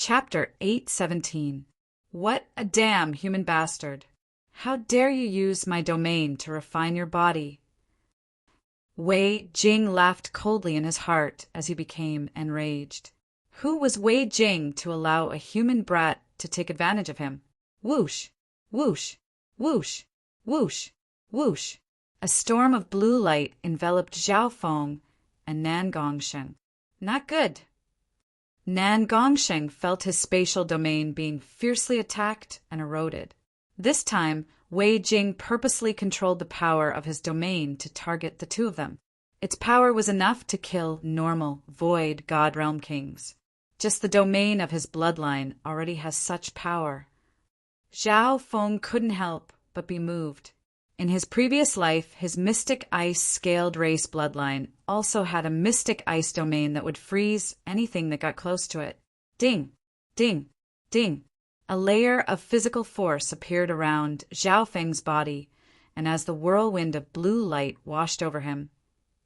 Chapter 817. What a damn human bastard! How dare you use my domain to refine your body? Wei Jing laughed coldly in his heart as he became enraged. Who was Wei Jing to allow a human brat to take advantage of him? Whoosh! Whoosh! Whoosh! Whoosh! Whoosh! A storm of blue light enveloped Zhao Feng and Nan Gongsheng. Not good. Nan Gongsheng felt his spatial domain being fiercely attacked and eroded. This time, Wei Jing purposely controlled the power of his domain to target the two of them. Its power was enough to kill normal, void God Realm kings. Just the domain of his bloodline already has such power. Zhao Feng couldn't help but be moved. In his previous life, his mystic ice scaled race bloodline also had a mystic ice domain that would freeze anything that got close to it. Ding! Ding! Ding! A layer of physical force appeared around Zhao Feng's body, and as the whirlwind of blue light washed over him,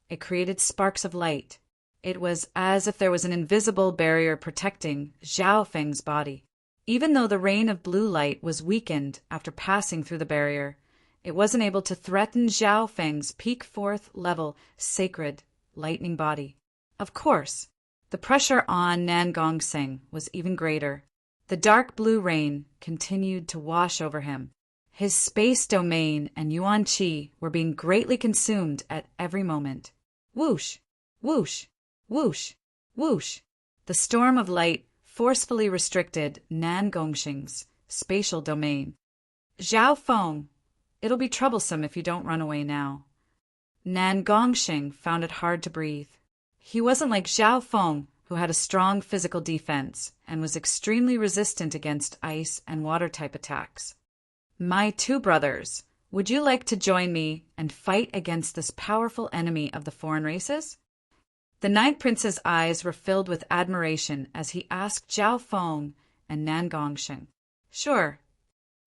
it created sparks of light. It was as if there was an invisible barrier protecting Zhao Feng's body. Even though the rain of blue light was weakened after passing through the barrier, it wasn't able to threaten Zhao Feng's peak 4th level sacred lightning body. Of course, the pressure on Nan Gongsheng was even greater. The dark blue rain continued to wash over him. His space domain and Yuan Qi were being greatly consumed at every moment. Whoosh! Whoosh! Whoosh! Whoosh! The storm of light forcefully restricted Nan Gongsheng's spatial domain. Zhao Feng, it'll be troublesome if you don't run away now. Nan Gongsheng found it hard to breathe. He wasn't like Zhao Feng, who had a strong physical defense and was extremely resistant against ice and water-type attacks. My two brothers, would you like to join me and fight against this powerful enemy of the foreign races? The Ninth Prince's eyes were filled with admiration as he asked Zhao Feng and Nan Gongsheng. Sure.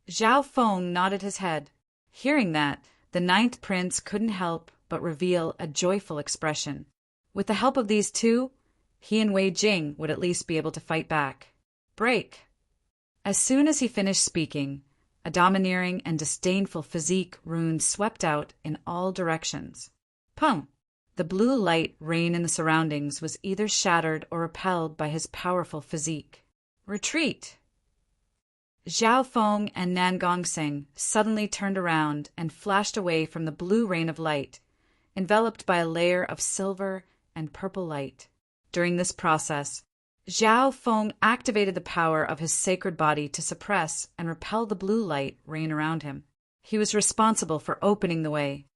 Zhao Feng nodded his head. Hearing that, the Ninth Prince couldn't help but reveal a joyful expression. With the help of these two, he and Wei Jing would at least be able to fight back. Break! As soon as he finished speaking, a domineering and disdainful physique rune swept out in all directions. Pung! The blue light rain in the surroundings was either shattered or repelled by his powerful physique. Retreat! Zhao Feng and Nan Gongsheng suddenly turned around and flashed away from the blue rain of light, enveloped by a layer of silver and purple light. During this process, Zhao Feng activated the power of his sacred body to suppress and repel the blue light rain around him. He was responsible for opening the way.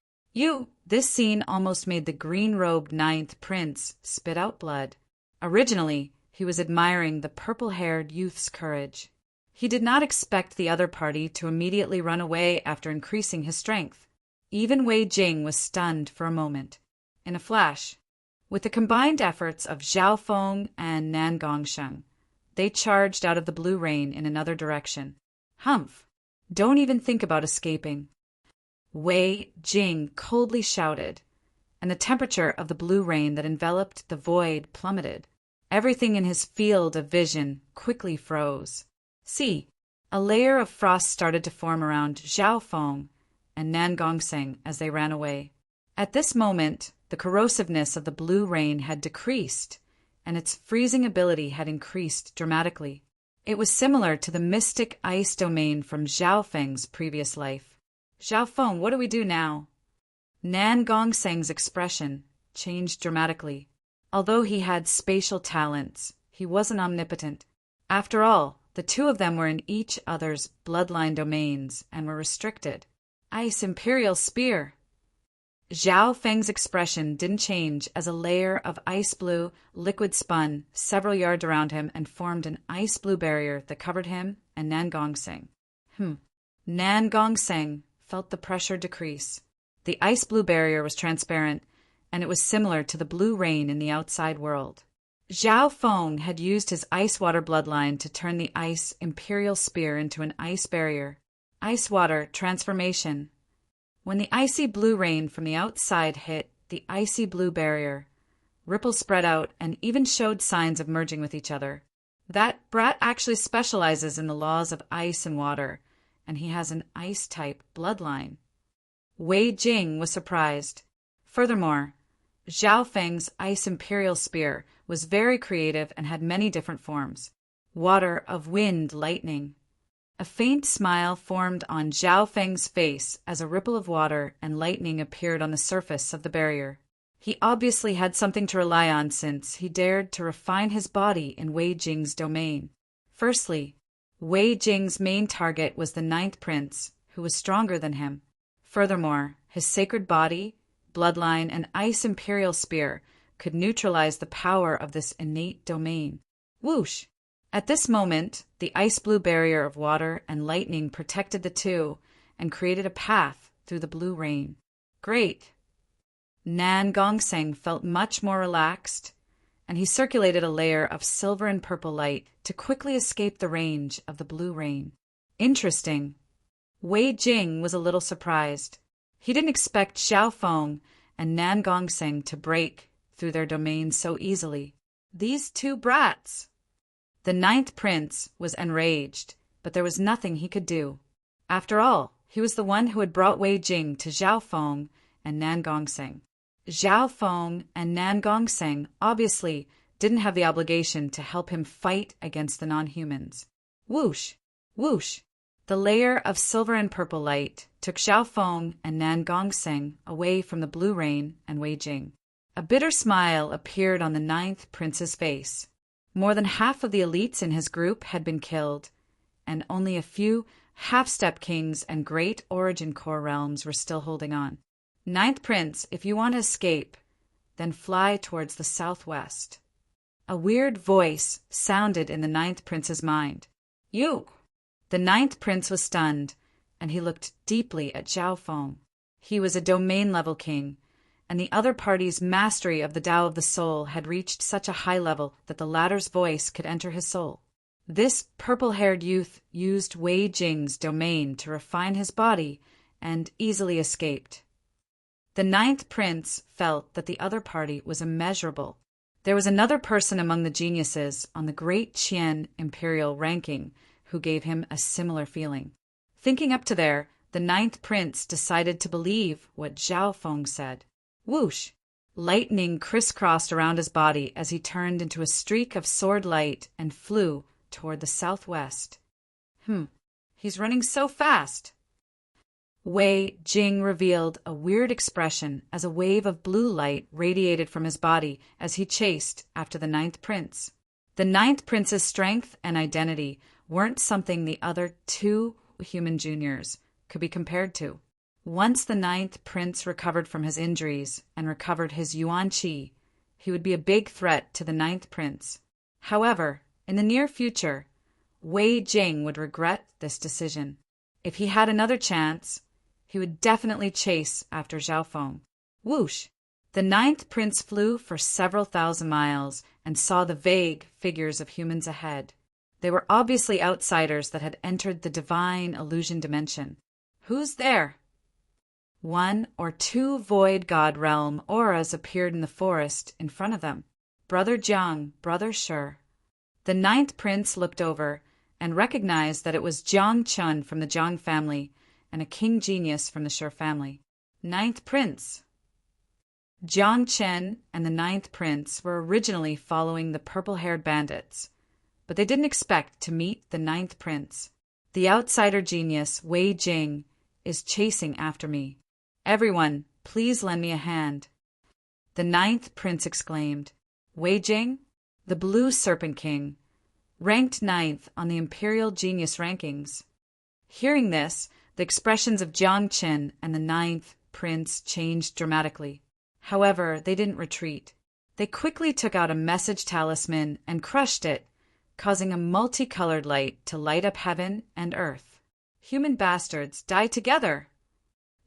This scene almost made the green-robed Ninth Prince spit out blood. Originally, he was admiring the purple-haired youth's courage. He did not expect the other party to immediately run away after increasing his strength. Even Wei Jing was stunned for a moment. In a flash, with the combined efforts of Zhao Feng and Nan Gongsheng, they charged out of the blue rain in another direction. Humph! Don't even think about escaping. Wei Jing coldly shouted, and the temperature of the blue rain that enveloped the void plummeted. Everything in his field of vision quickly froze. See, a layer of frost started to form around Zhao Feng and Nan Gongsheng as they ran away. At this moment, the corrosiveness of the blue rain had decreased, and its freezing ability had increased dramatically. It was similar to the mystic ice domain from Zhao Feng's previous life. Zhao Feng, what do we do now? Nan Gongsheng's expression changed dramatically. Although he had spatial talents, he wasn't omnipotent. After all, the two of them were in each other's bloodline domains and were restricted. Ice Imperial Spear! Zhao Feng's expression didn't change as a layer of ice blue liquid spun several yards around him and formed an ice blue barrier that covered him and Nan Gongsheng. Nan Gongsheng felt the pressure decrease. The ice blue barrier was transparent, and it was similar to the blue rain in the outside world. Zhao Feng had used his ice water bloodline to turn the ice Imperial Spear into an ice barrier. Ice water transformation. When the icy blue rain from the outside hit the icy blue barrier, ripples spread out and even showed signs of merging with each other. That brat actually specializes in the laws of ice and water, and he has an ice-type bloodline. Wei Jing was surprised. Furthermore, Zhao Feng's Ice Imperial Spear was very creative and had many different forms. Water of wind lightning. A faint smile formed on Zhao Feng's face as a ripple of water and lightning appeared on the surface of the barrier. He obviously had something to rely on since he dared to refine his body in Wei Jing's domain. Firstly, Wei Jing's main target was the Ninth Prince, who was stronger than him. Furthermore, his sacred body, bloodline, and Ice Imperial Spear could neutralize the power of this innate domain. Whoosh! At this moment, the ice-blue barrier of water and lightning protected the two and created a path through the blue rain. Great! Nan Gongseng felt much more relaxed, and he circulated a layer of silver and purple light to quickly escape the range of the blue rain. Interesting. Wei Jing was a little surprised. He didn't expect Xiao Feng and Nan Gongseng to break through their domains so easily. These two brats! The Ninth Prince was enraged, but there was nothing he could do. After all, he was the one who had brought Wei Jing to Xiao Feng and Nan Gongseng. Xiao Feng and Nan Gongseng obviously didn't have the obligation to help him fight against the non-humans. Whoosh! Whoosh! The layer of silver and purple light took Xiao Feng and Nan Gongseng away from the blue rain and Wei Jing. A bitter smile appeared on the Ninth Prince's face. More than half of the elites in his group had been killed, and only a few half-step kings and great origin core realms were still holding on. Ninth Prince, if you want to escape, then fly towards the southwest. A weird voice sounded in the Ninth Prince's mind. You! The Ninth Prince was stunned, and he looked deeply at Xiao Feng. He was a domain-level king, and the other party's mastery of the Tao of the Soul had reached such a high level that the latter's voice could enter his soul. This purple-haired youth used Wei Jing's domain to refine his body and easily escaped. The Ninth Prince felt that the other party was immeasurable. There was another person among the geniuses on the Great Qian Imperial ranking who gave him a similar feeling. Thinking up to there, the Ninth Prince decided to believe what Xiao Feng said. Whoosh! Lightning crisscrossed around his body as he turned into a streak of sword light and flew toward the southwest. He's running so fast! Wei Jing revealed a weird expression as a wave of blue light radiated from his body as he chased after the Ninth Prince. The Ninth Prince's strength and identity weren't something the other two human juniors could be compared to. Once the Ninth Prince recovered from his injuries and recovered his Yuan Qi, he would be a big threat to the Ninth Prince. However, in the near future, Wei Jing would regret this decision. If he had another chance, he would definitely chase after Xiao Feng. Whoosh! The Ninth Prince flew for several thousand miles and saw the vague figures of humans ahead. They were obviously outsiders that had entered the divine illusion dimension. Who's there? One or two void god realm auras appeared in the forest in front of them. Brother Jiang, Brother Shi. The Ninth Prince looked over and recognized that it was Jiang Chun from the Jiang family and a king genius from the Shi family. Ninth Prince. Jiang Chen and the Ninth Prince were originally following the purple-haired bandits, but they didn't expect to meet the Ninth Prince. The outsider genius, Wei Jing, is chasing after me. Everyone, please lend me a hand. The Ninth Prince exclaimed. Wei Jing, the Blue Serpent King, ranked 9th on the Imperial Genius rankings. Hearing this, the expressions of Jiang Chen and the Ninth Prince changed dramatically. However, they didn't retreat. They quickly took out a message talisman and crushed it, causing a multicolored light to light up heaven and earth. Human bastards, die together!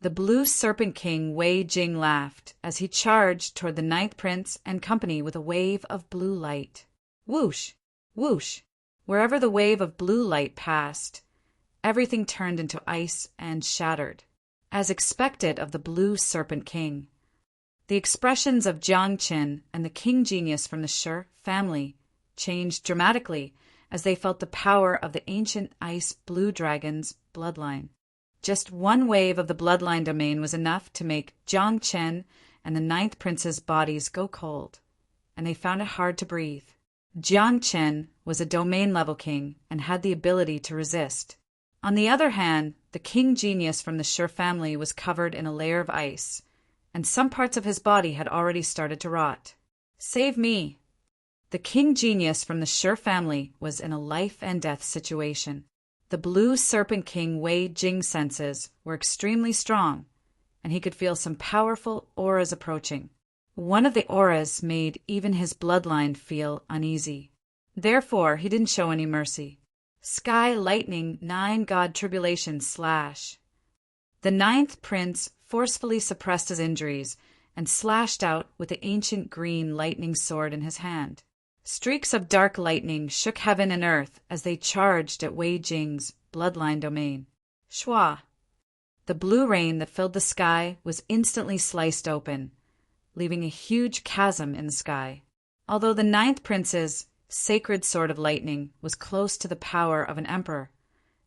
The Blue Serpent King Wei Jing laughed as he charged toward the Ninth Prince and company with a wave of blue light. Whoosh! Whoosh! Wherever the wave of blue light passed, everything turned into ice and shattered, as expected of the Blue Serpent King. The expressions of Jiang Qin and the King Genius from the Shi family changed dramatically as they felt the power of the ancient ice blue dragon's bloodline. Just one wave of the bloodline domain was enough to make Jiang Chen and the ninth prince's bodies go cold, and they found it hard to breathe. Jiang Chen was a domain-level king and had the ability to resist. On the other hand, the king genius from the Shi family was covered in a layer of ice, and some parts of his body had already started to rot. "Save me!" The king genius from the Shi family was in a life-and-death situation. The blue serpent king Wei Jing's senses were extremely strong, and he could feel some powerful auras approaching. One of the auras made even his bloodline feel uneasy. Therefore, he didn't show any mercy. Sky lightning 9 god tribulation slash. The ninth prince forcefully suppressed his injuries and slashed out with the ancient green lightning sword in his hand. Streaks of dark lightning shook heaven and earth as they charged at Wei Jing's bloodline domain. Shwa! The blue rain that filled the sky was instantly sliced open, leaving a huge chasm in the sky. Although the ninth prince's sacred sword of lightning was close to the power of an emperor,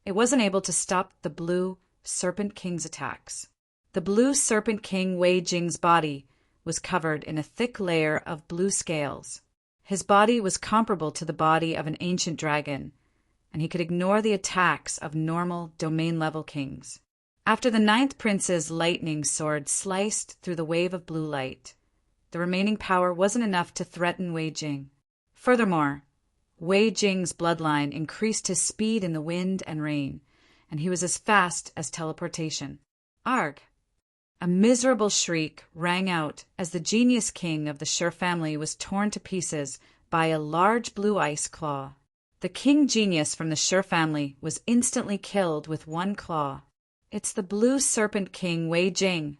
it wasn't able to stop the blue serpent king's attacks. The blue serpent king Wei Jing's body was covered in a thick layer of blue scales. His body was comparable to the body of an ancient dragon, and he could ignore the attacks of normal domain-level kings. After the ninth prince's lightning sword sliced through the wave of blue light, the remaining power wasn't enough to threaten Wei Jing. Furthermore, Wei Jing's bloodline increased his speed in the wind and rain, and he was as fast as teleportation. Arg! A miserable shriek rang out as the genius king of the Shi family was torn to pieces by a large blue ice claw. The king genius from the Shi family was instantly killed with one claw. It's the blue serpent king Wei Jing.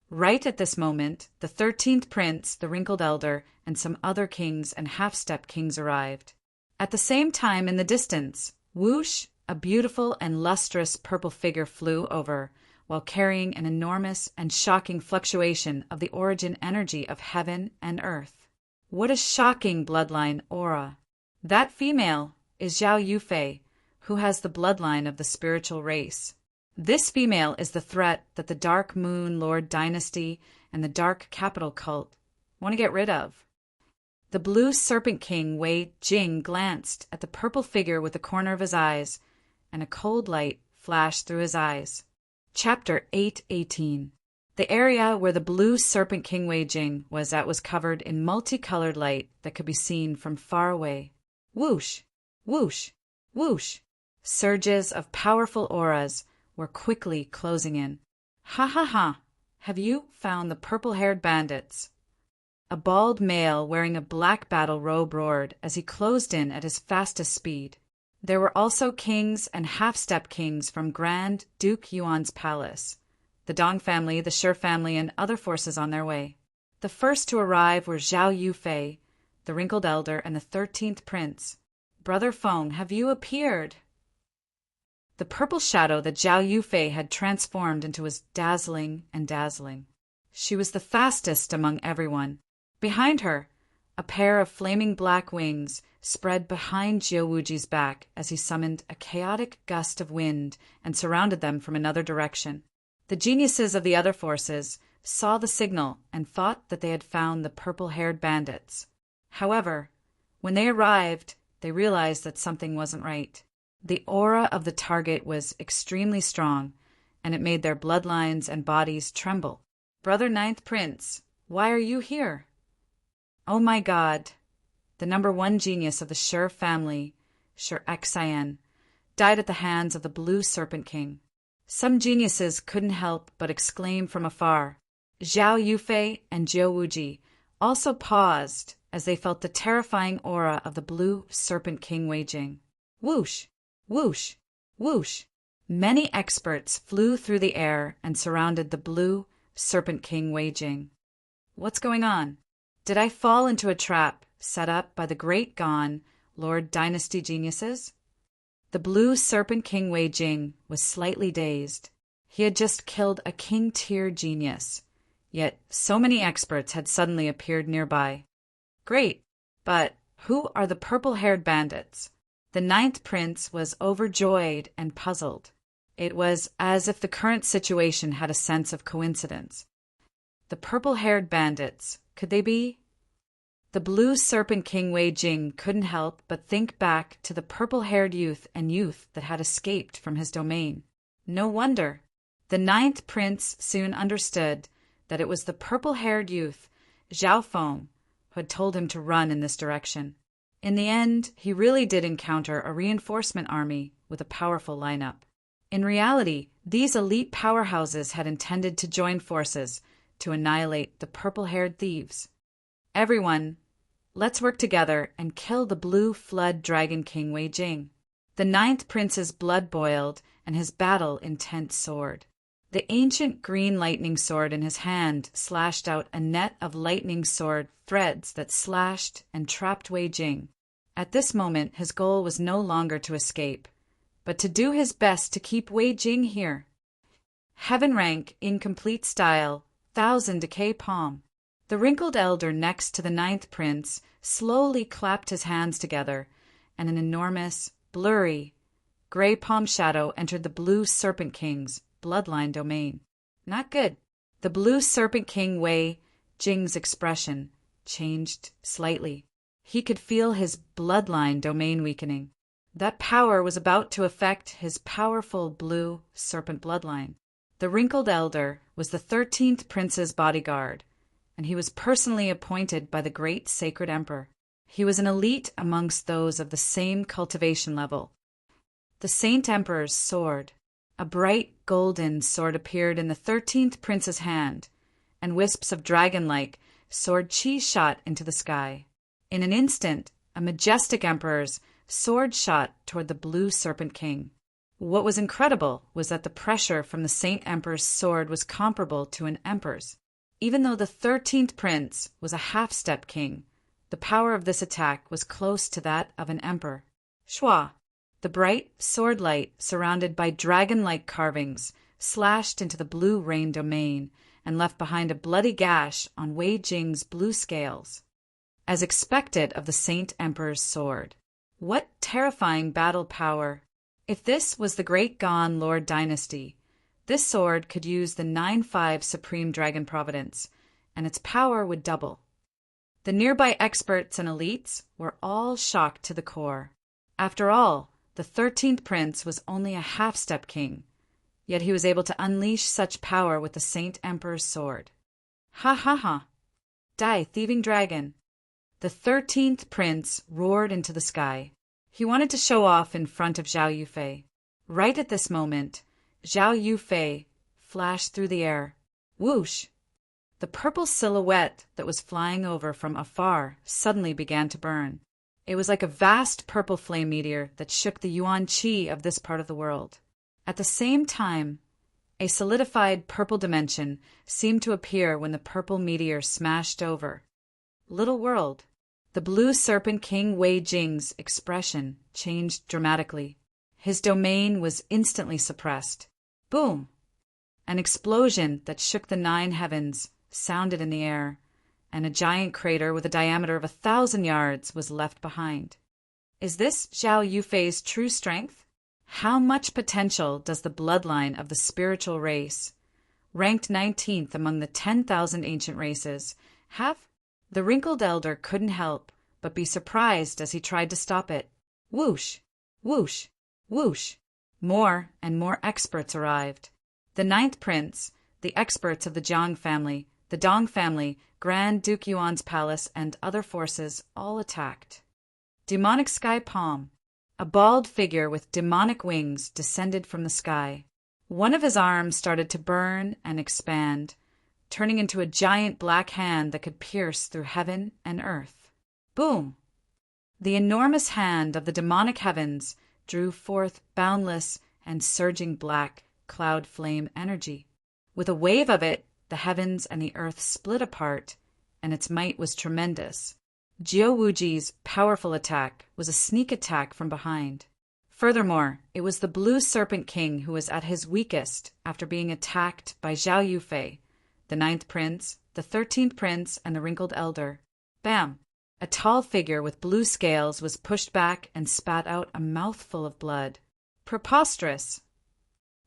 Right at this moment, the 13th prince, the wrinkled elder, and some other kings and half-step kings arrived. At the same time in the distance, whoosh, a beautiful and lustrous purple figure flew over, while carrying an enormous and shocking fluctuation of the origin energy of heaven and earth. What a shocking bloodline aura! That female is Zhao Yufei, who has the bloodline of the spiritual race. This female is the threat that the Dark Moon Lord dynasty and the Dark Capital cult want to get rid of. The blue serpent king Wei Jing glanced at the purple figure with the corner of his eyes, and a cold light flashed through his eyes. Chapter 8:18. The area where the blue serpent king Wei Jing was at was covered in multicolored light that could be seen from far away. Whoosh! Whoosh! Whoosh! Surges of powerful auras were quickly closing in. Ha ha ha! Have you found the purple-haired bandits? A bald male wearing a black battle robe roared as he closed in at his fastest speed. There were also kings and half-step kings from Grand Duke Yuan's palace, the Dong family, the Shi family, and other forces on their way. The first to arrive were Zhao Yufei, the wrinkled elder, and the 13th prince. Brother Feng, have you appeared? The purple shadow that Zhao Yufei had transformed into was dazzling and dazzling. She was the fastest among everyone. Behind her, a pair of flaming black wings spread behind Jiu Wuji's back as he summoned a chaotic gust of wind and surrounded them from another direction. The geniuses of the other forces saw the signal and thought that they had found the purple-haired bandits. However, when they arrived, they realized that something wasn't right. The aura of the target was extremely strong, and it made their bloodlines and bodies tremble. Brother Ninth Prince, why are you here? Oh my God! The number 1 genius of the Shi family, Shi Xian, died at the hands of the Blue Serpent King. Some geniuses couldn't help but exclaim from afar. Zhao Yufei and Jiu Wuji also paused as they felt the terrifying aura of the Blue Serpent King Wei Jing. Whoosh! Whoosh! Whoosh! Many experts flew through the air and surrounded the Blue Serpent King Wei Jing. What's going on? Did I fall into a trap set up by the Great Gone Lord Dynasty geniuses? The Blue Serpent King Wei Jing was slightly dazed. He had just killed a king-tier genius, yet so many experts had suddenly appeared nearby. Great, but who are the purple-haired bandits? The ninth prince was overjoyed and puzzled. It was as if the current situation had a sense of coincidence. The purple-haired bandits, could they be? The blue serpent king Wei Jing couldn't help but think back to the purple-haired youth that had escaped from his domain. No wonder. The ninth prince soon understood that it was the purple-haired youth, Zhao Feng, who had told him to run in this direction. In the end, he really did encounter a reinforcement army with a powerful lineup. In reality, these elite powerhouses had intended to join forces to annihilate the purple-haired thieves. Everyone, let's work together and kill the blue flood dragon king Wei Jing. The ninth prince's blood boiled and his battle intent soared. The ancient green lightning sword in his hand slashed out a net of lightning sword threads that slashed and trapped Wei Jing. At this moment, his goal was no longer to escape, but to do his best to keep Wei Jing here. Heaven rank, incomplete style, 1000 decay palm. The wrinkled elder next to the ninth prince slowly clapped his hands together, and an enormous, blurry, gray palm shadow entered the blue serpent king's bloodline domain. Not good. The blue serpent king Wei Jing's expression changed slightly. He could feel his bloodline domain weakening. That power was about to affect his powerful blue serpent bloodline. The wrinkled elder was the 13th prince's bodyguard, and he was personally appointed by the great sacred emperor. He was an elite amongst those of the same cultivation level. The Saint Emperor's sword. A bright golden sword appeared in the 13th prince's hand, and wisps of dragon-like sword chi shot into the sky. In an instant, a majestic emperor's sword shot toward the blue serpent king. What was incredible was that the pressure from the Saint Emperor's sword was comparable to an emperor's. Even though the 13th prince was a half-step king, the power of this attack was close to that of an emperor. Shua! The bright sword light, surrounded by dragon-like carvings, slashed into the blue rain domain and left behind a bloody gash on Wei Jing's blue scales. As expected of the Saint Emperor's sword. What terrifying battle power! If this was the Great Gan Lord dynasty, this sword could use the 9-5 Supreme Dragon Providence, and its power would double. The nearby experts and elites were all shocked to the core. After all, the 13th prince was only a half-step king, yet he was able to unleash such power with the Saint Emperor's sword. Ha ha ha! Die, thieving dragon! The 13th prince roared into the sky. He wanted to show off in front of Zhao Yufei. Right at this moment, Zhao Yufei flashed through the air. Whoosh! The purple silhouette that was flying over from afar suddenly began to burn. It was like a vast purple flame meteor that shook the yuan qi of this part of the world. At the same time, a solidified purple dimension seemed to appear when the purple meteor smashed over. Little world. The blue serpent king Wei Jing's expression changed dramatically. His domain was instantly suppressed. Boom! An explosion that shook the 9 heavens sounded in the air, and a giant crater with a diameter of 1,000 yards was left behind. Is this Zhao Yufei's true strength? How much potential does the bloodline of the spiritual race, ranked 19th among the 10,000 ancient races, have? The wrinkled elder couldn't help but be surprised as he tried to stop it. Whoosh! Whoosh! Whoosh! More and more experts arrived. The 9th prince, the experts of the Jiang family, the Dong family, Grand Duke Yuan's palace, and other forces all attacked. Demonic sky palm. A bald figure with demonic wings descended from the sky. One of his arms started to burn and expand, turning into a giant black hand that could pierce through heaven and earth. Boom! The enormous hand of the demonic heavens drew forth boundless and surging black cloud flame energy. With a wave of it, the heavens and the earth split apart, and its might was tremendous. Jiu Wuji's powerful attack was a sneak attack from behind. Furthermore, it was the Blue Serpent King who was at his weakest after being attacked by Zhao Yufei, the 9th Prince, the 13th Prince, and the Wrinkled Elder. Bam! A tall figure with blue scales was pushed back and spat out a mouthful of blood. Preposterous!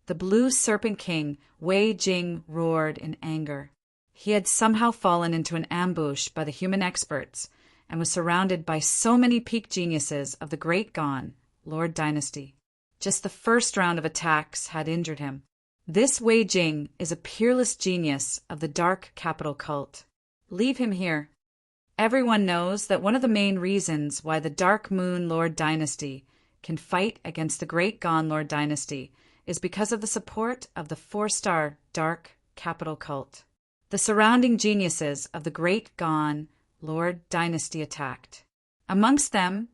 The Blue Serpent King, Wei Jing, roared in anger. He had somehow fallen into an ambush by the human experts and was surrounded by so many peak geniuses of the Great Gone, Lord Dynasty. Just the first round of attacks had injured him. This Wei Jing is a peerless genius of the Dark Capital cult. Leave him here. Everyone knows that one of the main reasons why the Dark Moon Lord Dynasty can fight against the Great Gone Lord Dynasty is because of the support of the 4-star Dark Capital cult. The surrounding geniuses of the Great Gone Lord Dynasty attacked. Amongst them,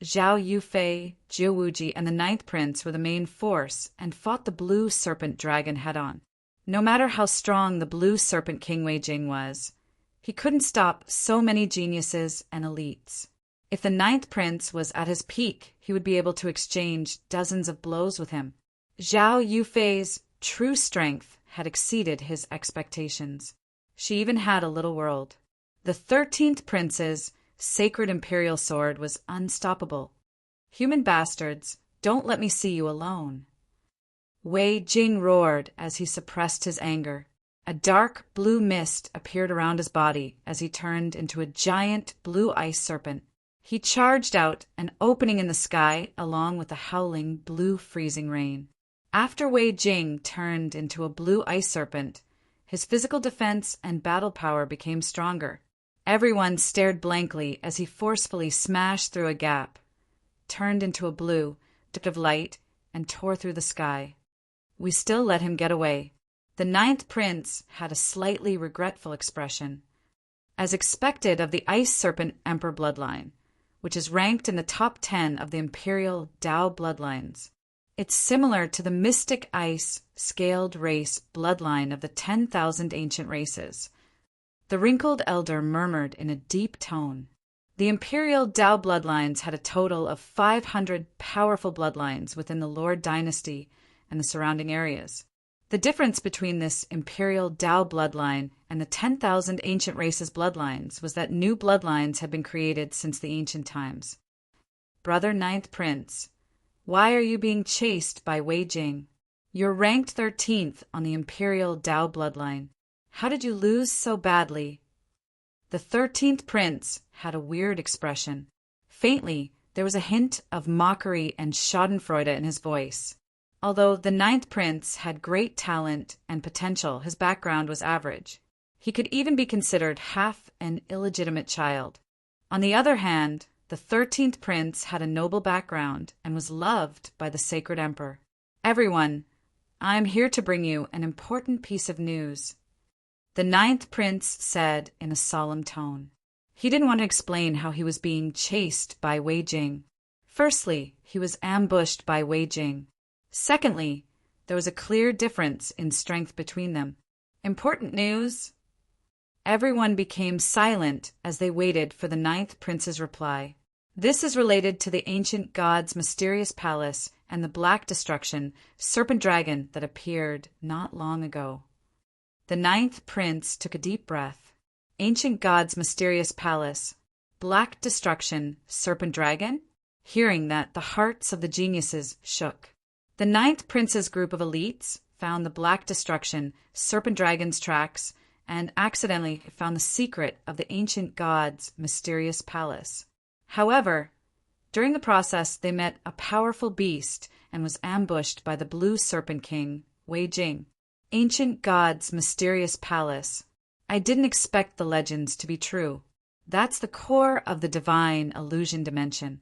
Zhao Yufei, Jiu Wuji, and the Ninth Prince were the main force and fought the Blue Serpent Dragon head-on. No matter how strong the Blue Serpent King Wei Jing was, he couldn't stop so many geniuses and elites. If the Ninth Prince was at his peak, he would be able to exchange dozens of blows with him. Zhao Yufei's true strength had exceeded his expectations. She even had a little world. The 13th Prince's sacred imperial sword was unstoppable. Human bastards, don't let me see you alone. Wei Jing roared as he suppressed his anger. A dark blue mist appeared around his body as he turned into a giant blue ice serpent. He charged out, an opening in the sky along with a howling blue freezing rain. After Wei Jing turned into a blue ice serpent, his physical defense and battle power became stronger. Everyone stared blankly as he forcefully smashed through a gap, turned into a blue dip of light, and tore through the sky. We still let him get away. The Ninth Prince had a slightly regretful expression. As expected of the Ice Serpent Emperor bloodline, which is ranked in the top 10 of the Imperial Dao bloodlines. It's similar to the Mystic Ice Scaled Race bloodline of the 10,000 ancient races. The wrinkled elder murmured in a deep tone. The Imperial Dao bloodlines had a total of 500 powerful bloodlines within the Lord Dynasty and the surrounding areas. The difference between this Imperial Dao bloodline and the 10,000 ancient races bloodlines was that new bloodlines had been created since the ancient times. Brother Ninth Prince, why are you being chased by Wei Jing? You're ranked 13th on the Imperial Dao bloodline. How did you lose so badly? The 13th Prince had a weird expression. Faintly, there was a hint of mockery and schadenfreude in his voice. Although the Ninth Prince had great talent and potential, his background was average. He could even be considered half an illegitimate child. On the other hand, the 13th Prince had a noble background and was loved by the Sacred Emperor. Everyone, I am here to bring you an important piece of news, the Ninth Prince said in a solemn tone. He didn't want to explain how he was being chased by Wei Jing. Firstly, he was ambushed by Wei Jing. Secondly, there was a clear difference in strength between them. Important news. Everyone became silent as they waited for the Ninth Prince's reply. This is related to the ancient god's mysterious palace and the black destruction, serpent dragon that appeared not long ago. The Ninth Prince took a deep breath. Ancient god's mysterious palace, black destruction, serpent dragon? Hearing that, the hearts of the geniuses shook. The Ninth Prince's group of elites found the black destruction, serpent dragon's tracks, and accidentally found the secret of the ancient god's mysterious palace. However, during the process they met a powerful beast and was ambushed by the Blue Serpent King, Wei Jing. Ancient god's mysterious palace. I didn't expect the legends to be true. That's the core of the divine illusion dimension.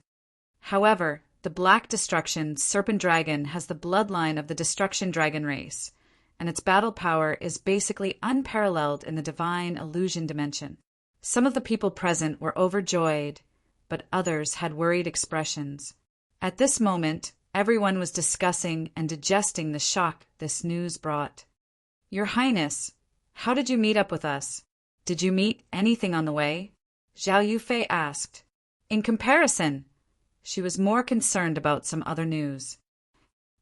However, the Black Destruction Serpent Dragon has the bloodline of the Destruction Dragon race, and its battle power is basically unparalleled in the divine illusion dimension. Some of the people present were overjoyed, but others had worried expressions. At this moment, everyone was discussing and digesting the shock this news brought. Your Highness, how did you meet up with us? Did you meet anything on the way? Zhao Yufei asked. In comparison, she was more concerned about some other news.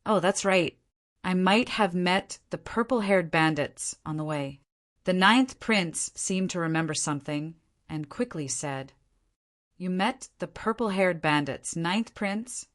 Oh, that's right. I might have met the purple-haired bandits on the way. The Ninth Prince seemed to remember something and quickly said, You met the purple-haired bandits, ninth prince?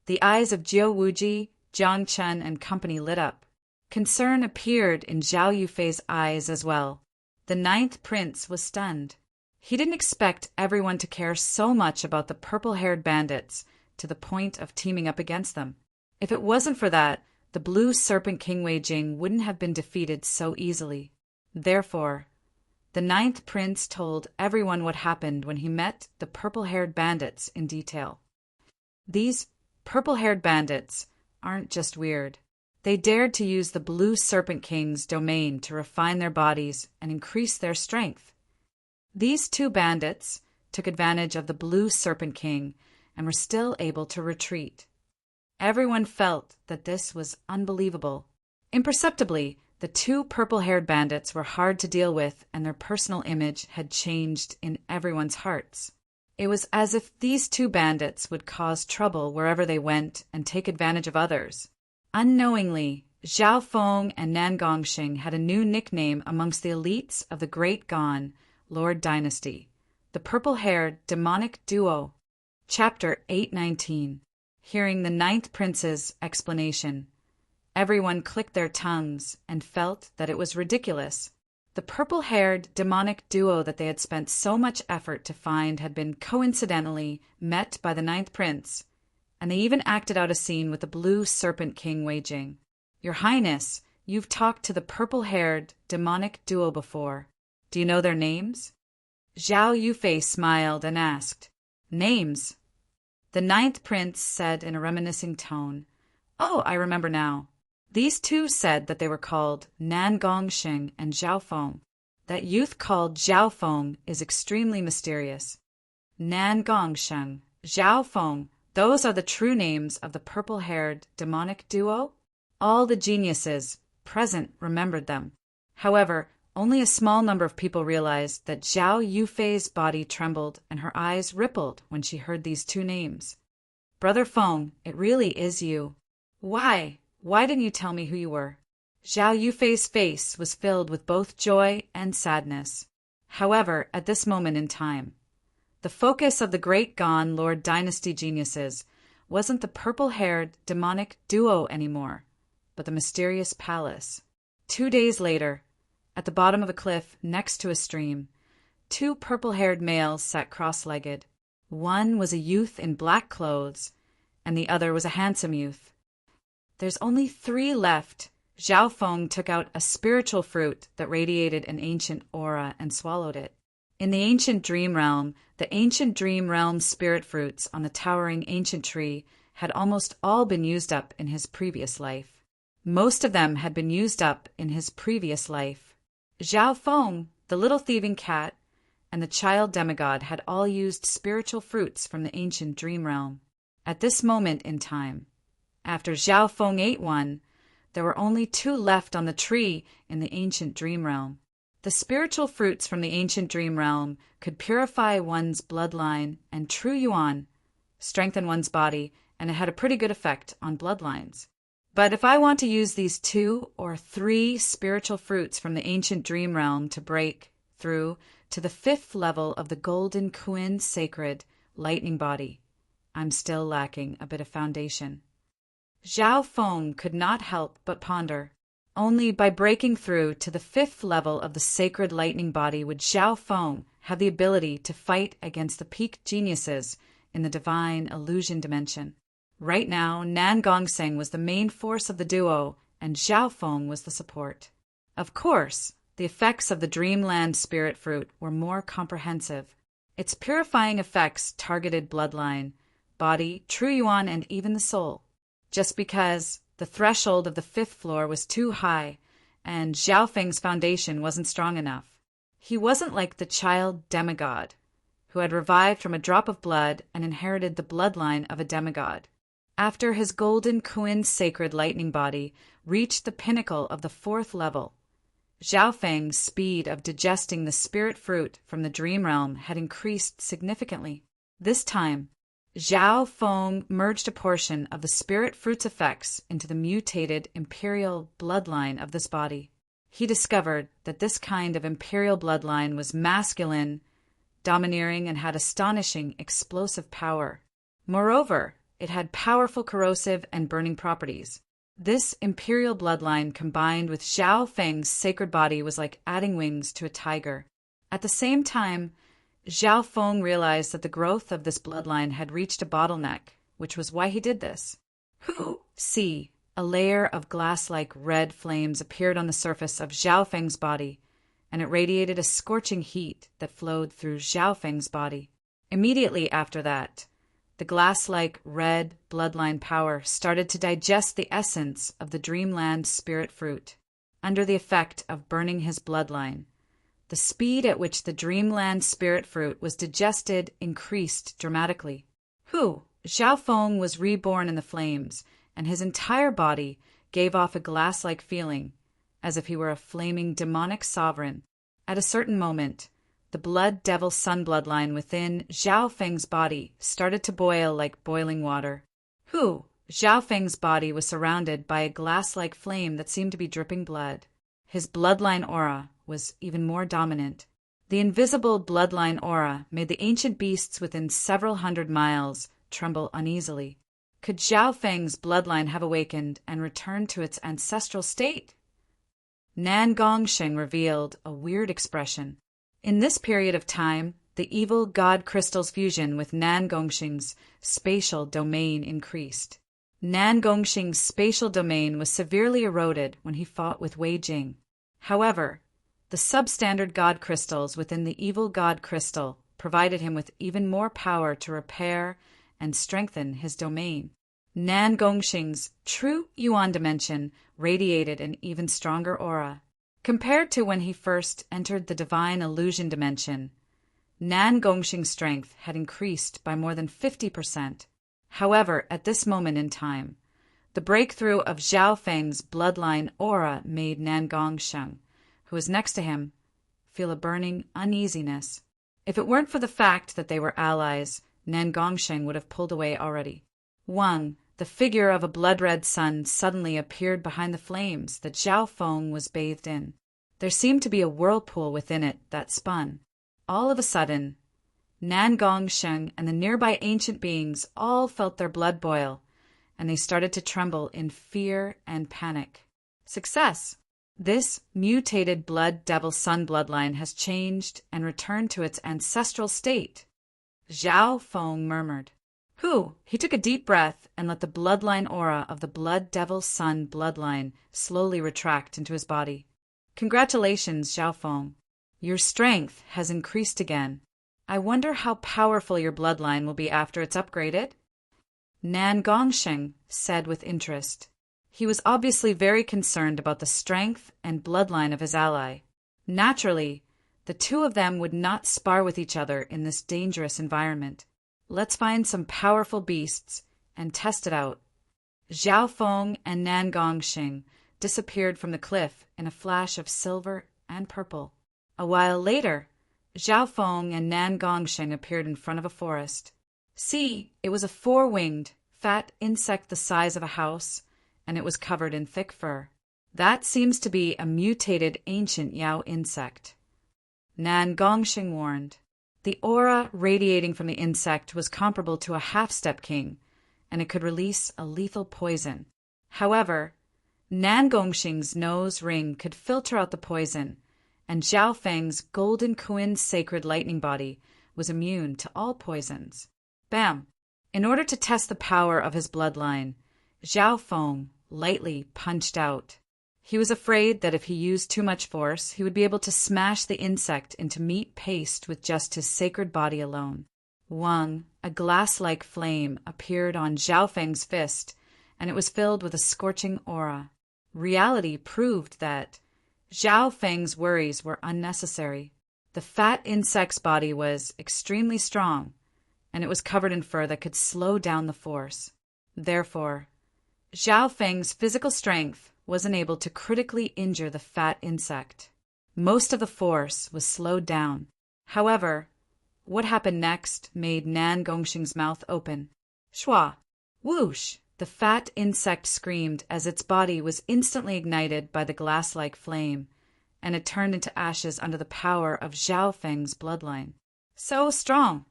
The eyes of Jiao Wuji, Jiang Chen, and company lit up. Concern appeared in Zhao Yufei's eyes as well. The ninth prince was stunned. He didn't expect everyone to care so much about the purple-haired bandits to the point of teaming up against them. If it wasn't for that, the blue serpent king Wei Jing wouldn't have been defeated so easily. Therefore, the ninth prince told everyone what happened when he met the purple-haired bandits in detail. These purple-haired bandits aren't just weird. They dared to use the blue serpent king's domain to refine their bodies and increase their strength. These two bandits took advantage of the blue serpent king and were still able to retreat. Everyone felt that this was unbelievable. Imperceptibly, the two purple-haired bandits were hard to deal with, and their personal image had changed in everyone's hearts. It was as if these two bandits would cause trouble wherever they went and take advantage of others. Unknowingly, Zhao Feng and Nan Gongxing had a new nickname amongst the elites of the Great Gan Lord Dynasty, the purple-haired demonic duo. Chapter 819. Hearing the ninth prince's explanation, everyone clicked their tongues and felt that it was ridiculous. The purple-haired demonic duo that they had spent so much effort to find had been coincidentally met by the ninth prince, and they even acted out a scene with the blue serpent king Wei Jing. Your Highness, you've talked to the purple-haired demonic duo before. Do you know their names? Zhao Yufei smiled and asked, Names? The ninth prince said in a reminiscing tone, Oh, I remember now. These two said that they were called Nan Gongxing and Zhao Feng. That youth called Zhao Feng is extremely mysterious. Nan Gongxing, Zhao Feng, those are the true names of the purple-haired demonic duo? All the geniuses present remembered them. However, only a small number of people realized that Zhao Yufei's body trembled and her eyes rippled when she heard these two names. Brother Feng, it really is you. Why? Why didn't you tell me who you were? Zhao Yufei's face was filled with both joy and sadness. However, at this moment in time, the focus of the Great Gan Lord Dynasty geniuses wasn't the purple-haired demonic duo anymore, but the mysterious palace. 2 days later, at the bottom of a cliff next to a stream, two purple-haired males sat cross-legged. One was a youth in black clothes, and the other was a handsome youth. There's only 3 left. Zhao Feng took out a spiritual fruit that radiated an ancient aura and swallowed it. In the ancient dream realm, the ancient dream realm spirit fruits on the towering ancient tree had almost all been used up in his previous life. Most of them had been used up in his previous life. Zhao Feng, the little thieving cat, and the child demigod had all used spiritual fruits from the ancient dream realm. At this moment in time, after Zhao Feng ate one, there were only 2 left on the tree in the ancient dream realm. The spiritual fruits from the ancient dream realm could purify one's bloodline and true yuan, strengthen one's body, and it had a pretty good effect on bloodlines. But if I want to use these 2 or 3 spiritual fruits from the ancient dream realm to break through to the 5th level of the golden Kuin sacred lightning body, I'm still lacking a bit of foundation. Zhao Feng could not help but ponder. Only by breaking through to the 5th level of the sacred lightning body would Zhao Feng have the ability to fight against the peak geniuses in the divine illusion dimension. Right now, Nan Gongxing was the main force of the duo, and Zhao Feng was the support. Of course, the effects of the Dreamland Spirit Fruit were more comprehensive. Its purifying effects targeted bloodline, body, true yuan, and even the soul. Just because the threshold of the 5th floor was too high and Zhao Feng's foundation wasn't strong enough. He wasn't like the child demigod, who had revived from a drop of blood and inherited the bloodline of a demigod. After his golden Kuin sacred lightning body reached the pinnacle of the 4th level, Zhao Feng's speed of digesting the spirit fruit from the dream realm had increased significantly. This time, Zhao Feng merged a portion of the spirit fruit's effects into the mutated imperial bloodline of this body. He discovered that this kind of imperial bloodline was masculine, domineering and had astonishing explosive power. Moreover, it had powerful corrosive and burning properties. This imperial bloodline combined with Zhao Feng's sacred body was like adding wings to a tiger. At the same time, Zhao Feng realized that the growth of this bloodline had reached a bottleneck, which was why he did this. See, a layer of glass-like red flames appeared on the surface of Zhao Feng's body, and it radiated a scorching heat that flowed through Zhao Feng's body. Immediately after that, the glass-like red bloodline power started to digest the essence of the Dreamland spirit fruit. Under the effect of burning his bloodline, the speed at which the Dreamland spirit fruit was digested increased dramatically. Zhao Feng was reborn in the flames, and his entire body gave off a glass-like feeling, as if he were a flaming demonic sovereign. At a certain moment, the blood devil sun bloodline within Zhao Feng's body started to boil like boiling water. Zhao Feng's body was surrounded by a glass-like flame that seemed to be dripping blood. His bloodline aura was even more dominant. The invisible bloodline aura made the ancient beasts within several hundred miles tremble uneasily. Could Zhao Feng's bloodline have awakened and returned to its ancestral state? Nan Gongsheng revealed a weird expression. In this period of time, the evil god crystal's fusion with Nan Gongsheng's spatial domain increased. Nan Gongsheng's spatial domain was severely eroded when he fought with Wei Jing. However, the substandard god crystals within the evil god crystal provided him with even more power to repair and strengthen his domain. Nan Gongsheng's true Yuan dimension radiated an even stronger aura. Compared to when he first entered the divine illusion dimension, Nan Gongsheng's strength had increased by more than 50%. However, at this moment in time, the breakthrough of Zhao Feng's bloodline aura made Nan Gongsheng, who was next to him, feel a burning uneasiness. If it weren't for the fact that they were allies, Nan Gongsheng would have pulled away already. The figure of a blood-red sun suddenly appeared behind the flames that Zhao Feng was bathed in. There seemed to be a whirlpool within it that spun. All of a sudden, Nan Gongsheng and the nearby ancient beings all felt their blood boil, and they started to tremble in fear and panic. Success! This mutated blood devil sun bloodline has changed and returned to its ancestral state. Zhao Feng murmured. He took a deep breath and let the bloodline aura of the blood devil sun bloodline slowly retract into his body. Congratulations, Zhao Feng. Your strength has increased again. I wonder how powerful your bloodline will be after it's upgraded? Nan Gongsheng said with interest. He was obviously very concerned about the strength and bloodline of his ally. Naturally, the two of them would not spar with each other in this dangerous environment. Let's find some powerful beasts and test it out. Zhao Feng and Nan Gongsheng disappeared from the cliff in a flash of silver and purple. A while later, Zhao Feng and Nan Gongsheng appeared in front of a forest. See, it was a four-winged, fat insect the size of a house, and it was covered in thick fur. That seems to be a mutated ancient Yao insect. Nan Gongsheng warned. The aura radiating from the insect was comparable to a half-step king, and it could release a lethal poison. However, Nan Gongsheng's nose ring could filter out the poison, and Zhao Feng's golden Kuin sacred lightning body was immune to all poisons. Bam! In order to test the power of his bloodline, Zhao Feng lightly punched out. He was afraid that if he used too much force, he would be able to smash the insect into meat paste with just his sacred body alone. A glass-like flame, appeared on Zhao Feng's fist, and it was filled with a scorching aura. Reality proved that Zhao Feng's worries were unnecessary. The fat insect's body was extremely strong, and it was covered in fur that could slow down the force. Therefore, Zhao Feng's physical strength wasn't able to critically injure the fat insect. Most of the force was slowed down. However, what happened next made Nan Gongsheng's mouth open. Shwa! Whoosh! The fat insect screamed as its body was instantly ignited by the glass-like flame, and it turned into ashes under the power of Zhao Feng's bloodline. So strong.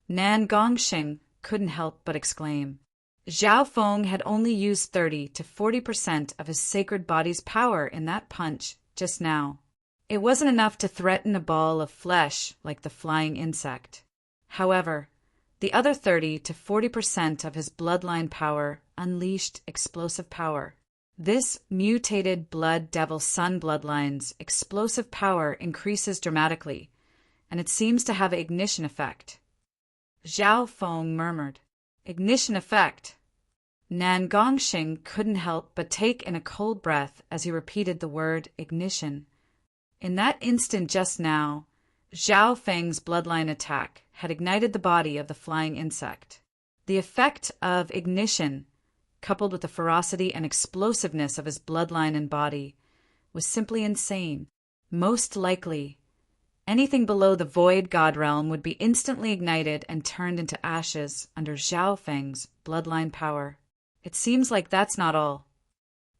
Nan Gongxing couldn't help but exclaim. Zhao Feng had only used 30 to 40% of his sacred body's power in that punch just now. It wasn't enough to threaten a ball of flesh like the flying insect. However, the other 30 to 40% of his bloodline power unleashed explosive power. This mutated blood devil sun bloodline's explosive power increases dramatically, and it seems to have an ignition effect. Zhao Feng murmured, "Ignition effect." Nan Gongxing couldn't help but take in a cold breath as he repeated the word ignition. In that instant just now, Zhao Feng's bloodline attack had ignited the body of the flying insect. The effect of ignition, coupled with the ferocity and explosiveness of his bloodline and body, was simply insane. Most likely, anything below the void god realm would be instantly ignited and turned into ashes under Zhao Feng's bloodline power. It seems like that's not all.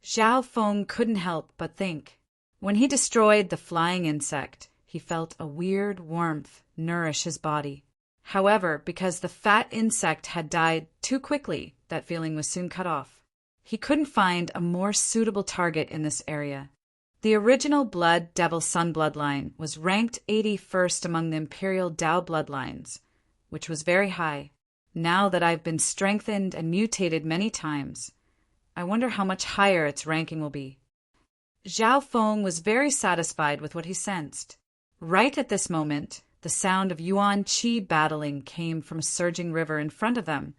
Zhao Feng couldn't help but think. When he destroyed the flying insect, he felt a weird warmth nourish his body. However, because the fat insect had died too quickly, that feeling was soon cut off. He couldn't find a more suitable target in this area. The original Blood Devil Sun bloodline was ranked 81st among the Imperial Dao bloodlines, which was very high. Now that I've been strengthened and mutated many times, I wonder how much higher its ranking will be. Zhao Feng was very satisfied with what he sensed. Right at this moment, the sound of Yuan Qi battling came from a surging river in front of them,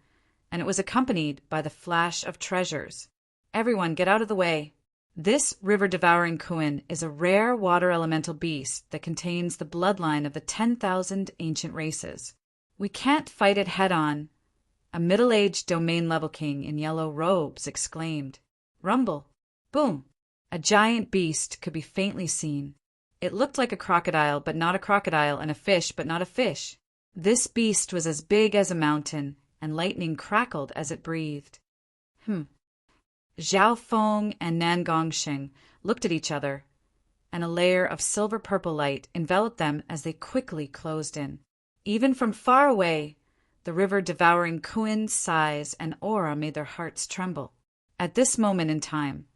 and it was accompanied by the flash of treasures. Everyone get out of the way. This river-devouring Kuan is a rare water elemental beast that contains the bloodline of the 10,000 ancient races. We can't fight it head-on, a middle-aged domain-level king in yellow robes exclaimed. Rumble. Boom. A giant beast could be faintly seen. It looked like a crocodile, but not a crocodile, and a fish, but not a fish. This beast was as big as a mountain, and lightning crackled as it breathed. Zhao Feng and Nan Gongxing looked at each other, and a layer of silver-purple light enveloped them as they quickly closed in. Even from far away, the river-devouring Kuan's size and aura made their hearts tremble. At this moment in time,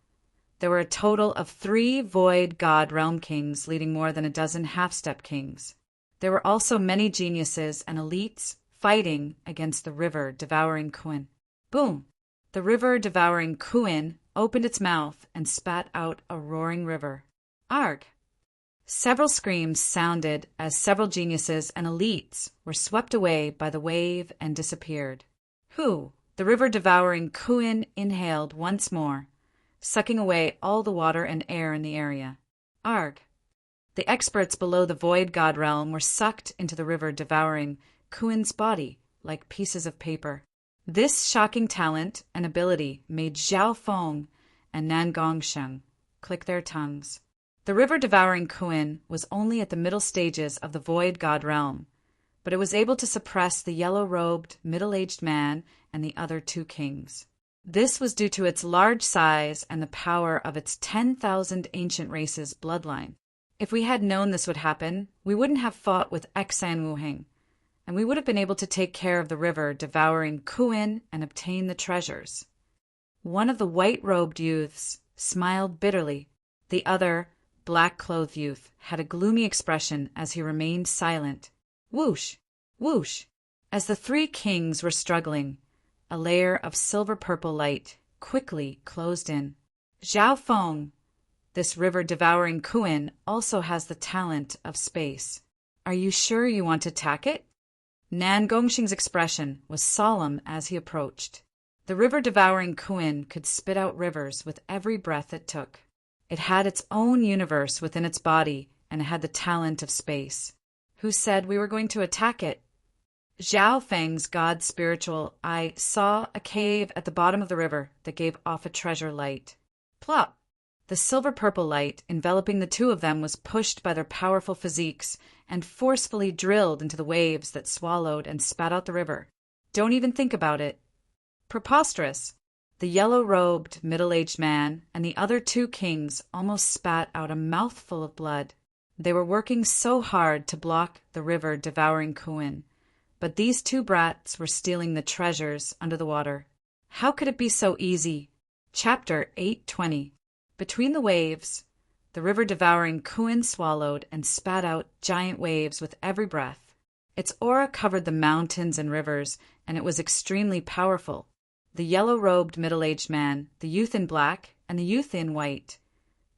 there were a total of 3 void god realm kings leading more than a dozen half-step kings. There were also many geniuses and elites fighting against the river-devouring Kuan. Boom! The river-devouring Kuan opened its mouth and spat out a roaring river. Arg! Several screams sounded as several geniuses and elites were swept away by the wave and disappeared. The river-devouring Kuan inhaled once more, sucking away all the water and air in the area. Arg! The experts below the void god realm were sucked into the river-devouring Kuan's body like pieces of paper. This shocking talent and ability made Zhao Feng and Nan Gongxing click their tongues. The river-devouring Kuan was only at the middle stages of the void god realm, but it was able to suppress the yellow-robed, middle-aged man and the other 2 kings. This was due to its large size and the power of its 10,000 ancient races bloodline. If we had known this would happen, we wouldn't have fought with Xan Wuheng, and we would have been able to take care of the river-devouring Kuan and obtain the treasures. One of the white-robed youths smiled bitterly. The other, black-clothed youth had a gloomy expression as he remained silent. Whoosh! Whoosh! As the 3 kings were struggling, a layer of silver-purple light quickly closed in. Zhao Feng, this river-devouring Kuan, also has the talent of space. Are you sure you want to attack it? Nan Gongxing's expression was solemn as he approached. The river-devouring Kuan could spit out rivers with every breath it took. It had its own universe within its body, and it had the talent of space. Who said we were going to attack it? Zhao Feng's god spiritual eye saw a cave at the bottom of the river that gave off a treasure light. Plop! The silver-purple light enveloping the 2 of them was pushed by their powerful physiques and forcefully drilled into the waves that swallowed and spat out the river. Don't even think about it. Preposterous! The yellow-robed, middle-aged man and the other 2 kings almost spat out a mouthful of blood. They were working so hard to block the river devouring Kuin, but these two brats were stealing the treasures under the water. How could it be so easy? Chapter 8:20. Between the waves, the river devouring Kuin swallowed and spat out giant waves with every breath. Its aura covered the mountains and rivers, and it was extremely powerful. The yellow-robed middle-aged man, the youth in black, and the youth in white.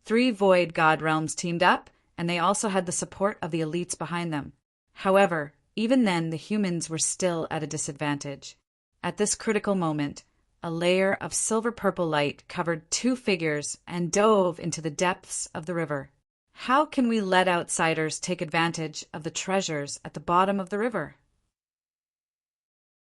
3 void god realms teamed up, and they also had the support of the elites behind them. However, even then the humans were still at a disadvantage. At this critical moment, a layer of silver-purple light covered 2 figures and dove into the depths of the river. How can we let outsiders take advantage of the treasures at the bottom of the river?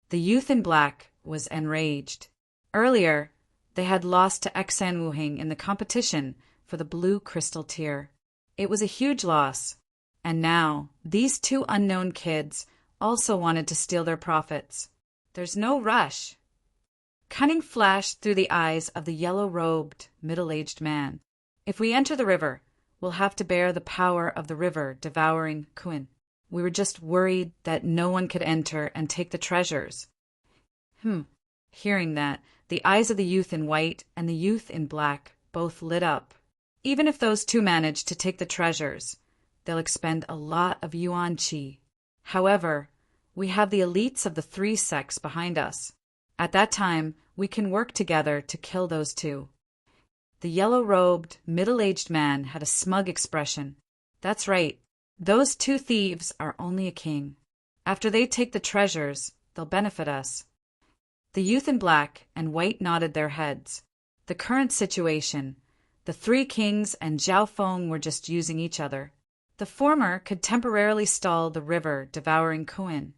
The youth in black was enraged. Earlier, they had lost to Xan Wuhing in the competition for the blue crystal tier. It was a huge loss, and now these 2 unknown kids also wanted to steal their profits. There's no rush. Cunning flashed through the eyes of the yellow-robed, middle-aged man. If we enter the river, we'll have to bear the power of the river devouring Kuin. We were just worried that no one could enter and take the treasures. Hearing that, the eyes of the youth in white and the youth in black both lit up. Even if those 2 manage to take the treasures, they'll expend a lot of yuan qi. However, we have the elites of the 3 sects behind us. At that time, we can work together to kill those 2. The yellow-robed, middle-aged man had a smug expression. That's right, those 2 thieves are only a king. After they take the treasures, they'll benefit us. The youth in black and white nodded their heads. The current situation, the 3 kings and Zhao Feng were just using each other. The former could temporarily stall the river devouring Kuin,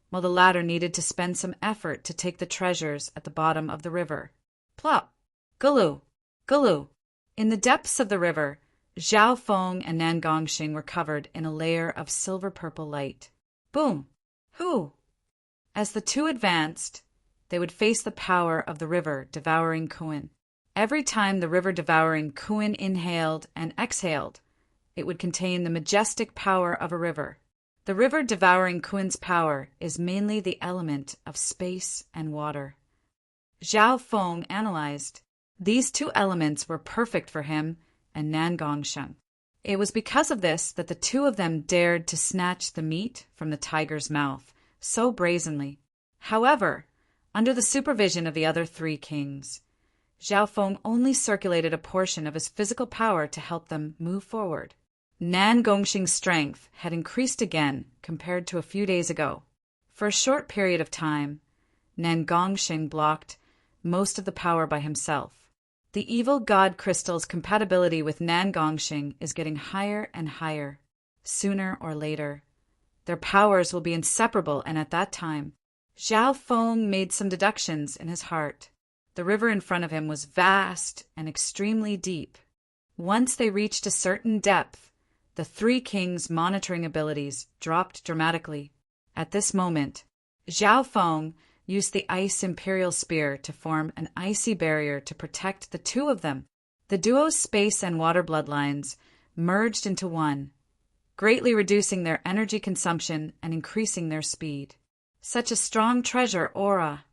while the latter needed to spend some effort to take the treasures at the bottom of the river. Plop! Gulu! Gulu! In the depths of the river, Zhao Feng and Nan Gongxing were covered in a layer of silver-purple light. Boom! Hoo! As the 2 advanced, they would face the power of the river devouring Kuin. Every time the river devouring Kuin inhaled and exhaled, it would contain the majestic power of a river. The river devouring Kuin's power is mainly the element of space and water. Zhao Feng analyzed. These 2 elements were perfect for him and Nan Gongsheng. It was because of this that the 2 of them dared to snatch the meat from the tiger's mouth so brazenly. However, under the supervision of the other 3 kings, Zhao Feng only circulated a portion of his physical power to help them move forward. Nan Gongxing's strength had increased again compared to a few days ago. For a short period of time, Nan Gongxing blocked most of the power by himself. The evil god crystal's compatibility with Nan Gongxing is getting higher and higher. Sooner or later, their powers will be inseparable, and at that time, Zhao Feng made some deductions in his heart. The river in front of him was vast and extremely deep. Once they reached a certain depth, the 3 kings' monitoring abilities dropped dramatically. At this moment, Zhao Feng used the Ice Imperial Spear to form an icy barrier to protect the 2 of them. The duo's space and water bloodlines merged into one, greatly reducing their energy consumption and increasing their speed. Such a strong treasure aura.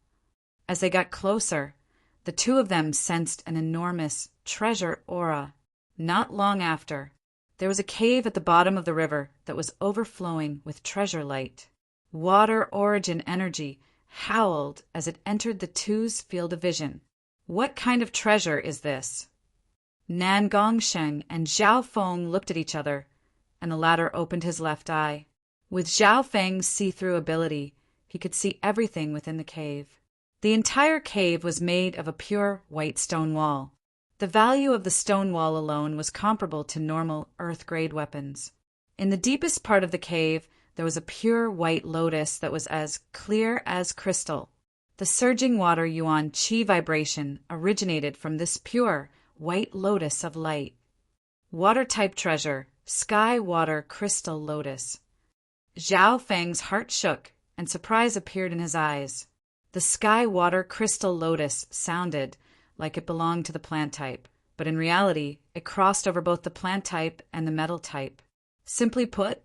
As they got closer, the 2 of them sensed an enormous treasure aura. Not long after, there was a cave at the bottom of the river that was overflowing with treasure light. Water origin energy howled as it entered the 2's field of vision. What kind of treasure is this? Nan Gongsheng and Zhao Feng looked at each other, and the latter opened his left eye. With Zhao Feng's see-through ability, he could see everything within the cave. The entire cave was made of a pure white stone wall. The value of the stone wall alone was comparable to normal Earth-grade weapons. In the deepest part of the cave, there was a pure white lotus that was as clear as crystal. The surging water yuan qi vibration originated from this pure white lotus of light. Water-type treasure, sky water crystal lotus. Zhao Feng's heart shook, and surprise appeared in his eyes. The sky water crystal lotus sounded like it belonged to the plant type, but in reality, it crossed over both the plant type and the metal type. Simply put,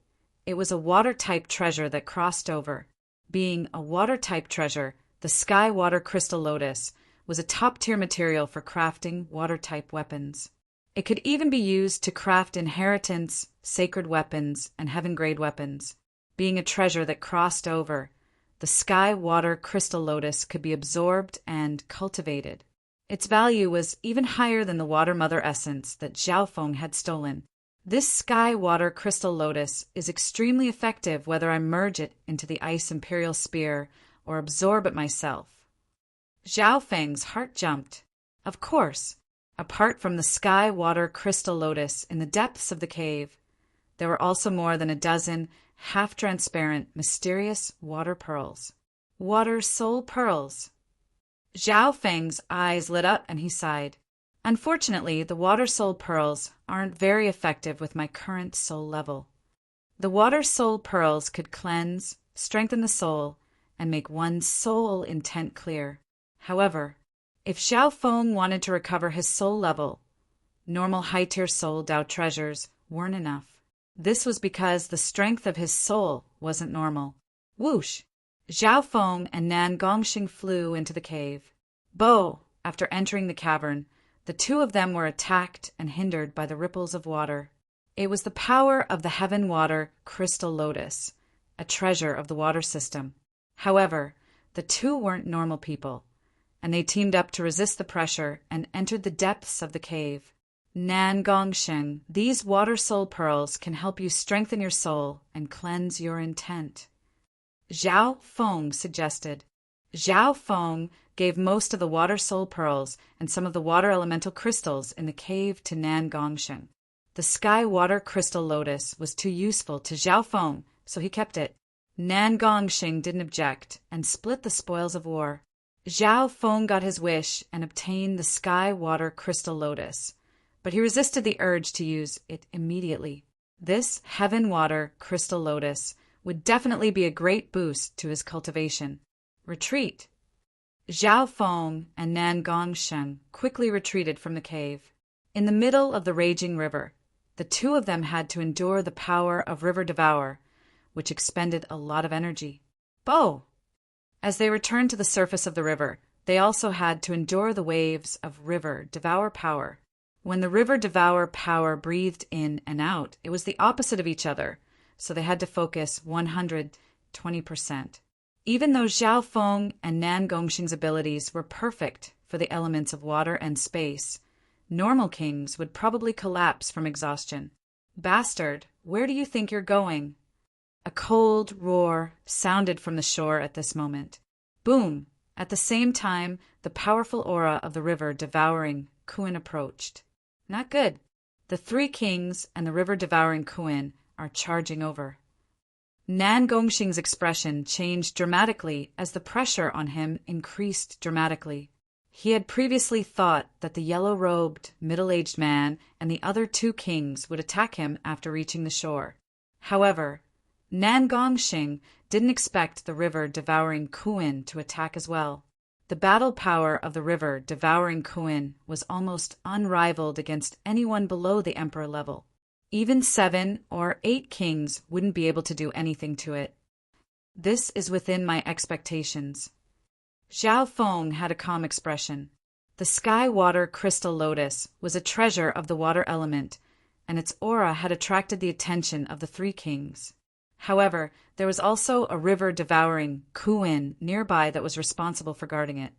it was a water-type treasure that crossed over. Being a water-type treasure, the Sky Water Crystal Lotus was a top-tier material for crafting water-type weapons. It could even be used to craft inheritance, sacred weapons, and heaven-grade weapons. Being a treasure that crossed over, the Sky Water Crystal Lotus could be absorbed and cultivated. Its value was even higher than the Water Mother essence that Zhao Feng had stolen. This Sky Water Crystal Lotus is extremely effective whether I merge it into the Ice Imperial Spear or absorb it myself. Zhao Feng's heart jumped. Of course, apart from the Sky Water Crystal Lotus in the depths of the cave, there were also more than a dozen half-transparent, mysterious water pearls. Water soul pearls. Zhao Feng's eyes lit up and he sighed. Unfortunately, the water soul pearls aren't very effective with my current soul level. The water soul pearls could cleanse, strengthen the soul, and make one's soul intent clear. However, if Zhao Feng wanted to recover his soul level, normal high-tier soul Dao treasures weren't enough. This was because the strength of his soul wasn't normal. Whoosh! Zhao Feng and Nan Gongxing flew into the cave. After entering the cavern, the two of them were attacked and hindered by the ripples of water. It was the power of the Heaven Water Crystal Lotus, a treasure of the water system. However, the two weren't normal people, and they teamed up to resist the pressure and entered the depths of the cave. Nan Gongxing, these water soul pearls can help you strengthen your soul and cleanse your intent. Zhao Feng suggested. Zhao Feng gave most of the water soul pearls and some of the water elemental crystals in the cave to Nan Gongxing. The Sky Water Crystal Lotus was too useful to Zhao Feng, so he kept it. Nan Gongxing didn't object and split the spoils of war. Zhao Feng got his wish and obtained the Sky Water Crystal Lotus, but he resisted the urge to use it immediately. This Heaven Water Crystal Lotus would definitely be a great boost to his cultivation. Retreat. Zhao Feng and Nan Gongxing quickly retreated from the cave. In the middle of the raging river, the two of them had to endure the power of River Devour, which expended a lot of energy. As they returned to the surface of the river, they also had to endure the waves of River Devour power. When the River Devour power breathed in and out, it was the opposite of each other, so they had to focus 120%. Even though Zhao Feng and Nan Gongxing's abilities were perfect for the elements of water and space, normal kings would probably collapse from exhaustion. Bastard, where do you think you're going? A cold roar sounded from the shore at this moment. Boom! At the same time, the powerful aura of the river devouring Kuan approached. Not good. The three kings and the river devouring Kuan are charging over. Nan Gongxing's expression changed dramatically as the pressure on him increased dramatically. He had previously thought that the yellow-robed, middle-aged man and the other two kings would attack him after reaching the shore. However, Nan Gongxing didn't expect the river devouring Kuan to attack as well. The battle power of the river devouring Kuan was almost unrivaled against anyone below the emperor level. Even 7 or 8 kings wouldn't be able to do anything to it. This is within my expectations. Zhao Feng had a calm expression. The Sky Water Crystal Lotus was a treasure of the water element, and its aura had attracted the attention of the three kings. However, there was also a river devouring Kuan nearby that was responsible for guarding it.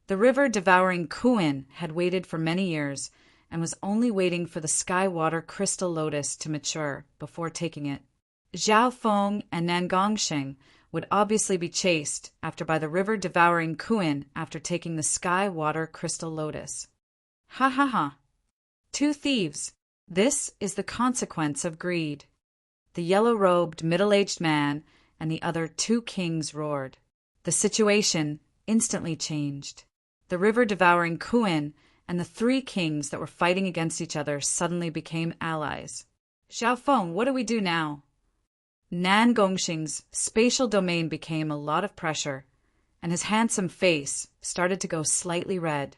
The river devouring Kuan had waited for many years and was only waiting for the Sky Water Crystal Lotus to mature before taking it. Zhao Feng and Nan Gongxing would obviously be chased by the river devouring Kuan after taking the Sky Water Crystal Lotus. Ha ha ha. 2 thieves. This is the consequence of greed. The yellow-robed, middle-aged man and the other 2 kings roared. The situation instantly changed. The river devouring Kuan and the 3 kings that were fighting against each other suddenly became allies. Zhao Feng, what do we do now? Nan Gongxing's spatial domain became a lot of pressure, and his handsome face started to go slightly red.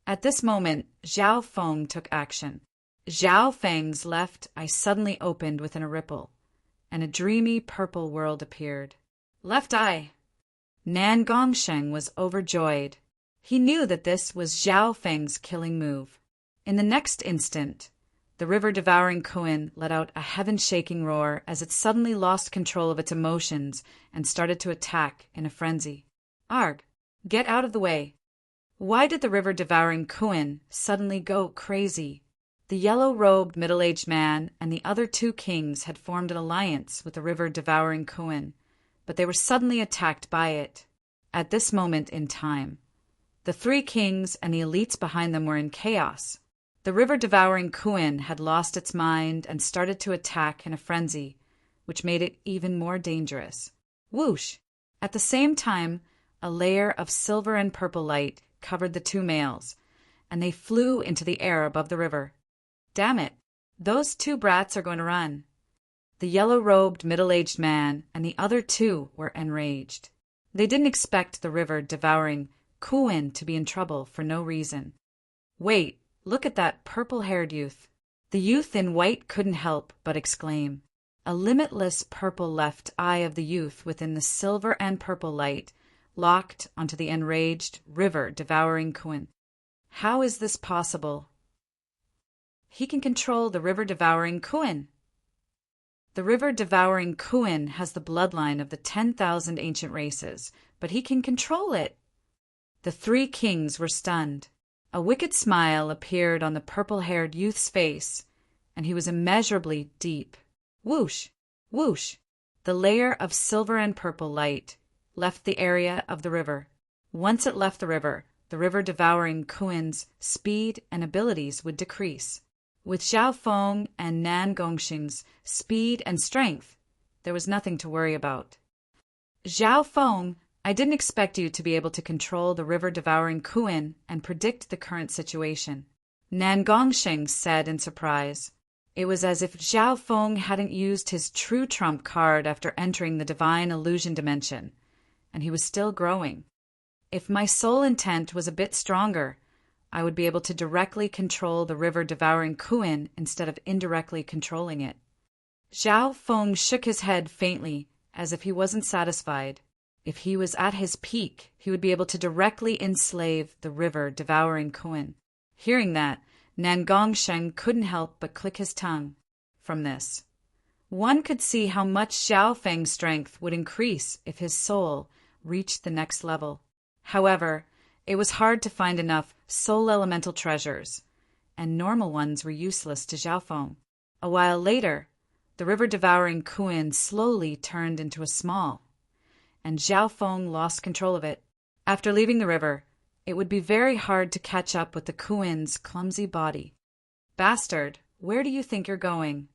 At this moment, Zhao Feng took action. Zhao Feng's left eye suddenly opened within a ripple, and a dreamy purple world appeared. Left eye! Nan Gongsheng was overjoyed. He knew that this was Zhao Feng's killing move. In the next instant, the river-devouring Kuan let out a heaven-shaking roar as it suddenly lost control of its emotions and started to attack in a frenzy. Arg! Get out of the way! Why did the river-devouring Kuan suddenly go crazy? The yellow-robed middle-aged man and the other two kings had formed an alliance with the river-devouring Kuan, but they were suddenly attacked by it. At this moment in time, the three kings and the elites behind them were in chaos. The river-devouring Kuan had lost its mind and started to attack in a frenzy, which made it even more dangerous. Whoosh! At the same time, a layer of silver and purple light covered the two males, and they flew into the air above the river. Damn it! Those two brats are going to run. The yellow-robed middle-aged man and the other two were enraged. They didn't expect the river-devouring Kuan to be in trouble for no reason. Wait! Look at that purple-haired youth. The youth in white couldn't help but exclaim. A limitless purple left eye of the youth within the silver and purple light locked onto the enraged, river-devouring Kuan. How is this possible? He can control the river-devouring Kuan. The river-devouring Kuan has the bloodline of the 10,000 ancient races, but he can control it. The three kings were stunned. A wicked smile appeared on the purple-haired youth's face, and he was immeasurably deep. Whoosh! Whoosh! The layer of silver and purple light left the area of the river. Once it left the river-devouring Kuan's speed and abilities would decrease. With Zhao Feng and Nan Gongsheng's speed and strength, there was nothing to worry about. Zhao Feng, I didn't expect you to be able to control the river-devouring Kuan and predict the current situation, Nan Gongsheng said in surprise. It was as if Zhao Feng hadn't used his true trump card after entering the divine illusion dimension, and he was still growing. If my soul intent was a bit stronger, I would be able to directly control the river-devouring Kuan instead of indirectly controlling it. Zhao Feng shook his head faintly, as if he wasn't satisfied. If he was at his peak, he would be able to directly enslave the river-devouring Kuan. Hearing that, Nan Gongsheng couldn't help but click his tongue. From this, one could see how much Zhao Feng's strength would increase if his soul reached the next level. However, it was hard to find enough soul elemental treasures, and normal ones were useless to Zhao Feng. A while later, the river-devouring Kuan slowly turned into a small, and Zhao Feng lost control of it. After leaving the river, it would be very hard to catch up with the Kuan's clumsy body. Bastard, where do you think you're going?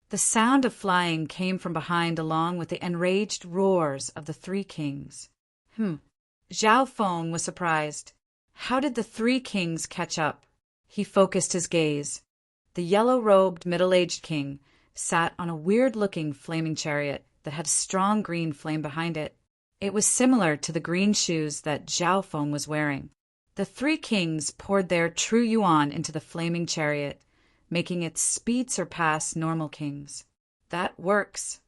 The sound of flying came from behind along with the enraged roars of the three kings. Zhao Feng was surprised. How did the three kings catch up? He focused his gaze. The yellow-robed middle-aged king sat on a weird-looking flaming chariot that had a strong green flame behind it. It was similar to the green shoes that Zhao Feng was wearing. The three kings poured their true yuan into the flaming chariot, making its speed surpass normal kings. That works.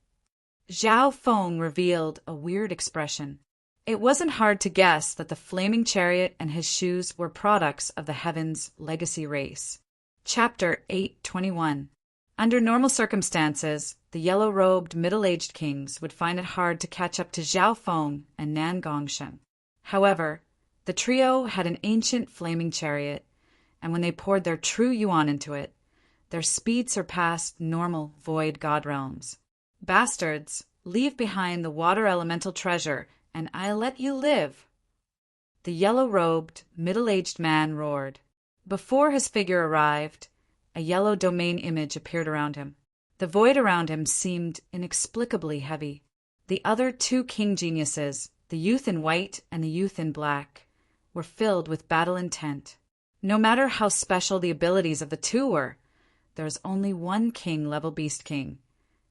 Zhao Feng revealed a weird expression. It wasn't hard to guess that the flaming chariot and his shoes were products of the Heaven's legacy race. Chapter 821. Under normal circumstances, the yellow-robed middle-aged kings would find it hard to catch up to Zhao Feng and Nan Gongsheng. However, the trio had an ancient flaming chariot, and when they poured their true yuan into it, their speed surpassed normal void god realms. Bastards, leave behind the water elemental treasure, and I'll let you live. The yellow-robed, middle-aged man roared. Before his figure arrived, a yellow domain image appeared around him. The void around him seemed inexplicably heavy. The other two king geniuses, the youth in white and the youth in black, were filled with battle intent. No matter how special the abilities of the two were, there was only one king-level beast king,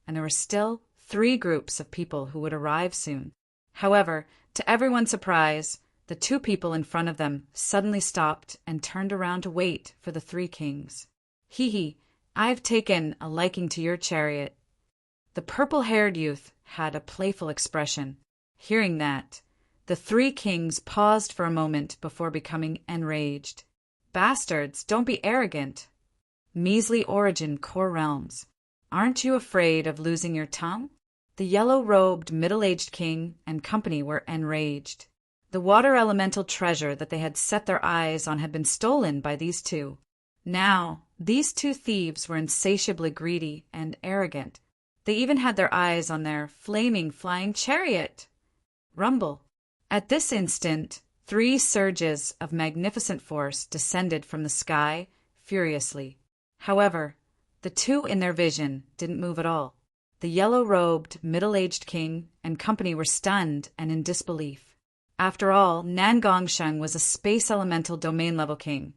and there were still 3 groups of people who would arrive soon. However, to everyone's surprise, the 2 people in front of them suddenly stopped and turned around to wait for the 3 kings. Hee hee, I've taken a liking to your chariot. The purple-haired youth had a playful expression. Hearing that, the three kings paused for a moment before becoming enraged. Bastards, don't be arrogant. Measly origin core realms. Aren't you afraid of losing your tongue? The yellow-robed, middle-aged king and company were enraged. The water elemental treasure that they had set their eyes on had been stolen by these two. Now, these two thieves were insatiably greedy and arrogant. They even had their eyes on their flaming flying chariot. Rumble. At this instant, 3 surges of magnificent force descended from the sky furiously. However, the two in their vision didn't move at all. The yellow-robed, middle-aged king and company were stunned and in disbelief. After all, Nan Gongsheng was a space elemental domain-level king,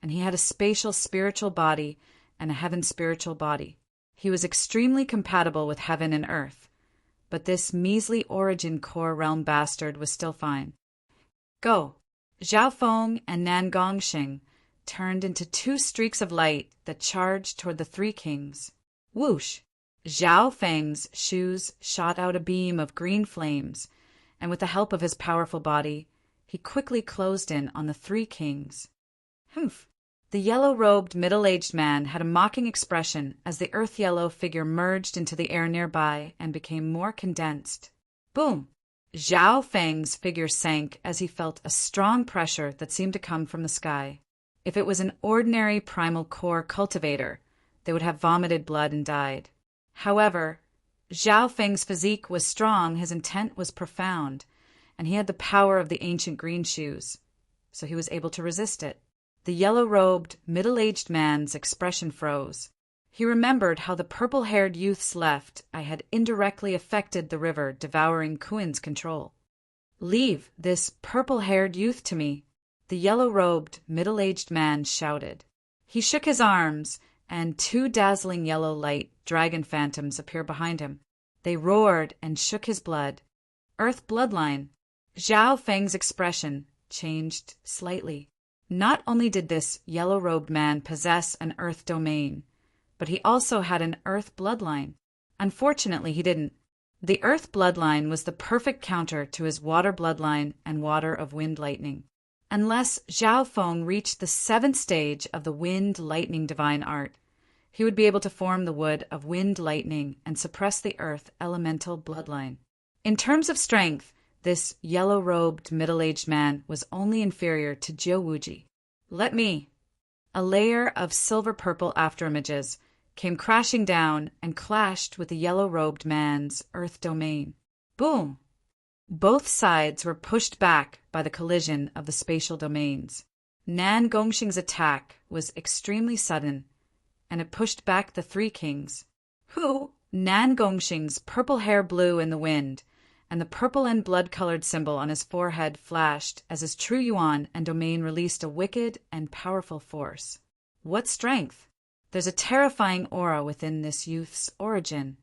and he had a spatial spiritual body and a heaven spiritual body. He was extremely compatible with heaven and earth, but this measly origin core realm bastard was still fine. Go! Zhao Feng and Nan Gongsheng turned into 2 streaks of light that charged toward the 3 kings. Whoosh! Zhao Feng's shoes shot out a beam of green flames, and with the help of his powerful body, he quickly closed in on the 3 kings. Humph! The yellow-robed, middle-aged man had a mocking expression as the earth-yellow figure merged into the air nearby and became more condensed. Boom! Zhao Feng's figure sank as he felt a strong pressure that seemed to come from the sky. If it was an ordinary primal core cultivator, they would have vomited blood and died. However, Zhao Feng's physique was strong, his intent was profound, and he had the power of the ancient green shoes, so he was able to resist it. The yellow-robed, middle-aged man's expression froze. He remembered how the purple-haired youth's left eye had indirectly affected the river, devouring Kuin's control. "Leave this purple-haired youth to me," the yellow-robed, middle-aged man shouted. He shook his arms, and 2 dazzling yellow light dragon phantoms appeared behind him. They roared and shook his blood. Earth bloodline. Zhao Feng's expression changed slightly. Not only did this yellow-robed man possess an earth domain, but he also had an earth bloodline. Unfortunately, he didn't. The earth bloodline was the perfect counter to his water bloodline and water of wind lightning. Unless Zhao Feng reached the 7th stage of the wind lightning divine art, he would be able to form the wood of wind lightning and suppress the earth elemental bloodline. In terms of strength, this yellow-robed middle-aged man was only inferior to Jiu Wuji. Let me. A layer of silver-purple afterimages came crashing down and clashed with the yellow-robed man's earth domain. Boom! Both sides were pushed back by the collision of the spatial domains. Nan Gongsheng's attack was extremely sudden, and it pushed back the 3 kings. Who? Nan Gongsheng's purple hair blew in the wind, and the purple and blood-colored symbol on his forehead flashed as his true yuan and domain released a wicked and powerful force. What strength! There's a terrifying aura within this youth's origin.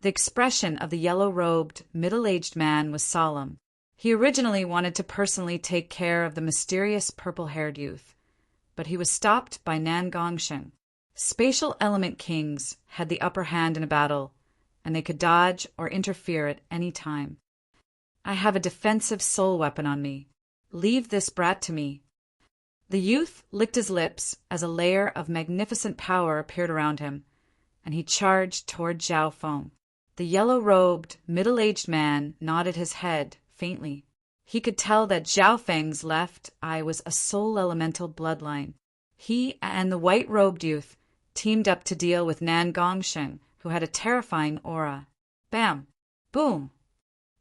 The expression of the yellow-robed, middle-aged man was solemn. He originally wanted to personally take care of the mysterious purple-haired youth, but he was stopped by Nan Gongsheng. Spatial element kings had the upper hand in a battle, and they could dodge or interfere at any time. I have a defensive soul weapon on me. Leave this brat to me. The youth licked his lips as a layer of magnificent power appeared around him, and he charged toward Zhao Feng. The yellow-robed, middle-aged man nodded his head faintly. He could tell that Zhao Feng's left eye was a soul elemental bloodline. He and the white-robed youth teamed up to deal with Nan Gongsheng, who had a terrifying aura. Bam! Boom!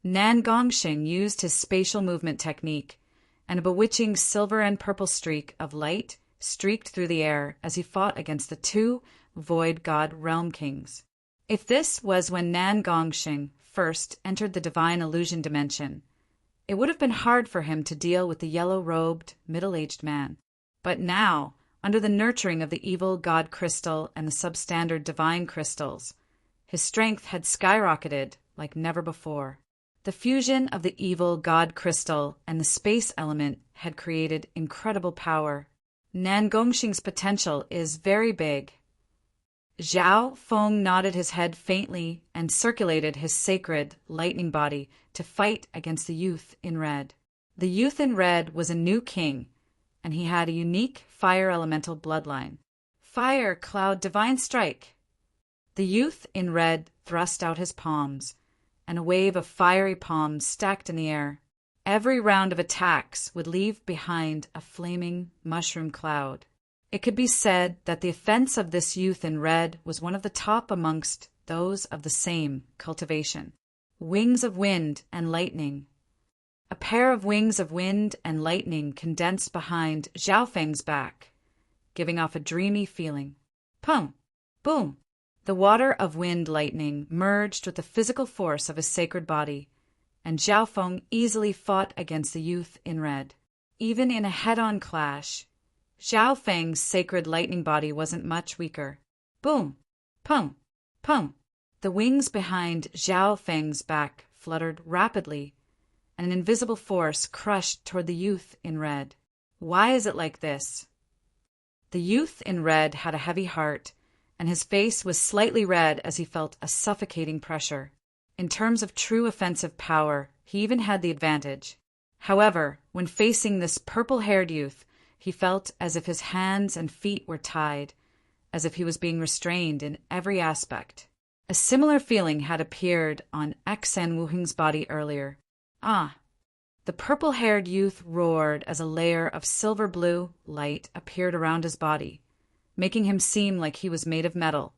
Nan Gongsheng used his spatial movement technique, and a bewitching silver and purple streak of light streaked through the air as he fought against the 2 Void God Realm Kings. If this was when Nan Gongsheng first entered the divine illusion dimension, it would have been hard for him to deal with the yellow-robed, middle-aged man. But now, under the nurturing of the evil God crystal and the substandard divine crystals, his strength had skyrocketed like never before. The fusion of the evil God crystal and the space element had created incredible power. Nan Gongsheng's potential is very big. Zhao Feng nodded his head faintly and circulated his sacred lightning body to fight against the youth in red. The youth in red was a new king, and he had a unique fire elemental bloodline. Fire, cloud, divine strike! The youth in red thrust out his palms, and a wave of fiery palms stacked in the air. Every round of attacks would leave behind a flaming mushroom cloud. It could be said that the offense of this youth in red was one of the top amongst those of the same cultivation. Wings of wind and lightning. A pair of wings of wind and lightning condensed behind Zhao Feng's back, giving off a dreamy feeling. Pum! Boom! The water of wind lightning merged with the physical force of his sacred body, and Zhao Feng easily fought against the youth in red. Even in a head-on clash, Zhao Feng's sacred lightning body wasn't much weaker. Boom! Pum! Pum! The wings behind Zhao Feng's back fluttered rapidly, and an invisible force crushed toward the youth in red. Why is it like this? The youth in red had a heavy heart, and his face was slightly red as he felt a suffocating pressure. In terms of true offensive power, he even had the advantage. However, when facing this purple-haired youth, he felt as if his hands and feet were tied, as if he was being restrained in every aspect. A similar feeling had appeared on Xen Wuheng's body earlier. Ah! The purple-haired youth roared as a layer of silver-blue light appeared around his body, making him seem like he was made of metal.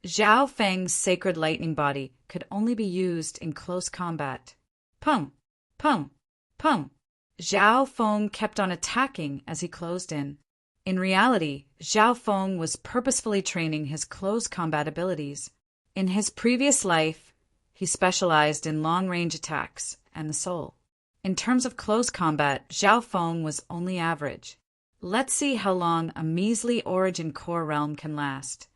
Zhao Feng's sacred lightning body could only be used in close combat. Pum! Pum! Pum! Zhao Feng kept on attacking as he closed in. In reality, Zhao Feng was purposefully training his close combat abilities. In his previous life, he specialized in long-range attacks and the soul. In terms of close combat, Zhao Feng was only average. Let's see how long a measly origin core realm can last.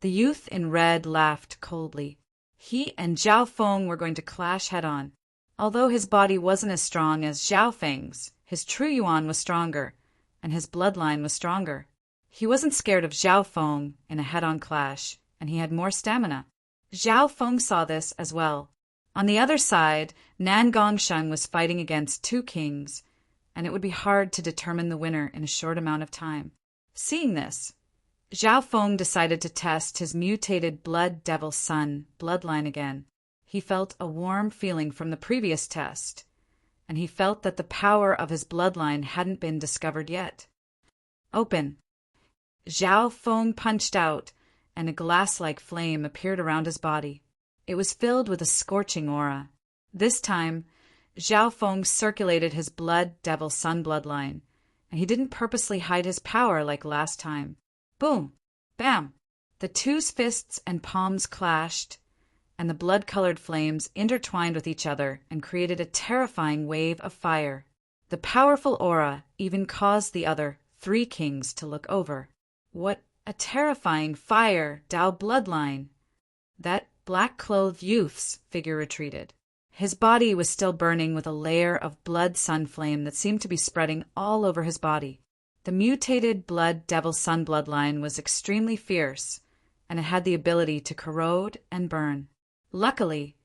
The youth in red laughed coldly. He and Zhao Feng were going to clash head-on. Although his body wasn't as strong as Zhao Feng's, his true yuan was stronger, and his bloodline was stronger. He wasn't scared of Zhao Feng in a head-on clash, and he had more stamina. Zhao Feng saw this as well. On the other side, Nan Gongsheng was fighting against two kings, and it would be hard to determine the winner in a short amount of time. Seeing this, Zhao Feng decided to test his mutated blood devil son bloodline again. He felt a warm feeling from the previous test, and he felt that the power of his bloodline hadn't been discovered yet. Open! Zhao Feng punched out, and a glass-like flame appeared around his body. It was filled with a scorching aura. This time, Zhao Feng circulated his blood devil sun bloodline, and he didn't purposely hide his power like last time. Boom! Bam! The two's fists and palms clashed, and the blood-colored flames intertwined with each other and created a terrifying wave of fire. The powerful aura even caused the other three kings to look over. What a terrifying fire Dao bloodline! That black-clothed youth's figure retreated. His body was still burning with a layer of blood sun flame that seemed to be spreading all over his body. The mutated blood devil sun bloodline was extremely fierce, and it had the ability to corrode and burn. Luckily,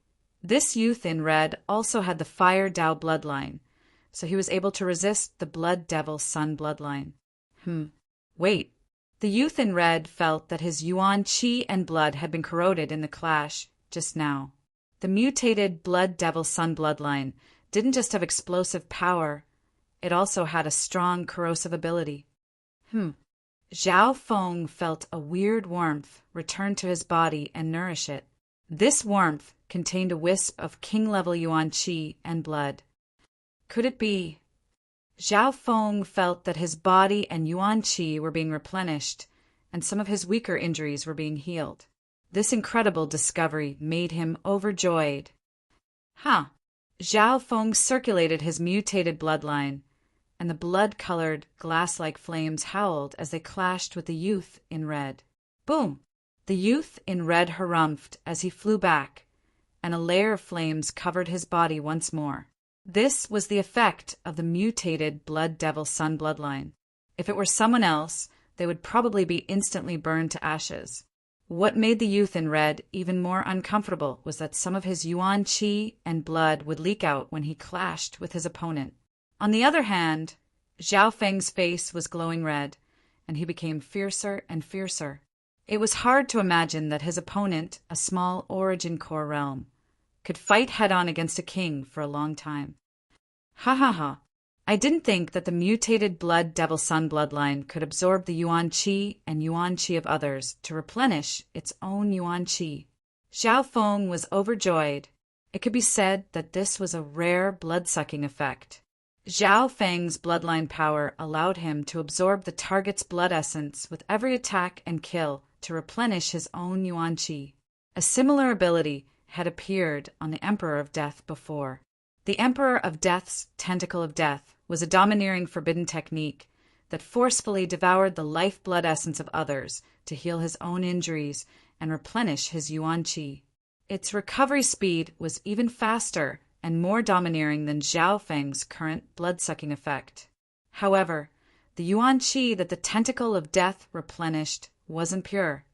this youth in red also had the fire Dao bloodline, so he was able to resist the blood devil sun bloodline. Wait. The youth in red felt that his yuan qi and blood had been corroded in the clash just now. The mutated blood devil sun bloodline didn't just have explosive power, it also had a strong corrosive ability. Zhao Feng felt a weird warmth return to his body and nourish it. This warmth contained a wisp of king-level yuan qi and blood. Could it be? Zhao Feng felt that his body and yuan qi were being replenished, and some of his weaker injuries were being healed. This incredible discovery made him overjoyed. Zhao Feng circulated his mutated bloodline, and the blood-colored, glass-like flames howled as they clashed with the youth in red. Boom! The youth in red harumphed as he flew back, and a layer of flames covered his body once more. This was the effect of the mutated blood devil sun bloodline. If it were someone else, they would probably be instantly burned to ashes. What made the youth in red even more uncomfortable was that some of his yuan qi and blood would leak out when he clashed with his opponent. On the other hand, Zhao Feng's face was glowing red, and he became fiercer and fiercer. It was hard to imagine that his opponent, a small origin core realm, could fight head-on against a king for a long time. Ha ha ha. I didn't think that the mutated blood devil sun bloodline could absorb the yuan qi and yuan qi of others to replenish its own yuan qi. Zhao Feng was overjoyed. It could be said that this was a rare blood-sucking effect. Zhao Feng's bloodline power allowed him to absorb the target's blood essence with every attack and kill to replenish his own yuan qi. A similar ability had appeared on the Emperor of Death before. The Emperor of Death's Tentacle of Death was a domineering forbidden technique that forcefully devoured the lifeblood essence of others to heal his own injuries and replenish his yuan qi. Its recovery speed was even faster and more domineering than Zhao Feng's current blood-sucking effect. However, the yuan qi that the Tentacle of Death replenished wasn't pure,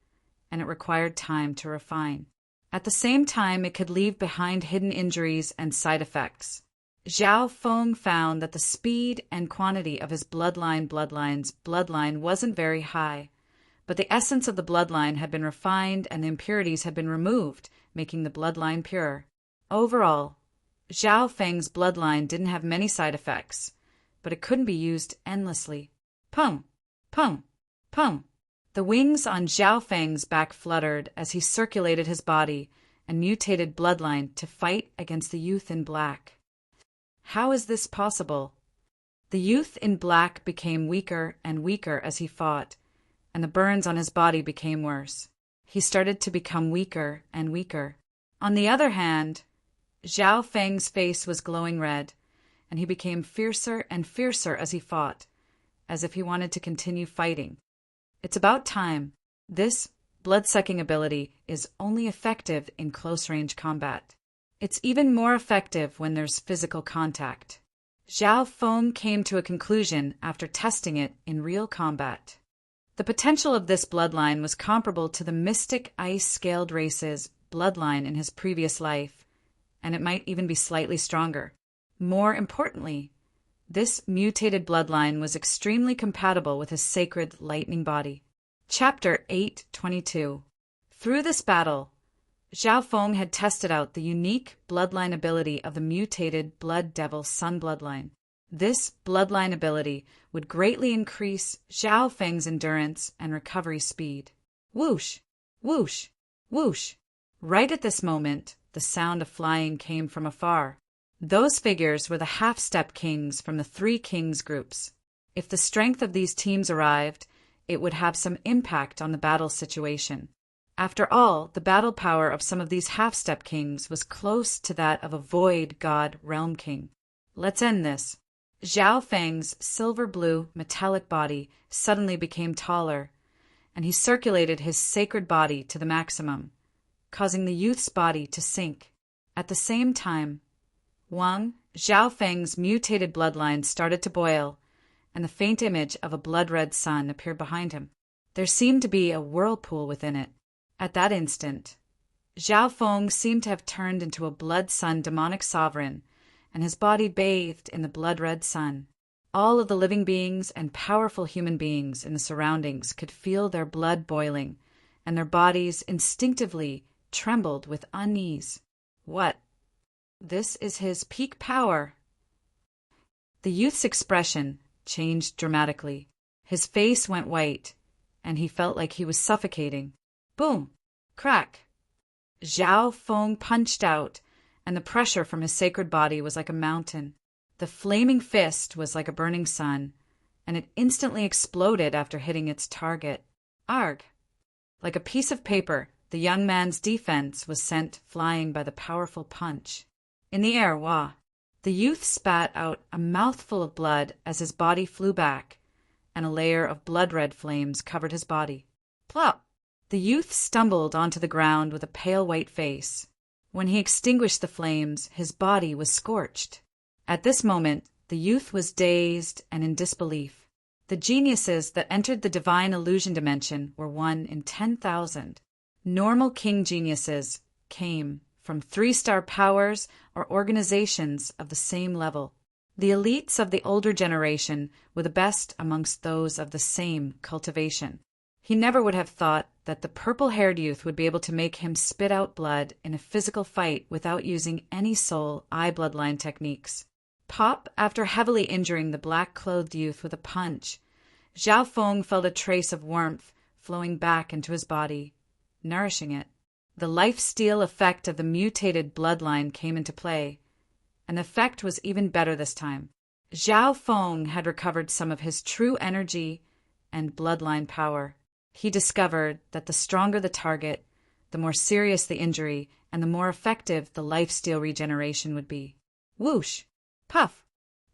and it required time to refine. At the same time, it could leave behind hidden injuries and side effects. Zhao Feng found that the speed and quantity of his bloodline wasn't very high, but the essence of the bloodline had been refined and the impurities had been removed, making the bloodline pure. Overall, Zhao Feng's bloodline didn't have many side effects, but it couldn't be used endlessly. Pung! Pung! Pung! The wings on Zhao Feng's back fluttered as he circulated his body and mutated bloodline to fight against the youth in black. How is this possible? The youth in black became weaker and weaker as he fought, and the burns on his body became worse. He started to become weaker and weaker. On the other hand, Zhao Feng's face was glowing red, and he became fiercer and fiercer as he fought, as if he wanted to continue fighting. It's about time. This blood-sucking ability is only effective in close-range combat. It's even more effective when there's physical contact. Zhao Feng came to a conclusion after testing it in real combat. The potential of this bloodline was comparable to the mystic ice-scaled race's bloodline in his previous life, and it might even be slightly stronger. More importantly, this mutated bloodline was extremely compatible with his sacred lightning body. Chapter 8:22. Through this battle, Zhao Feng had tested out the unique bloodline ability of the mutated blood devil sun bloodline. This bloodline ability would greatly increase Zhao Feng's endurance and recovery speed. Whoosh! Whoosh! Whoosh! Right at this moment, the sound of flying came from afar. Those figures were the half-step kings from the three kings groups. If the strength of these teams arrived, it would have some impact on the battle situation. After all, the battle power of some of these half-step kings was close to that of a void god realm king. Let's end this. Zhao Feng's silver-blue metallic body suddenly became taller, and he circulated his sacred body to the maximum, causing the youth's body to sink. At the same time, Zhao Feng's mutated bloodline started to boil, and the faint image of a blood-red sun appeared behind him. There seemed to be a whirlpool within it. At that instant, Zhao Feng seemed to have turned into a blood-sun demonic sovereign, and his body bathed in the blood-red sun. All of the living beings and powerful human beings in the surroundings could feel their blood boiling, and their bodies instinctively trembled with unease. What? This is his peak power. The youth's expression changed dramatically. His face went white, and he felt like he was suffocating. Boom! Crack! Zhao Feng punched out, and the pressure from his sacred body was like a mountain. The flaming fist was like a burning sun, and it instantly exploded after hitting its target. Arg! Like a piece of paper, the young man's defense was sent flying by the powerful punch. In the air, wah! The youth spat out a mouthful of blood as his body flew back, and a layer of blood-red flames covered his body. Plop! The youth stumbled onto the ground with a pale white face. When he extinguished the flames, his body was scorched. At this moment, the youth was dazed and in disbelief. The geniuses that entered the divine illusion dimension were 1 in 10,000. Normal king geniuses came from 3-star powers or organizations of the same level. The elites of the older generation were the best amongst those of the same cultivation. He never would have thought that the purple-haired youth would be able to make him spit out blood in a physical fight without using any soul eye bloodline techniques. Pop, after heavily injuring the black-clothed youth with a punch, Zhao Feng felt a trace of warmth flowing back into his body, nourishing it. The life-steal effect of the mutated bloodline came into play, and the effect was even better this time. Zhao Feng had recovered some of his true energy and bloodline power. He discovered that the stronger the target, the more serious the injury, and the more effective the life-steal regeneration would be. Whoosh! Puff!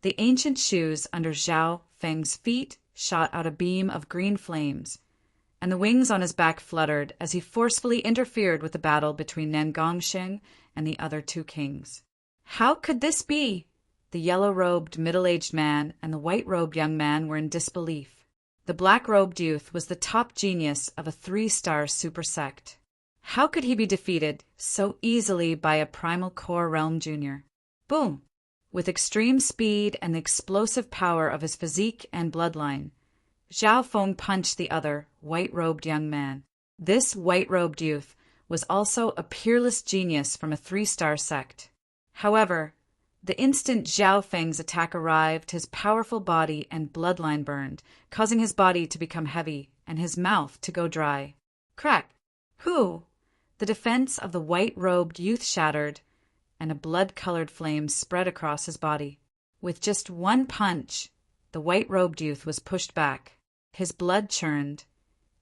The ancient shoes under Zhao Feng's feet shot out a beam of green flames, and the wings on his back fluttered as he forcefully interfered with the battle between Nangongsheng and the other two kings. How could this be? The yellow-robed middle-aged man and the white-robed young man were in disbelief. The black-robed youth was the top genius of a 3-star super sect. How could he be defeated so easily by a Primal Core Realm Junior? Boom! With extreme speed and the explosive power of his physique and bloodline, Zhao Feng punched the other, white-robed young man. This white-robed youth was also a peerless genius from a 3-star sect. However, the instant Zhao Feng's attack arrived, his powerful body and bloodline burned, causing his body to become heavy and his mouth to go dry. Crack! Hoo! The defense of the white-robed youth shattered, and a blood-colored flame spread across his body. With just one punch, the white-robed youth was pushed back. His blood churned,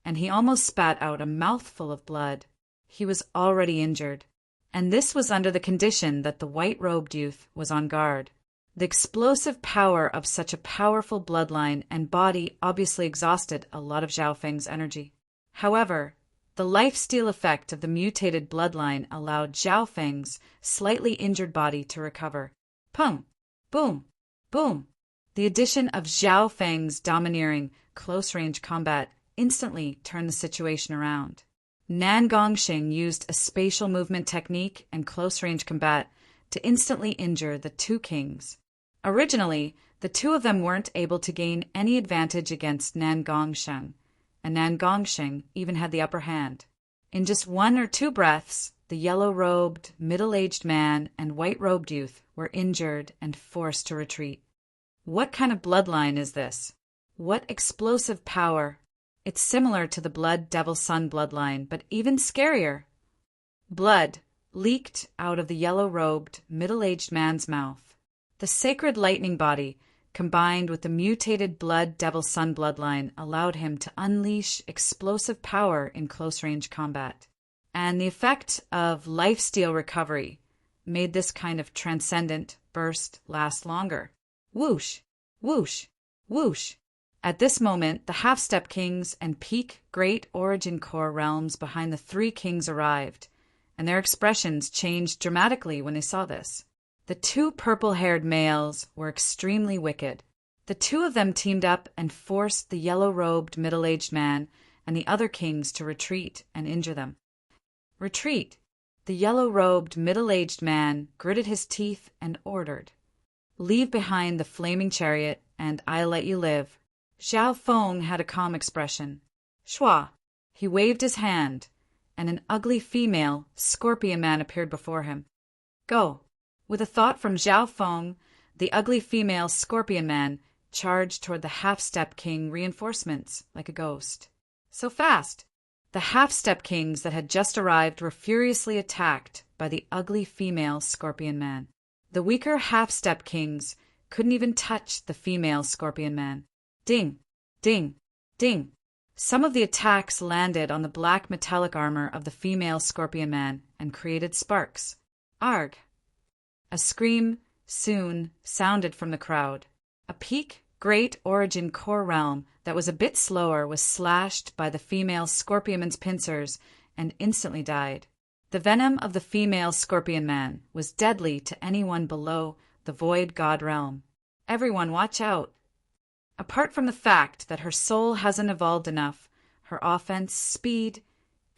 and he almost spat out a mouthful of blood. He was already injured, and this was under the condition that the white-robed youth was on guard. The explosive power of such a powerful bloodline and body obviously exhausted a lot of Zhao Feng's energy. However, the life-steal effect of the mutated bloodline allowed Zhao Feng's slightly injured body to recover. Pum! Boom! Boom! The addition of Zhao Feng's domineering, close-range combat instantly turned the situation around. Nangongsheng used a spatial movement technique and close-range combat to instantly injure the two kings. Originally, the two of them weren't able to gain any advantage against Nangongsheng, and Nangongsheng even had the upper hand. In just 1 or 2 breaths, the yellow-robed, middle-aged man and white-robed youth were injured and forced to retreat. What kind of bloodline is this? What explosive power? It's similar to the Blood Devil Sun bloodline, but even scarier. Blood leaked out of the yellow-robed, middle-aged man's mouth. The sacred lightning body, combined with the mutated Blood Devil Sun bloodline, allowed him to unleash explosive power in close-range combat. And the effect of life-steal recovery made this kind of transcendent burst last longer. Whoosh! Whoosh! Whoosh! At this moment, the half-step kings and peak Great Origin Core realms behind the 3 kings arrived, and their expressions changed dramatically when they saw this. The 2 purple-haired males were extremely wicked. The 2 of them teamed up and forced the yellow-robed middle-aged man and the other kings to retreat and injure them. Retreat! The yellow-robed middle-aged man gritted his teeth and ordered, "Leave behind the flaming chariot, and I'll let you live." Zhao Feng had a calm expression. Shua! He waved his hand, and an ugly female scorpion man appeared before him. Go! With a thought from Zhao Feng, the ugly female scorpion man charged toward the half-step king reinforcements like a ghost. So fast! The half-step kings that had just arrived were furiously attacked by the ugly female scorpion man. The weaker half-step kings couldn't even touch the female scorpion man. Ding! Ding! Ding! Some of the attacks landed on the black metallic armor of the female scorpion man and created sparks. Arg! A scream soon sounded from the crowd. A peak Great Origin Core realm that was a bit slower was slashed by the female scorpionman's pincers and instantly died. The venom of the female scorpion man was deadly to anyone below the Void God realm. Everyone watch out! Apart from the fact that her soul hasn't evolved enough, her offense, speed,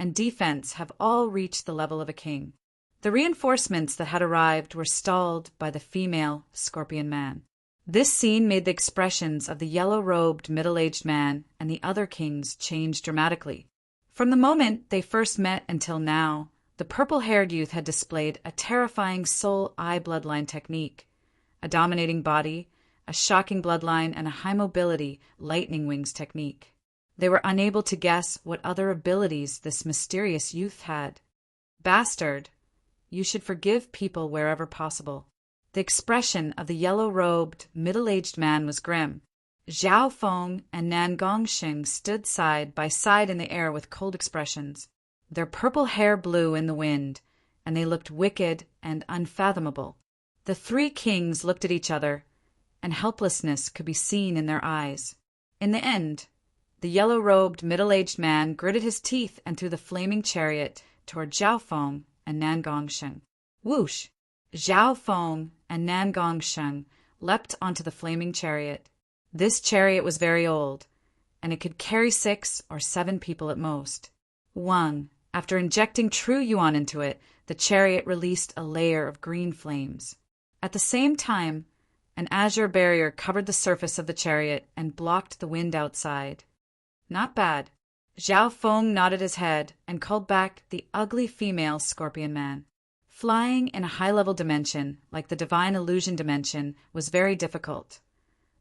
and defense have all reached the level of a king. The reinforcements that had arrived were stalled by the female scorpion man. This scene made the expressions of the yellow-robed middle-aged man and the other kings change dramatically. From the moment they first met until now, the purple-haired youth had displayed a terrifying soul-eye bloodline technique, a dominating body, a shocking bloodline, and a high-mobility lightning wings technique. They were unable to guess what other abilities this mysterious youth had. Bastard, you should forgive people wherever possible. The expression of the yellow-robed, middle-aged man was grim. Zhao Feng and Nan Gongxing stood side by side in the air with cold expressions. Their purple hair blew in the wind, and they looked wicked and unfathomable. The three kings looked at each other, and helplessness could be seen in their eyes. In the end, the yellow-robed, middle-aged man gritted his teeth and threw the flaming chariot toward Zhao Feng and Nan Gongxing. Whoosh! Zhao Feng and Nan Gongxing leapt onto the flaming chariot. This chariot was very old, and it could carry 6 or 7 people at most. After injecting true yuan into it, the chariot released a layer of green flames. At the same time, an azure barrier covered the surface of the chariot and blocked the wind outside. Not bad. Zhao Feng nodded his head and called back the ugly female scorpion man. Flying in a high-level dimension, like the divine illusion dimension, was very difficult.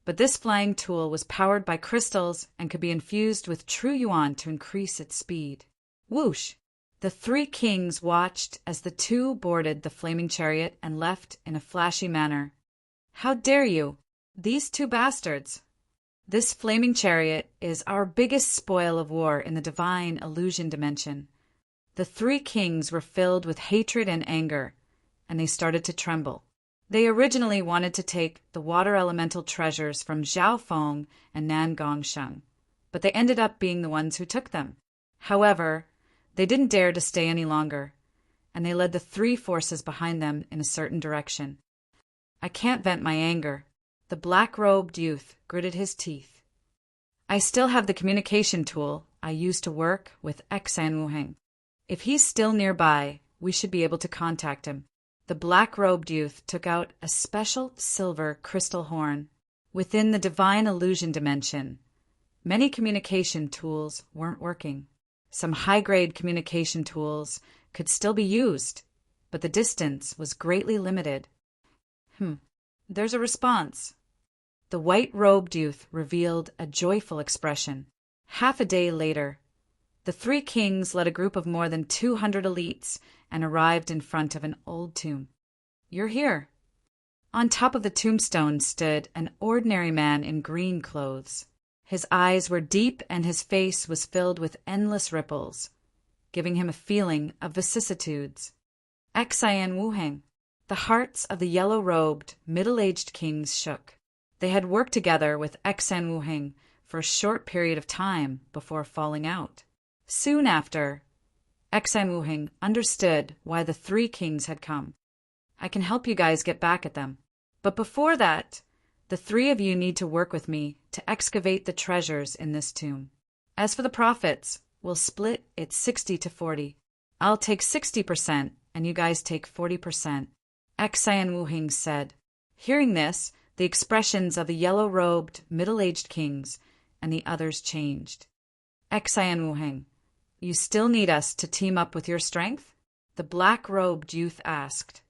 But this flying tool was powered by crystals and could be infused with true yuan to increase its speed. Whoosh! The three kings watched as the two boarded the flaming chariot and left in a flashy manner. How dare you? These two bastards! This flaming chariot is our biggest spoil of war in the divine illusion dimension. The three kings were filled with hatred and anger, and they started to tremble. They originally wanted to take the water elemental treasures from Zhao Feng and Nan Gongxing, but they ended up being the ones who took them. However, they didn't dare to stay any longer, and they led the three forces behind them in a certain direction. I can't vent my anger. The black-robed youth gritted his teeth. I still have the communication tool I used to work with Xan Wuheng. If he's still nearby, we should be able to contact him. The black-robed youth took out a special silver crystal horn. Within the divine illusion dimension, many communication tools weren't working. Some high-grade communication tools could still be used, but the distance was greatly limited. There's a response. The white-robed youth revealed a joyful expression. Half a day later, the three kings led a group of more than 200 elites and arrived in front of an old tomb. You're here. On top of the tombstone stood an ordinary man in green clothes. His eyes were deep and his face was filled with endless ripples, giving him a feeling of vicissitudes. Xan Wuheng. The hearts of the yellow-robed, middle-aged kings shook. They had worked together with Xan Wuheng for a short period of time before falling out. Soon after, Xan Wuheng understood why the three kings had come. I can help you guys get back at them. But before that, the three of you need to work with me to excavate the treasures in this tomb. As for the profits, we'll split it 60-40. I'll take 60% and you guys take 40%. Xan Wuheng said. Hearing this, the expressions of the yellow-robed, middle-aged kings and the others changed. Xan Wuheng, you still need us to team up with your strength? The black-robed youth asked.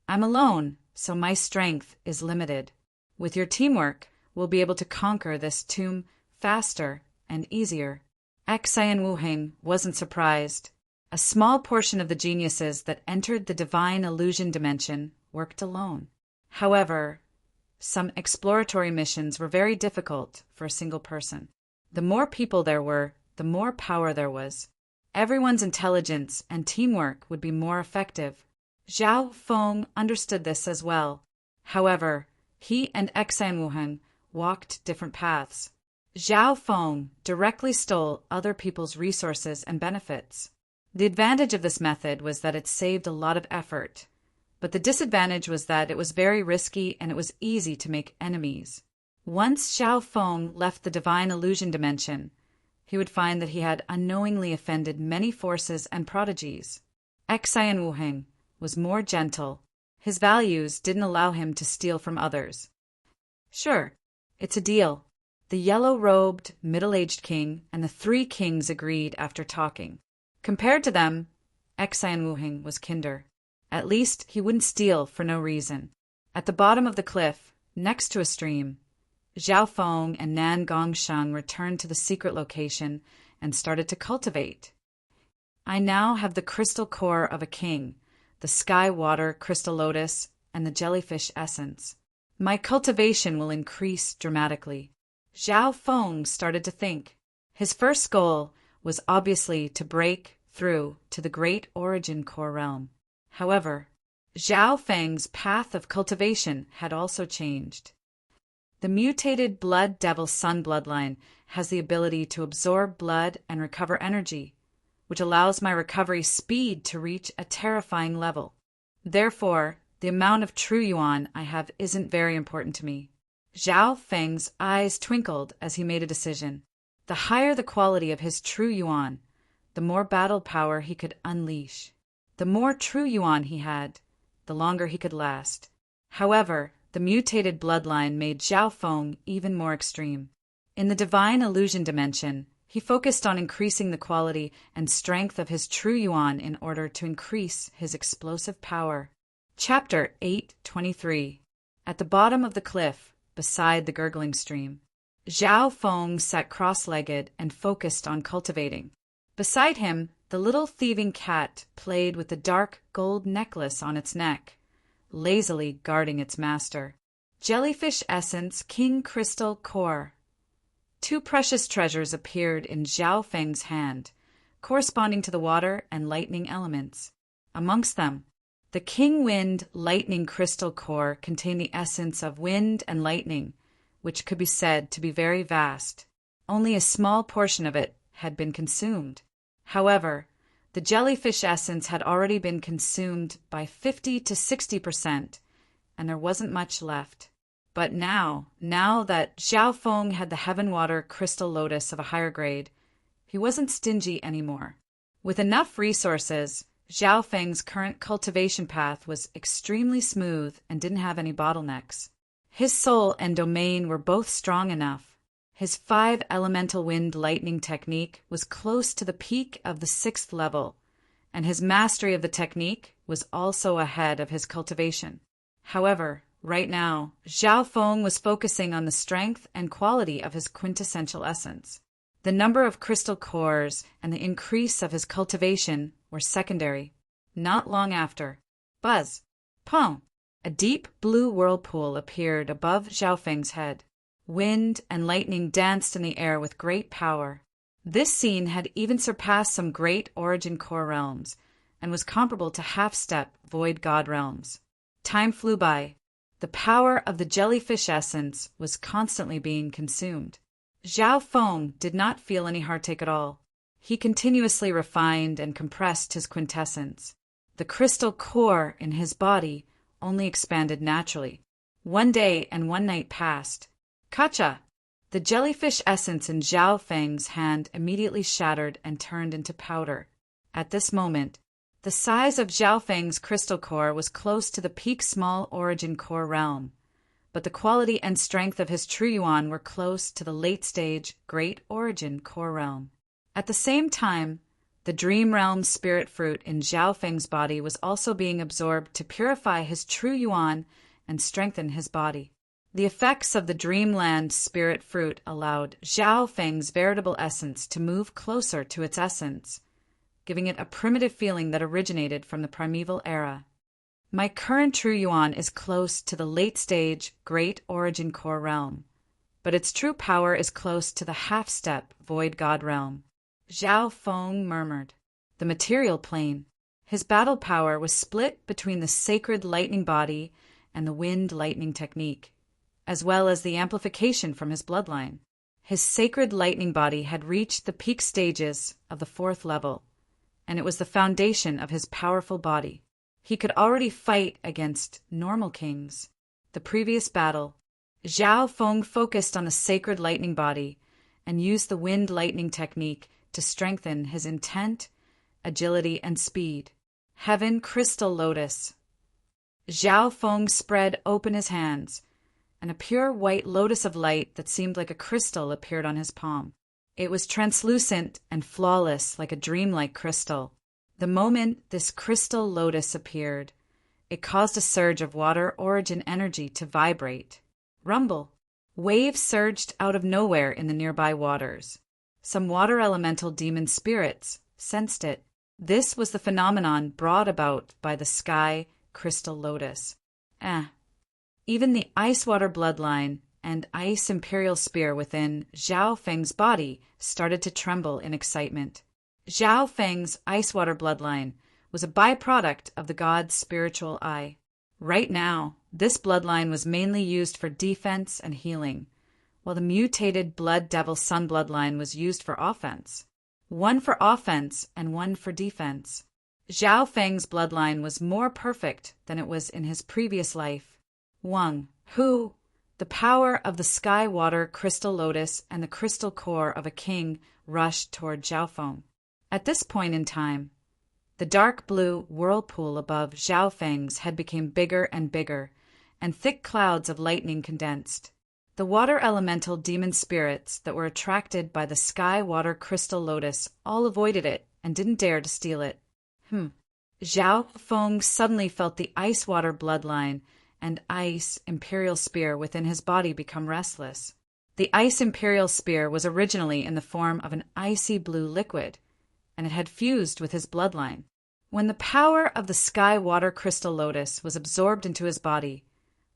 I'm alone, so my strength is limited. With your teamwork, we'll be able to conquer this tomb faster and easier. Xan Wuheng wasn't surprised. A small portion of the geniuses that entered the divine illusion dimension worked alone. However, some exploratory missions were very difficult for a single person. The more people there were, the more power there was. Everyone's intelligence and teamwork would be more effective. Zhao Feng understood this as well. However, he and Xan Wuheng walked different paths. Zhao Feng directly stole other people's resources and benefits. The advantage of this method was that it saved a lot of effort, but the disadvantage was that it was very risky and it was easy to make enemies. Once Zhao Feng left the divine illusion dimension, he would find that he had unknowingly offended many forces and prodigies. Xian Wuheng was more gentle. His values didn't allow him to steal from others. Sure, it's a deal. The yellow-robed, middle-aged king and the three kings agreed after talking. Compared to them, Xian Wuheng was kinder. At least he wouldn't steal for no reason. At the bottom of the cliff, next to a stream, Zhao Feng and Nan Gongsheng returned to the secret location and started to cultivate. I now have the crystal core of a king, the sky water crystal lotus, and the jellyfish essence. My cultivation will increase dramatically. Zhao Feng started to think. His first goal was obviously to break through to the great origin core realm. However, Zhao Feng's path of cultivation had also changed. The mutated blood devil sun bloodline has the ability to absorb blood and recover energy, which allows my recovery speed to reach a terrifying level. Therefore, the amount of true yuan I have isn't very important to me. Zhao Feng's eyes twinkled as he made a decision. The higher the quality of his true yuan, the more battle power he could unleash. The more true yuan he had, the longer he could last. However, the mutated bloodline made Zhao Feng even more extreme. In the divine illusion dimension, he focused on increasing the quality and strength of his true yuan in order to increase his explosive power. Chapter 8:23. At the bottom of the cliff, beside the gurgling stream, Zhao Feng sat cross-legged and focused on cultivating. Beside him, the little thieving cat played with the dark gold necklace on its neck, lazily guarding its master. Jellyfish Essence King Crystal Core. Two precious treasures appeared in Zhao Feng's hand, corresponding to the water and lightning elements. Amongst them, the King Wind Lightning Crystal Core contained the essence of wind and lightning, which could be said to be very vast. Only a small portion of it had been consumed. However, the jellyfish essence had already been consumed by 50 to 60%, and there wasn't much left. But now that Zhao Feng had the Heaven Water Crystal Lotus of a higher grade, he wasn't stingy anymore. With enough resources, Zhao Feng's current cultivation path was extremely smooth and didn't have any bottlenecks. His soul and domain were both strong enough. His 5 elemental wind lightning technique was close to the peak of the 6th level, and his mastery of the technique was also ahead of his cultivation. However, right now, Zhao Feng was focusing on the strength and quality of his quintessential essence. The number of crystal cores and the increase of his cultivation were secondary. Not long after, buzz, pong, a deep blue whirlpool appeared above Zhao Feng's head. Wind and lightning danced in the air with great power. This scene had even surpassed some great origin core realms, and was comparable to half-step void god realms. Time flew by. The power of the jellyfish essence was constantly being consumed. Zhao Feng did not feel any heartache at all. He continuously refined and compressed his quintessence. The crystal core in his body only expanded naturally. One day and one night passed. Kacha! The jellyfish essence in Zhao Feng's hand immediately shattered and turned into powder. At this moment, the size of Zhao Feng's crystal core was close to the peak small origin core realm, but the quality and strength of his true yuan were close to the late-stage great origin core realm. At the same time, the dream realm spirit fruit in Zhao Feng's body was also being absorbed to purify his true yuan and strengthen his body. The effects of the dreamland spirit fruit allowed Zhao Feng's veritable essence to move closer to its essence, giving it a primitive feeling that originated from the primeval era. My current true yuan is close to the late-stage great origin core realm, but its true power is close to the half-step void god realm. Zhao Feng murmured. The material plane. His battle power was split between the sacred lightning body and the wind lightning technique, as well as the amplification from his bloodline. His sacred lightning body had reached the peak stages of the 4th level, and it was the foundation of his powerful body. He could already fight against normal kings. The previous battle, Zhao Feng focused on the sacred lightning body and used the wind lightning technique to strengthen his intent, agility, and speed. Heaven Crystal Lotus. Zhao Feng spread open his hands, and a pure white lotus of light that seemed like a crystal appeared on his palm. It was translucent and flawless like a dreamlike crystal. The moment this crystal lotus appeared, it caused a surge of water origin energy to vibrate. Rumble. Waves surged out of nowhere in the nearby waters. Some water elemental demon spirits sensed it. This was the phenomenon brought about by the sky crystal lotus. Even the ice water bloodline and ice imperial spear within Zhao Feng's body started to tremble in excitement. Zhao Feng's ice water bloodline was a byproduct of the god's spiritual eye. Right now, this bloodline was mainly used for defense and healing, while the mutated blood devil sun bloodline was used for offense. One for offense and one for defense. Zhao Feng's bloodline was more perfect than it was in his previous life. Wang, who, the power of the sky water crystal lotus and the crystal core of a king rushed toward Zhao Feng. At this point in time, the dark blue whirlpool above Zhao Feng's head became bigger and bigger, and thick clouds of lightning condensed. The water elemental demon spirits that were attracted by the sky water crystal lotus all avoided it and didn't dare to steal it. Zhao Feng suddenly felt the ice water bloodline and ice imperial spear within his body become restless. The ice imperial spear was originally in the form of an icy blue liquid, and it had fused with his bloodline. When the power of the sky water crystal lotus was absorbed into his body,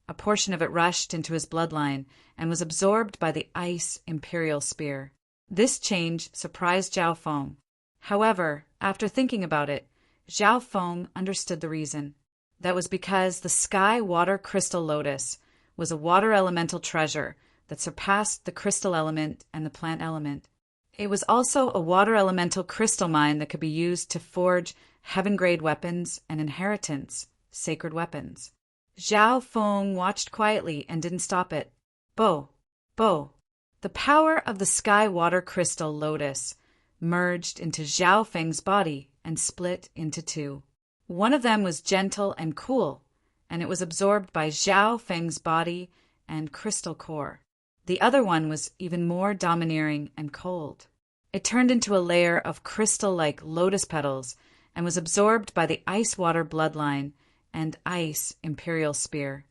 a portion of it rushed into his bloodline and was absorbed by the ice imperial spear. This change surprised Zhao Feng. However, after thinking about it, Zhao Feng understood the reason. That was because the sky water crystal lotus was a water elemental treasure that surpassed the crystal element and the plant element. It was also a water elemental crystal mine that could be used to forge heaven-grade weapons and inheritance, sacred weapons. Zhao Feng watched quietly and didn't stop it. Bo. The power of the sky water crystal lotus merged into Zhao Feng's body and split into two. One of them was gentle and cool, and it was absorbed by Zhao Feng's body and crystal core. The other one was even more domineering and cold. It turned into a layer of crystal-like lotus petals and was absorbed by the ice water bloodline and ice imperial spear.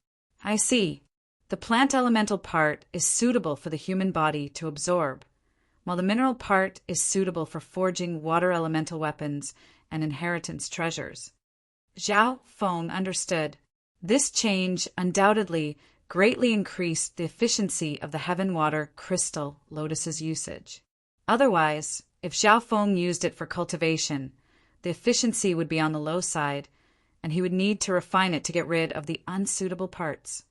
I see. The plant elemental part is suitable for the human body to absorb, while the mineral part is suitable for forging water elemental weapons and inheritance treasures. Zhao Feng understood. This change undoubtedly greatly increased the efficiency of the heaven water crystal lotus's usage. Otherwise, if Zhao Feng used it for cultivation, the efficiency would be on the low side, and he would need to refine it to get rid of the unsuitable parts.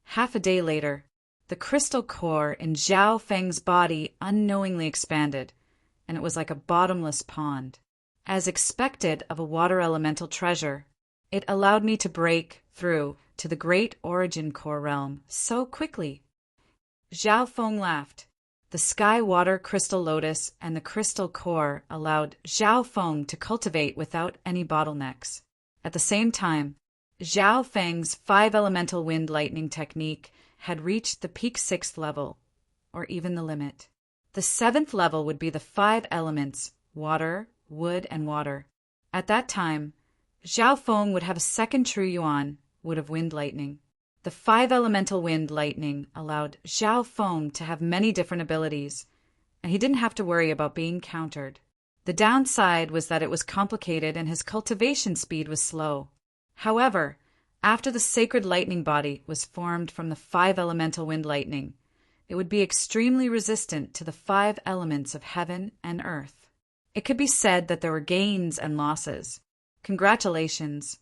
Half a day later, the crystal core in Zhao Feng's body unknowingly expanded, and it was like a bottomless pond. As expected of a water elemental treasure, it allowed me to break through to the great origin core realm so quickly. Zhao Feng laughed. The sky water crystal lotus and the crystal core allowed Zhao Feng to cultivate without any bottlenecks. At the same time, Zhao Feng's 5 elemental wind lightning technique had reached the peak 6th level, or even the limit. The 7th level would be the 5 elements, water, wood, and water. At that time, Zhao Feng would have a second true yuan, wood of wind lightning. The 5 elemental wind lightning allowed Zhao Feng to have many different abilities, and he didn't have to worry about being countered. The downside was that it was complicated and his cultivation speed was slow. However, after the sacred lightning body was formed from the 5 elemental wind lightning, it would be extremely resistant to the 5 elements of heaven and earth. It could be said that there were gains and losses. Congratulations.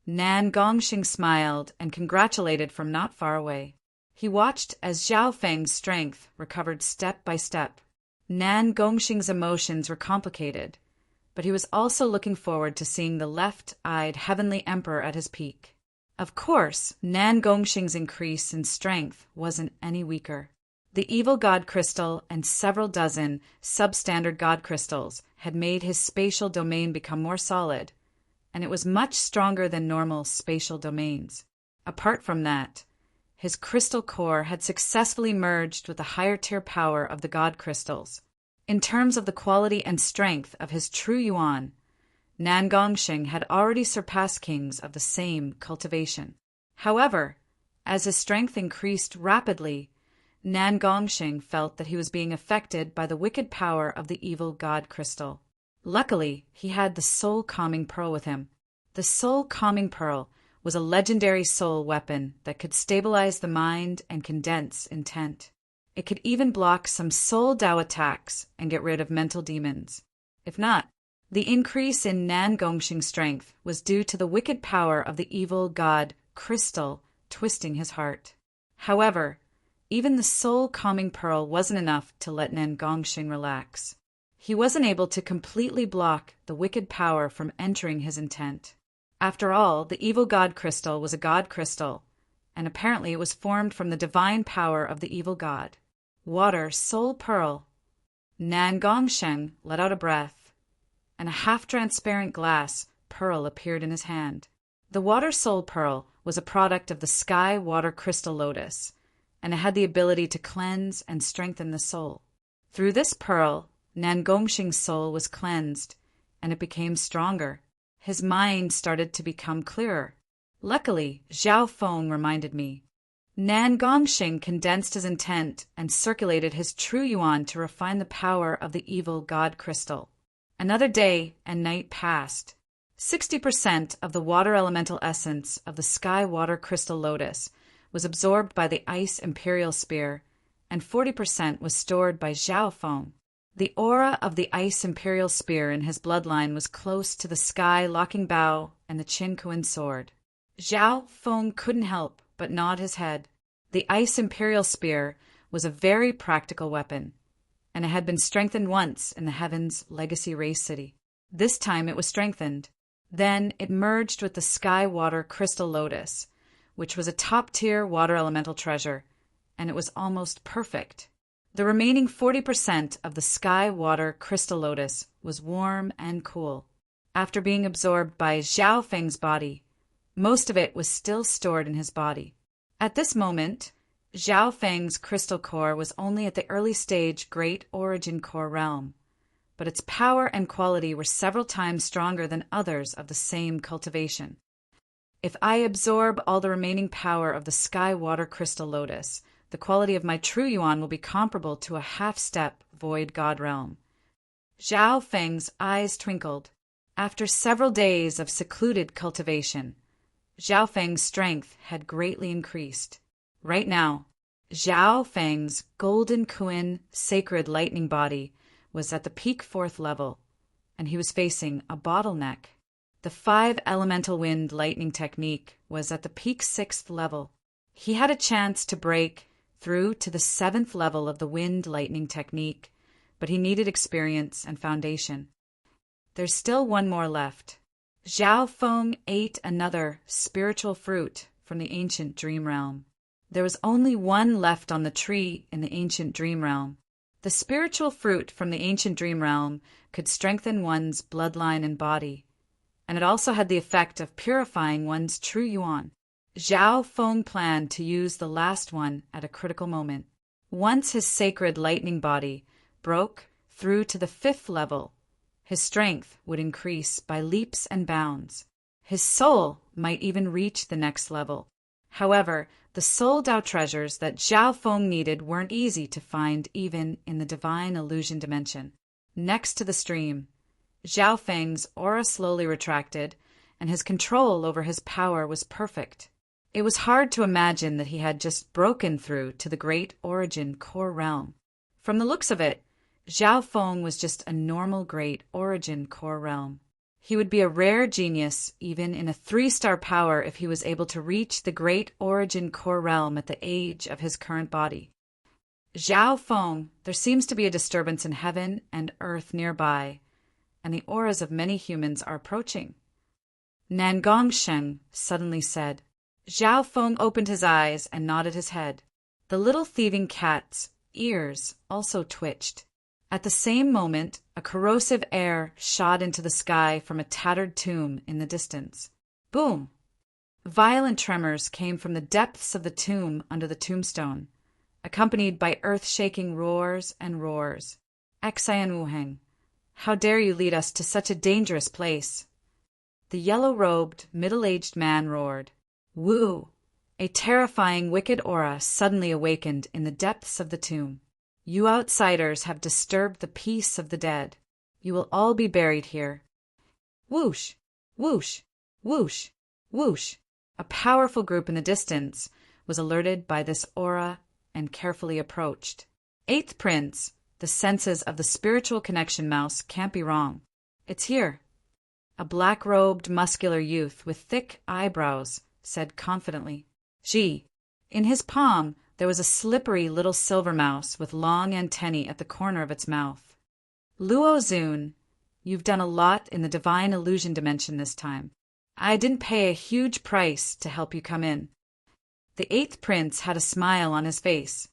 Nan Gongxing smiled and congratulated from not far away. He watched as Zhao Feng's strength recovered step by step. Nan Gongxing's emotions were complicated, but he was also looking forward to seeing the left-eyed heavenly emperor at his peak. Of course, Nan Gongxing's increase in strength wasn't any weaker. The evil god crystal and several dozen substandard god crystals had made his spatial domain become more solid, and it was much stronger than normal spatial domains. Apart from that, his crystal core had successfully merged with the higher-tier power of the god crystals. In terms of the quality and strength of his true yuan, Nan Gongxing had already surpassed kings of the same cultivation. However, as his strength increased rapidly, Nan Gongxing felt that he was being affected by the wicked power of the evil god crystal. Luckily, he had the Soul Calming Pearl with him. The Soul Calming Pearl was a legendary soul weapon that could stabilize the mind and condense intent. It could even block some soul Dao attacks and get rid of mental demons. If not, the increase in Nan Gongxing's strength was due to the wicked power of the evil god crystal twisting his heart. However, even the Soul Calming Pearl wasn't enough to let Nan Gongxing relax. He wasn't able to completely block the wicked power from entering his intent. After all, the evil god crystal was a god crystal, and apparently it was formed from the divine power of the evil god. Water Soul Pearl. Nan Gongxing let out a breath, and a half-transparent glass pearl appeared in his hand. The Water Soul Pearl was a product of the Sky Water Crystal Lotus, and it had the ability to cleanse and strengthen the soul. Through this pearl, Nan Gongxing's soul was cleansed, and it became stronger. His mind started to become clearer. Luckily, Zhao Feng reminded me. Nan Gongxing condensed his intent and circulated his true yuan to refine the power of the evil god crystal. Another day and night passed. 60% of the water elemental essence of the Sky Water Crystal Lotus was absorbed by the Ice Imperial Spear, and 40% was stored by Zhao Feng. The aura of the Ice Imperial Spear in his bloodline was close to the Sky Locking Bow and the Qin Kuan Sword. Zhao Feng couldn't help but nod his head. The Ice Imperial Spear was a very practical weapon, and it had been strengthened once in the Heaven's Legacy Race City. This time it was strengthened. Then it merged with the Sky Water Crystal Lotus, which was a top-tier water elemental treasure, and it was almost perfect. The remaining 40% of the Sky Water Crystal Lotus was warm and cool. After being absorbed by Zhao Feng's body, most of it was still stored in his body. At this moment, Zhao Feng's crystal core was only at the early stage Great Origin Core realm, but its power and quality were several times stronger than others of the same cultivation. If I absorb all the remaining power of the Sky Water Crystal Lotus, the quality of my true yuan will be comparable to a half-step Void God realm. Zhao Feng's eyes twinkled. After several days of secluded cultivation, Zhao Feng's strength had greatly increased. Right now, Zhao Feng's Golden Kuan Sacred Lightning Body was at the peak 4th level, and he was facing a bottleneck. The 5 Elemental Wind Lightning Technique was at the peak 6th level. He had a chance to break through to the 7th level of the Wind Lightning Technique, but he needed experience and foundation. There's still one more left. Zhao Feng ate another spiritual fruit from the ancient dream realm. There was only one left on the tree in the ancient dream realm. The spiritual fruit from the ancient dream realm could strengthen one's bloodline and body, and it also had the effect of purifying one's true yuan. Zhao Feng planned to use the last one at a critical moment. Once his sacred lightning body broke through to the 5th level, his strength would increase by leaps and bounds. His soul might even reach the next level. However, the soul Dao treasures that Zhao Feng needed weren't easy to find even in the divine illusion dimension. Next to the stream, Zhao Feng's aura slowly retracted, and his control over his power was perfect. It was hard to imagine that he had just broken through to the Great Origin Core realm. From the looks of it, Zhao Feng was just a normal Great Origin Core realm. He would be a rare genius even in a 3-star power if he was able to reach the Great Origin Core realm at the age of his current body. Zhao Feng, there seems to be a disturbance in heaven and earth nearby, and the auras of many humans are approaching. Nan Gongxing suddenly said. Zhao Feng opened his eyes and nodded his head. The little thieving cat's ears also twitched. At the same moment, a corrosive air shot into the sky from a tattered tomb in the distance. Boom! Violent tremors came from the depths of the tomb under the tombstone, accompanied by earth-shaking roars and roars. Exayan Wuheng, how dare you lead us to such a dangerous place? The yellow-robed, middle-aged man roared. Wu! A terrifying wicked aura suddenly awakened in the depths of the tomb. You outsiders have disturbed the peace of the dead. You will all be buried here. Whoosh! Whoosh! Whoosh! Whoosh! A powerful group in the distance was alerted by this aura and carefully approached. Eighth Prince, the senses of the spiritual connection mouse can't be wrong. It's here. A black-robed, muscular youth with thick eyebrows said confidently. Gee. In his palm there was a slippery little silver mouse with long antennae at the corner of its mouth. Luo Zun, you've done a lot in the divine illusion dimension this time. I didn't pay a huge price to help you come in. The Eighth Prince had a smile on his face.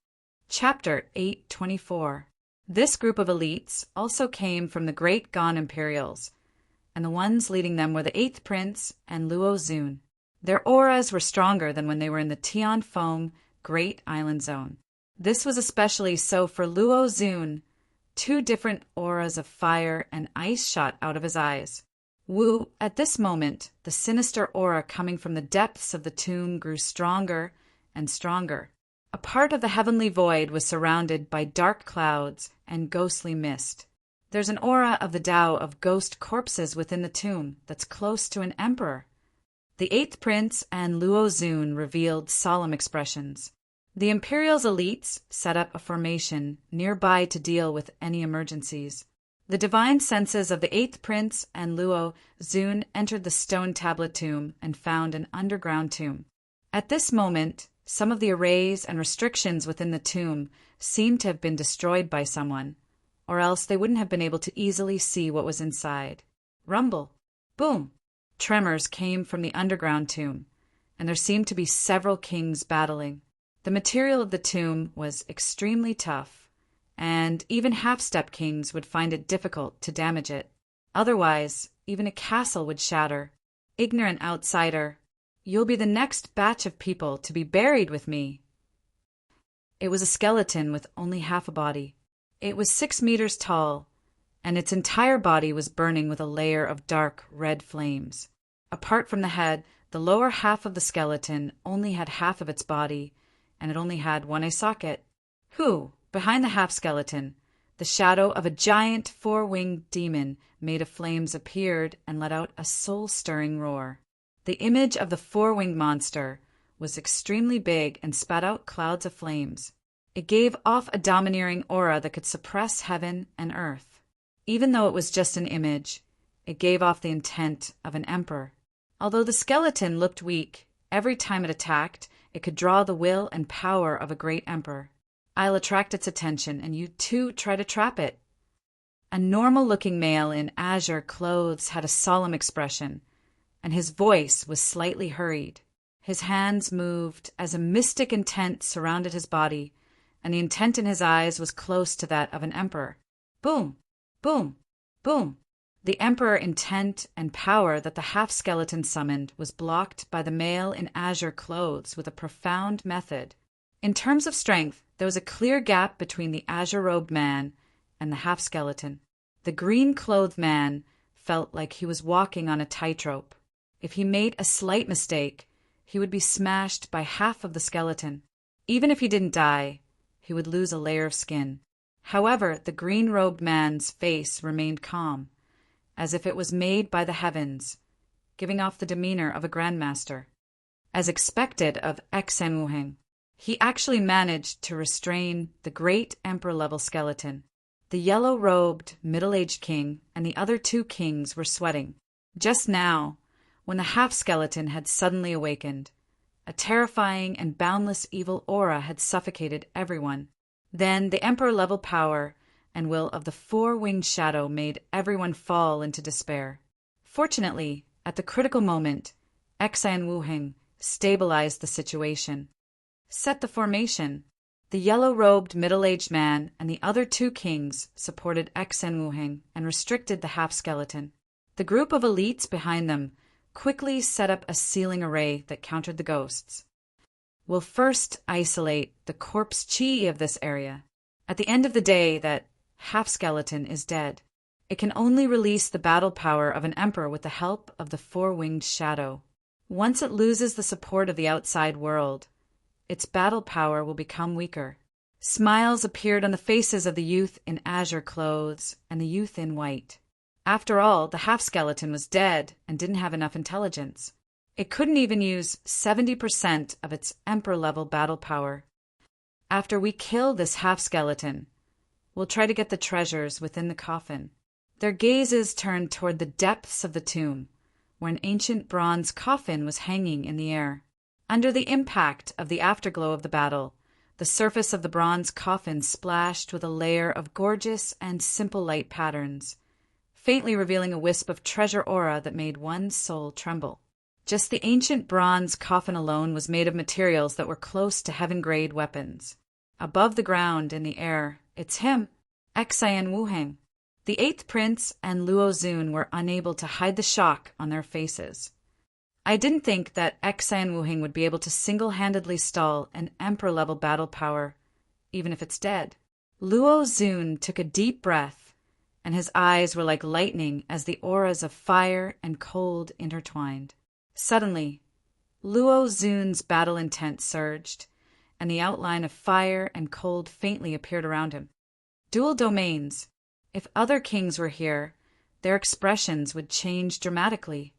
Chapter 824. This group of elites also came from the Great Gan Imperials, and the ones leading them were the Eighth Prince and Luo Zun. Their auras were stronger than when they were in the Tian Foam Great Island Zone. This was especially so for Luo Zun. 2 different auras of fire and ice shot out of his eyes. Wu, at this moment, the sinister aura coming from the depths of the tomb grew stronger and stronger. A part of the heavenly void was surrounded by dark clouds and ghostly mist. There's an aura of the Tao of ghost corpses within the tomb that's close to an emperor. The Eighth Prince and Luo Zun revealed solemn expressions. The Imperial's elites set up a formation nearby to deal with any emergencies. The divine senses of the Eighth Prince and Luo Zun entered the stone tablet tomb and found an underground tomb. At this moment, some of the arrays and restrictions within the tomb seemed to have been destroyed by someone, or else they wouldn't have been able to easily see what was inside. Rumble. Boom. Tremors came from the underground tomb, and there seemed to be several kings battling. The material of the tomb was extremely tough, and even half-step kings would find it difficult to damage it. Otherwise, even a castle would shatter. Ignorant outsider, you'll be the next batch of people to be buried with me. It was a skeleton with only half a body. It was 6 meters tall, and its entire body was burning with a layer of dark red flames. Apart from the head, the lower half of the skeleton only had half of its body, and it only had one eye socket. Who, behind the half-skeleton, the shadow of a giant 4-winged demon made of flames appeared and let out a soul-stirring roar. The image of the 4-winged monster was extremely big and spat out clouds of flames. It gave off a domineering aura that could suppress heaven and earth. Even though it was just an image, it gave off the intent of an emperor. Although the skeleton looked weak, every time it attacked, it could draw the will and power of a great emperor. I'll attract its attention, and you too try to trap it. A normal-looking male in azure clothes had a solemn expression, and his voice was slightly hurried. His hands moved as a mystic intent surrounded his body, and the intent in his eyes was close to that of an emperor. Boom! Boom! Boom! The emperor intent and power that the half-skeleton summoned was blocked by the male in azure clothes with a profound method. In terms of strength, there was a clear gap between the azure-robed man and the half-skeleton. The green-clothed man felt like he was walking on a tightrope. If he made a slight mistake, he would be smashed by half of the skeleton. Even if he didn't die, he would lose a layer of skin. However, the green-robed man's face remained calm, as if it was made by the heavens, giving off the demeanor of a grandmaster. As expected of Exayan Wuheng, he actually managed to restrain the great emperor-level skeleton. The yellow-robed, middle-aged king and the other 2 kings were sweating. Just now, when the half-skeleton had suddenly awakened, a terrifying and boundless evil aura had suffocated everyone. Then the emperor-level power and will of the 4-winged shadow made everyone fall into despair. Fortunately, at the critical moment, Exayan Wuheng stabilized the situation. Set the formation. The The yellow-robed middle-aged man and the other two kings supported Exenwuheng and restricted the half-skeleton. The group of elites behind them quickly set up a sealing array that countered the ghosts. We'll first isolate the corpse chi of this area. At the end of the day, that half-skeleton is dead. It can only release the battle power of an emperor with the help of the four-winged shadow. Once it loses the support of the outside world, its battle power will become weaker. Smiles appeared on the faces of the youth in azure clothes and the youth in white. After all, the half-skeleton was dead and didn't have enough intelligence. It couldn't even use 70% of its emperor-level battle power. After we kill this half-skeleton, we'll try to get the treasures within the coffin. Their gazes turned toward the depths of the tomb, where an ancient bronze coffin was hanging in the air. Under the impact of the afterglow of the battle, the surface of the bronze coffin splashed with a layer of gorgeous and simple light patterns, faintly revealing a wisp of treasure aura that made one's soul tremble. Just the ancient bronze coffin alone was made of materials that were close to heaven-grade weapons. Above the ground in the air, it's him, Exenwuheng. The eighth prince and Luo Xun were unable to hide the shock on their faces. I didn't think that Exenwuheng would be able to single-handedly stall an emperor-level battle power, even if it's dead. Luo Xun took a deep breath, and his eyes were like lightning as the auras of fire and cold intertwined. Suddenly, Luo Xun's battle intent surged, and the outline of fire and cold faintly appeared around him. Dual domains. If other kings were here, their expressions would change dramatically.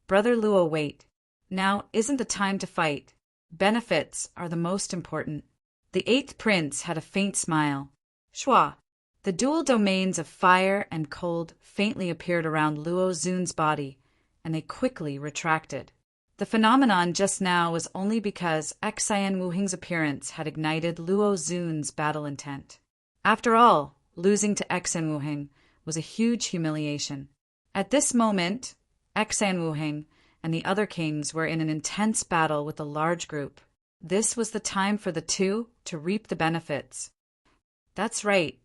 Brother Luo, wait. Now isn't the time to fight. Benefits are the most important. The eighth prince had a faint smile. Shua. The dual domains of fire and cold faintly appeared around Luo Xun's body, and they quickly retracted. The phenomenon just now was only because Exenwuheng's appearance had ignited Luo Xun's battle intent. After all, losing to Exenwuheng was a huge humiliation. At this moment, Exenwuheng and the other kings were in an intense battle with a large group. This was the time for the two to reap the benefits. That's right.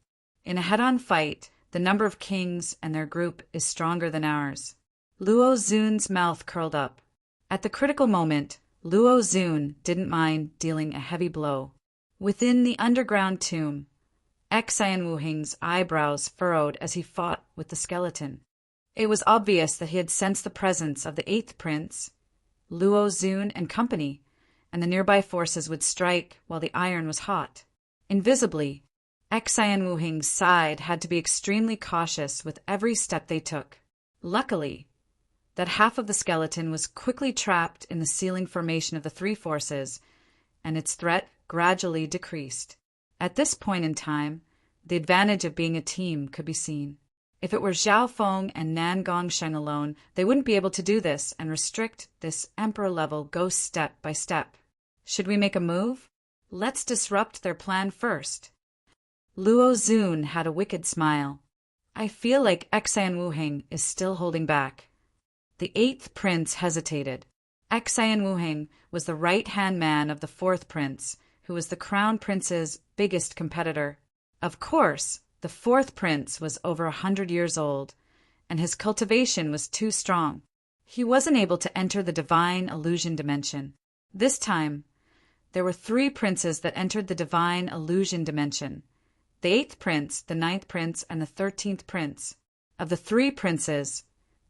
In a head-on fight, the number of kings and their group is stronger than ours. Luo Xun's mouth curled up. At the critical moment, Luo Xun didn't mind dealing a heavy blow. Within the underground tomb, Exenwuheng's eyebrows furrowed as he fought with the skeleton. It was obvious that he had sensed the presence of the eighth prince, Luo Xun and company, and the nearby forces would strike while the iron was hot. Invisibly, Exenwuheng's side had to be extremely cautious with every step they took. Luckily, that half of the skeleton was quickly trapped in the sealing formation of the three forces, and its threat gradually decreased. At this point in time, the advantage of being a team could be seen. If it were Zhao Feng and Nan Gongsheng alone, they wouldn't be able to do this and restrict this emperor-level ghost step by step. Should we make a move? Let's disrupt their plan first. Luo Xun had a wicked smile. I feel like Exenwuheng is still holding back. The eighth prince hesitated. Exenwuheng was the right-hand man of the fourth prince, who was the crown prince's biggest competitor. Of course, the fourth prince was over 100 years old, and his cultivation was too strong. He wasn't able to enter the divine illusion dimension. This time, there were 3 princes that entered the divine illusion dimension: the 8th prince, the 9th prince, and the 13th prince. Of the 3 princes,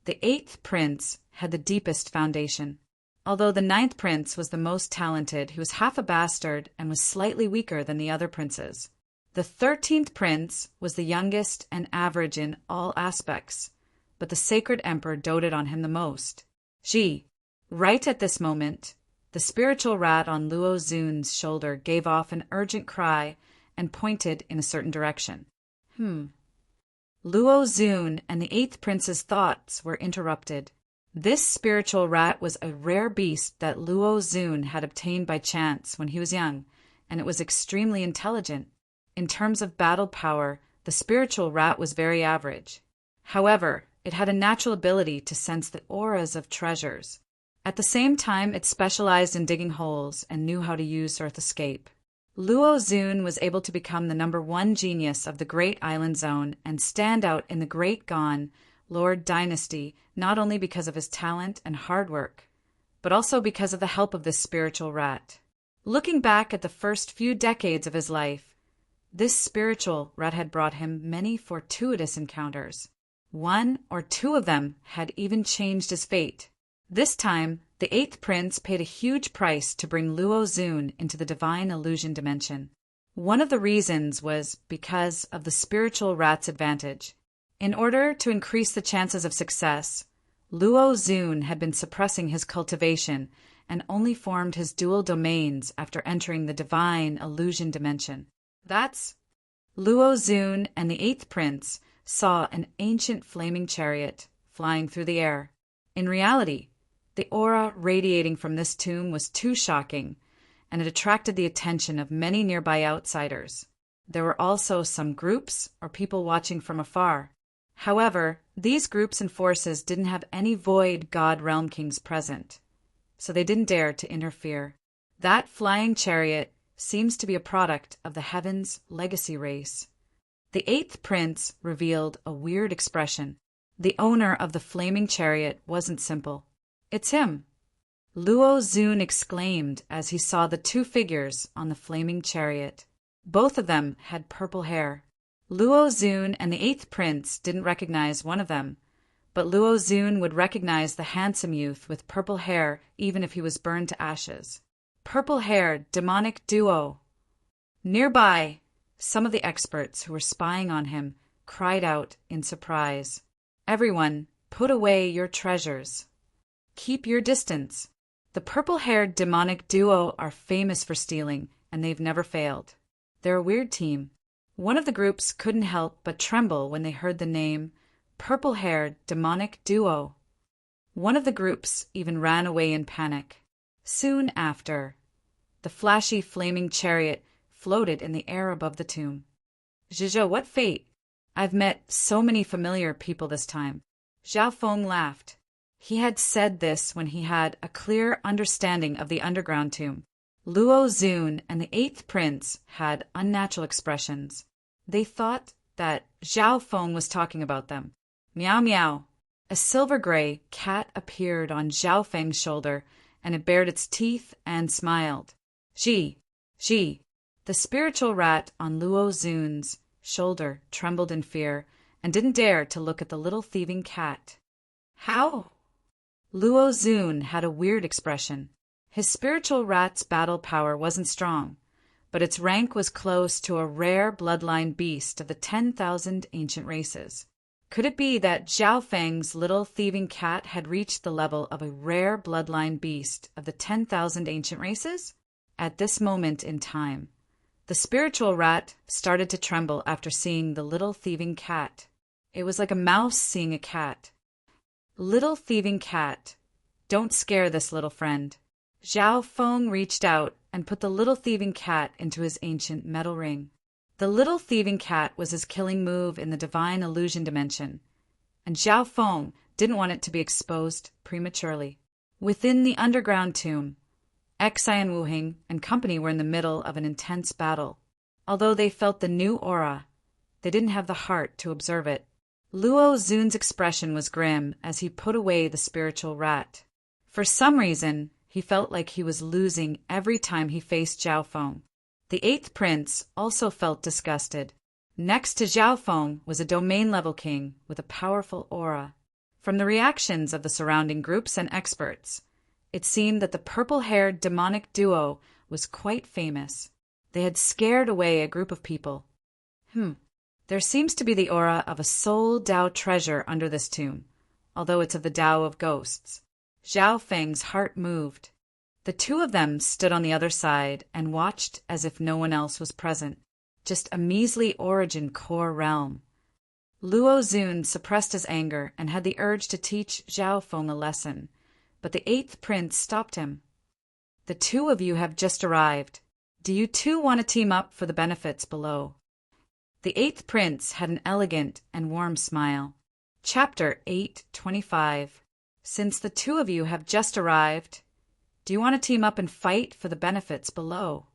the 8th prince had the deepest foundation. Although the 9th prince was the most talented, he was half a bastard and was slightly weaker than the other princes. The 13th prince was the youngest and average in all aspects, but the sacred emperor doted on him the most. Right at this moment, the spiritual rat on Luo Xun's shoulder gave off an urgent cry and pointed in a certain direction. Luo Xun and the 8th prince's thoughts were interrupted. This spiritual rat was a rare beast that Luo Xun had obtained by chance when he was young, and it was extremely intelligent. In terms of battle power, the spiritual rat was very average. However, it had a natural ability to sense the auras of treasures. At the same time, it specialized in digging holes and knew how to use Earth Escape. Luo Xun was able to become the #1 genius of the Great Island Zone and stand out in the Great Gon Lord dynasty not only because of his talent and hard work, but also because of the help of this spiritual rat. Looking back at the first few decades of his life, this spiritual rat had brought him many fortuitous encounters. One or two of them had even changed his fate. This time, the 8th prince paid a huge price to bring Luo Xun into the divine illusion dimension. One of the reasons was because of the spiritual rat's advantage. In order to increase the chances of success, Luo Xun had been suppressing his cultivation and only formed his dual domains after entering the divine illusion dimension. That's Luo Xun and the 8th prince saw an ancient flaming chariot flying through the air. In reality, the aura radiating from this tomb was too shocking, and it attracted the attention of many nearby outsiders. There were also some groups or people watching from afar. However, these groups and forces didn't have any void god realm kings present, so they didn't dare to interfere. That flying chariot seems to be a product of the Heaven's legacy race. The 8th prince revealed a weird expression. The owner of the flaming chariot wasn't simple. "It's him!" Luo Xun exclaimed as he saw the two figures on the flaming chariot. Both of them had purple hair. Luo Xun and the 8th prince didn't recognize one of them, but Luo Xun would recognize the handsome youth with purple hair even if he was burned to ashes. Purple-haired demonic duo. Nearby, some of the experts who were spying on him cried out in surprise. "Everyone, put away your treasures. Keep your distance. The purple-haired demonic duo are famous for stealing, and they've never failed. They're a weird team." One of the groups couldn't help but tremble when they heard the name Purple-haired demonic duo. One of the groups even ran away in panic. Soon after, the flashy flaming chariot floated in the air above the tomb. "Zhizhou, what fate! I've met so many familiar people this time." Zhao Feng laughed. He had said this when he had a clear understanding of the underground tomb. Luo Xun and the 8th prince had unnatural expressions. They thought that Zhao Feng was talking about them. Meow meow. A silver-gray cat appeared on Zhao Feng's shoulder, and it bared its teeth and smiled. "Ji, Ji." The spiritual rat on Luo Xun's shoulder trembled in fear and didn't dare to look at the little thieving cat. "How?" Luo Xun had a weird expression. His spiritual rat's battle power wasn't strong, but its rank was close to a rare bloodline beast of the 10,000 ancient races. Could it be that Zhao Feng's little thieving cat had reached the level of a rare bloodline beast of the 10,000 ancient races? At this moment in time, the spiritual rat started to tremble after seeing the little thieving cat. It was like a mouse seeing a cat. "Little thieving cat, don't scare this little friend." Zhao Feng reached out and put the little thieving cat into his ancient metal ring. The little thieving cat was his killing move in the divine illusion dimension, and Zhao Feng didn't want it to be exposed prematurely. Within the underground tomb, Xai and Wu Hing and company were in the middle of an intense battle. Although they felt the new aura, they didn't have the heart to observe it. Luo Xun's expression was grim as he put away the spiritual rat. For some reason, he felt like he was losing every time he faced Zhao Feng. The 8th prince also felt disgusted. Next to Zhao Feng was a domain-level king with a powerful aura. From the reactions of the surrounding groups and experts, it seemed that the purple-haired demonic duo was quite famous. They had scared away a group of people. There seems to be the aura of a soul Dao treasure under this tomb, although it's of the Dao of ghosts. Zhao Feng's heart moved. The two of them stood on the other side and watched as if no one else was present. Just a measly origin core realm. Luo Xun suppressed his anger and had the urge to teach Zhao Feng a lesson, but the 8th prince stopped him. "The two of you have just arrived. Do you two want to team up for the benefits below?" The 8th prince had an elegant and warm smile. Chapter 8:25. Since the two of you have just arrived, do you want to team up and fight for the benefits below?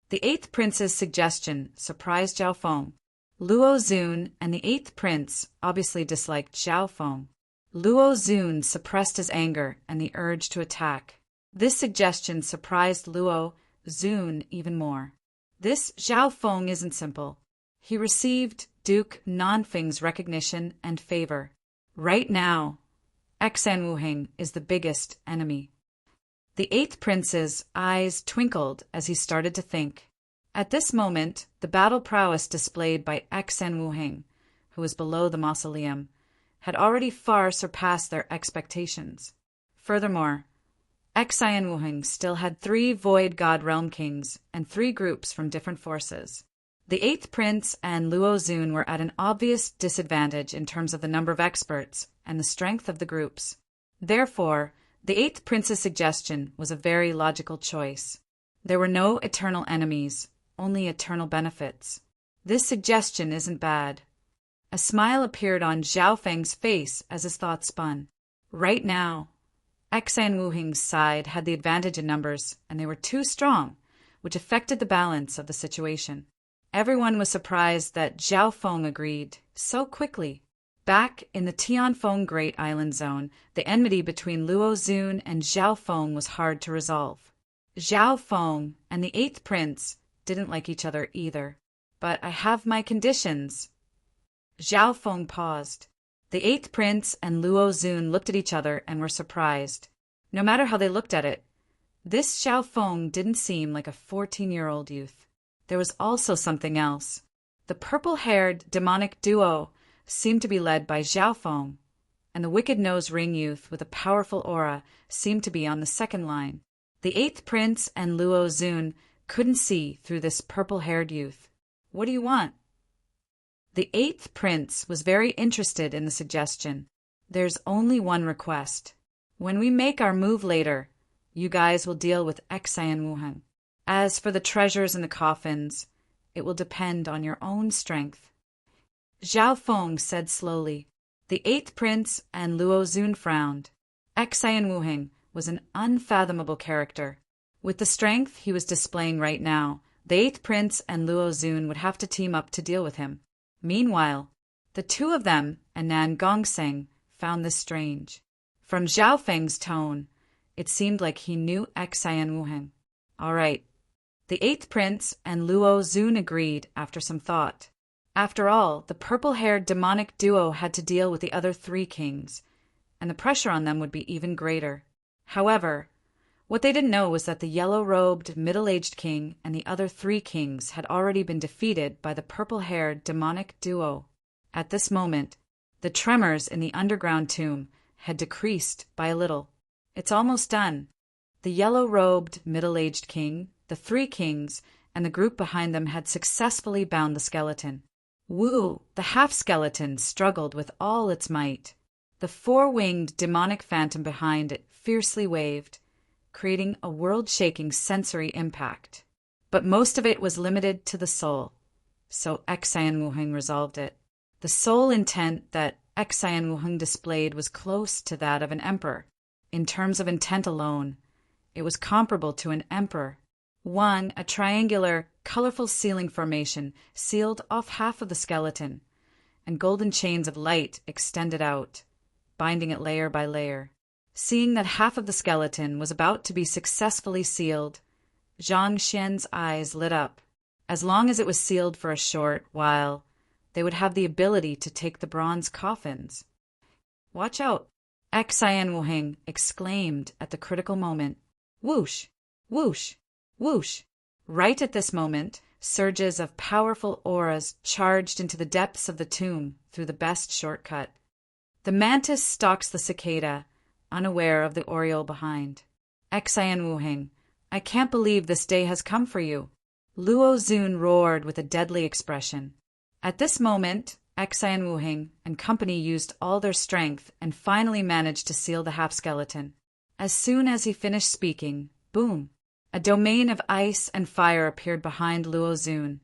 The eighth prince's suggestion surprised Zhao Feng. Luo Zun and the eighth prince obviously disliked Zhao Feng. Luo Zun suppressed his anger and the urge to attack. This suggestion surprised Luo Zun even more. This Zhao Feng isn't simple. He received Duke Nanfeng's recognition and favor. Right now, Xan Wuheng is the biggest enemy. The eighth prince's eyes twinkled as he started to think. At this moment, the battle prowess displayed by Xan Wuheng, who was below the mausoleum, had already far surpassed their expectations. Furthermore, Xan Wuheng still had 3 Void God Realm Kings and 3 groups from different forces. The eighth prince and Luo Zun were at an obvious disadvantage in terms of the number of experts and the strength of the groups. Therefore, the eighth prince's suggestion was a very logical choice. There were no eternal enemies, only eternal benefits. This suggestion isn't bad. A smile appeared on Zhao Feng's face as his thoughts spun. Right now, Xan Wuheng's side had the advantage in numbers, and they were too strong, which affected the balance of the situation. Everyone was surprised that Zhao Feng agreed so quickly. Back in the Tianfeng Great Island Zone, the enmity between Luo Zun and Zhao Feng was hard to resolve. Zhao Feng and the eighth prince didn't like each other either. But I have my conditions. Zhao Feng paused. The eighth prince and Luo Zun looked at each other and were surprised. No matter how they looked at it, this Zhao Feng didn't seem like a 14-year-old youth. There was also something else. The purple-haired demonic duo seemed to be led by Zhao Feng, and the wicked nose ring youth with a powerful aura seemed to be on the second line. The eighth prince and Luo Zun couldn't see through this purple-haired youth. What do you want? The eighth prince was very interested in the suggestion. There's only one request. When we make our move later, you guys will deal with Xan Wuheng. As for the treasures in the coffins, it will depend on your own strength. Zhao Feng said slowly. The eighth prince and Luo Zun frowned. Xan Wuheng was an unfathomable character. With the strength he was displaying right now, the eighth prince and Luo Zun would have to team up to deal with him. Meanwhile, the two of them and Nan Gongseng found this strange. From Zhao Feng's tone, it seemed like he knew Xan Wuheng. All right. The eighth prince and Luo Zun agreed after some thought. After all, the purple-haired demonic duo had to deal with the other 3 kings, and the pressure on them would be even greater. However, what they didn't know was that the yellow-robed, middle-aged king and the other 3 kings had already been defeated by the purple-haired demonic duo. At this moment, the tremors in the underground tomb had decreased by a little. It's almost done. The yellow-robed, middle-aged king, the 3 kings, and the group behind them had successfully bound the skeleton. Wu, the half-skeleton, struggled with all its might. The 4-winged demonic phantom behind it fiercely waved, creating a world-shaking sensory impact. But most of it was limited to the soul, so Xan Wuheng resolved it. The soul intent that Xan Wuheng displayed was close to that of an emperor. In terms of intent alone, it was comparable to an emperor. One, a triangular, colorful ceiling formation sealed off half of the skeleton, and golden chains of light extended out, binding it layer by layer. Seeing that half of the skeleton was about to be successfully sealed, Zhang Xian's eyes lit up. As long as it was sealed for a short while, they would have the ability to take the bronze coffins. Watch out! Xan Wuheng exclaimed at the critical moment. Whoosh! Whoosh! Whoosh! Right at this moment, surges of powerful auras charged into the depths of the tomb through the best shortcut. The mantis stalks the cicada, unaware of the oriole behind. Xan Wuheng, I can't believe this day has come for you. Luo Zun roared with a deadly expression. At this moment, Xan Wuheng and company used all their strength and finally managed to seal the half-skeleton. As soon as he finished speaking, boom! A domain of ice and fire appeared behind Luo Zun,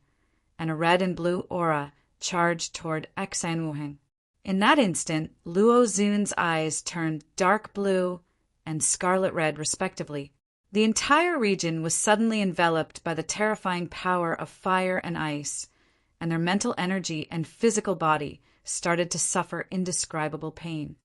and a red and blue aura charged toward Xan Wuheng. In that instant, Luo Zun's eyes turned dark blue and scarlet red respectively. The entire region was suddenly enveloped by the terrifying power of fire and ice, and their mental energy and physical body started to suffer indescribable pain.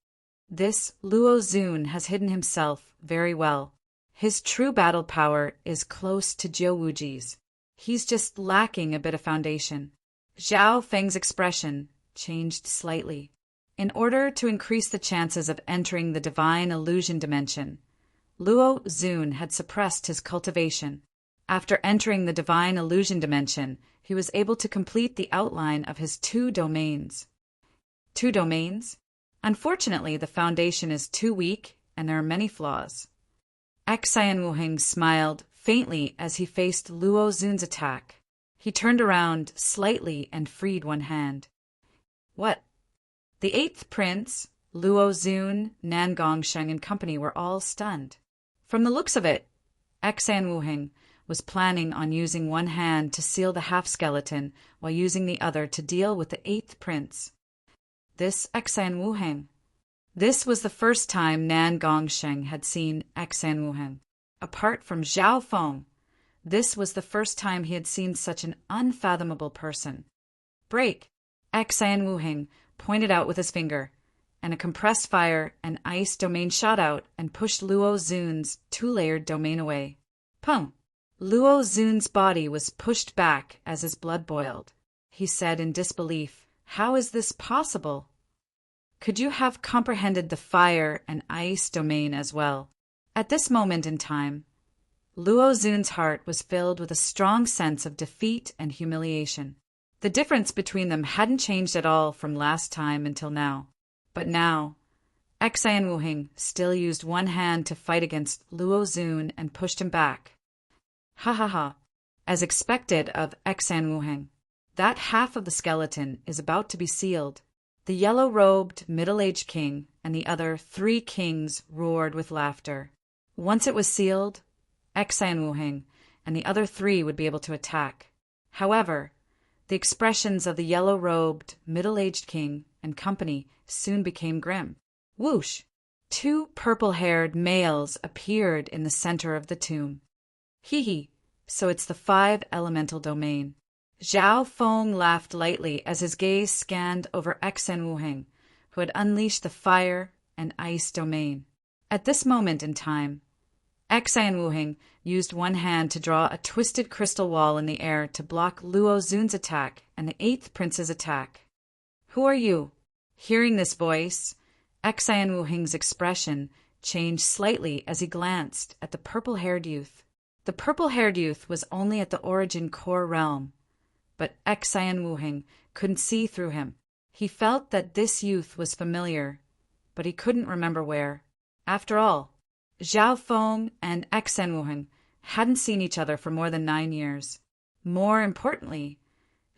This Luo Xun has hidden himself very well. His true battle power is close to Jiu Wuji's. He's just lacking a bit of foundation. Zhao Feng's expression changed slightly. In order to increase the chances of entering the divine illusion dimension, Luo Xun had suppressed his cultivation. After entering the divine illusion dimension, he was able to complete the outline of his 2 domains. 2 domains? Unfortunately, the foundation is too weak and there are many flaws. Xian Wuheng smiled faintly as he faced Luo Xun's attack. He turned around slightly and freed one hand. What? The 8th prince, Luo Xun, Nan Gongsheng, and company were all stunned. From the looks of it, Xian Wuheng was planning on using one hand to seal the half-skeleton while using the other to deal with the 8th prince. This Xian Wuheng. This was the first time Nan Gongsheng had seen Xian Wuheng. Apart from Zhao Feng, this was the first time he had seen such an unfathomable person. Break! Xian Wuheng pointed out with his finger, and a compressed fire and ice domain shot out and pushed Luo Xun's 2-layered domain away. Pung! Luo Xun's body was pushed back as his blood boiled. He said in disbelief, "How is this possible? Could you have comprehended the fire and ice domain as well?" At this moment in time, Luo Xun's heart was filled with a strong sense of defeat and humiliation. The difference between them hadn't changed at all from last time until now. But now, Xian Wuheng still used one hand to fight against Luo Xun and pushed him back. Ha ha ha. As expected of Xian Wuheng, that half of the skeleton is about to be sealed. The yellow-robed, middle-aged king and the other 3 kings roared with laughter. Once it was sealed, Xian Wuheng and the other 3 would be able to attack. However, the expressions of the yellow-robed, middle-aged king and company soon became grim. Whoosh! 2 purple-haired males appeared in the center of the tomb. Hee, so it's the 5 elemental domain. Zhao Feng laughed lightly as his gaze scanned over Xian Wuheng, who had unleashed the fire and ice domain. At this moment in time, Xian Wuheng used one hand to draw a twisted crystal wall in the air to block Luo Xun's attack and the 8th prince's attack. "Who are you?" Hearing this voice, Xian Wuheng's expression changed slightly as he glanced at the purple-haired youth. The purple-haired youth was only at the origin core realm, but Xian Wuheng couldn't see through him. He felt that this youth was familiar, but he couldn't remember where. After all, Zhao Feng and Xian Wuheng hadn't seen each other for more than 9 years. More importantly,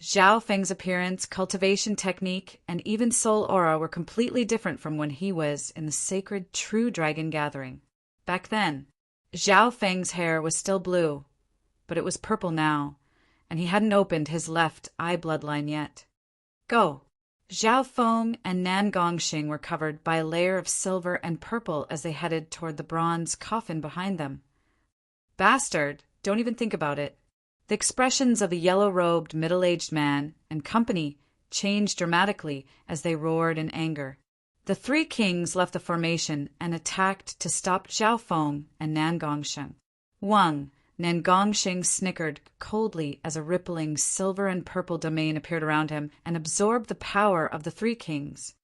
Zhao Feng's appearance, cultivation technique, and even soul aura were completely different from when he was in the sacred True Dragon Gathering. Back then, Zhao Feng's hair was still blue, but it was purple now, and he hadn't opened his left eye bloodline yet. Go! Zhao Feng and Nan Gongxing were covered by a layer of silver and purple as they headed toward the bronze coffin behind them. Bastard! Don't even think about it. The expressions of the yellow-robed, middle-aged man and company changed dramatically as they roared in anger. The 3 kings left the formation and attacked to stop Zhao Feng and Nan Gongsheng. Wang, Nan Gongsheng snickered coldly as a rippling silver and purple domain appeared around him and absorbed the power of the 3 kings.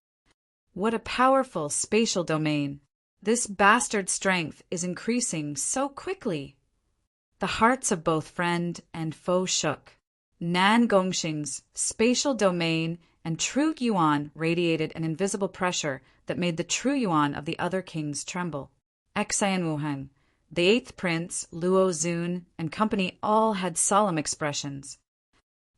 What a powerful spatial domain! This bastard strength is increasing so quickly. The hearts of both friend and foe shook. Nan Gongxing's spatial domain and true yuan radiated an invisible pressure that made the true yuan of the other kings tremble. Xian Wuheng, the 8th prince, Luo Xun, and company all had solemn expressions.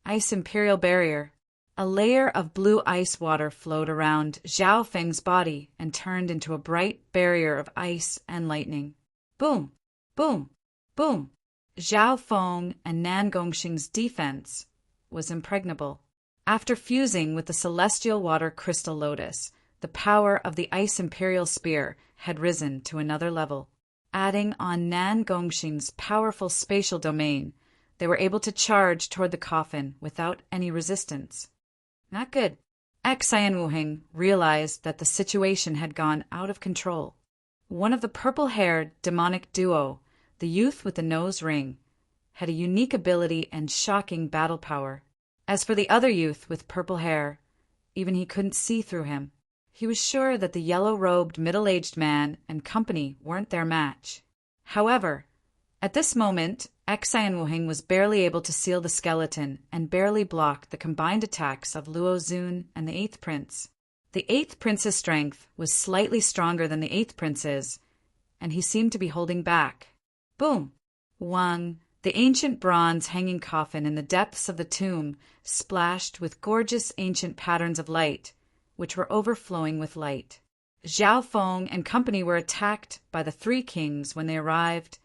Ice Imperial Barrier. A layer of blue ice water flowed around Zhao Feng's body and turned into a bright barrier of ice and lightning. Boom! Boom! Boom! Zhao Feng and Nan Gongxing's defense was impregnable. After fusing with the celestial water crystal lotus, the power of the Ice Imperial Spear had risen to another level. Adding on Nan Gongxing's powerful spatial domain, they were able to charge toward the coffin without any resistance. Not good. Xian Wuheng realized that the situation had gone out of control. One of the purple-haired demonic duo, the youth with the nose ring, had a unique ability and shocking battle power. As for the other youth with purple hair, even he couldn't see through him. He was sure that the yellow-robed middle-aged man and company weren't their match. However, at this moment, Xian Wuheng was barely able to seal the skeleton and barely block the combined attacks of Luo Zun and the Eighth Prince. The Eighth Prince's strength was slightly stronger than the Eighth Prince's, and he seemed to be holding back. Boom! Wang, the ancient bronze hanging coffin in the depths of the tomb, splashed with gorgeous ancient patterns of light, which were overflowing with light. Zhao Feng and company were attacked by the three kings when they arrived,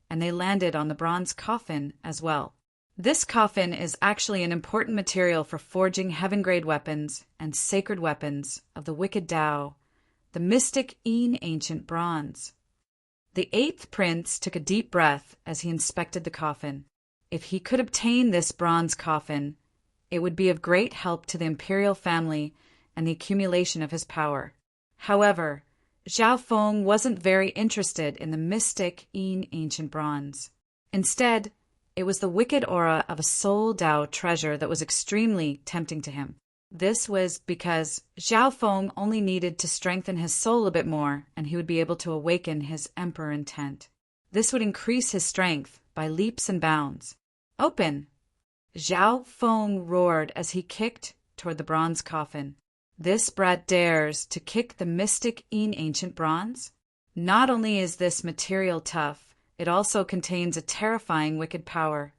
and they landed on the bronze coffin as well. This coffin is actually an important material for forging heaven-grade weapons and sacred weapons of the wicked Tao, the mystic Yin ancient bronze. The Eighth Prince took a deep breath as he inspected the coffin. If he could obtain this bronze coffin, it would be of great help to the imperial family and the accumulation of his power. However, Zhao Feng wasn't very interested in the mystic Yin ancient bronze. Instead, it was the wicked aura of a soul Dao treasure that was extremely tempting to him. This was because Zhao Feng only needed to strengthen his soul a bit more and he would be able to awaken his emperor intent. This would increase his strength by leaps and bounds. Open! Zhao Feng roared as he kicked toward the bronze coffin. This brat dares to kick the mystic Yin ancient bronze? Not only is this material tough, it also contains a terrifying wicked power.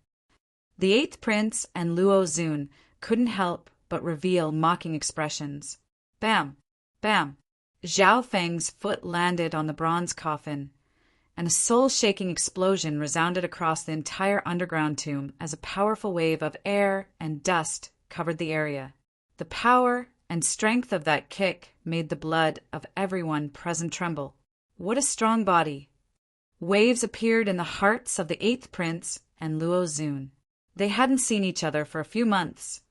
The Eighth Prince and Luo Zun couldn't help but reveal mocking expressions. Bam! Bam! Zhao Feng's foot landed on the bronze coffin, and a soul-shaking explosion resounded across the entire underground tomb as a powerful wave of air and dust covered the area. The power and strength of that kick made the blood of everyone present tremble. What a strong body! Waves appeared in the hearts of the Eighth Prince and Luo Zun. They hadn't seen each other for a few months,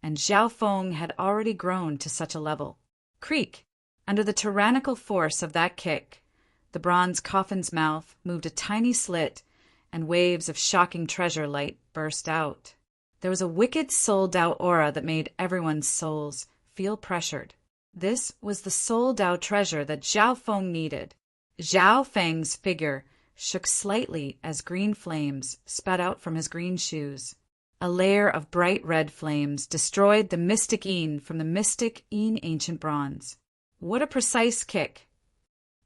and Zhao Feng had already grown to such a level. Creak! Under the tyrannical force of that kick, the bronze coffin's mouth moved a tiny slit, and waves of shocking treasure light burst out. There was a wicked soul Dao aura that made everyone's souls feel pressured. This was the soul Dao treasure that Zhao Feng needed. Zhao Feng's figure shook slightly as green flames spat out from his green shoes. A layer of bright red flames destroyed the mystic Yin from the mystic Yin ancient bronze. What a precise kick!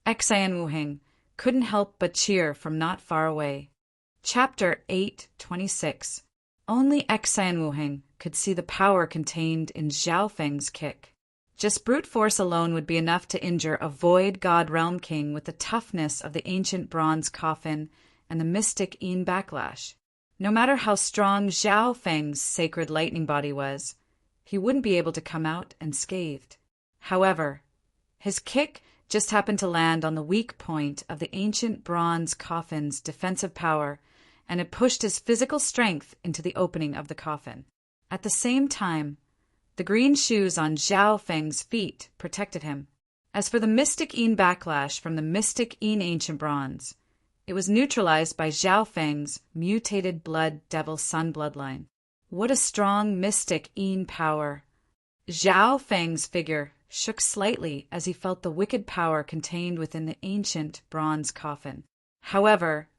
Xian Wuheng couldn't help but cheer from not far away. Chapter 8:26. Only Xian Wuheng could see the power contained in Zhao Feng's kick. Just brute force alone would be enough to injure a void god realm king with the toughness of the ancient bronze coffin and the mystic Yin backlash. No matter how strong Zhao Feng's sacred lightning body was, he wouldn't be able to come out unscathed. However, his kick just happened to land on the weak point of the ancient bronze coffin's defensive power, and it pushed his physical strength into the opening of the coffin. At the same time, the green shoes on Zhao Feng's feet protected him. As for the mystic Yin backlash from the mystic Yin ancient bronze, it was neutralized by Zhao Feng's mutated blood devil sun bloodline. What a strong mystic Yin power! Zhao Feng's figure shook slightly as he felt the wicked power contained within the ancient bronze coffin. However,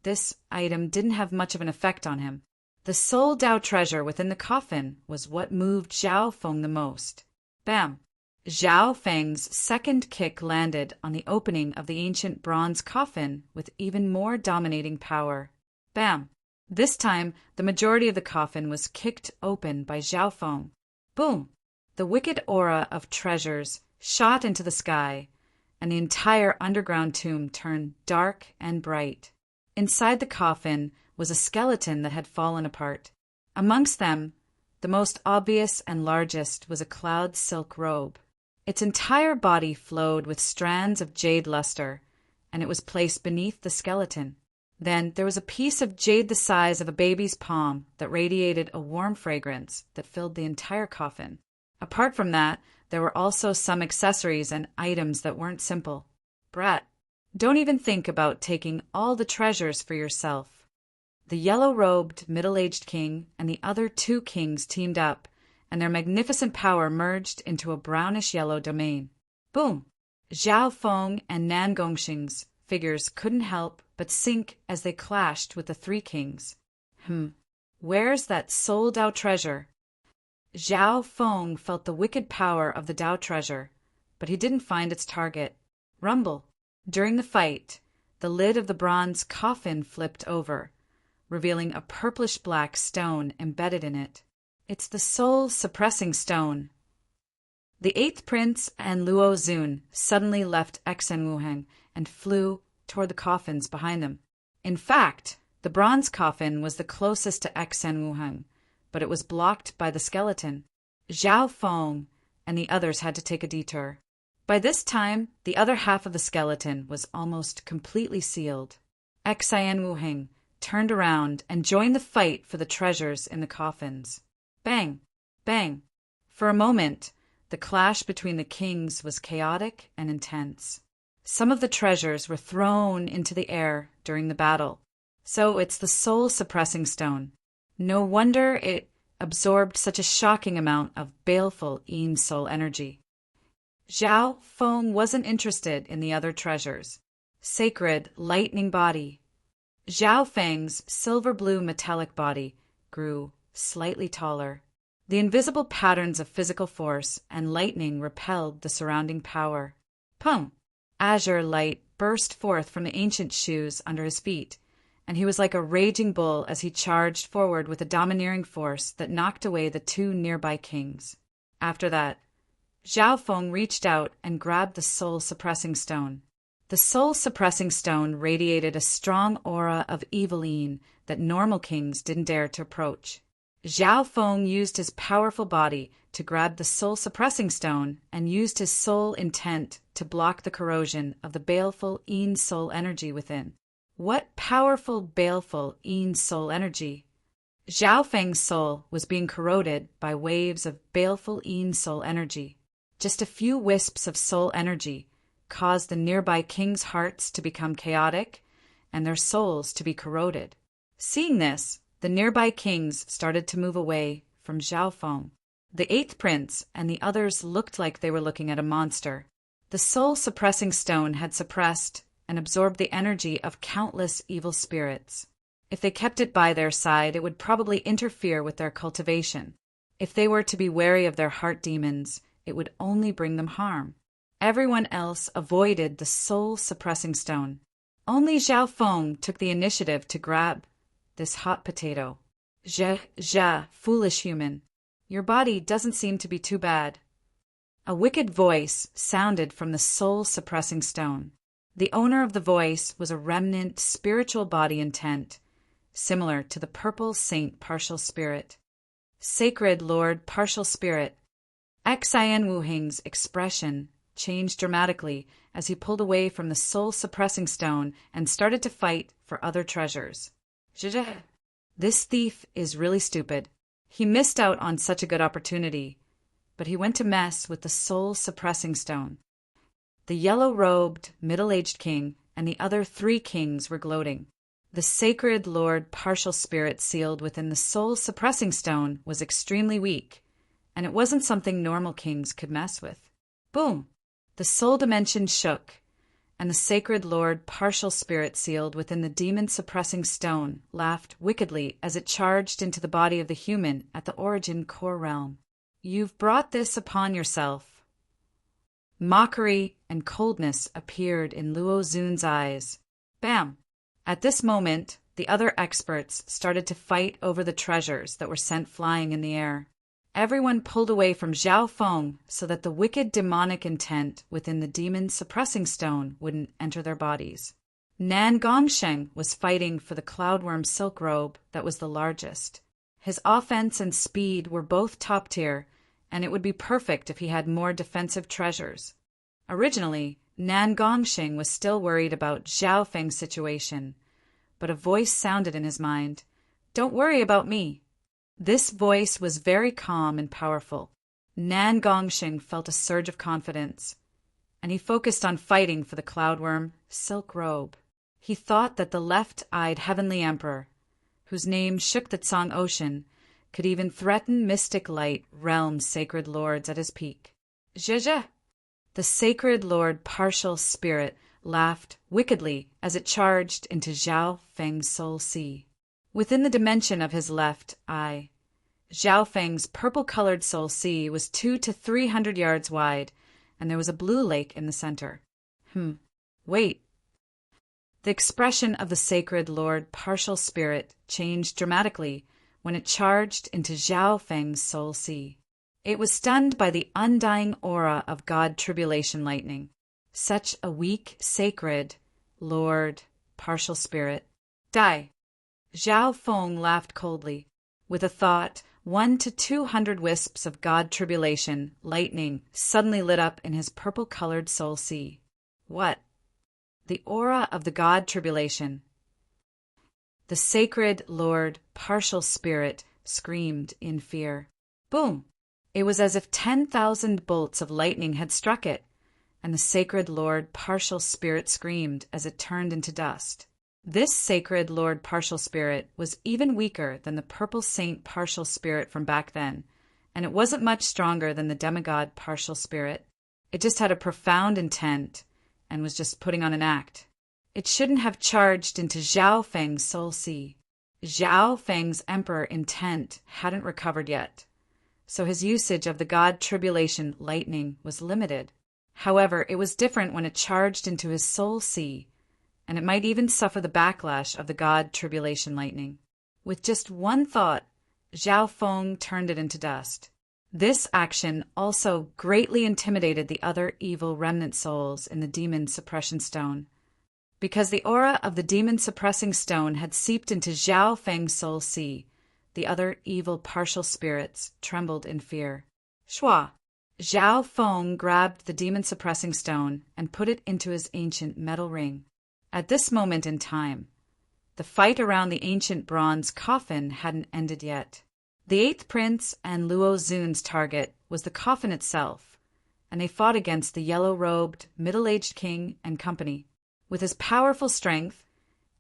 this item didn't have much of an effect on him. The soul Dao treasure within the coffin was what moved Zhao Feng the most. Bam! Zhao Feng's second kick landed on the opening of the ancient bronze coffin with even more dominating power. Bam! This time, the majority of the coffin was kicked open by Zhao Feng. Boom! The wicked aura of treasures shot into the sky, and the entire underground tomb turned dark and bright. Inside the coffin was a skeleton that had fallen apart. Amongst them, the most obvious and largest was a cloud silk robe. Its entire body flowed with strands of jade luster, and it was placed beneath the skeleton. Then there was a piece of jade the size of a baby's palm that radiated a warm fragrance that filled the entire coffin. Apart from that, there were also some accessories and items that weren't simple. Brat, don't even think about taking all the treasures for yourself. The yellow-robed, middle-aged king and the other 2 kings teamed up, and their magnificent power merged into a brownish-yellow domain. Boom! Zhao Feng and Nan Gongxing's figures couldn't help but sink as they clashed with the 3 kings. Where's that soul Dao treasure? Zhao Feng felt the wicked power of the Dao treasure, but he didn't find its target. Rumble! During the fight, the lid of the bronze coffin flipped over, revealing a purplish-black stone embedded in it. It's the soul-suppressing stone. The 8th prince and Luo Zun suddenly left Exen Wuheng and flew toward the coffins behind them. In fact, the bronze coffin was the closest to Exen Wuheng, but it was blocked by the skeleton. Zhao Feng and the others had to take a detour. By this time, the other half of the skeleton was almost completely sealed. Exen Wuheng turned around and joined the fight for the treasures in the coffins. Bang! Bang! For a moment, the clash between the kings was chaotic and intense. Some of the treasures were thrown into the air during the battle. So it's the soul-suppressing stone. No wonder it absorbed such a shocking amount of baleful Yin soul energy. Zhao Feng wasn't interested in the other treasures. Sacred lightning body. Zhao Feng's silver-blue metallic body grew slightly taller. The invisible patterns of physical force and lightning repelled the surrounding power. Pum! Azure light burst forth from the ancient shoes under his feet, and he was like a raging bull as he charged forward with a domineering force that knocked away the 2 nearby kings. After that, Zhao Feng reached out and grabbed the soul-suppressing stone. The soul-suppressing stone radiated a strong aura of evil Yin that normal kings didn't dare to approach. Zhao Feng used his powerful body to grab the soul-suppressing stone and used his soul intent to block the corrosion of the baleful Yin soul energy within. What powerful, baleful Yin soul energy! Zhao Feng's soul was being corroded by waves of baleful Yin soul energy. Just a few wisps of soul energy caused the nearby kings' hearts to become chaotic and their souls to be corroded. Seeing this, the nearby kings started to move away from Zhao Feng. The 8th prince and the others looked like they were looking at a monster. The soul-suppressing stone had suppressed and absorbed the energy of countless evil spirits. If they kept it by their side, it would probably interfere with their cultivation. If they were to be wary of their heart demons, it would only bring them harm. Everyone else avoided the soul-suppressing stone. Only Zhao Feng took the initiative to grab this hot potato. Foolish human. Your body doesn't seem to be too bad. A wicked voice sounded from the soul-suppressing stone. The owner of the voice was a remnant spiritual body intent, similar to the purple saint partial spirit. Sacred Lord partial spirit. Exen Wuheng's expression changed dramatically as he pulled away from the soul-suppressing stone and started to fight for other treasures. This thief is really stupid. He missed out on such a good opportunity, but he went to mess with the soul-suppressing stone. The yellow-robed, middle-aged king and the other 3 kings were gloating. The sacred Lord partial spirit sealed within the soul-suppressing stone was extremely weak, and it wasn't something normal kings could mess with. Boom! The soul dimension shook, and the sacred Lord partial spirit sealed within the demon-suppressing stone laughed wickedly as it charged into the body of the human at the origin core realm. You've brought this upon yourself. Mockery and coldness appeared in Luo Zun's eyes. Bam! At this moment, the other experts started to fight over the treasures that were sent flying in the air. Everyone pulled away from Zhao Feng so that the wicked demonic intent within the demon-suppressing stone wouldn't enter their bodies. Nan Gongsheng was fighting for the cloudworm silk robe that was the largest. His offense and speed were both top tier, and it would be perfect if he had more defensive treasures. Originally, Nan Gongxing was still worried about Zhao Feng's situation, but a voice sounded in his mind. "Don't worry about me." This voice was very calm and powerful. Nan Gongxing felt a surge of confidence, and he focused on fighting for the cloudworm silk robe. He thought that the left-eyed heavenly emperor, whose name shook the Tsang Ocean, could even threaten mystic light realm's sacred lords at his peak. "Zhe." The sacred lord partial spirit laughed wickedly as it charged into Zhao Feng's soul sea. Within the dimension of his left eye, Zhao Feng's purple-colored soul sea was 200 to 300 yards wide, and there was a blue lake in the center. Wait. The expression of the sacred lord partial spirit changed dramatically when it charged into Zhao Feng's soul sea. It was stunned by the undying aura of God Tribulation Lightning. Such a weak, sacred lord partial spirit. Die. Zhao Feng laughed coldly. With a thought, 100 to 200 wisps of God Tribulation Lightning suddenly lit up in his purple-colored soul sea. What? The aura of the God Tribulation. The sacred Lord partial spirit screamed in fear. Boom! It was as if 10,000 bolts of lightning had struck it, and the sacred Lord partial spirit screamed as it turned into dust. This sacred Lord partial spirit was even weaker than the purple saint partial spirit from back then, and it wasn't much stronger than the demigod partial spirit. It just had a profound intent and was just putting on an act. It shouldn't have charged into Zhao Feng's soul sea. Zhao Feng's emperor intent hadn't recovered yet, so his usage of the God Tribulation Lightning was limited. However, it was different when it charged into his soul sea, and it might even suffer the backlash of the God Tribulation Lightning. With just one thought, Zhao Feng turned it into dust. This action also greatly intimidated the other evil remnant souls in the Demon Suppression Stone. Because the aura of the Demon Suppressing Stone had seeped into Zhao Feng's soul sea, the other evil partial spirits trembled in fear. Shua! Zhao Feng grabbed the Demon Suppressing Stone and put it into his ancient metal ring. At this moment in time, the fight around the ancient bronze coffin hadn't ended yet. The Eighth Prince and Luo Zun's target was the coffin itself, and they fought against the yellow-robed, middle-aged king and company. With his powerful strength,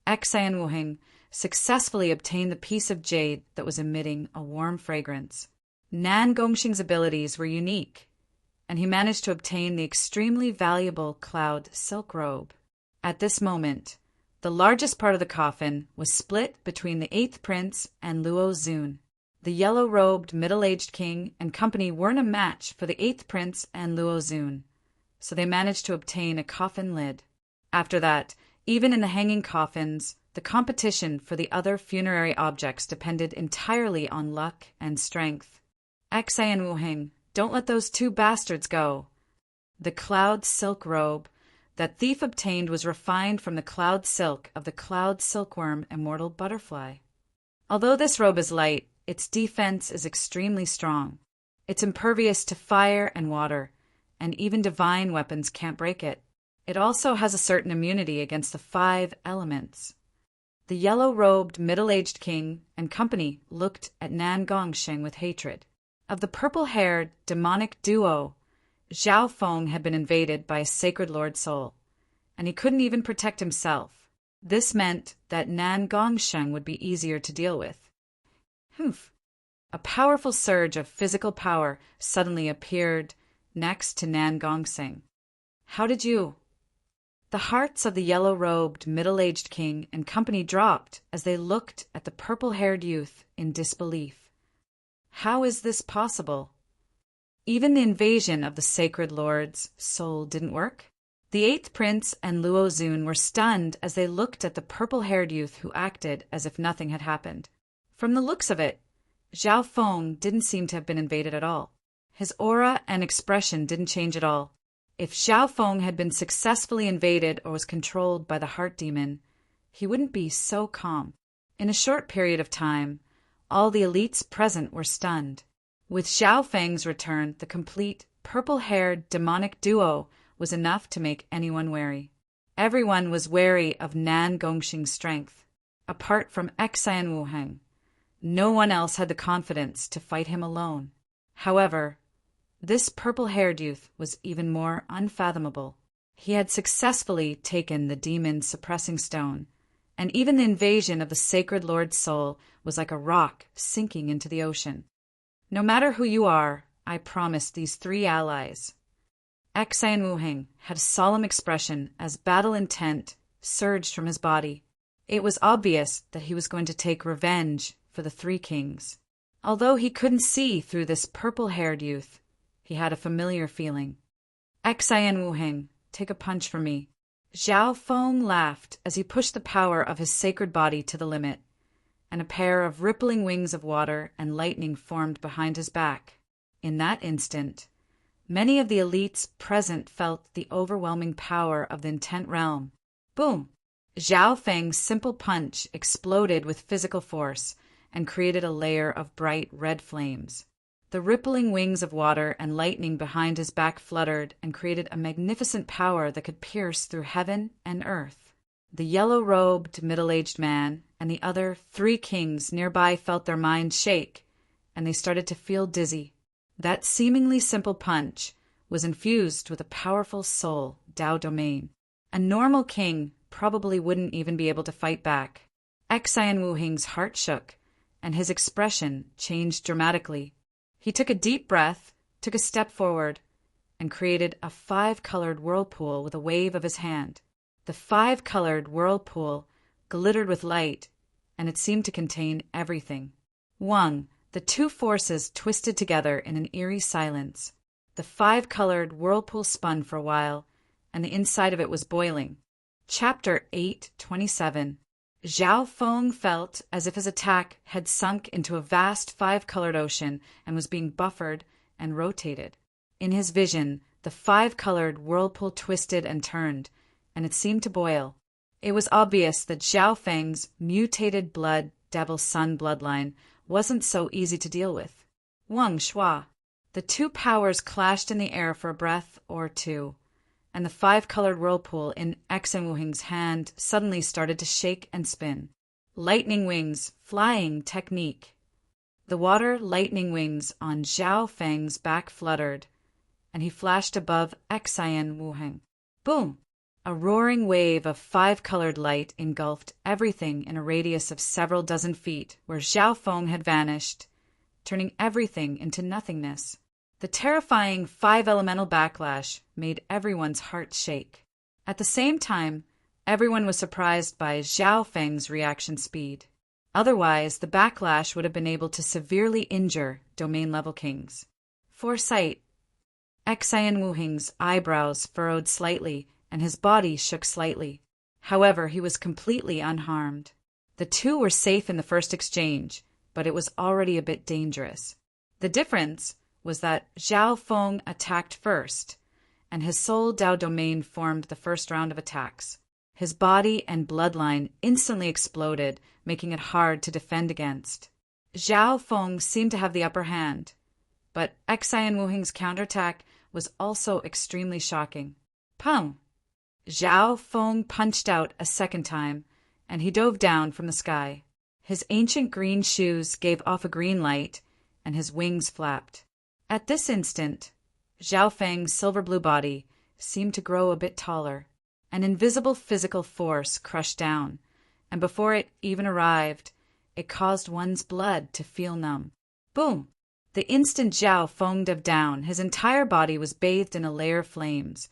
Xian Wuheng successfully obtained the piece of jade that was emitting a warm fragrance. Nan Gongxing's abilities were unique, and he managed to obtain the extremely valuable cloud silk robe. At this moment, the largest part of the coffin was split between the Eighth Prince and Luo Zun. The yellow-robed, middle-aged king and company weren't a match for the Eighth Prince and Luo Zun, so they managed to obtain a coffin lid. After that, even in the hanging coffins, the competition for the other funerary objects depended entirely on luck and strength. Xian Wuheng, don't let those two bastards go. The cloud silk robe that thief obtained was refined from the cloud silk of the cloud silkworm immortal butterfly. Although this robe is light, its defense is extremely strong. It's impervious to fire and water, and even divine weapons can't break it. It also has a certain immunity against the 5 elements. The yellow-robed, middle-aged king and company looked at Nan Gongxing with hatred. Of the purple-haired, demonic duo, Zhao Feng had been invaded by a sacred lord soul, and he couldn't even protect himself. This meant that Nan Gongxing would be easier to deal with. A powerful surge of physical power suddenly appeared next to Nan Gongxing. How did you? The hearts of the yellow-robed, middle-aged king and company dropped as they looked at the purple-haired youth in disbelief. How is this possible? Even the invasion of the sacred lord's soul didn't work? The Eighth Prince and Luo Zun were stunned as they looked at the purple-haired youth who acted as if nothing had happened. From the looks of it, Zhao Feng didn't seem to have been invaded at all. His aura and expression didn't change at all. If Zhao Feng had been successfully invaded or was controlled by the heart demon, he wouldn't be so calm. In a short period of time, all the elites present were stunned. With Zhao Feng's return, the complete purple-haired demonic duo was enough to make anyone wary. Everyone was wary of Nan Gongxing's strength. Apart from Xian Wuheng, no one else had the confidence to fight him alone. However, this purple-haired youth was even more unfathomable. He had successfully taken the demon-suppressing stone, and even the invasion of the sacred Lord's soul was like a rock sinking into the ocean. No matter who you are, I promise these three allies. Xian Wuheng had a solemn expression as battle intent surged from his body. It was obvious that he was going to take revenge for the three kings. Although he couldn't see through this purple-haired youth, he had a familiar feeling. Xian Wuheng, take a punch for me. Zhao Feng laughed as he pushed the power of his sacred body to the limit, and a pair of rippling wings of water and lightning formed behind his back. In that instant, many of the elites present felt the overwhelming power of the intent realm. Boom! Zhao Feng's simple punch exploded with physical force and created a layer of bright red flames. The rippling wings of water and lightning behind his back fluttered and created a magnificent power that could pierce through heaven and earth. The yellow-robed, middle-aged man and the other three kings nearby felt their minds shake, and they started to feel dizzy. That seemingly simple punch was infused with a powerful soul, Dao domain. A normal king probably wouldn't even be able to fight back. Xian Wuheng's heart shook, and his expression changed dramatically. He took a deep breath, took a step forward, and created a 5-colored whirlpool with a wave of his hand. The 5-colored whirlpool glittered with light, and it seemed to contain everything. Wang, the two forces twisted together in an eerie silence. The 5-colored whirlpool spun for a while, and the inside of it was boiling. Chapter 8:27. Zhao Feng felt as if his attack had sunk into a vast 5-colored ocean and was being buffered and rotated. In his vision, the 5-colored whirlpool twisted and turned, and it seemed to boil. It was obvious that Zhao Feng's mutated blood devil sun bloodline wasn't so easy to deal with. Wang Shua. The two powers clashed in the air for a breath or two, and the 5-colored whirlpool in Xian Wuheng's hand suddenly started to shake and spin. Lightning wings, flying technique. The water lightning wings on Zhao Feng's back fluttered, and he flashed above Xian Wuheng. Boom! A roaring wave of 5-colored light engulfed everything in a radius of several dozen feet where Zhao Feng had vanished, turning everything into nothingness. The terrifying 5-elemental backlash made everyone's heart shake. At the same time, everyone was surprised by Zhao Feng's reaction speed. Otherwise, the backlash would have been able to severely injure domain-level kings. Foresight. Xian Wuheng's eyebrows furrowed slightly, and his body shook slightly. However, he was completely unharmed. The two were safe in the first exchange, but it was already a bit dangerous. The difference was that Zhao Feng attacked first, and his soul Dao domain formed the first round of attacks. His body and bloodline instantly exploded, making it hard to defend against. Zhao Feng seemed to have the upper hand, but Xian Wuheng's counterattack was also extremely shocking. Pum! Zhao Feng punched out a second time, and he dove down from the sky. His ancient green shoes gave off a green light, and his wings flapped. At this instant, Zhao Feng's silver-blue body seemed to grow a bit taller. An invisible physical force crushed down, and before it even arrived, it caused one's blood to feel numb. Boom! The instant Zhao Feng dove down, his entire body was bathed in a layer of flames,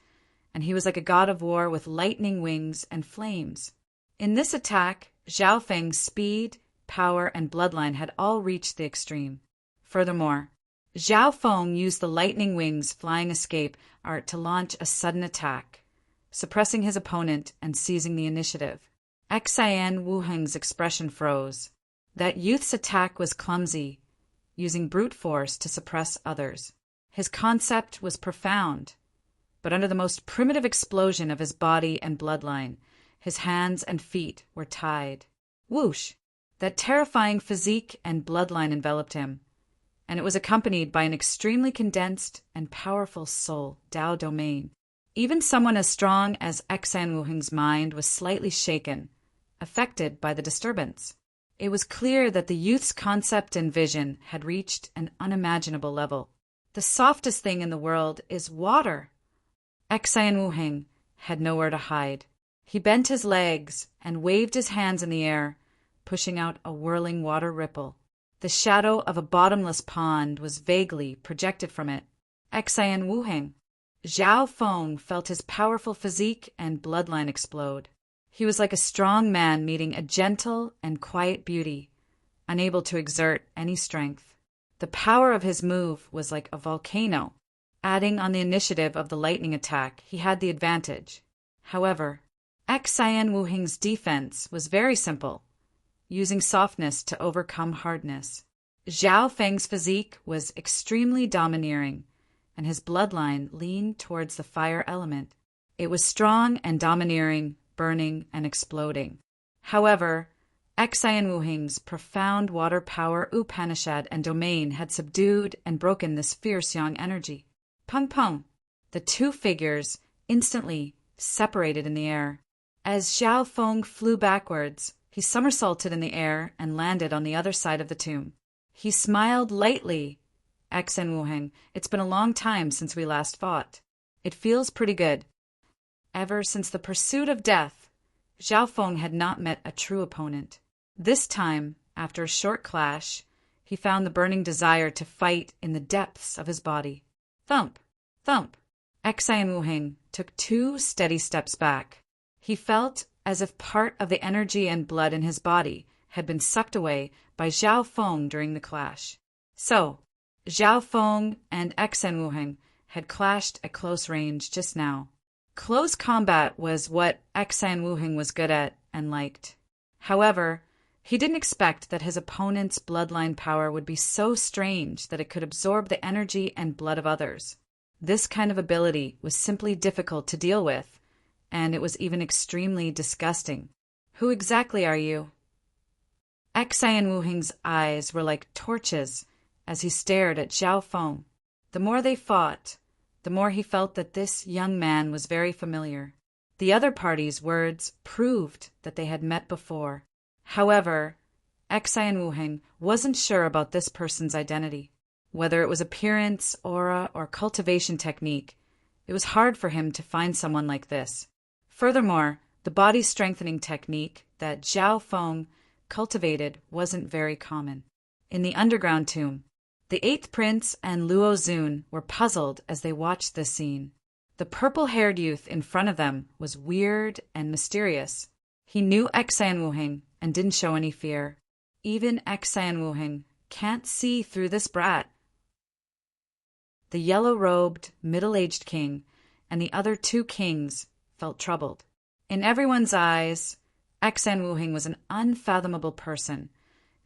and he was like a god of war with lightning wings and flames. In this attack, Zhao Feng's speed, power, and bloodline had all reached the extreme. Furthermore, Zhao Feng used the lightning wings flying escape art to launch a sudden attack, suppressing his opponent and seizing the initiative. Xian Wuheng's expression froze. That youth's attack was clumsy, using brute force to suppress others. His concept was profound, but under the most primitive explosion of his body and bloodline, his hands and feet were tied. Whoosh! That terrifying physique and bloodline enveloped him, and it was accompanied by an extremely condensed and powerful soul, Dao domain. Even someone as strong as Xan Wuheng's mind was slightly shaken, affected by the disturbance. It was clear that the youth's concept and vision had reached an unimaginable level. The softest thing in the world is water. Xan Wuheng had nowhere to hide. He bent his legs and waved his hands in the air, pushing out a whirling water ripple. The shadow of a bottomless pond was vaguely projected from it. Xan Wuheng. Zhao Feng felt his powerful physique and bloodline explode. He was like a strong man meeting a gentle and quiet beauty, unable to exert any strength. The power of his move was like a volcano. Adding on the initiative of the lightning attack, he had the advantage. However, Xan Wuheng's defense was very simple, using softness to overcome hardness. Zhao Feng's physique was extremely domineering, and his bloodline leaned towards the fire element. It was strong and domineering, burning and exploding. However, Xan Wuheng's profound water power, Upanishad, and domain had subdued and broken this fierce yang energy. Pung pung! The two figures instantly separated in the air. As Zhao Feng flew backwards, he somersaulted in the air and landed on the other side of the tomb. He smiled lightly. Xan Wuheng, it's been a long time since we last fought. It feels pretty good. Ever since the pursuit of death, Zhao Feng had not met a true opponent. This time, after a short clash, he found the burning desire to fight in the depths of his body. Thump! Thump! Xan Wuheng took 2 steady steps back. He felt as if part of the energy and blood in his body had been sucked away by Zhao Feng during the clash. So, Zhao Feng and Xan Wuheng had clashed at close range just now. Close combat was what Xan Wuheng was good at and liked. However, he didn't expect that his opponent's bloodline power would be so strange that it could absorb the energy and blood of others. This kind of ability was simply difficult to deal with, and it was even extremely disgusting. Who exactly are you? Xan Wuheng's eyes were like torches as he stared at Zhao Feng. The more they fought, the more he felt that this young man was very familiar. The other party's words proved that they had met before. However, Xan Wuheng wasn't sure about this person's identity. Whether it was appearance, aura, or cultivation technique, it was hard for him to find someone like this. Furthermore, the body strengthening technique that Zhao Feng cultivated wasn't very common. In the underground tomb, the 8th Prince and Luo Zun were puzzled as they watched this scene. The purple-haired youth in front of them was weird and mysterious. He knew Xan Wuheng and didn't show any fear. Even Xan Wuheng can't see through this brat. The yellow-robed, middle-aged king and the other 2 kings felt troubled. In everyone's eyes, Xan Wuheng was an unfathomable person,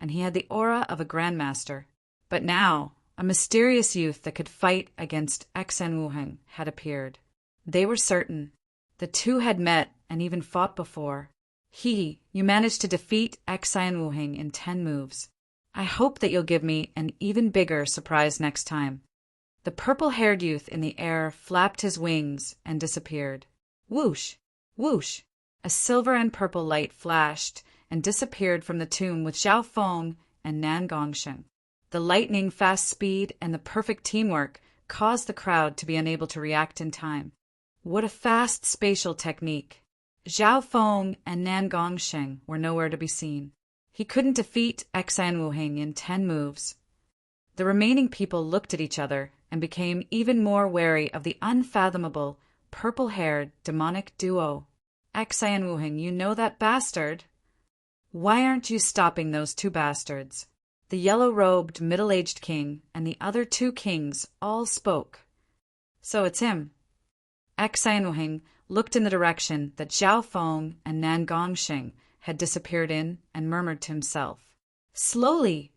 and he had the aura of a grandmaster. But now, a mysterious youth that could fight against Xan Wuheng had appeared. They were certain. The 2 had met and even fought before. You managed to defeat Xan Wuheng in 10 moves. I hope that you'll give me an even bigger surprise next time. The purple-haired youth in the air flapped his wings and disappeared. Whoosh! Whoosh! A silver and purple light flashed and disappeared from the tomb with Zhao Feng and Nan Gongsheng. The lightning-fast speed and the perfect teamwork caused the crowd to be unable to react in time. What a fast spatial technique! Zhao Feng and Nan Gongsheng were nowhere to be seen. He couldn't defeat Xan Wuheng in 10 moves. The remaining people looked at each other and became even more wary of the unfathomable, purple-haired, demonic duo. Xan Wuheng, you know that bastard? Why aren't you stopping those 2 bastards? The yellow-robed, middle-aged king and the other 2 kings all spoke. So it's him. Xan Wuheng looked in the direction that Zhao Feng and Nan Gongsheng had disappeared in and murmured to himself. Slowly,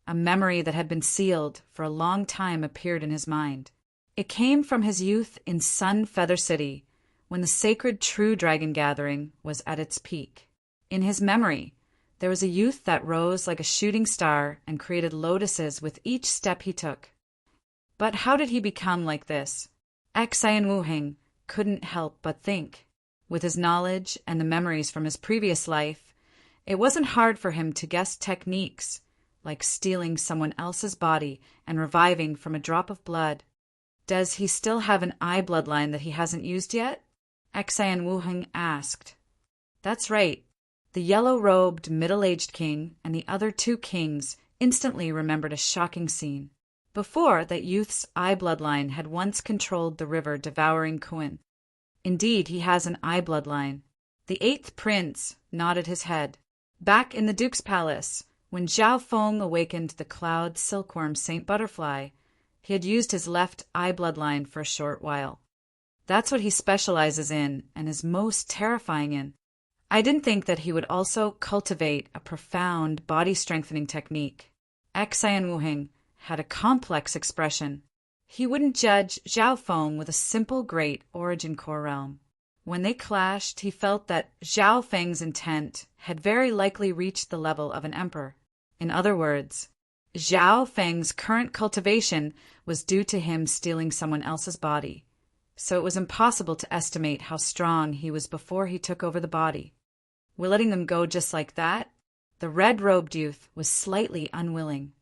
a memory that had been sealed for a long time appeared in his mind. It came from his youth in Sun Feather City, when the sacred True Dragon Gathering was at its peak. In his memory, there was a youth that rose like a shooting star and created lotuses with each step he took. But how did he become like this? Xan Wuheng couldn't help but think. With his knowledge and the memories from his previous life, it wasn't hard for him to guess techniques like stealing someone else's body and reviving from a drop of blood. Does he still have an eye bloodline that he hasn't used yet? Xian Wuheng asked. That's right. The yellow-robed, middle-aged king and the other two kings instantly remembered a shocking scene. Before, that youth's eye bloodline had once controlled the river devouring Kuan. Indeed, he has an eye bloodline. The 8th prince nodded his head. Back in the Duke's palace, when Zhao Feng awakened the cloud silkworm Saint Butterfly, he had used his left eye bloodline for a short while. That's what he specializes in and is most terrifying in. I didn't think that he would also cultivate a profound body-strengthening technique. Xian Wuheng had a complex expression. He wouldn't judge Zhao Feng with a simple great origin core realm. When they clashed, he felt that Zhao Feng's intent had very likely reached the level of an emperor. In other words, Zhao Feng's current cultivation was due to him stealing someone else's body, so it was impossible to estimate how strong he was before he took over the body. We're letting them go just like that? The red-robed youth was slightly unwilling.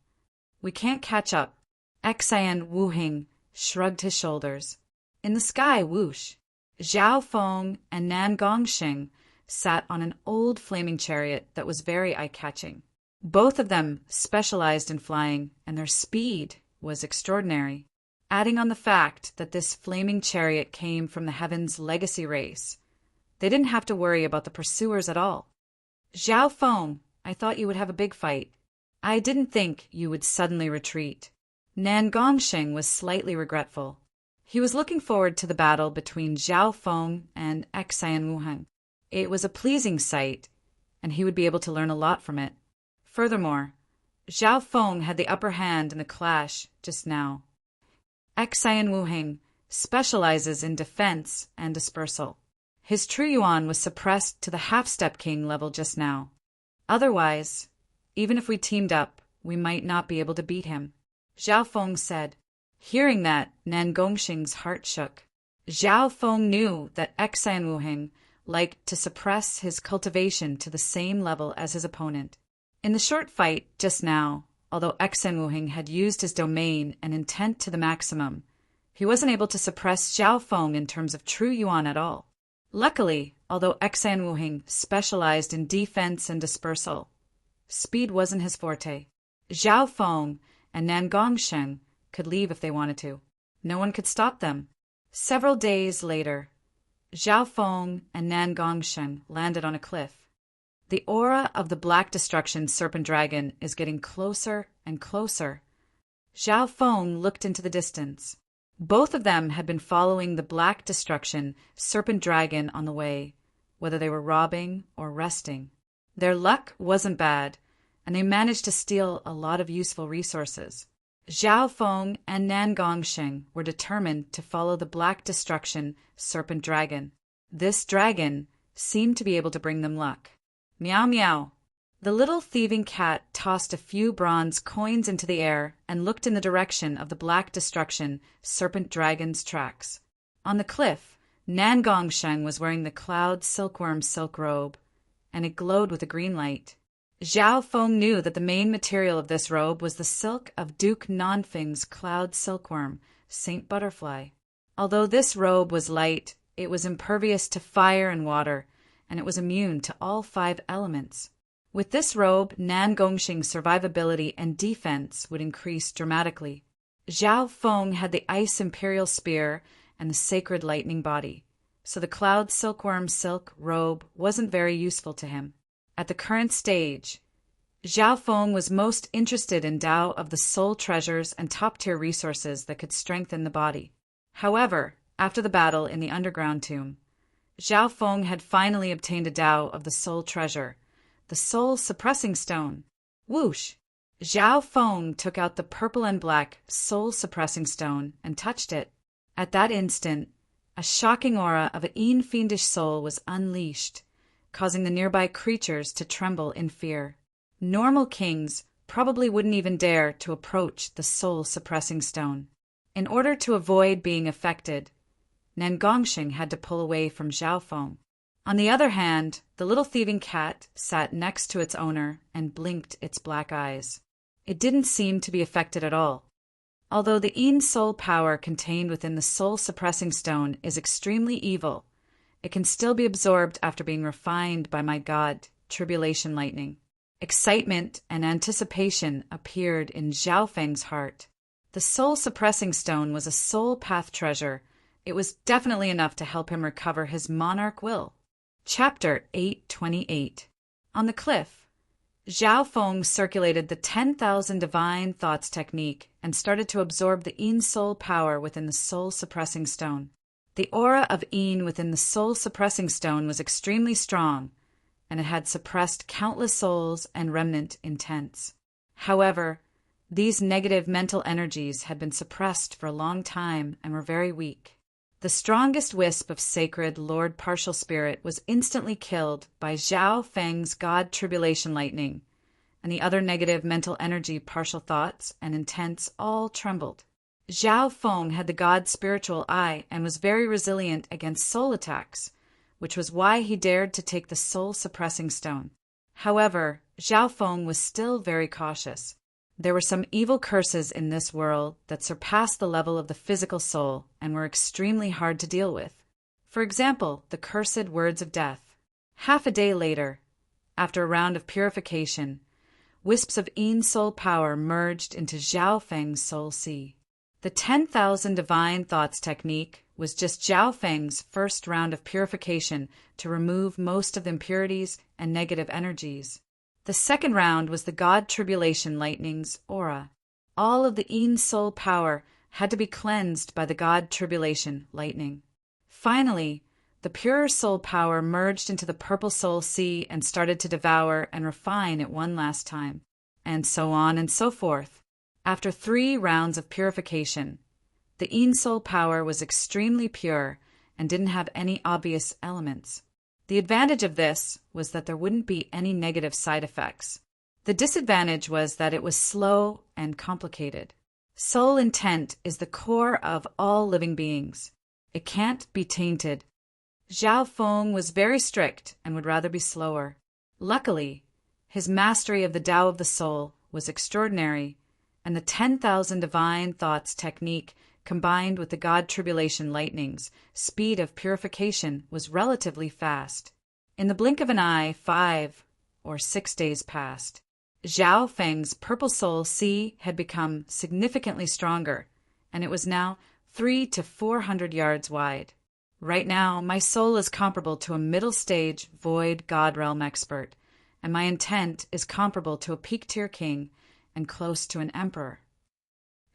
We can't catch up. Xian Wuheng shrugged his shoulders. In the sky, whoosh, Zhao Feng and Nan Gongsheng sat on an old flaming chariot that was very eye-catching. Both of them specialized in flying, and their speed was extraordinary. Adding on the fact that this flaming chariot came from the Heaven's legacy race, they didn't have to worry about the pursuers at all. Zhao Feng, I thought you would have a big fight. I didn't think you would suddenly retreat. Nan Gongsheng was slightly regretful. He was looking forward to the battle between Zhao Feng and Xian Wuheng. It was a pleasing sight, and he would be able to learn a lot from it. Furthermore, Zhao Feng had the upper hand in the clash just now. Xian Wuheng specializes in defense and dispersal. His true yuan was suppressed to the half-step king level just now. Otherwise, even if we teamed up, we might not be able to beat him. Zhao Feng said. Hearing that, Nan Gongsheng's heart shook. Zhao Feng knew that Xian Wuheng liked to suppress his cultivation to the same level as his opponent. In the short fight just now, although Xian Wuheng had used his domain and intent to the maximum, he wasn't able to suppress Zhao Feng in terms of true yuan at all. Luckily, although Xian Wuheng specialized in defense and dispersal, speed wasn't his forte. Zhao Feng and Nan Gongsheng could leave if they wanted to. No one could stop them. Several days later, Zhao Feng and Nan Gongsheng landed on a cliff. The aura of the Black Destruction Serpent Dragon is getting closer and closer. Zhao Feng looked into the distance. Both of them had been following the Black Destruction Serpent Dragon on the way, whether they were robbing or resting. Their luck wasn't bad, and they managed to steal a lot of useful resources. Zhao Feng and Nan Gongsheng were determined to follow the Black Destruction Serpent Dragon. This dragon seemed to be able to bring them luck. Meow meow. The little thieving cat tossed a few bronze coins into the air and looked in the direction of the Black Destruction Serpent Dragon's tracks. On the cliff, Nan Gongsheng was wearing the cloud silkworm silk robe, and it glowed with a green light. Zhao Feng knew that the main material of this robe was the silk of Duke Nanfeng's cloud silkworm, Saint Butterfly. Although this robe was light, it was impervious to fire and water, and it was immune to all 5 elements. With this robe, Nan Gongsheng's survivability and defense would increase dramatically. Zhao Feng had the Ice Imperial Spear and the Sacred Lightning Body, so the Cloud Silkworm Silk robe wasn't very useful to him. At the current stage, Zhao Feng was most interested in Tao of the soul treasures and top-tier resources that could strengthen the body. However, after the battle in the underground tomb, Zhao Feng had finally obtained a Tao of the soul treasure, the soul suppressing stone. Whoosh! Zhao Feng took out the purple and black soul suppressing stone and touched it. At that instant, a shocking aura of an fiendish soul was unleashed, causing the nearby creatures to tremble in fear. Normal kings probably wouldn't even dare to approach the soul suppressing stone. In order to avoid being affected, Nangongshing had to pull away from Zhao Feng. On the other hand, the little thieving cat sat next to its owner and blinked its black eyes. It didn't seem to be affected at all. Although the Yin soul power contained within the soul-suppressing stone is extremely evil, it can still be absorbed after being refined by my god, Tribulation Lightning. Excitement and anticipation appeared in Zhao Feng's heart. The soul-suppressing stone was a soul path treasure. It was definitely enough to help him recover his monarch will. Chapter 828. On the cliff, Zhao Feng circulated the 10,000 divine thoughts technique and started to absorb the Yin soul power within the soul-suppressing stone. The aura of Yin within the soul-suppressing stone was extremely strong, and it had suppressed countless souls and remnant intents. However, these negative mental energies had been suppressed for a long time and were very weak. The strongest wisp of sacred Lord Partial Spirit was instantly killed by Zhao Feng's God Tribulation Lightning, and the other negative mental energy partial thoughts and intents all trembled. Zhao Feng had the God Spiritual Eye and was very resilient against soul attacks, which was why he dared to take the soul-suppressing stone. However, Zhao Feng was still very cautious. There were some evil curses in this world that surpassed the level of the physical soul and were extremely hard to deal with. For example, the cursed words of death. Half a day later, after a round of purification, wisps of Yin soul power merged into Zhao Feng's soul sea. The 10,000 divine thoughts technique was just Zhao Feng's first round of purification to remove most of the impurities and negative energies. The second round was the God Tribulation Lightning's aura. All of the Yin soul power had to be cleansed by the God Tribulation Lightning. Finally, the pure soul power merged into the purple soul sea and started to devour and refine it one last time, and so on and so forth. After 3 rounds of purification, the Yin soul power was extremely pure and didn't have any obvious elements. The advantage of this was that there wouldn't be any negative side effects. The disadvantage was that it was slow and complicated. Soul intent is the core of all living beings. It can't be tainted. Zhao Feng was very strict and would rather be slower. Luckily, his mastery of the Tao of the Soul was extraordinary, and the 10,000 divine thoughts technique combined with the God Tribulation Lightning's speed of purification was relatively fast. In the blink of an eye, 5 or 6 days passed. Zhao Feng's purple soul sea had become significantly stronger, and it was now 300 to 400 yards wide. Right now, my soul is comparable to a middle-stage void God realm expert, and my intent is comparable to a peak-tier king and close to an emperor.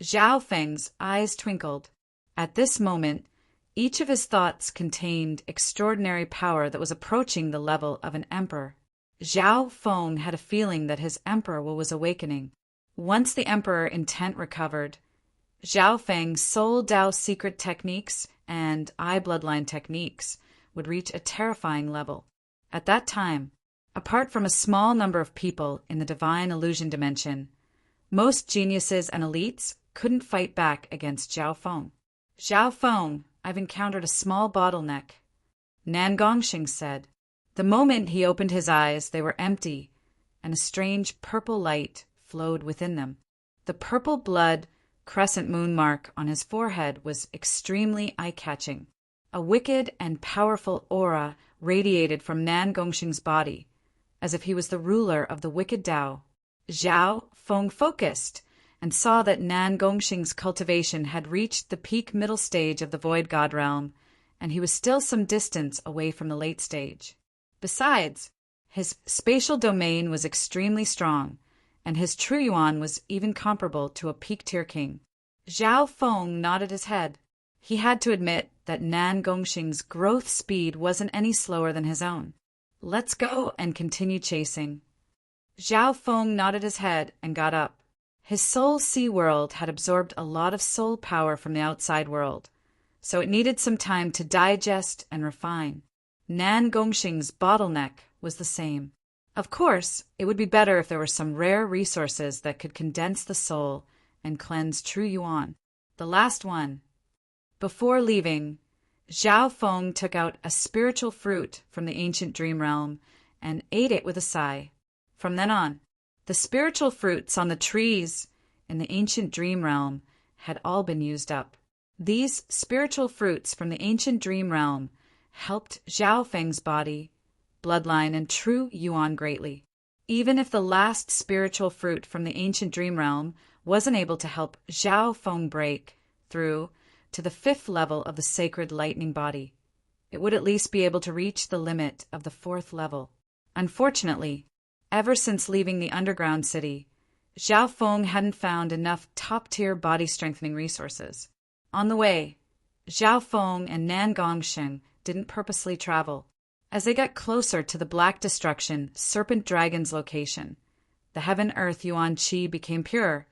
Zhao Feng's eyes twinkled. At this moment, each of his thoughts contained extraordinary power that was approaching the level of an emperor. Zhao Feng had a feeling that his emperor will was awakening. Once the emperor intent recovered, Zhao Feng's soul Tao secret techniques and eye bloodline techniques would reach a terrifying level. At that time, apart from a small number of people in the divine illusion dimension, most geniuses and elites couldn't fight back against Zhao Feng. Zhao Feng, I've encountered a small bottleneck, Nangongshing said. The moment he opened his eyes, they were empty, and a strange purple light flowed within them. The purple blood crescent moon mark on his forehead was extremely eye-catching. A wicked and powerful aura radiated from Nangongshing's body, as if he was the ruler of the wicked Tao. Zhao Feng focused and saw that Nangongshing's cultivation had reached the peak middle stage of the Void God realm, and he was still some distance away from the late stage. Besides, his spatial domain was extremely strong, and his true yuan was even comparable to a peak-tier king. Zhao Feng nodded his head. He had to admit that Nangongshing's growth speed wasn't any slower than his own. Let's go and continue chasing. Zhao Feng nodded his head and got up. His soul sea world had absorbed a lot of soul power from the outside world, so it needed some time to digest and refine. Nangongshing's bottleneck was the same. Of course, it would be better if there were some rare resources that could condense the soul and cleanse true yuan. The last one. Before leaving, Zhao Feng took out a spiritual fruit from the ancient dream realm and ate it with a sigh. From then on, the spiritual fruits on the trees in the ancient dream realm had all been used up. These spiritual fruits from the ancient dream realm helped Zhao Feng's body, bloodline, and true yuan greatly. Even if the last spiritual fruit from the ancient dream realm wasn't able to help Zhao Feng break through to the 5th level of the sacred lightning body, it would at least be able to reach the limit of the 4th level. Unfortunately, ever since leaving the underground city, Zhao Feng hadn't found enough top-tier body-strengthening resources. On the way, Zhao Feng and Nan Gongsheng didn't purposely travel. As they got closer to the Black Destruction Serpent Dragon's location, the Heaven-Earth Yuan Qi became pure,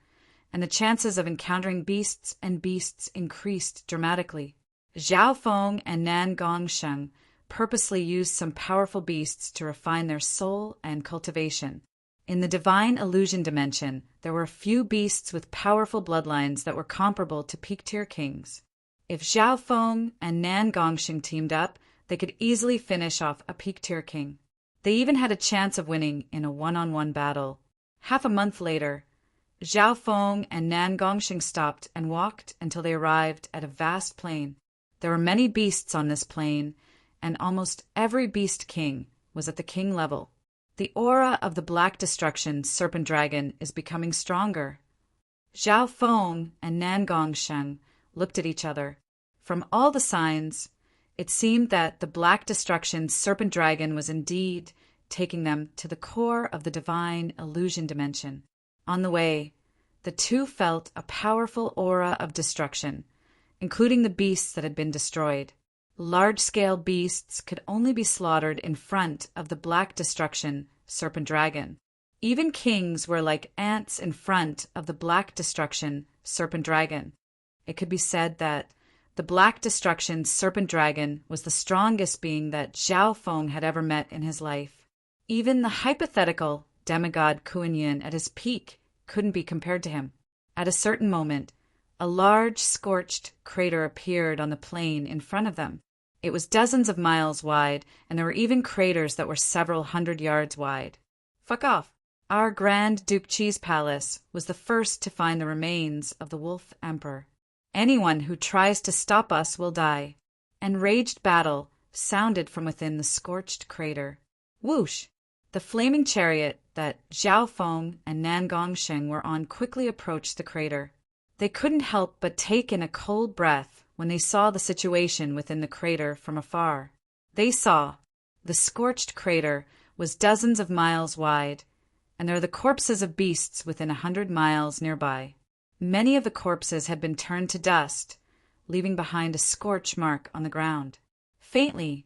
and the chances of encountering beasts increased dramatically. Zhao Feng and Nan Gongsheng purposely used some powerful beasts to refine their soul and cultivation. In the divine illusion dimension, there were a few beasts with powerful bloodlines that were comparable to peak-tier kings. If Zhao Feng and Nan Gongsheng teamed up, they could easily finish off a peak-tier king. They even had a chance of winning in a one-on-one battle. Half a month later, Zhao Feng and Nan Gongsheng stopped and walked until they arrived at a vast plain. There were many beasts on this plain, and almost every beast king was at the king level. The aura of the Black Destruction Serpent Dragon is becoming stronger. Zhao Feng and Nan Gongsheng looked at each other. From all the signs, it seemed that the Black Destruction Serpent Dragon was indeed taking them to the core of the divine illusion dimension. On the way, the two felt a powerful aura of destruction, including the beasts that had been destroyed. Large-scale beasts could only be slaughtered in front of the Black Destruction Serpent Dragon. Even kings were like ants in front of the Black Destruction Serpent Dragon. It could be said that the Black Destruction Serpent Dragon was the strongest being that Zhao Feng had ever met in his life. Even the hypothetical demigod Kuan Yin at his peak couldn't be compared to him. At a certain moment, a large scorched crater appeared on the plain in front of them. It was dozens of miles wide, and there were even craters that were several hundred yards wide. Fuck off. Our Grand Duke Qi's palace was the first to find the remains of the Wolf Emperor. Anyone who tries to stop us will die. Enraged battle sounded from within the scorched crater. Whoosh! The flaming chariot that Zhao Feng and Nan Gongsheng were on quickly approached the crater. They couldn't help but take in a cold breath when they saw the situation within the crater from afar. They saw the scorched crater was dozens of miles wide, and there were the corpses of beasts within 100 miles nearby. Many of the corpses had been turned to dust, leaving behind a scorch mark on the ground. Faintly,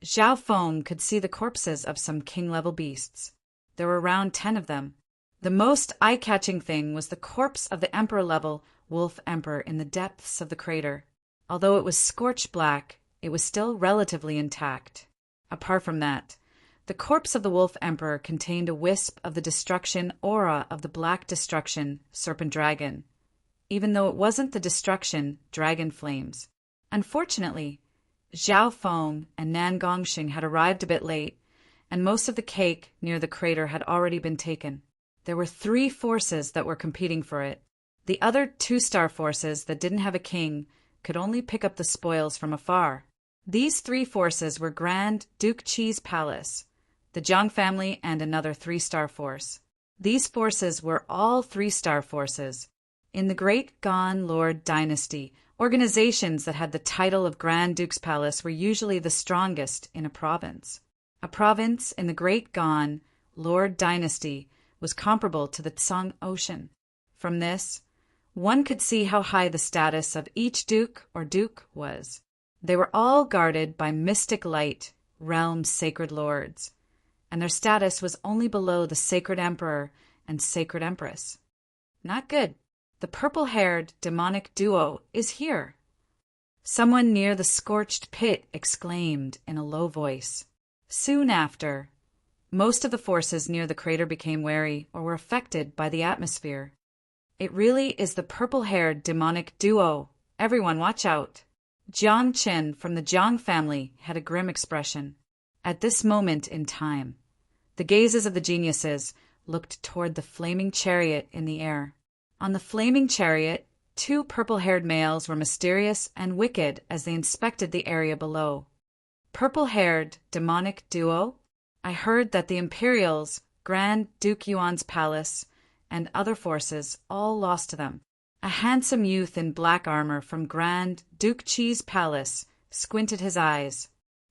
Zhao Feng could see the corpses of some king-level beasts. There were around 10 of them. The most eye-catching thing was the corpse of the Emperor-level Wolf Emperor in the depths of the crater. Although it was scorched black, it was still relatively intact. Apart from that, the corpse of the Wolf Emperor contained a wisp of the destruction aura of the Black Destruction Serpent Dragon, even though it wasn't the destruction dragon flames. Unfortunately, Zhao Feng and Nan Gongsheng had arrived a bit late, and most of the cake near the crater had already been taken. There were 3 forces that were competing for it. The other 2-star forces that didn't have a king could only pick up the spoils from afar. These 3 forces were Grand Duke Qi's palace, the Jiang family, and another 3-star force. These forces were all 3-star forces. In the Great Gan Lord dynasty, organizations that had the title of Grand Duke's Palace were usually the strongest in a province. A province in the Great Gan Lord dynasty was comparable to the Tsang Ocean. From this, one could see how high the status of each duke or duke was. They were all guarded by mystic light, realm sacred lords, and their status was only below the sacred emperor and sacred empress. Not good. The purple-haired demonic duo is here. Someone near the scorched pit exclaimed in a low voice. Soon after, most of the forces near the crater became wary or were affected by the atmosphere. It really is the purple-haired demonic duo. Everyone watch out. Jiang Qin from the Jiang family had a grim expression. At this moment in time, the gazes of the geniuses looked toward the flaming chariot in the air. On the flaming chariot, two purple-haired males were mysterious and wicked as they inspected the area below. Purple-haired, demonic duo? I heard that the Imperials, Grand Duke Yuan's palace, and other forces all lost to them. A handsome youth in black armor from Grand Duke Qi's palace squinted his eyes.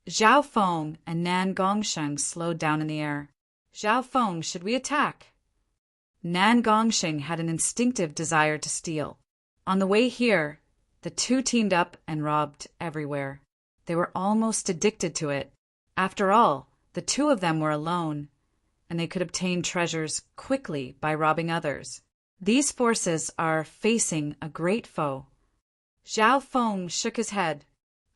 Zhao Feng and Nan Gongsheng slowed down in the air. Zhao Feng, should we attack? Nan Gongsheng had an instinctive desire to steal. On the way here, the two teamed up and robbed everywhere. They were almost addicted to it. After all, the two of them were alone, and they could obtain treasures quickly by robbing others. These forces are facing a great foe. Zhao Feng shook his head.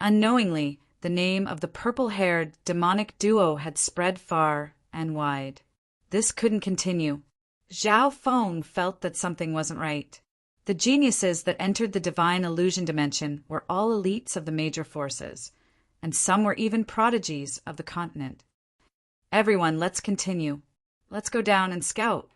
Unknowingly, the name of the purple-haired demonic duo had spread far and wide. This couldn't continue. Zhao Feng felt that something wasn't right. The geniuses that entered the divine illusion dimension were all elites of the major forces, and some were even prodigies of the continent. Everyone, let's continue. Let's go down and scout.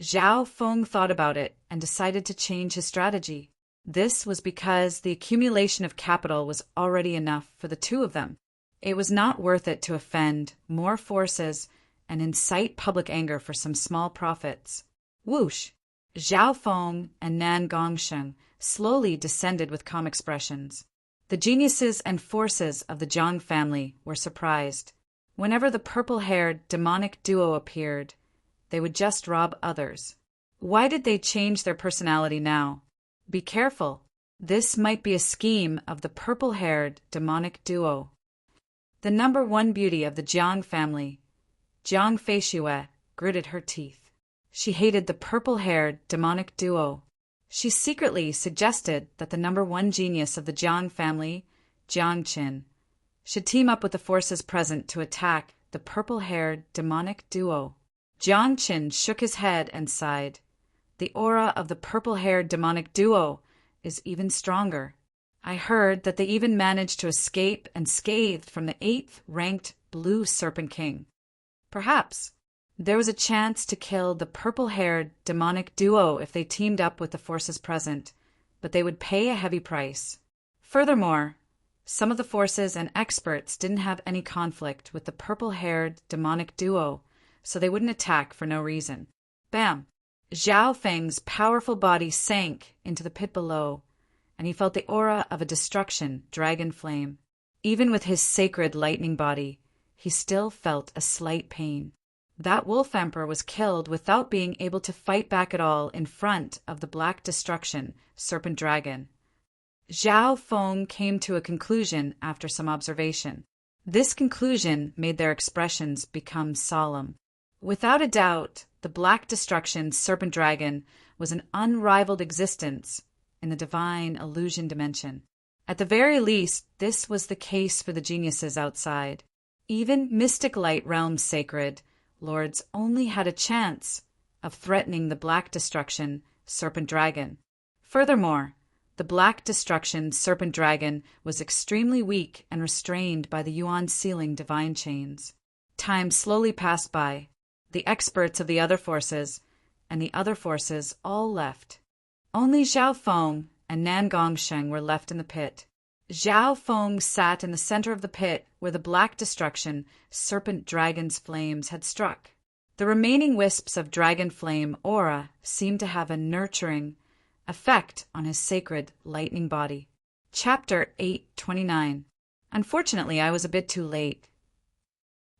Zhao Feng thought about it and decided to change his strategy. This was because the accumulation of capital was already enough for the two of them. It was not worth it to offend more forces and incite public anger for some small profits. Whoosh! Zhao Feng and Nan Gongsheng slowly descended with calm expressions. The geniuses and forces of the Jiang family were surprised. Whenever the purple-haired demonic duo appeared, they would just rob others. Why did they change their personality now? Be careful. This might be a scheme of the purple-haired demonic duo. The number one beauty of the Jiang family, Jiang Feishue, gritted her teeth. She hated the purple-haired demonic duo. She secretly suggested that the number one genius of the Jiang family, Jiang Qin, should team up with the forces present to attack the purple-haired demonic duo. Jiang Qin shook his head and sighed. The aura of the purple-haired demonic duo is even stronger. I heard that they even managed to escape unscathed from the 8th-ranked Blue Serpent King. Perhaps there was a chance to kill the purple-haired demonic duo if they teamed up with the forces present, but they would pay a heavy price. Furthermore, some of the forces and experts didn't have any conflict with the purple-haired demonic duo, so they wouldn't attack for no reason. Bam! Zhao Feng's powerful body sank into the pit below, and he felt the aura of a destruction dragon flame. Even with his sacred lightning body, he still felt a slight pain. That wolf emperor was killed without being able to fight back at all in front of the black destruction, serpent dragon. Zhao Feng came to a conclusion after some observation. This conclusion made their expressions become solemn. Without a doubt, the black destruction serpent dragon was an unrivaled existence in the divine illusion dimension. At the very least, this was the case for the geniuses outside. Even mystic light realms sacred lords only had a chance of threatening the black destruction serpent dragon. Furthermore, the black destruction serpent dragon was extremely weak and restrained by the Yuan ceiling divine chains. Time slowly passed by. The experts of the other forces and the other forces all left. Only Zhao Feng and Nan Gongsheng were left in the pit. Zhao Feng sat in the center of the pit where the black destruction serpent dragon's flames had struck. The remaining wisps of dragon flame aura seemed to have a nurturing effect on his sacred lightning body. Chapter 829. Unfortunately, I was a bit too late.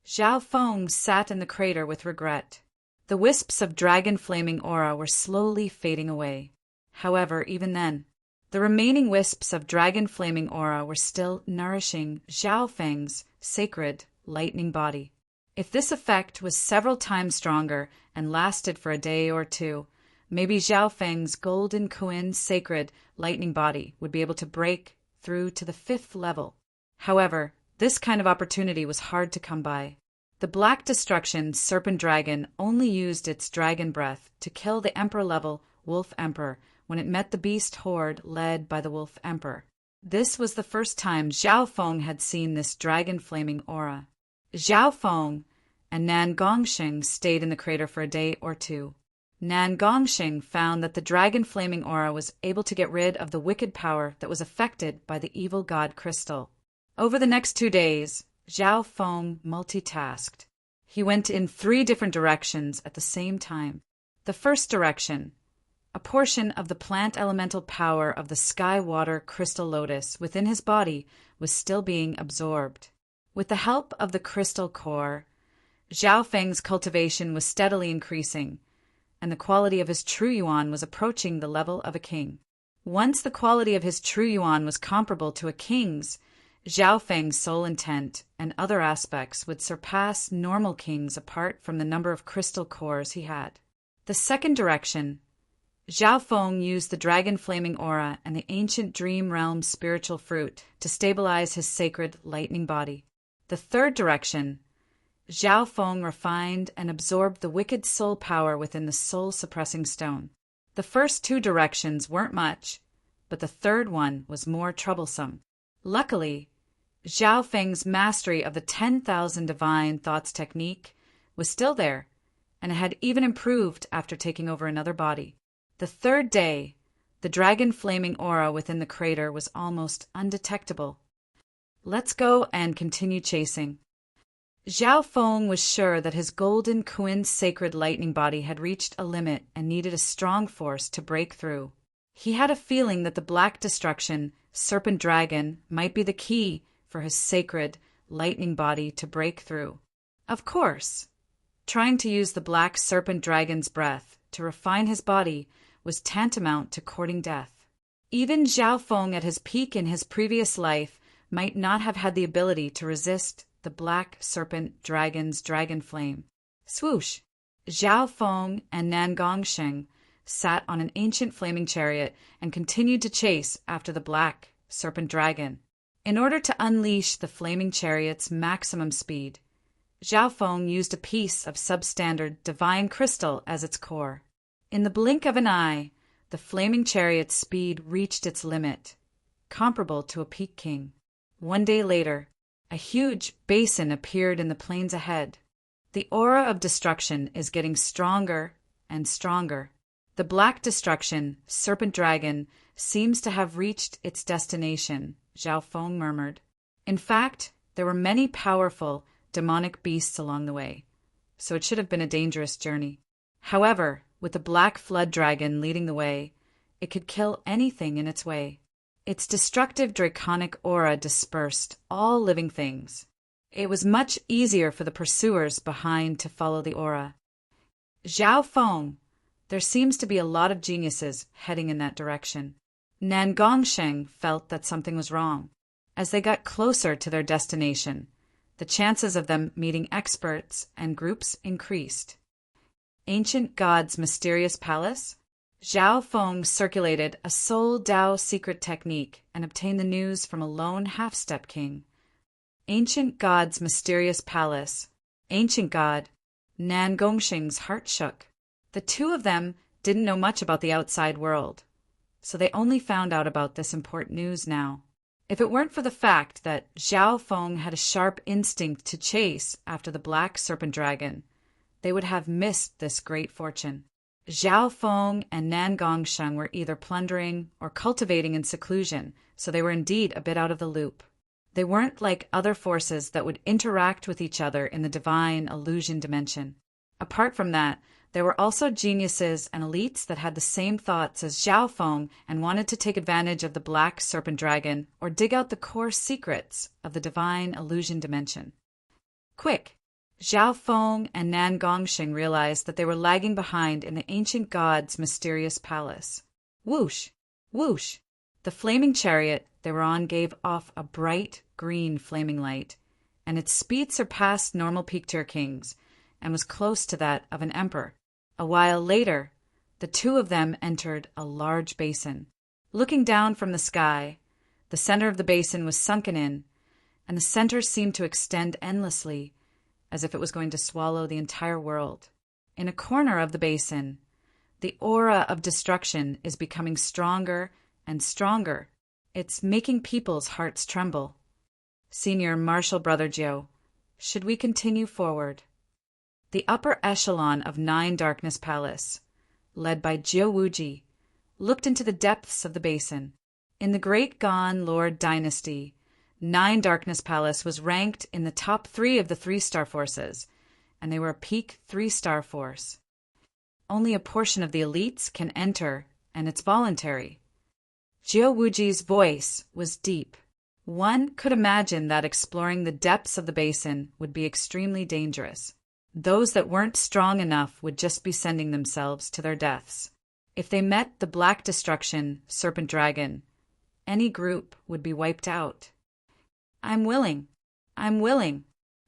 Zhao Feng sat in the crater with regret. The wisps of dragon flaming aura were slowly fading away. However, even then, the remaining wisps of dragon flaming aura were still nourishing Zhao Feng's sacred lightning body. If this effect was several times stronger and lasted for a day or two, maybe Zhao Feng's golden Kuan sacred lightning body would be able to break through to the 5th level. However, this kind of opportunity was hard to come by. The Black Destruction Serpent Dragon only used its dragon breath to kill the Emperor-level Wolf Emperor when it met the beast horde led by the Wolf Emperor. This was the first time Zhao Feng had seen this dragon-flaming aura. Zhao Feng and Nan Gongxing stayed in the crater for a day or two. Nan Gongxing found that the dragon-flaming aura was able to get rid of the wicked power that was affected by the evil god crystal. Over the next 2 days, Zhao Feng multitasked. He went in 3 different directions at the same time. The first direction, a portion of the plant elemental power of the sky water crystal lotus within his body was still being absorbed. With the help of the crystal core, Zhao Feng's cultivation was steadily increasing, and the quality of his true yuan was approaching the level of a king. Once the quality of his true yuan was comparable to a king's, Zhao Feng's soul intent and other aspects would surpass normal kings apart from the number of crystal cores he had. The second direction, Zhao Feng used the dragon flaming aura and the ancient dream realm spiritual fruit to stabilize his sacred lightning body. The third direction, Zhao Feng refined and absorbed the wicked soul power within the soul-suppressing stone. The first 2 directions weren't much, but the third one was more troublesome. Luckily, Zhao Feng's mastery of the 10,000 divine thoughts technique was still there, and it had even improved after taking over another body. The third day, the dragon flaming aura within the crater was almost undetectable. Let's go and continue chasing. Zhao Feng was sure that his golden Kuan sacred lightning body had reached a limit and needed a strong force to break through. He had a feeling that the black destruction, serpent dragon, might be the key for his sacred lightning body to break through. Of course, trying to use the black serpent dragon's breath to refine his body was tantamount to courting death. Even Zhao Feng at his peak in his previous life might not have had the ability to resist the black serpent dragon's dragon flame. Swoosh! Zhao Feng and Nan Gongxing sat on an ancient flaming chariot and continued to chase after the black serpent dragon. In order to unleash the flaming chariot's maximum speed, Zhao Feng used a piece of substandard divine crystal as its core. In the blink of an eye, the flaming chariot's speed reached its limit, comparable to a peak king. 1 day later, a huge basin appeared in the plains ahead. The aura of destruction is getting stronger and stronger. The black destruction, serpent dragon, seems to have reached its destination, Zhao Feng murmured. In fact, there were many powerful, demonic beasts along the way, so it should have been a dangerous journey. However, with the black flood dragon leading the way, it could kill anything in its way. Its destructive draconic aura dispersed all living things. It was much easier for the pursuers behind to follow the aura. Zhao Feng, there seems to be a lot of geniuses heading in that direction. Nan Gongxing felt that something was wrong. As they got closer to their destination, the chances of them meeting experts and groups increased. Ancient God's mysterious palace? Zhao Feng circulated a Soul Dao secret technique and obtained the news from a lone half-step king. Ancient God's mysterious palace. Ancient God. Nan Gongxing's heart shook. The 2 of them didn't know much about the outside world, so they only found out about this important news now. If it weren't for the fact that Zhao Feng had a sharp instinct to chase after the black serpent dragon, they would have missed this great fortune. Zhao Feng and Nan Gongxing were either plundering or cultivating in seclusion, so they were indeed a bit out of the loop. They weren't like other forces that would interact with each other in the divine illusion dimension. Apart from that, there were also geniuses and elites that had the same thoughts as Zhao Feng and wanted to take advantage of the black serpent dragon or dig out the core secrets of the divine illusion dimension. Quick! Zhao Feng and Nan Gongxing realized that they were lagging behind in the ancient god's mysterious palace. Whoosh! Whoosh! The flaming chariot they were on gave off a bright green flaming light, and its speed surpassed normal peak-tier kings and was close to that of an emperor. A while later, the 2 of them entered a large basin. Looking down from the sky, the center of the basin was sunken in, and the center seemed to extend endlessly, as if it was going to swallow the entire world. In a corner of the basin, the aura of destruction is becoming stronger and stronger. It's making people's hearts tremble. Senior Marshal Brother Jiu, should we continue forward? The upper echelon of 9 Darkness Palace, led by Jiu Wuji, looked into the depths of the basin. In the Great Gon Lord Dynasty, 9 Darkness Palace was ranked in the top 3 of the 3-star forces, and they were a peak 3-star force. Only a portion of the elites can enter, and it's voluntary. Jiu Wuji's voice was deep. One could imagine that exploring the depths of the basin would be extremely dangerous. Those that weren't strong enough would just be sending themselves to their deaths. If they met the Black Destruction Serpent Dragon, any group would be wiped out. I'm willing. I'm willing.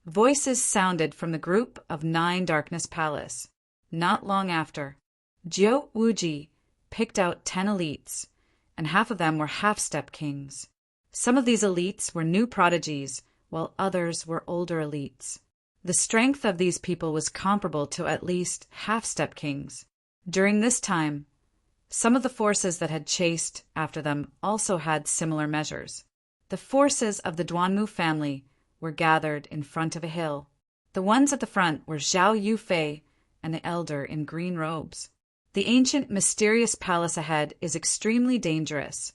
Voices sounded from the group of 9 Darkness Palace. Not long after, Jiu Wuji picked out 10 elites, and half of them were half-step kings. Some of these elites were new prodigies, while others were older elites. The strength of these people was comparable to at least half-step kings. During this time, some of the forces that had chased after them also had similar measures. The forces of the Duanmu family were gathered in front of a hill. The ones at the front were Zhao Yufei and the elder in green robes. The ancient, mysterious palace ahead is extremely dangerous,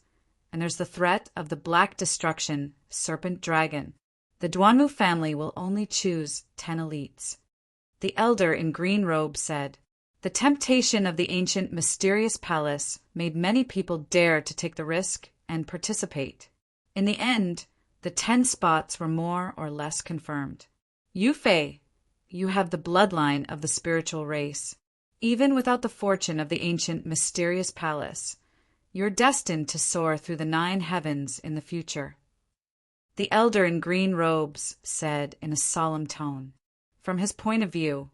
and there's the threat of the Black Destruction Serpent Dragon. The Duanmu family will only choose 10 elites. The elder in green robes said, "The temptation of the ancient, mysterious palace made many people dare to take the risk and participate. In the end, the 10 spots were more or less confirmed. Yufei, you have the bloodline of the spiritual race. Even without the fortune of the ancient, mysterious palace, you're destined to soar through the 9 heavens in the future." The elder in green robes said in a solemn tone. From his point of view,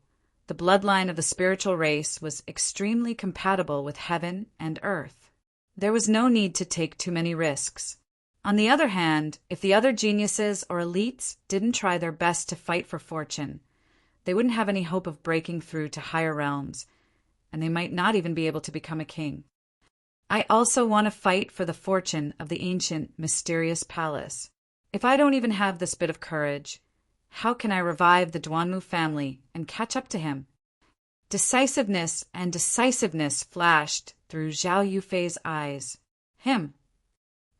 the bloodline of the spiritual race was extremely compatible with heaven and earth. There was no need to take too many risks. On the other hand, if the other geniuses or elites didn't try their best to fight for fortune, they wouldn't have any hope of breaking through to higher realms, and they might not even be able to become a king. I also want to fight for the fortune of the ancient, mysterious palace. If I don't even have this bit of courage, how can I revive the Duanmu family and catch up to him? Decisiveness flashed through Zhao Yufei's eyes. Him.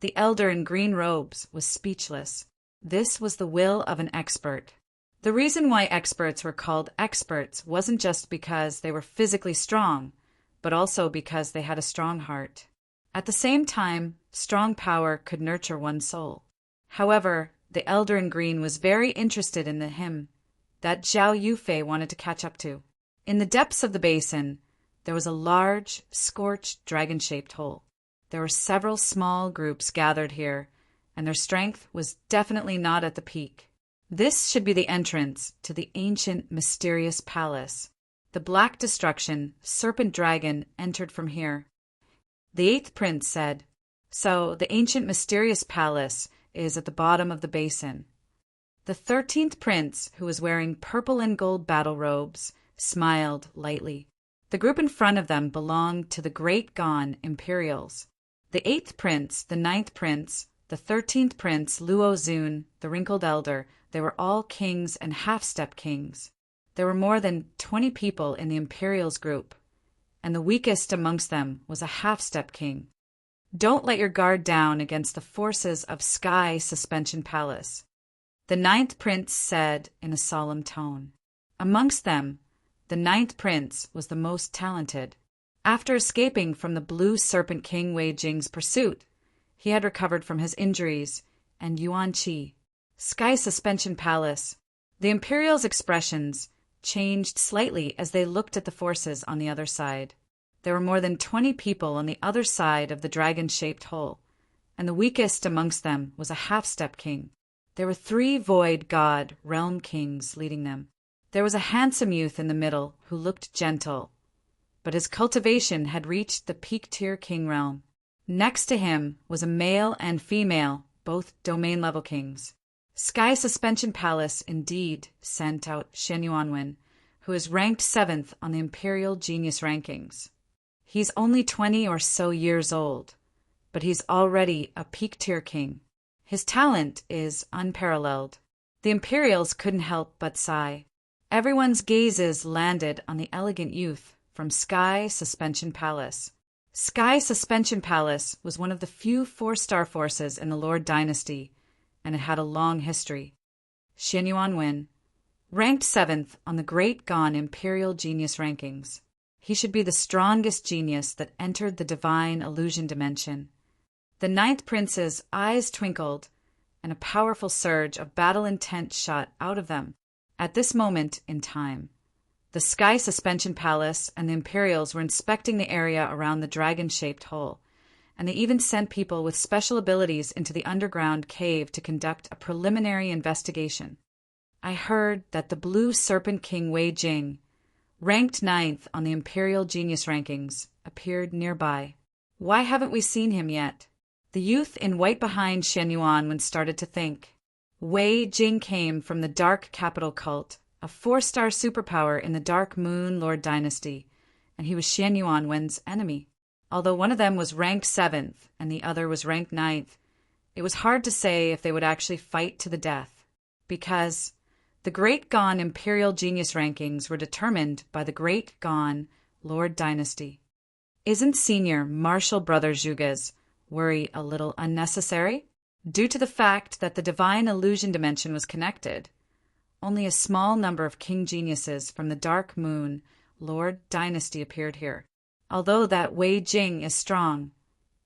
The elder in green robes was speechless. This was the will of an expert. The reason why experts were called experts wasn't just because they were physically strong, but also because they had a strong heart. At the same time, strong power could nurture one's soul. However, the elder in green was very interested in the him that Zhao Yufei wanted to catch up to. In the depths of the basin, there was a large, scorched, dragon-shaped hole. There were several small groups gathered here, and their strength was definitely not at the peak. This should be the entrance to the ancient, mysterious palace. The Black Destruction Serpent Dragon entered from here. The 8th prince said, "So the ancient, mysterious palace is at the bottom of the basin." The 13th prince, who was wearing purple and gold battle robes, smiled lightly. The group in front of them belonged to the Great Gon Imperials. The 8th prince, the 9th prince, the 13th prince, Luo Zun, the wrinkled elder, they were all kings and half-step kings. There were more than 20 people in the Imperials group, and the weakest amongst them was a half-step king. Don't let your guard down against the forces of Sky Suspension Palace, the 9th prince said in a solemn tone. Amongst them, the 9th prince was the most talented. After escaping from the Blue Serpent King Wei Jing's pursuit, he had recovered from his injuries and Yuan Qi. Sky Suspension Palace. The Imperials' expressions changed slightly as they looked at the forces on the other side. There were more than 20 people on the other side of the dragon-shaped hole, and the weakest amongst them was a half-step king. There were 3 void god realm kings leading them. There was a handsome youth in the middle who looked gentle, but his cultivation had reached the peak-tier king realm. Next to him was a male and female, both domain-level kings. Sky Suspension Palace indeed sent out Shen Yuanwen, who is ranked 7th on the Imperial Genius rankings. He's only 20 or so years old, but he's already a peak-tier king. His talent is unparalleled. The Imperials couldn't help but sigh. Everyone's gazes landed on the elegant youth from Sky Suspension Palace. Sky Suspension Palace was one of the few 4-star forces in the Lord Dynasty, and it had a long history. Xian Yuanwen, ranked 7th on the Great Gone Imperial Genius rankings. He should be the strongest genius that entered the divine illusion dimension. The 9th Prince's eyes twinkled, and a powerful surge of battle intent shot out of them. At this moment in time, the Sky Suspension Palace and the Imperials were inspecting the area around the dragon-shaped hole, and they even sent people with special abilities into the underground cave to conduct a preliminary investigation. I heard that the Blue Serpent King Wei Jing, ranked 9th on the Imperial Genius rankings, appeared nearby. Why haven't we seen him yet? The youth in white behind Xian Yuanwen started to think. Wei Jing came from the Dark Capital cult, a 4-star superpower in the Dark Moon Lord Dynasty, and he was Xian Yuanwen's enemy. Although one of them was ranked 7th and the other was ranked 9th, it was hard to say if they would actually fight to the death, because the Great Gone Imperial Genius rankings were determined by the Great Gone Lord Dynasty. Isn't Senior Martial Brother Zhuge's worry a little unnecessary? Due to the fact that the divine illusion dimension was connected, only a small number of king geniuses from the Dark Moon Lord Dynasty appeared here. Although that Wei Jing is strong,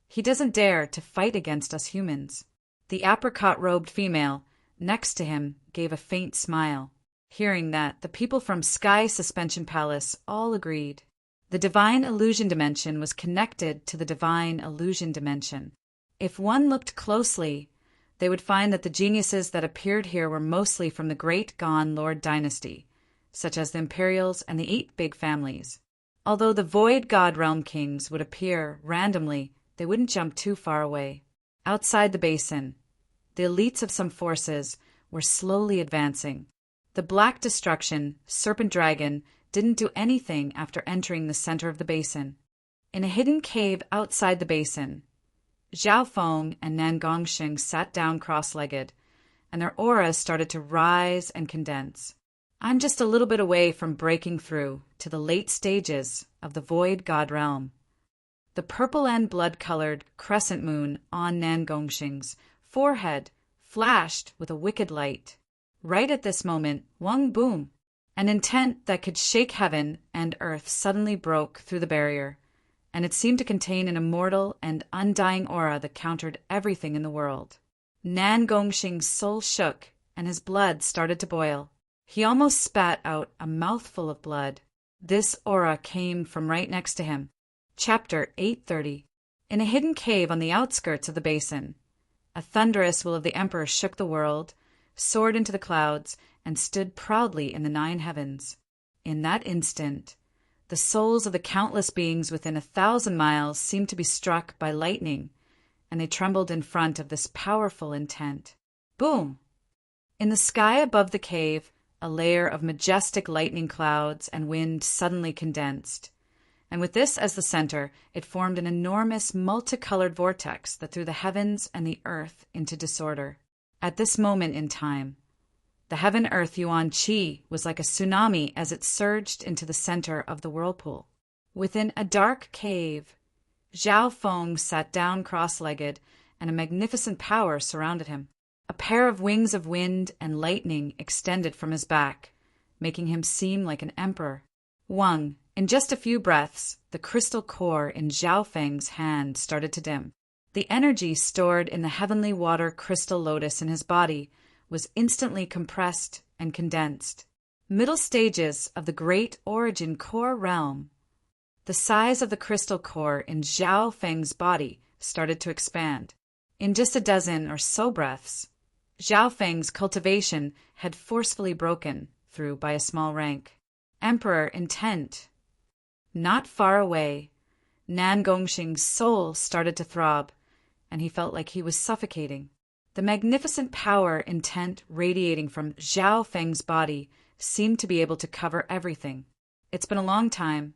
he doesn't dare to fight against us humans. The apricot-robed female next to him gave a faint smile. Hearing that, the people from Sky Suspension Palace all agreed. The divine illusion dimension was connected to the divine illusion dimension. If one looked closely, they would find that the geniuses that appeared here were mostly from the Great Gone Lord Dynasty, such as the Imperials and the 8 big families. Although the Void God Realm Kings would appear randomly, they wouldn't jump too far away. Outside the basin, the elites of some forces were slowly advancing. The Black Destruction, Serpent Dragon, didn't do anything after entering the center of the basin. In a hidden cave outside the basin, Zhao Feng and Nan Gongxing sat down cross-legged, and their auras started to rise and condense. I'm just a little bit away from breaking through to the late stages of the Void God Realm. The purple and blood-colored crescent moon on Nan Gongxing's forehead flashed with a wicked light. Right at this moment, Wang Boom, an intent that could shake heaven and earth, suddenly broke through the barrier, and it seemed to contain an immortal and undying aura that countered everything in the world. Nan Gongxing's soul shook, and his blood started to boil. He almost spat out a mouthful of blood. This aura came from right next to him. Chapter 830. In a hidden cave on the outskirts of the basin, a thunderous will of the Emperor shook the world, soared into the clouds, and stood proudly in the 9 heavens. In that instant, the souls of the countless beings within 1,000 miles seemed to be struck by lightning, and they trembled in front of this powerful intent. Boom! In the sky above the cave, a layer of majestic lightning clouds and wind suddenly condensed, and with this as the center, it formed an enormous multicolored vortex that threw the heavens and the earth into disorder. At this moment in time, the heaven-earth Yuan Qi was like a tsunami as it surged into the center of the whirlpool. Within a dark cave, Zhao Feng sat down cross-legged, and a magnificent power surrounded him. A pair of wings of wind and lightning extended from his back, making him seem like an emperor. Wang, in just a few breaths, the crystal core in Zhao Feng's hand started to dim. The energy stored in the heavenly water crystal lotus in his body was instantly compressed and condensed. Middle stages of the great origin core realm. The size of the crystal core in Zhao Feng's body started to expand. In just a dozen or so breaths, Zhao Feng's cultivation had forcefully broken through by a small rank. Emperor intent. Not far away, Nan Gongxing's soul started to throb, and he felt like he was suffocating. The magnificent power intent radiating from Zhao Feng's body seemed to be able to cover everything. It's been a long time.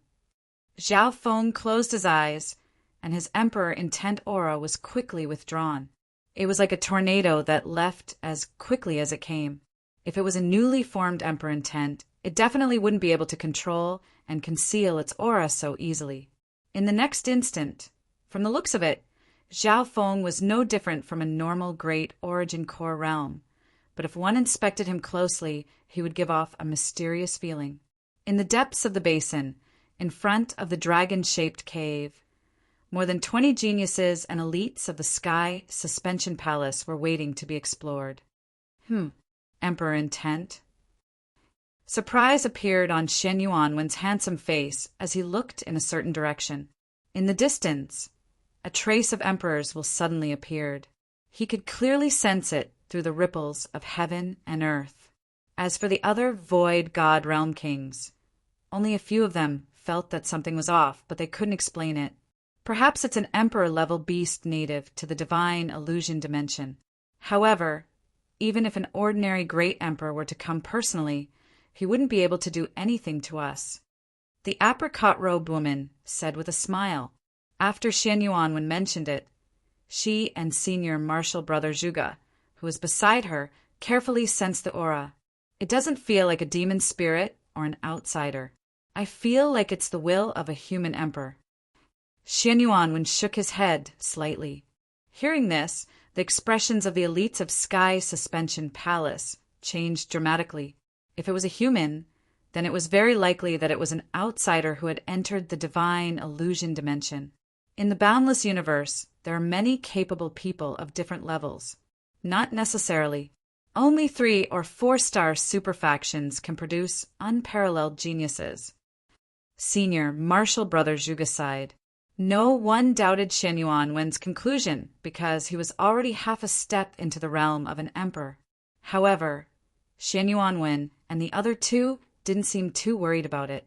Zhao Feng closed his eyes, and his Emperor Intent aura was quickly withdrawn. It was like a tornado that left as quickly as it came. If it was a newly formed Emperor Intent, it definitely wouldn't be able to control and conceal its aura so easily. In the next instant, from the looks of it, Zhao Feng was no different from a normal Great Origin Core realm, but if one inspected him closely, he would give off a mysterious feeling. In the depths of the basin, in front of the dragon-shaped cave, more than 20 geniuses and elites of the Sky Suspension Palace were waiting to be explored. Emperor Intent. Surprise appeared on Shen Yuanwen's handsome face as he looked in a certain direction. In the distance, a trace of emperors will suddenly appeared. He could clearly sense it through the ripples of heaven and earth. As for the other void god realm kings, only a few of them felt that something was off, but they couldn't explain it. Perhaps it's an emperor-level beast native to the divine illusion dimension. However, even if an ordinary great emperor were to come personally, he wouldn't be able to do anything to us. The apricot-robed woman said with a smile. After Shen Yuanwen mentioned it, she and senior martial brother Zhuge, who was beside her, carefully sensed the aura. It doesn't feel like a demon spirit or an outsider. I feel like it's the will of a human emperor. Shen Yuanwen shook his head slightly. Hearing this, the expressions of the elites of Sky Suspension Palace changed dramatically. If it was a human, then it was very likely that it was an outsider who had entered the divine illusion dimension. In the boundless universe, there are many capable people of different levels. Not necessarily. Only 3 or 4-star superfactions can produce unparalleled geniuses. Senior martial brother Zhuge sighed. No one doubted Shen Yuanwen's conclusion because he was already half a step into the realm of an emperor. However, Shen Yuanwen and the other 2 didn't seem too worried about it.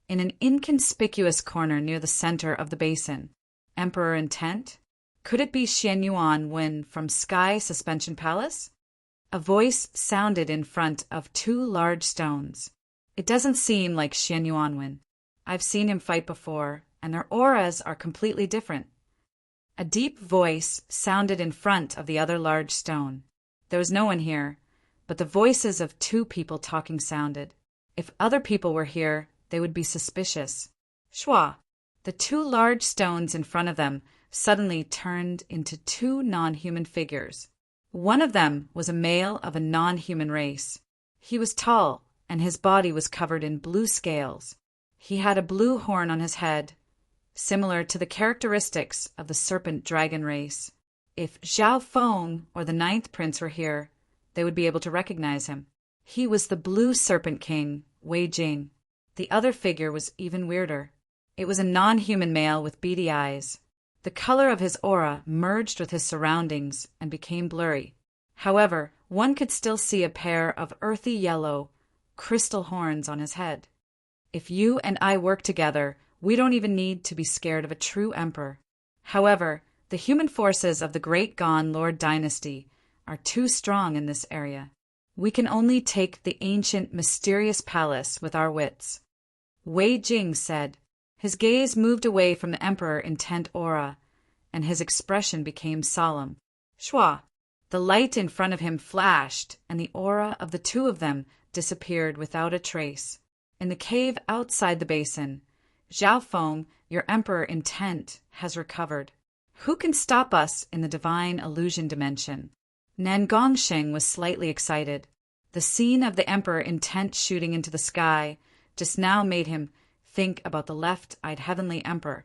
In an inconspicuous corner near the center of the basin, Emperor Intent? Could it be Shen Yuanwen from Sky Suspension Palace? A voice sounded in front of 2 large stones. It doesn't seem like Shen Yuanwen. I've seen him fight before, and their auras are completely different. A deep voice sounded in front of the other large stone. There was no one here, but the voices of 2 people talking sounded. If other people were here, they would be suspicious. Shua! The 2 large stones in front of them suddenly turned into 2 non-human figures. One of them was a male of a non-human race. He was tall, and his body was covered in blue scales. He had a blue horn on his head, similar to the characteristics of the serpent dragon race. If Zhao Feng or the 9th prince were here, they would be able to recognize him. He was the blue serpent king, Wei Jing. The other figure was even weirder. It was a non-human male with beady eyes. The color of his aura merged with his surroundings and became blurry. However, one could still see a pair of earthy yellow, crystal horns on his head. If you and I work together, we don't even need to be scared of a true emperor. However, the human forces of the Great Gon Lord dynasty are too strong in this area. We can only take the ancient, mysterious palace with our wits. Wei Jing said. His gaze moved away from the Emperor Intent aura, and his expression became solemn. Shua! The light in front of him flashed, and the aura of the 2 of them disappeared without a trace. In the cave outside the basin, Zhao Feng, your Emperor Intent, has recovered. Who can stop us in the divine illusion dimension? Nan Gongsheng was slightly excited. The scene of the Emperor Intent shooting into the sky just now made him think about the left-eyed heavenly emperor.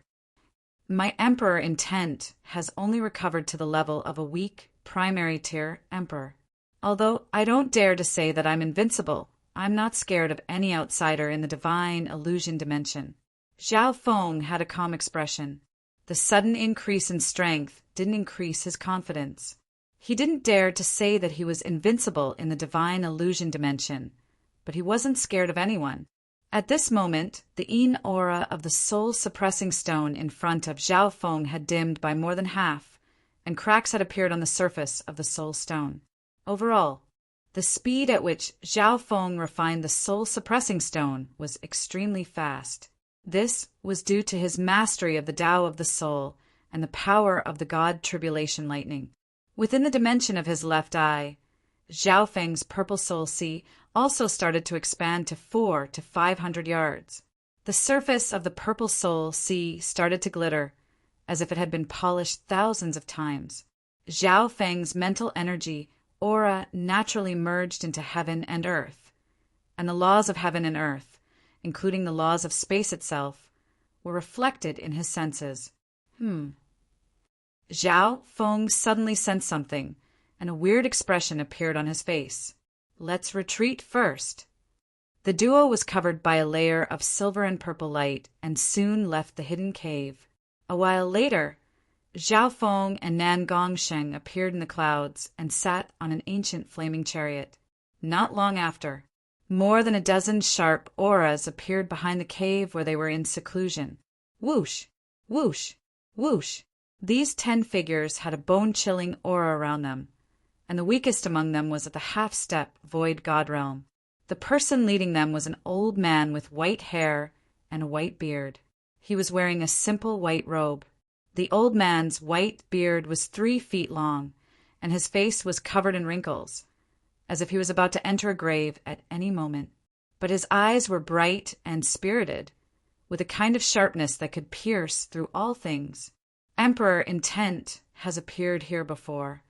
My Emperor Intent has only recovered to the level of a weak, primary-tier emperor. Although I don't dare to say that I'm invincible, I'm not scared of any outsider in the divine illusion dimension. Zhao Feng had a calm expression. The sudden increase in strength didn't increase his confidence. He didn't dare to say that he was invincible in the divine illusion dimension, but he wasn't scared of anyone. At this moment, the yin aura of the soul-suppressing stone in front of Zhao Feng had dimmed by more than half, and cracks had appeared on the surface of the soul stone. Overall, the speed at which Zhao Feng refined the soul-suppressing stone was extremely fast. This was due to his mastery of the Tao of the soul and the power of the god Tribulation Lightning. Within the dimension of his left eye, Zhao Feng's purple soul sea also started to expand to 400 to 500 yards. The surface of the purple soul sea started to glitter, as if it had been polished thousands of times. Zhao Feng's mental energy aura naturally merged into heaven and earth, and the laws of heaven and earth, including the laws of space itself, were reflected in his senses. Zhao Feng suddenly sensed something, and a weird expression appeared on his face. Let's retreat first. The duo was covered by a layer of silver and purple light and soon left the hidden cave. A while later, Zhao Feng and Nan Gongsheng appeared in the clouds and sat on an ancient flaming chariot. Not long after, more than a dozen sharp auras appeared behind the cave where they were in seclusion. Whoosh! Whoosh! Whoosh! These 10 figures had a bone-chilling aura around them, and the weakest among them was at the half-step void god realm. The person leading them was an old man with white hair and a white beard. He was wearing a simple white robe. The old man's white beard was 3 feet long, and his face was covered in wrinkles, as if he was about to enter a grave at any moment. But his eyes were bright and spirited, with a kind of sharpness that could pierce through all things. Emperor Intent has appeared here before.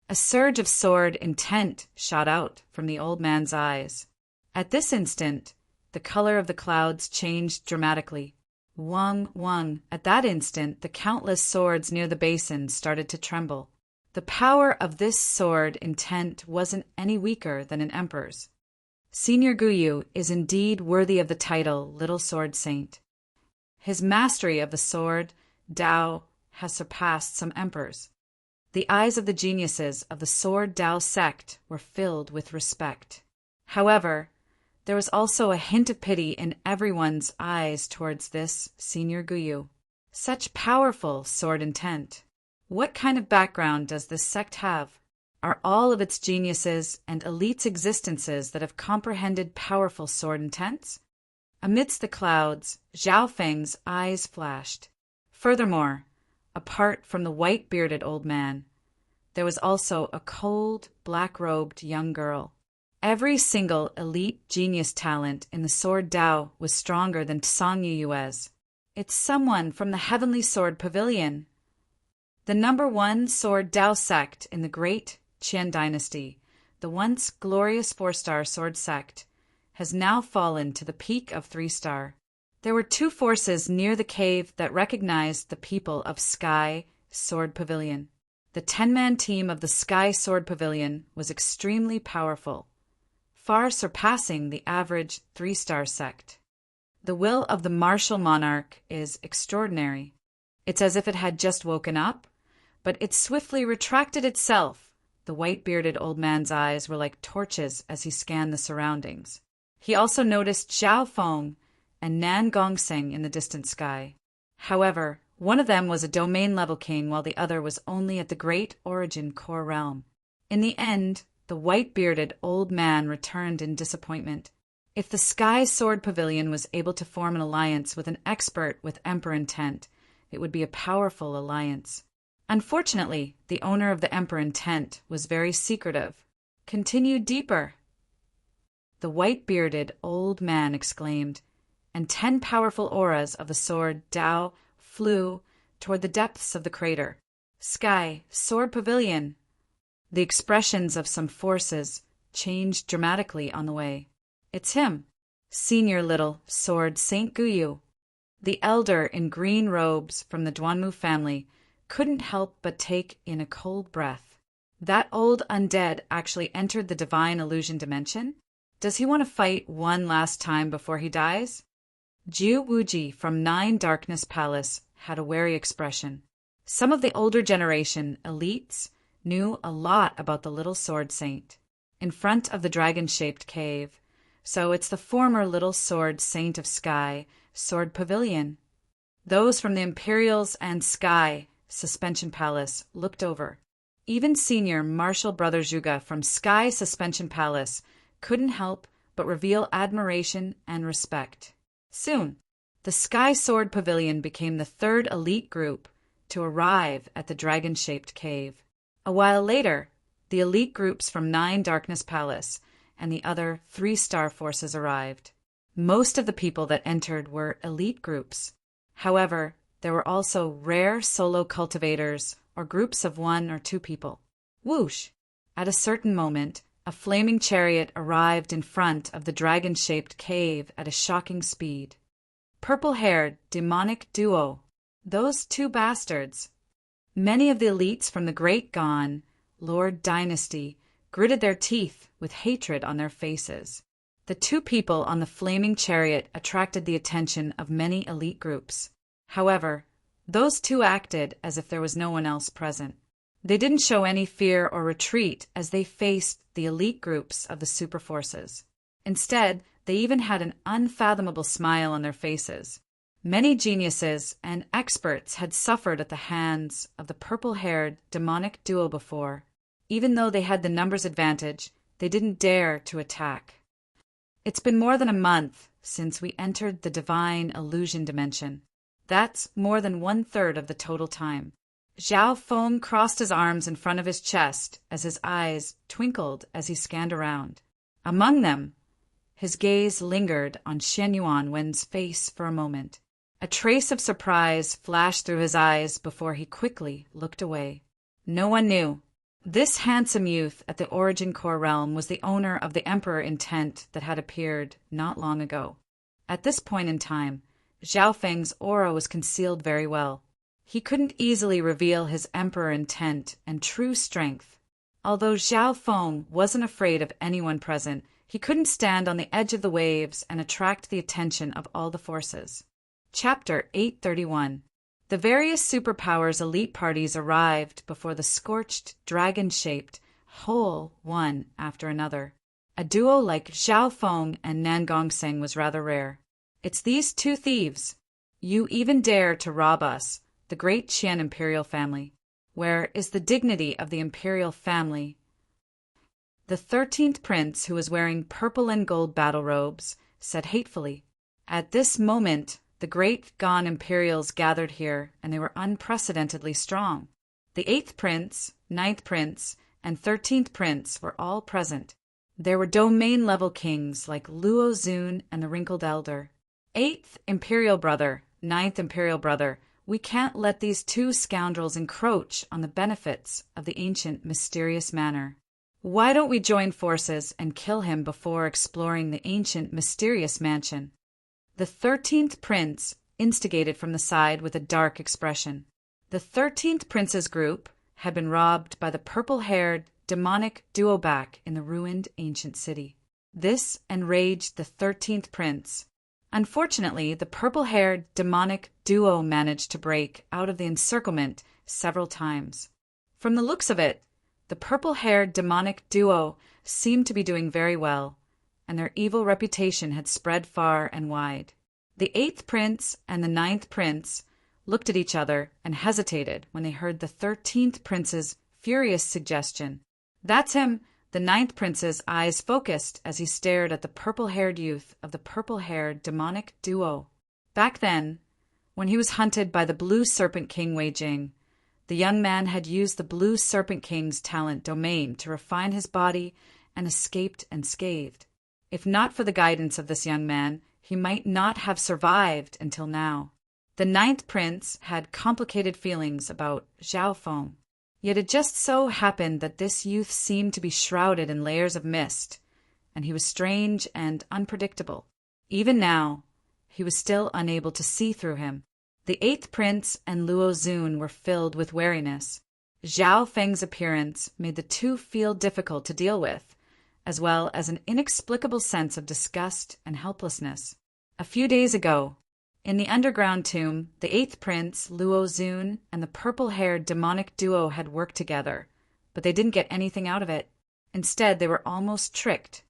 A surge of sword intent shot out from the old man's eyes. At this instant, the color of the clouds changed dramatically. Wang, wang. At that instant, the countless swords near the basin started to tremble. The power of this sword intent wasn't any weaker than an emperor's. Senior Guyu is indeed worthy of the title Little Sword Saint. His mastery of the sword, Dao, has surpassed some emperors. The eyes of the geniuses of the Sword Dao sect were filled with respect. However, there was also a hint of pity in everyone's eyes towards this Senior Guyu. Such powerful sword intent. What kind of background does this sect have? Are all of its geniuses and elites existences that have comprehended powerful sword intents? Amidst the clouds, Zhao Feng's eyes flashed. Furthermore, apart from the white-bearded old man, there was also a cold, black-robed young girl. Every single elite genius talent in the Sword Dao was stronger than Song Yuyue's. It's someone from the Heavenly Sword Pavilion. The #1 Sword Dao sect in the Great Qian Dynasty, the once glorious 4-star sword sect, has now fallen to the peak of 3-star. There were 2 forces near the cave that recognized the people of Sky Sword Pavilion. The 10-man team of the Sky Sword Pavilion was extremely powerful, far surpassing the average 3-star sect. The will of the martial monarch is extraordinary. It's as if it had just woken up, but it swiftly retracted itself. The white-bearded old man's eyes were like torches as he scanned the surroundings. He also noticed Zhao Feng and Nan Gongsheng in the distant sky. However, one of them was a domain-level king while the other was only at the Great Origin Core Realm. In the end, the white-bearded old man returned in disappointment. If the Sky Sword Pavilion was able to form an alliance with an expert with Emperor intent, it would be a powerful alliance. Unfortunately, the owner of the Emperor intent was very secretive. Continue deeper, the white-bearded old man exclaimed, and 10 powerful auras of the sword Dao flew toward the depths of the crater. Sky, Sword Pavilion. The expressions of some forces changed dramatically on the way. It's him, Senior Little Sword Saint Guyu. The elder in green robes from the Duanmu family couldn't help but take in a cold breath. That old undead actually entered the divine illusion dimension? Does he want to fight one last time before he dies? Jiu Wuji from 9 Darkness Palace had a wary expression. Some of the older generation elites knew a lot about the Little Sword Saint. In front of the dragon-shaped cave, so it's the former Little Sword Saint of Sky Sword Pavilion. Those from the Imperials and Sky Suspension Palace looked over. Even senior Martial Brother Zhuge from Sky Suspension Palace couldn't help but reveal admiration and respect. Soon, the Sky Sword Pavilion became the 3rd elite group to arrive at the dragon-shaped cave. A while later, the elite groups from 9 Darkness Palace and the other 3 Star Forces arrived. Most of the people that entered were elite groups. However, there were also rare solo cultivators or groups of 1 or 2 people. Whoosh! At a certain moment, a flaming chariot arrived in front of the dragon-shaped cave at a shocking speed. Purple-haired, demonic duo. Those 2 bastards. Many of the elites from the Great Gone, Lord Dynasty, gritted their teeth with hatred on their faces. The 2 people on the flaming chariot attracted the attention of many elite groups. However, those 2 acted as if there was no one else present. They didn't show any fear or retreat as they faced the elite groups of the super forces. Instead, they even had an unfathomable smile on their faces. Many geniuses and experts had suffered at the hands of the purple-haired demonic duo before. Even though they had the numbers advantage, they didn't dare to attack. It's been more than a month since we entered the divine illusion dimension. That's more than 1/3 of the total time. Zhao Feng crossed his arms in front of his chest as his eyes twinkled as he scanned around. Among them, his gaze lingered on Shen Yuanwen's face for a moment. A trace of surprise flashed through his eyes before he quickly looked away. No one knew. This handsome youth at the Origin Core realm was the owner of the Emperor intent that had appeared not long ago. At this point in time, Zhao Feng's aura was concealed very well. He couldn't easily reveal his Emperor intent and true strength. Although Zhao Feng wasn't afraid of anyone present, he couldn't stand on the edge of the waves and attract the attention of all the forces. Chapter 831. The various superpowers elite parties arrived before the scorched, dragon-shaped hole one after another. A duo like Zhao Feng and Nan Gongseng was rather rare. It's these 2 thieves. You even dare to rob us, the great Qian imperial family. Where is the dignity of the imperial family? The 13th prince, who was wearing purple and gold battle robes, said hatefully. At this moment, the Great Gone Imperials gathered here, and they were unprecedentedly strong. The 8th Prince, 9th Prince, and 13th Prince were all present. There were domain-level kings like Luo Zun and the Wrinkled Elder. 8th Imperial Brother, 9th Imperial Brother, we can't let these 2 scoundrels encroach on the benefits of the ancient mysterious manor. Why don't we join forces and kill him before exploring the ancient mysterious mansion? The 13th Prince instigated from the side with a dark expression. The 13th Prince's group had been robbed by the purple-haired, demonic duo back in the ruined ancient city. This enraged the 13th Prince. Unfortunately, the purple-haired, demonic duo managed to break out of the encirclement several times. From the looks of it, the purple-haired, demonic duo seemed to be doing very well, and their evil reputation had spread far and wide. The 8th Prince and the 9th Prince looked at each other and hesitated when they heard the 13th Prince's furious suggestion. That's him! The 9th Prince's eyes focused as he stared at the purple-haired youth of the purple-haired demonic duo. Back then, when he was hunted by the Blue Serpent King Wei Jing, the young man had used the Blue Serpent King's talent domain to refine his body and escaped unscathed. If not for the guidance of this young man, he might not have survived until now. The 9th Prince had complicated feelings about Zhao Feng. Yet it just so happened that this youth seemed to be shrouded in layers of mist, and he was strange and unpredictable. Even now, he was still unable to see through him. The 8th Prince and Luo Zun were filled with wariness. Zhao Feng's appearance made the 2 feel difficult to deal with, as well as an inexplicable sense of disgust and helplessness. A few days ago, in the underground tomb, the 8th Prince, Luo Zun, and the purple-haired demonic duo had worked together, but they didn't get anything out of it. Instead, they were almost tricked.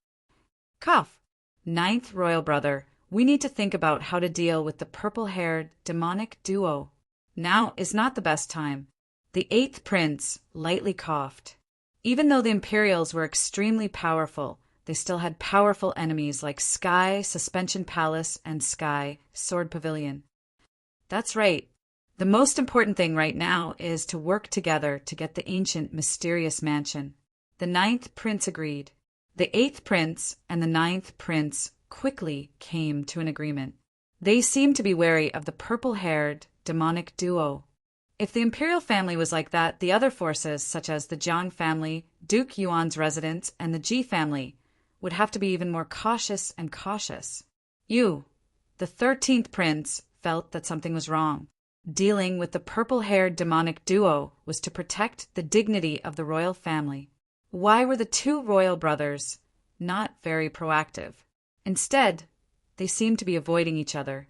Cough! 9th Royal Brother, we need to think about how to deal with the purple-haired demonic duo. Now is not the best time. The 8th Prince lightly coughed. Even though the Imperials were extremely powerful, they still had powerful enemies like Sky Suspension Palace and Sky Sword Pavilion. That's right. The most important thing right now is to work together to get the ancient, mysterious mansion. The ninth prince agreed. The eighth prince and the ninth prince quickly came to an agreement. They seemed to be wary of the purple-haired, demonic duo. If the imperial family was like that, the other forces, such as the Jiang family, Duke Yuan's residence, and the Ji family, would have to be even more cautious and cautious. Yu, the 13th prince, felt that something was wrong. Dealing with the purple-haired demonic duo was to protect the dignity of the royal family. Why were the two royal brothers not very proactive? Instead, they seemed to be avoiding each other.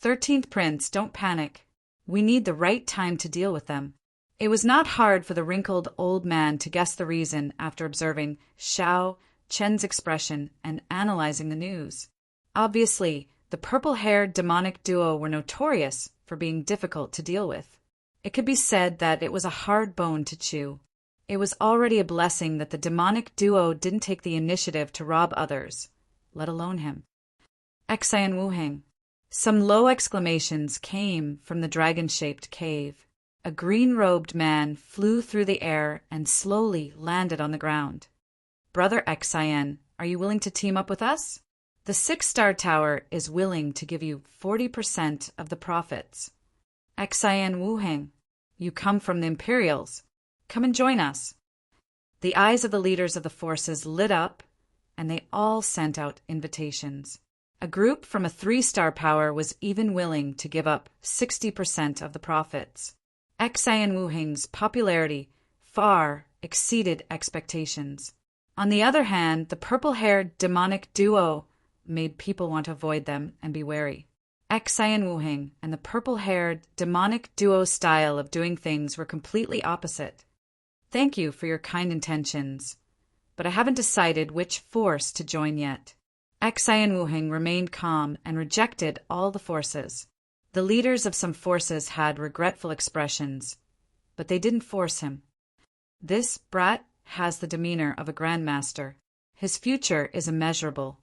13th prince, don't panic. We need the right time to deal with them. It was not hard for the wrinkled old man to guess the reason after observing Xiao Chen's expression and analyzing the news. Obviously, the purple-haired demonic duo were notorious for being difficult to deal with. It could be said that it was a hard bone to chew. It was already a blessing that the demonic duo didn't take the initiative to rob others, let alone him. Xian Wuheng. Some low exclamations came from the dragon-shaped cave. A green-robed man flew through the air and slowly landed on the ground. Brother Xian, are you willing to team up with us? The 6-star tower is willing to give you 40% of the profits. Xian Wuheng, you come from the Imperials. Come and join us. The eyes of the leaders of the forces lit up, and they all sent out invitations. A group from a 3-star power was even willing to give up 60% of the profits. Xian Wuheng's popularity far exceeded expectations. On the other hand, the purple-haired demonic duo made people want to avoid them and be wary. Xian Wuheng and the purple-haired demonic duo style of doing things were completely opposite. Thank you for your kind intentions, but I haven't decided which force to join yet. Xian Wuheng remained calm and rejected all the forces. The leaders of some forces had regretful expressions, but they didn't force him. This brat has the demeanor of a grandmaster. His future is immeasurable.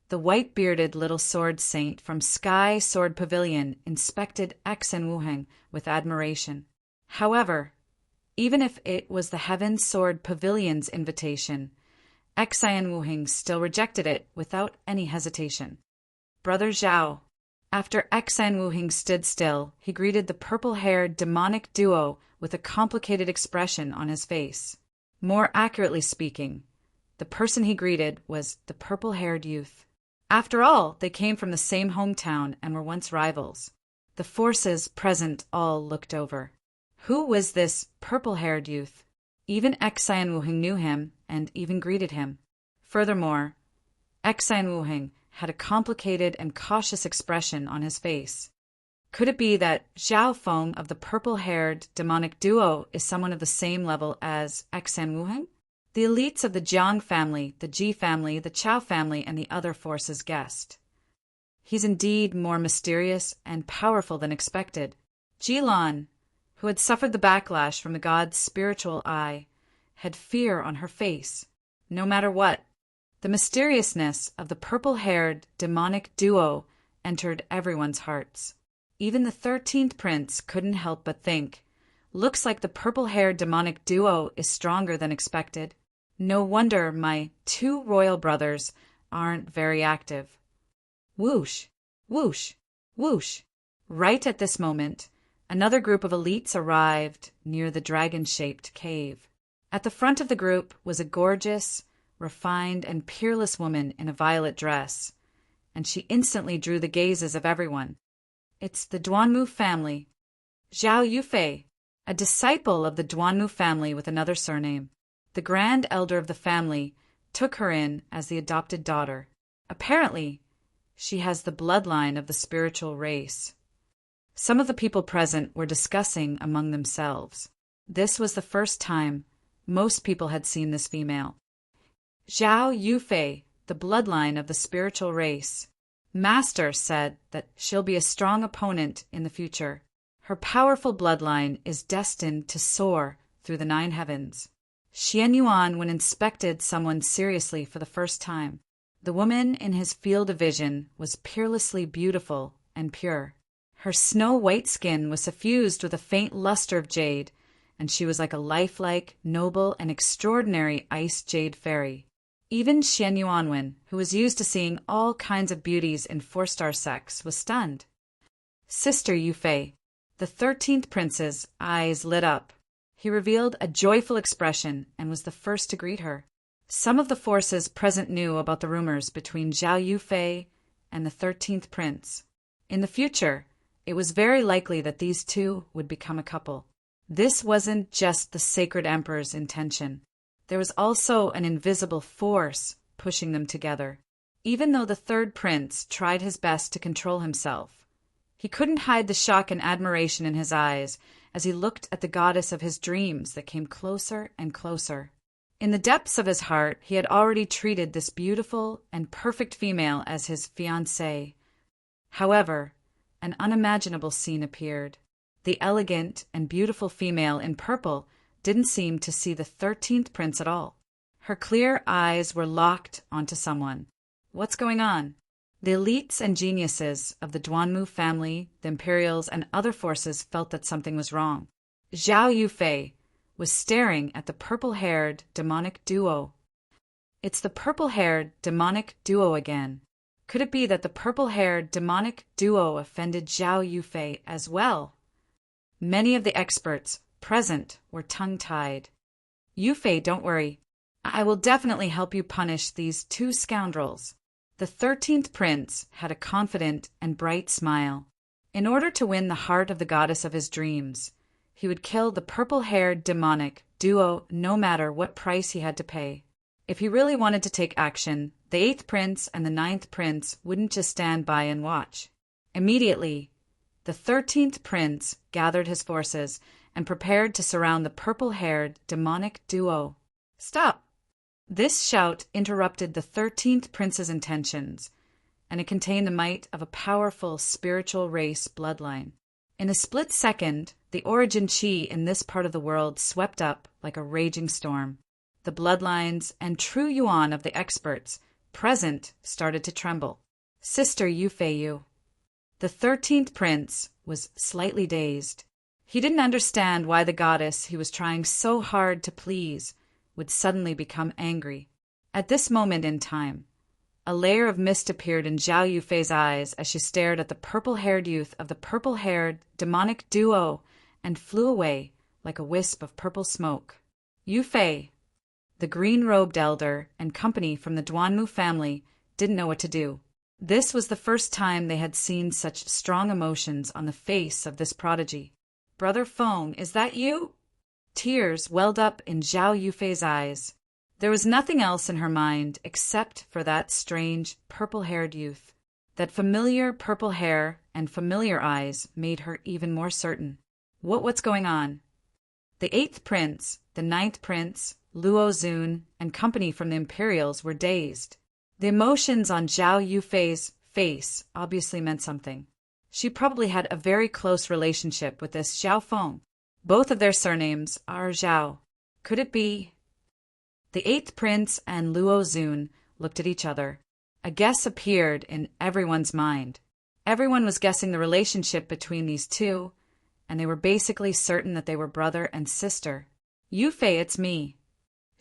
The white-bearded little sword saint from Sky Sword Pavilion inspected Xian Wuheng with admiration. However, even if it was the Heaven Sword Pavilion's invitation, Xian Wuheng still rejected it without any hesitation. Brother Zhao. After Xian Wuheng stood still, he greeted the purple-haired demonic duo with a complicated expression on his face. More accurately speaking, the person he greeted was the purple-haired youth. After all, they came from the same hometown and were once rivals. The forces present all looked over. Who was this purple-haired youth? Even Xian Wuheng knew him and even greeted him. Furthermore, Xian Wuheng had a complicated and cautious expression on his face. Could it be that Zhao Feng of the purple-haired demonic duo is someone of the same level as Xian Wuheng? The elites of the Jiang family, the Ji family, the Chao family, and the other forces guessed. He's indeed more mysterious and powerful than expected. Jilan, who had suffered the backlash from the god's spiritual eye, had fear on her face. No matter what, the mysteriousness of the purple-haired demonic duo entered everyone's hearts. Even the 13th prince couldn't help but think, looks like the purple-haired demonic duo is stronger than expected. No wonder my two royal brothers aren't very active. Whoosh, whoosh, whoosh. Right at this moment, another group of elites arrived near the dragon-shaped cave. At the front of the group was a gorgeous, refined, and peerless woman in a violet dress, and she instantly drew the gazes of everyone. It's the Duanmu family. Zhao Yufei, a disciple of the Duanmu family with another surname. The grand elder of the family took her in as the adopted daughter. Apparently, she has the bloodline of the spiritual race. Some of the people present were discussing among themselves. This was the first time most people had seen this female. Zhao Yufei, the bloodline of the spiritual race. Master said that she'll be a strong opponent in the future. Her powerful bloodline is destined to soar through the 9 heavens. Xian Yuan when inspected someone seriously for the first time. The woman in his field of vision was peerlessly beautiful and pure. Her snow-white skin was suffused with a faint luster of jade, and she was like a lifelike, noble, and extraordinary ice jade fairy. Even Xian Yuanwen, who was used to seeing all kinds of beauties in four-star sex, was stunned. Sister Yufei. The 13th prince's eyes lit up. He revealed a joyful expression and was the first to greet her. Some of the forces present knew about the rumors between Zhao Yufei and the 13th prince. In the future, it was very likely that these two would become a couple. This wasn't just the sacred emperor's intention. There was also an invisible force pushing them together. Even though the third prince tried his best to control himself, he couldn't hide the shock and admiration in his eyes as he looked at the goddess of his dreams that came closer and closer. In the depths of his heart, he had already treated this beautiful and perfect female as his fiancée. However, an unimaginable scene appeared. The elegant and beautiful female in purple didn't seem to see the 13th prince at all. Her clear eyes were locked onto someone. What's going on? The elites and geniuses of the Duanmu family, the Imperials, and other forces felt that something was wrong. Zhao Yufei was staring at the purple-haired demonic duo. It's the purple-haired demonic duo again. Could it be that the purple-haired demonic duo offended Zhao Yufei as well? Many of the experts present were tongue-tied. Yufei, don't worry. I will definitely help you punish these two scoundrels. The 13th prince had a confident and bright smile. In order to win the heart of the goddess of his dreams, he would kill the purple-haired demonic duo no matter what price he had to pay. If he really wanted to take action, the 8th prince and the 9th prince wouldn't just stand by and watch. Immediately, the 13th prince gathered his forces and prepared to surround the purple-haired demonic duo. Stop! This shout interrupted the 13th prince's intentions, and it contained the might of a powerful spiritual race bloodline. In a split second, the origin chi in this part of the world swept up like a raging storm. The bloodlines and true yuan of the experts present started to tremble. Sister Yufei, the 13th prince was slightly dazed. He didn't understand why the goddess he was trying so hard to please would suddenly become angry. At this moment in time, a layer of mist appeared in Zhao Yufei's eyes as she stared at the purple-haired youth of the purple-haired demonic duo and flew away like a wisp of purple smoke. Yufei, the green-robed elder and company from the Duanmu family, didn't know what to do. This was the first time they had seen such strong emotions on the face of this prodigy. Brother Feng, is that you? Tears welled up in Zhao Yufei's eyes. There was nothing else in her mind except for that strange purple-haired youth. That familiar purple hair and familiar eyes made her even more certain. What's going on? The 8th prince, the 9th prince, Luo Zun, and company from the Imperials were dazed. The emotions on Zhao Yufei's face obviously meant something. She probably had a very close relationship with this Zhao Feng. Both of their surnames are Zhao. Could it be? The 8th prince and Luo Zun looked at each other. A guess appeared in everyone's mind. Everyone was guessing the relationship between these two, and they were basically certain that they were brother and sister. Yufei, it's me.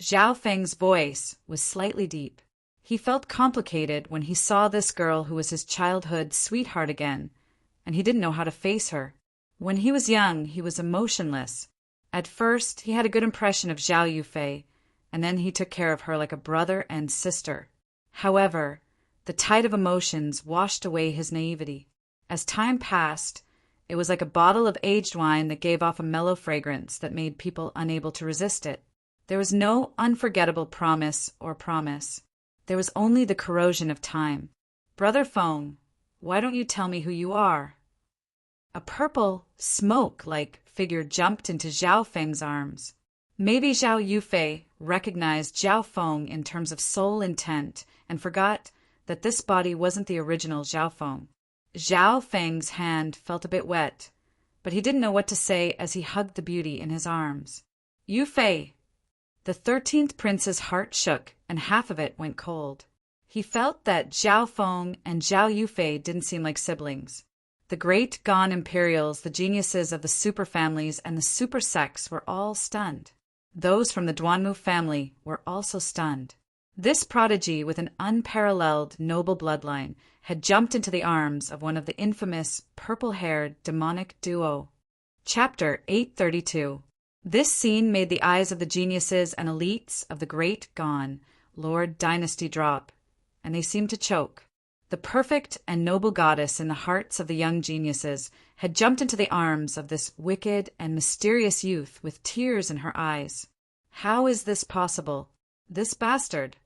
Zhao Feng's voice was slightly deep. He felt complicated when he saw this girl who was his childhood sweetheart again, and he didn't know how to face her. When he was young, he was emotionless. At first, he had a good impression of Zhao Yufei, and then he took care of her like a brother and sister. However, the tide of emotions washed away his naivety. As time passed, it was like a bottle of aged wine that gave off a mellow fragrance that made people unable to resist it. There was no unforgettable promise or promise. There was only the corrosion of time. Brother Feng, why don't you tell me who you are? A purple, smoke-like figure jumped into Zhao Feng's arms. Maybe Zhao Yufei recognized Zhao Feng in terms of soul intent and forgot that this body wasn't the original Zhao Feng. Zhao Feng's hand felt a bit wet, but he didn't know what to say as he hugged the beauty in his arms. Yufei! The 13th prince's heart shook and half of it went cold. He felt that Zhao Feng and Zhao Yufei didn't seem like siblings. The great Gan Imperials, the geniuses of the superfamilies, and the super sects were all stunned. Those from the Duanmu family were also stunned. This prodigy with an unparalleled noble bloodline had jumped into the arms of one of the infamous purple-haired demonic duo. Chapter 832. This scene made the eyes of the geniuses and elites of the great Gan Lord dynasty drop, and they seemed to choke. The perfect and noble goddess in the hearts of the young geniuses had jumped into the arms of this wicked and mysterious youth with tears in her eyes. How is this possible? This bastard?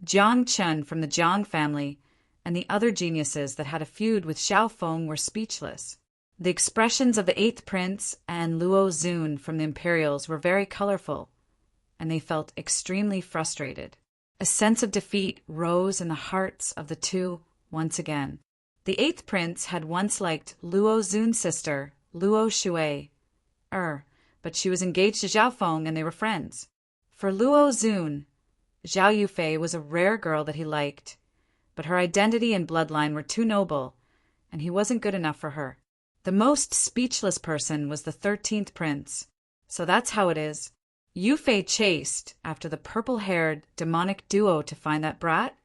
Jiang Chun from the Jiang family and the other geniuses that had a feud with Xiao Feng were speechless. The expressions of the eighth prince and Luo Zun from the Imperials were very colorful, and they felt extremely frustrated. A sense of defeat rose in the hearts of the two once again. The eighth prince had once liked Luo Zun's sister, Luo Shui, but she was engaged to Xiao Feng and they were friends. For Luo Zun, Zhao Yufei was a rare girl that he liked, but her identity and bloodline were too noble, and he wasn't good enough for her. The most speechless person was the 13th prince. So that's how it is. Yufei chased after the purple-haired demonic duo to find that brat?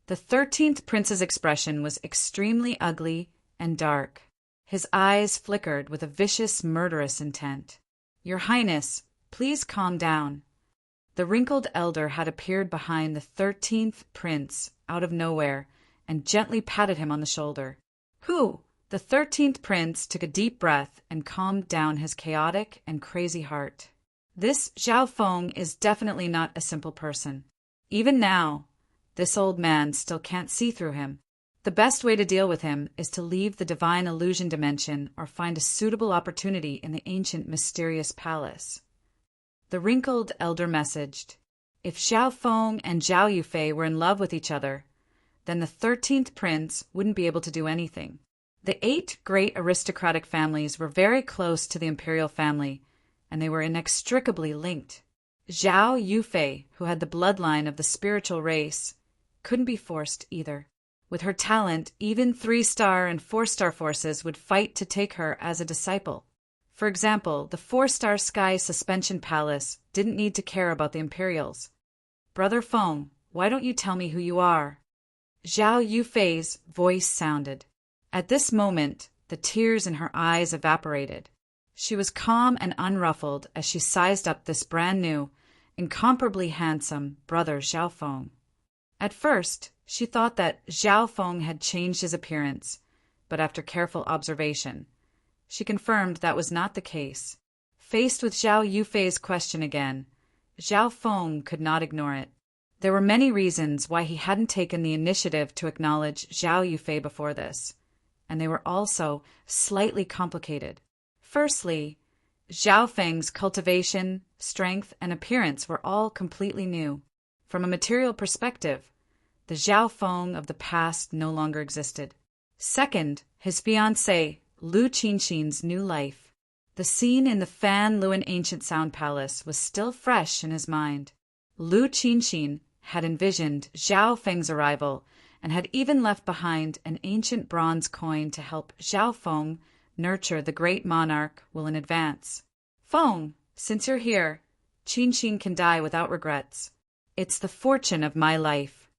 The 13th prince's expression was extremely ugly and dark. His eyes flickered with a vicious, murderous intent. Your Highness, please calm down. The wrinkled elder had appeared behind the 13th prince out of nowhere and gently patted him on the shoulder. Who? The 13th prince took a deep breath and calmed down his chaotic and crazy heart. This Xiao Feng is definitely not a simple person. Even now, this old man still can't see through him. The best way to deal with him is to leave the divine illusion dimension or find a suitable opportunity in the ancient mysterious palace. The wrinkled elder messaged, if Xiao Feng and Zhao Yufei were in love with each other, then the 13th prince wouldn't be able to do anything. The 8 great aristocratic families were very close to the imperial family, and they were inextricably linked. Zhao Yufei, who had the bloodline of the spiritual race, couldn't be forced either. With her talent, even 3-star and 4-star forces would fight to take her as a disciple. For example, the 4-star Sky Suspension Palace didn't need to care about the Imperials. Brother Feng, why don't you tell me who you are? Zhao Yufei's voice sounded. At this moment, the tears in her eyes evaporated. She was calm and unruffled as she sized up this brand-new, incomparably handsome brother Xiao Feng. At first, she thought that Xiao Feng had changed his appearance, but after careful observation, she confirmed that was not the case. Faced with Zhao Yufei's question again, Xiao Feng could not ignore it. There were many reasons why he hadn't taken the initiative to acknowledge Zhao Yufei before this, and they were also slightly complicated. Firstly, Zhao Feng's cultivation, strength, and appearance were all completely new. From a material perspective, the Zhao Feng of the past no longer existed. Second, his fiancée, Lu Qinxin's new life. The scene in the Fan Luan Ancient Sound Palace was still fresh in his mind. Lu Qinxin had envisioned Zhao Feng's arrival and had even left behind an ancient bronze coin to help Zhao Feng nurture the great monarch well in advance. Feng, since you're here, Qinxin can die without regrets. It's the fortune of my life.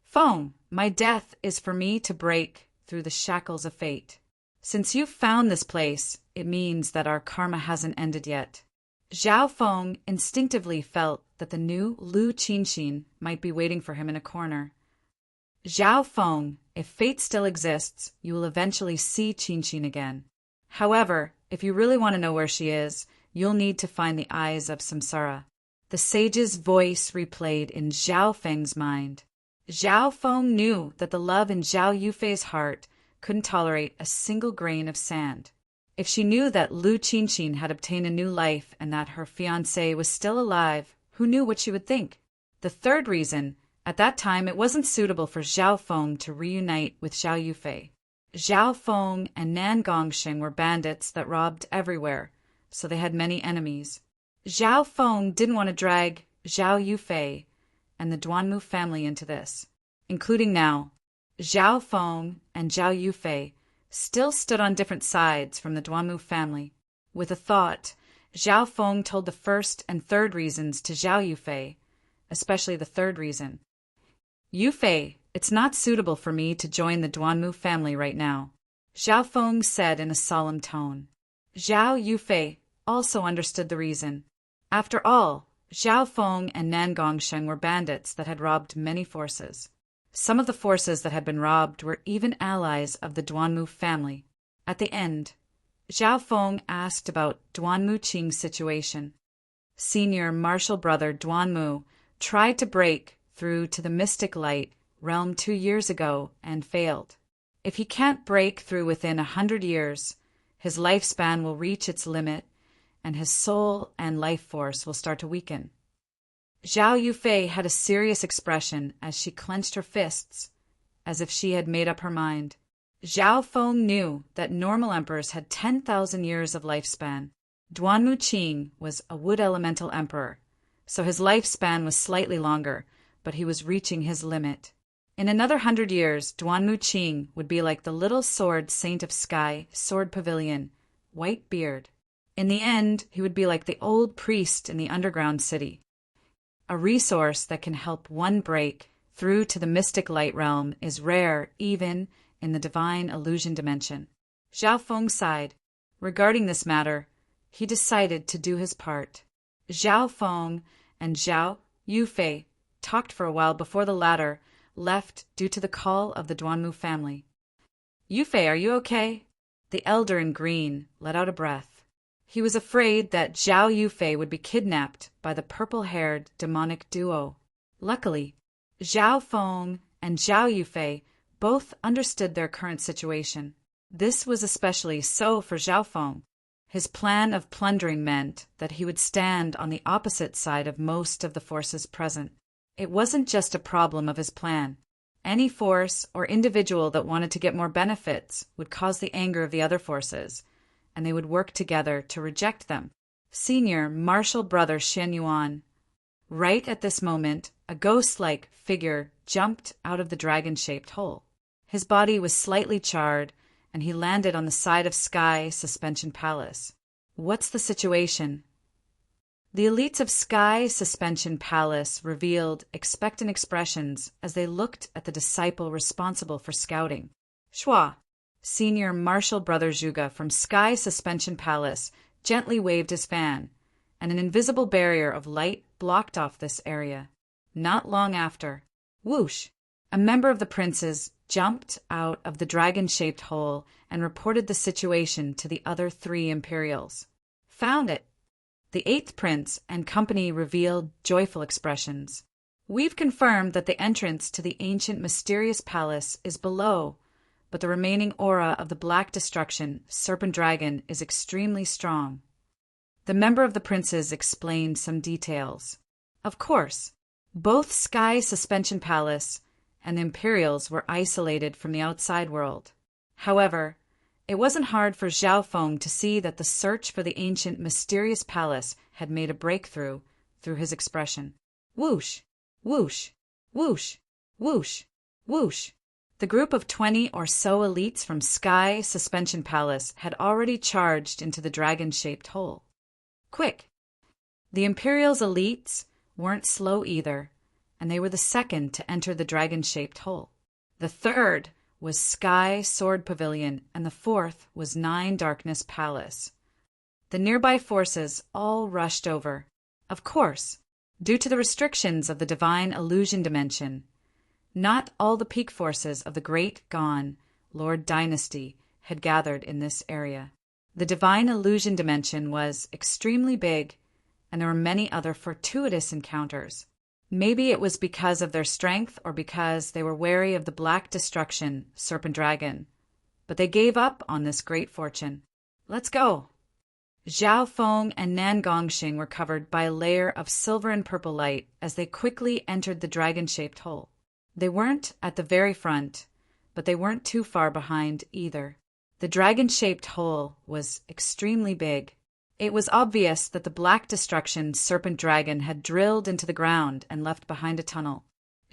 Feng, my death is for me to break through the shackles of fate. Since you've found this place, it means that our karma hasn't ended yet. Zhao Feng instinctively felt that the new Lu Qinxin might be waiting for him in a corner. Zhao Feng, if fate still exists, you will eventually see Qinxin again. However, if you really want to know where she is, you'll need to find the eyes of Samsara. The sage's voice replayed in Zhao Feng's mind. Zhao Feng knew that the love in Zhao Yufei's heart couldn't tolerate a single grain of sand. If she knew that Lu Qinxin had obtained a new life and that her fiancé was still alive, who knew what she would think? The third reason, at that time it wasn't suitable for Zhao Feng to reunite with Zhao Yufei. Zhao Feng and Nan Gongsheng were bandits that robbed everywhere, so they had many enemies. Zhao Feng didn't want to drag Zhao Yufei and the Duanmu family into this, including now. Zhao Feng and Zhao Yufei still stood on different sides from the Duanmu family. With a thought, Zhao Feng told the first and third reasons to Zhao Yufei, especially the third reason. Yufei, it's not suitable for me to join the Duanmu family right now, Zhao Feng said in a solemn tone. Zhao Yufei also understood the reason. After all, Zhao Feng and Nan Gongsheng were bandits that had robbed many forces. Some of the forces that had been robbed were even allies of the Duanmu family. At the end, Zhao Feng asked about Duanmu Qing's situation. Senior martial brother Duanmu tried to break through to the mystic light realm 2 years ago and failed. If he can't break through within 100 years, his lifespan will reach its limit, and his soul and life force will start to weaken. Zhao Yufei had a serious expression as she clenched her fists, as if she had made up her mind. Zhao Feng knew that normal emperors had 10,000 years of lifespan. Duanmu Qing was a wood elemental emperor, so his lifespan was slightly longer, but he was reaching his limit. In another 100 years, Duanmu Qing would be like the little sword saint of sky, sword pavilion, white beard. In the end, he would be like the old priest in the underground city. A resource that can help one break through to the mystic light realm is rare even in the divine illusion dimension. Zhao Feng sighed. Regarding this matter, he decided to do his part. Zhao Feng and Zhao Yufei talked for a while before the latter left due to the call of the Duanmu family. Yufei, are you okay? The elder in green let out a breath. He was afraid that Zhao Yufei would be kidnapped by the purple-haired demonic duo. Luckily, Zhao Feng and Zhao Yufei both understood their current situation. This was especially so for Zhao Feng. His plan of plundering meant that he would stand on the opposite side of most of the forces present. It wasn't just a problem of his plan. Any force or individual that wanted to get more benefits would cause the anger of the other forces, and they would work together to reject them. Senior martial brother Shen Yuan. Right at this moment, a ghost-like figure jumped out of the dragon-shaped hole. His body was slightly charred, and he landed on the side of Sky Suspension Palace. What's the situation? The elites of Sky Suspension Palace revealed expectant expressions as they looked at the disciple responsible for scouting. Shua, senior martial brother Zhuge from Sky Suspension Palace, gently waved his fan, and an invisible barrier of light blocked off this area. Not long after, whoosh, a member of the princes jumped out of the dragon-shaped hole and reported the situation to the other 3 Imperials. Found it. The 8th prince and company revealed joyful expressions. We've confirmed that the entrance to the ancient mysterious palace is below, but the remaining aura of the black destruction, Serpent Dragon, is extremely strong. The member of the princes explained some details. Of course, both Sky Suspension Palace and the Imperials were isolated from the outside world. However, it wasn't hard for Zhao Feng to see that the search for the ancient mysterious palace had made a breakthrough through his expression. Whoosh, whoosh, whoosh, whoosh, whoosh. The group of 20 or so elites from Sky Suspension Palace had already charged into the dragon-shaped hole. Quick! The Imperial's elites weren't slow either, and they were the second to enter the dragon-shaped hole. The third was Sky Sword Pavilion, and the fourth was 9 Darkness Palace. The nearby forces all rushed over. Of course, due to the restrictions of the divine illusion dimension, not all the peak forces of the Great Gone Lord Dynasty had gathered in this area. The divine illusion dimension was extremely big, and there were many other fortuitous encounters. Maybe it was because of their strength or because they were wary of the black destruction, Serpent Dragon. But they gave up on this great fortune. Let's go! Zhao Feng and Nan Gongxing were covered by a layer of silver and purple light as they quickly entered the dragon-shaped hole. They weren't at the very front, but they weren't too far behind either. The dragon-shaped hole was extremely big. It was obvious that the black destruction Serpent Dragon had drilled into the ground and left behind a tunnel.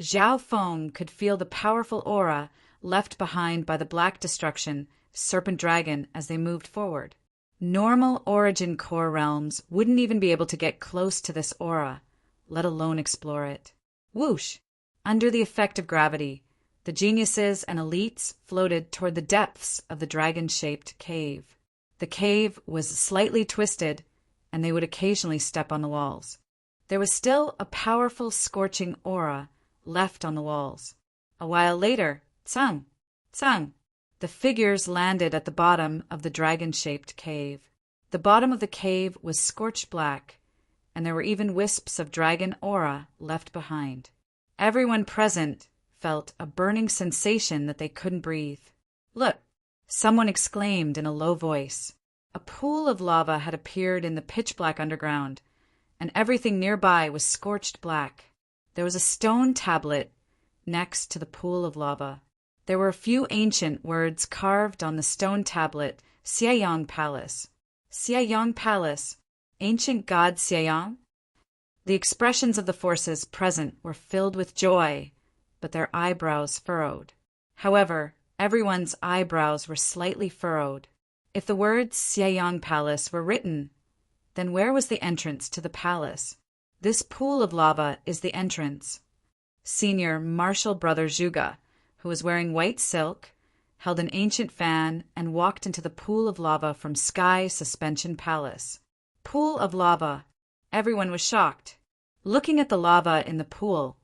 Zhao Feng could feel the powerful aura left behind by the black destruction serpent dragon as they moved forward. Normal origin core realms wouldn't even be able to get close to this aura, let alone explore it. Whoosh! Under the effect of gravity, the geniuses and elites floated toward the depths of the dragon-shaped cave. The cave was slightly twisted, and they would occasionally step on the walls. There was still a powerful scorching aura left on the walls. A while later, tsang, tsang, the figures landed at the bottom of the dragon-shaped cave. The bottom of the cave was scorched black, and there were even wisps of dragon aura left behind. Everyone present felt a burning sensation that they couldn't breathe. "Look!" someone exclaimed in a low voice. A pool of lava had appeared in the pitch-black underground, and everything nearby was scorched black. There was a stone tablet next to the pool of lava. There were a few ancient words carved on the stone tablet: Xieyang Palace. Xieyang Palace. Ancient god Xieyang? The expressions of the forces present were filled with joy, but their eyebrows furrowed. However, everyone's eyebrows were slightly furrowed. If the words Xieyang Palace were written, then where was the entrance to the palace? This pool of lava is the entrance. Senior Marshal Brother Zhuge, who was wearing white silk, held an ancient fan and walked into the pool of lava from Sky Suspension Palace. Pool of lava. Everyone was shocked. Looking at the lava in the pool,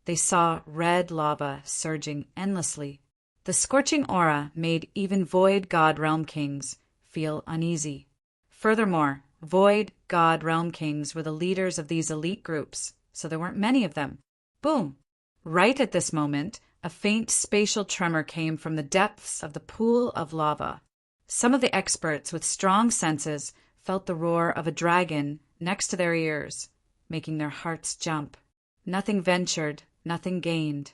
they saw red lava surging endlessly. The scorching aura made even Void God Realm Kings feel uneasy. Furthermore, Void God Realm Kings were the leaders of these elite groups, so there weren't many of them. Boom! Right at this moment, a faint spatial tremor came from the depths of the pool of lava. Some of the experts with strong senses felt the roar of a dragon next to their ears, making their hearts jump. Nothing ventured, nothing gained.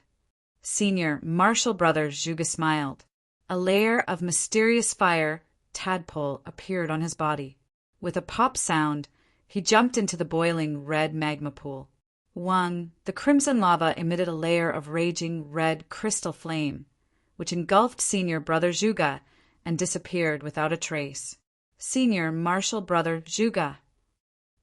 Senior Marshal Brother Zhuge smiled. A layer of mysterious fire, tadpole, appeared on his body. With a pop sound, he jumped into the boiling red magma pool. Wang, the crimson lava emitted a layer of raging red crystal flame, which engulfed Senior Brother Zhuge and disappeared without a trace. Senior Marshal Brother Zhuge.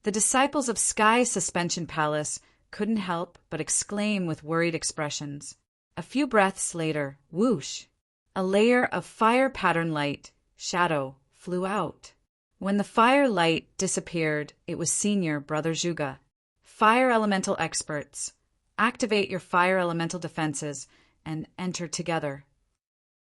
The disciples of Sky Suspension Palace couldn't help but exclaim with worried expressions. A few breaths later, whoosh! A layer of fire pattern light, shadow, flew out. When the fire light disappeared, it was Senior Brother Zhuge. Fire elemental experts, activate your fire elemental defenses and enter together.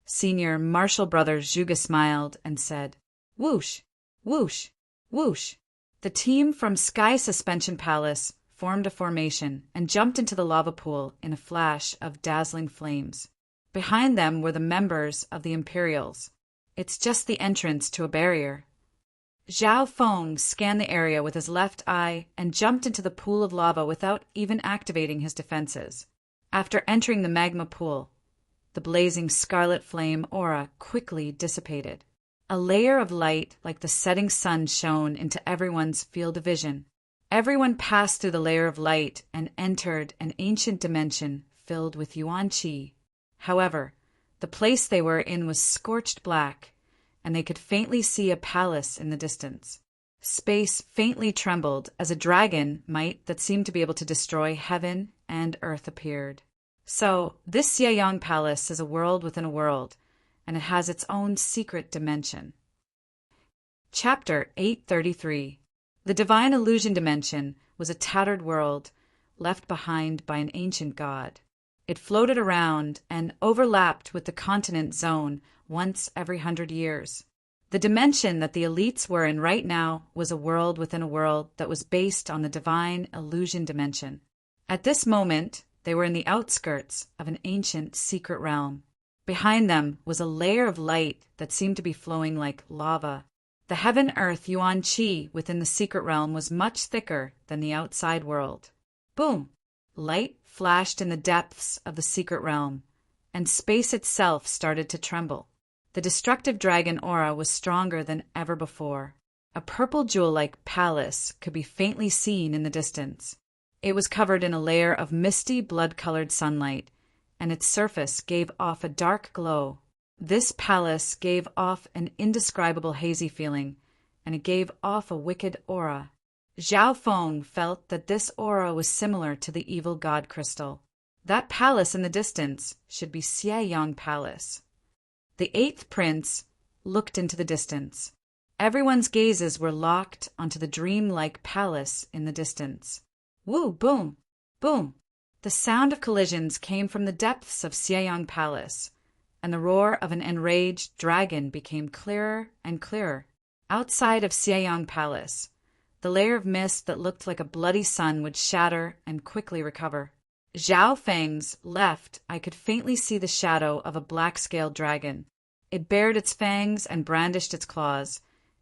Senior Marshal Brother Zhuge smiled and said, "Whoosh, whoosh, whoosh." The team from Sky Suspension Palace formed a formation and jumped into the lava pool in a flash of dazzling flames. Behind them were the members of the Imperials. It's just the entrance to a barrier. Zhao Feng scanned the area with his left eye and jumped into the pool of lava without even activating his defenses. After entering the magma pool, the blazing scarlet flame aura quickly dissipated. A layer of light like the setting sun shone into everyone's field of vision. Everyone passed through the layer of light and entered an ancient dimension filled with yuan qi. However, the place they were in was scorched black, and they could faintly see a palace in the distance. Space faintly trembled as a dragon might that seemed to be able to destroy heaven and earth appeared. So, this Xieyang Palace is a world within a world, and it has its own secret dimension. Chapter 833. The Divine Illusion Dimension was a tattered world left behind by an ancient god. It floated around and overlapped with the continent zone once every 100 years. The dimension that the elites were in right now was a world within a world that was based on the Divine Illusion Dimension. At this moment, they were in the outskirts of an ancient secret realm. Behind them was a layer of light that seemed to be flowing like lava. The heaven-earth yuan qi within the secret realm was much thicker than the outside world. Boom! Light flashed in the depths of the secret realm, and space itself started to tremble. The destructive dragon aura was stronger than ever before. A purple jewel-like palace could be faintly seen in the distance. It was covered in a layer of misty blood-colored sunlight, and its surface gave off a dark glow. This palace gave off an indescribable hazy feeling, and it gave off a wicked aura. Zhao Feng felt that this aura was similar to the evil god crystal. That palace in the distance should be Xieyang Palace. The eighth prince looked into the distance. Everyone's gazes were locked onto the dreamlike palace in the distance. Woo! Boom! Boom! The sound of collisions came from the depths of Xieyang Palace, and the roar of an enraged dragon became clearer and clearer. Outside of Xieyang Palace, the layer of mist that looked like a bloody sun would shatter and quickly recover. Zhao Feng's left, I could faintly see the shadow of a black-scaled dragon. It bared its fangs and brandished its claws,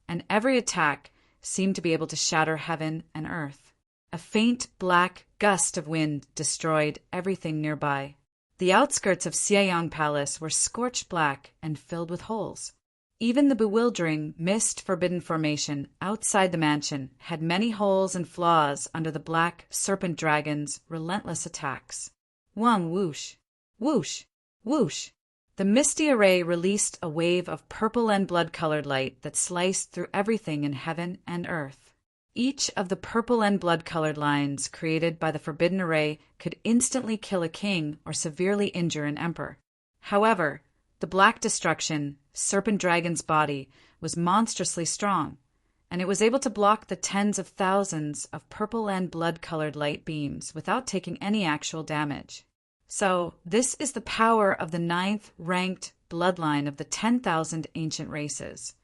and every attack seemed to be able to shatter heaven and earth. A faint black gust of wind destroyed everything nearby. The outskirts of Xieyang Palace were scorched black and filled with holes. Even the bewildering, mist-forbidden formation outside the mansion had many holes and flaws under the black serpent dragon's relentless attacks. One whoosh, whoosh, whoosh. The misty array released a wave of purple and blood-colored light that sliced through everything in heaven and earth. Each of the purple and blood-colored lines created by the forbidden array could instantly kill a king or severely injure an emperor. However, the black destruction, serpent dragon's body, was monstrously strong, and it was able to block the tens of thousands of purple and blood-colored light beams without taking any actual damage. So, this is the power of the 9th-ranked bloodline of the 10,000 ancient races.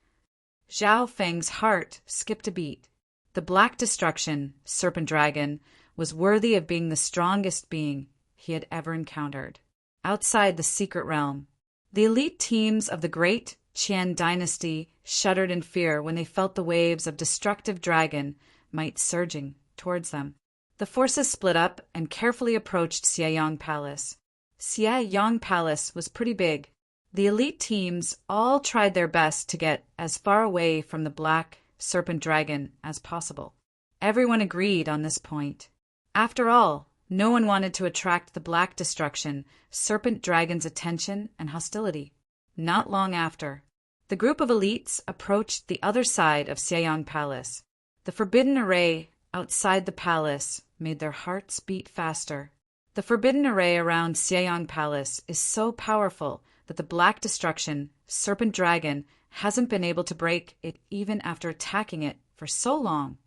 Zhao Feng's heart skipped a beat. The black destruction, serpent dragon, was worthy of being the strongest being he had ever encountered. Outside the secret realm, the elite teams of the great Qian dynasty shuddered in fear when they felt the waves of destructive dragon might surging towards them. The forces split up and carefully approached Xieyang Palace. Xieyang Palace was pretty big. The elite teams all tried their best to get as far away from the black serpent dragon as possible. Everyone agreed on this point. After all, no one wanted to attract the black destruction, serpent dragon's attention and hostility. Not long after, the group of elites approached the other side of Xieyang Palace. The forbidden array outside the palace made their hearts beat faster. The forbidden array around Xieyang Palace is so powerful that the black destruction, serpent dragon, hasn't been able to break it even after attacking it for so long.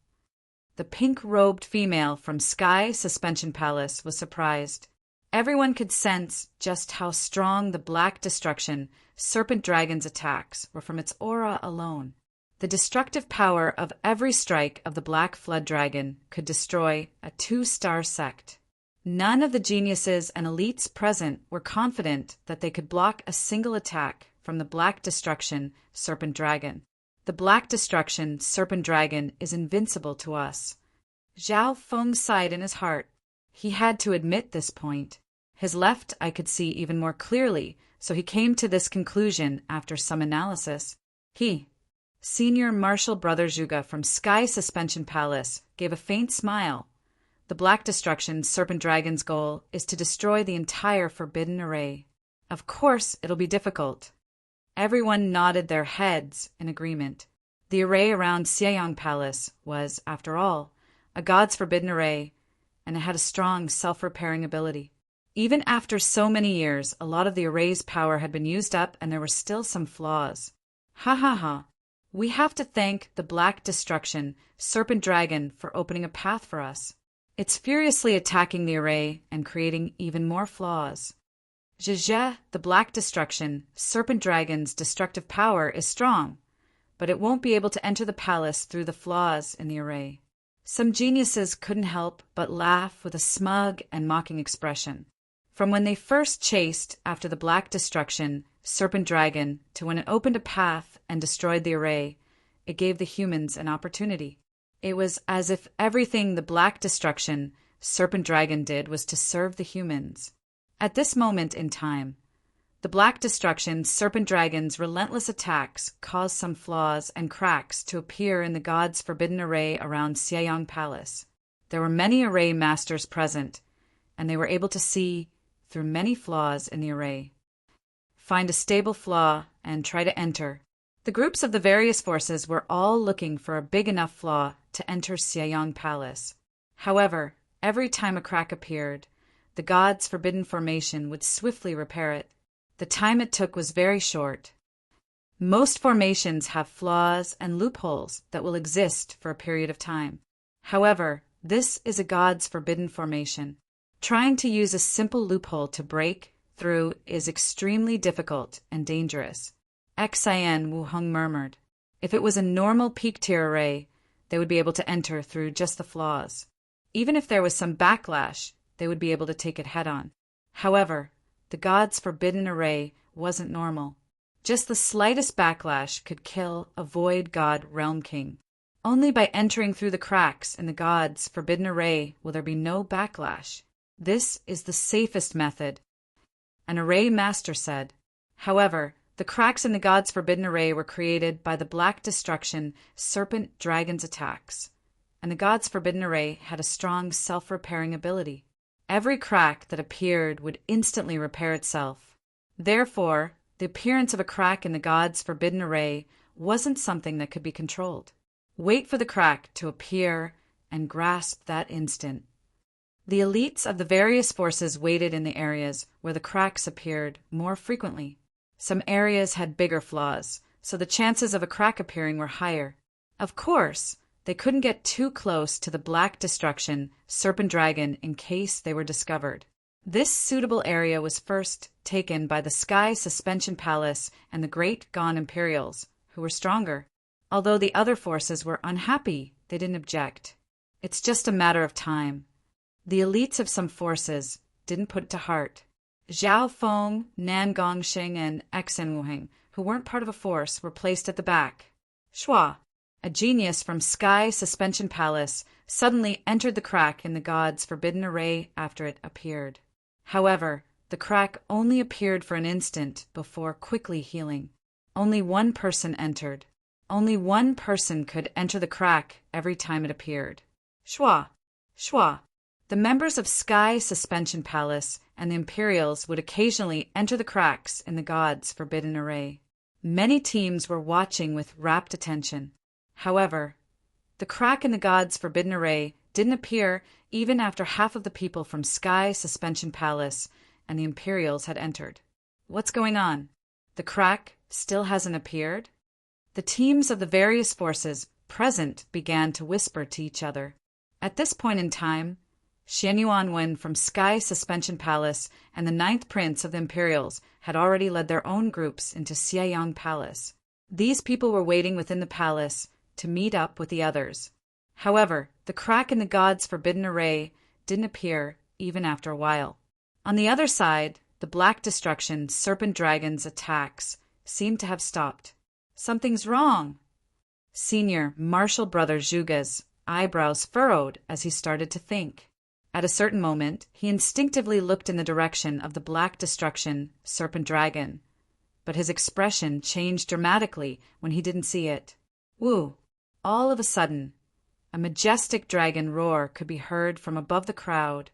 The pink-robed female from Sky Suspension Palace was surprised. Everyone could sense just how strong the black destruction, serpent dragon's attacks were from its aura alone. The destructive power of every strike of the black flood dragon could destroy a 2-star sect. None of the geniuses and elites present were confident that they could block a single attack from the black destruction, serpent dragon. The black destruction, serpent dragon, is invincible to us. Zhao Feng sighed in his heart. He had to admit this point. His left I could see even more clearly, so he came to this conclusion after some analysis. Senior Marshal Brother Zhuge from Sky Suspension Palace, gave a faint smile. The black destruction, serpent dragon's goal is to destroy the entire forbidden array. Of course, it'll be difficult. Everyone nodded their heads in agreement. The array around Xieyang Palace was, after all, a god's forbidden array, and it had a strong self-repairing ability. Even after so many years, a lot of the array's power had been used up and there were still some flaws. Ha ha ha. We have to thank the black destruction, serpent dragon, for opening a path for us. It's furiously attacking the array and creating even more flaws. Zhe, the black destruction, serpent dragon's destructive power is strong, but it won't be able to enter the palace through the flaws in the array. Some geniuses couldn't help but laugh with a smug and mocking expression. From when they first chased after the black destruction, serpent dragon, to when it opened a path and destroyed the array, it gave the humans an opportunity. It was as if everything the black destruction, serpent dragon did was to serve the humans. At this moment in time, the black destruction, serpent dragon's relentless attacks caused some flaws and cracks to appear in the god's forbidden array around Xieyang Palace. There were many array masters present, and they were able to see through many flaws in the array. find a stable flaw, and try to enter. The groups of the various forces were all looking for a big enough flaw to enter Xianyang Palace. However, every time a crack appeared, the god's forbidden formation would swiftly repair it. The time it took was very short. Most formations have flaws and loopholes that will exist for a period of time. However, this is a god's forbidden formation. Trying to use a simple loophole to break through is extremely difficult and dangerous. Xin Wuheng murmured. If it was a normal peak-tier array, they would be able to enter through just the flaws. Even if there was some backlash, they would be able to take it head-on. However, the god's forbidden array wasn't normal. Just the slightest backlash could kill a void god realm king. Only by entering through the cracks in the god's forbidden array will there be no backlash. This is the safest method, an array master said. However, the cracks in the god's forbidden array were created by the Black Destruction Serpent Dragon's attacks, and the god's forbidden array had a strong self-repairing ability. Every crack that appeared would instantly repair itself. Therefore, the appearance of a crack in the god's forbidden array wasn't something that could be controlled. Wait for the crack to appear and grasp that instant. The elites of the various forces waited in the areas where the cracks appeared more frequently. Some areas had bigger flaws, so the chances of a crack appearing were higher. Of course, they couldn't get too close to the Black Destruction Serpent Dragon in case they were discovered. This suitable area was first taken by the Sky Suspension Palace and the Great Gone Imperials, who were stronger. Although the other forces were unhappy, they didn't object. It's just a matter of time. The elites of some forces didn't put it to heart. Zhao Feng, Nan Gongxing, and Xin Wuheng, who weren't part of a force, were placed at the back. Shua, a genius from Sky Suspension Palace, suddenly entered the crack in the god's forbidden array after it appeared. However, the crack only appeared for an instant before quickly healing. Only one person entered. Only one person could enter the crack every time it appeared. Shua. The members of Sky Suspension Palace and the Imperials would occasionally enter the cracks in the god's forbidden array. Many teams were watching with rapt attention. However, the crack in the god's forbidden array didn't appear even after half of the people from Sky Suspension Palace and the Imperials had entered. What's going on? The crack still hasn't appeared? The teams of the various forces present began to whisper to each other. At this point in time, Xian Yuanwen from Sky Suspension Palace and the 9th Prince of the Imperials had already led their own groups into Xianyang Palace. These people were waiting within the palace to meet up with the others. However, the crack in the god's forbidden array didn't appear even after a while. On the other side, the Black Destruction Serpent Dragon's attacks seemed to have stopped. Something's wrong. Senior Marshal Brother Zhuge's eyebrows furrowed as he started to think. At a certain moment, he instinctively looked in the direction of the Black Destruction Serpent Dragon, but his expression changed dramatically when he didn't see it. Woo! All of a sudden, a majestic dragon roar could be heard from above the crowd,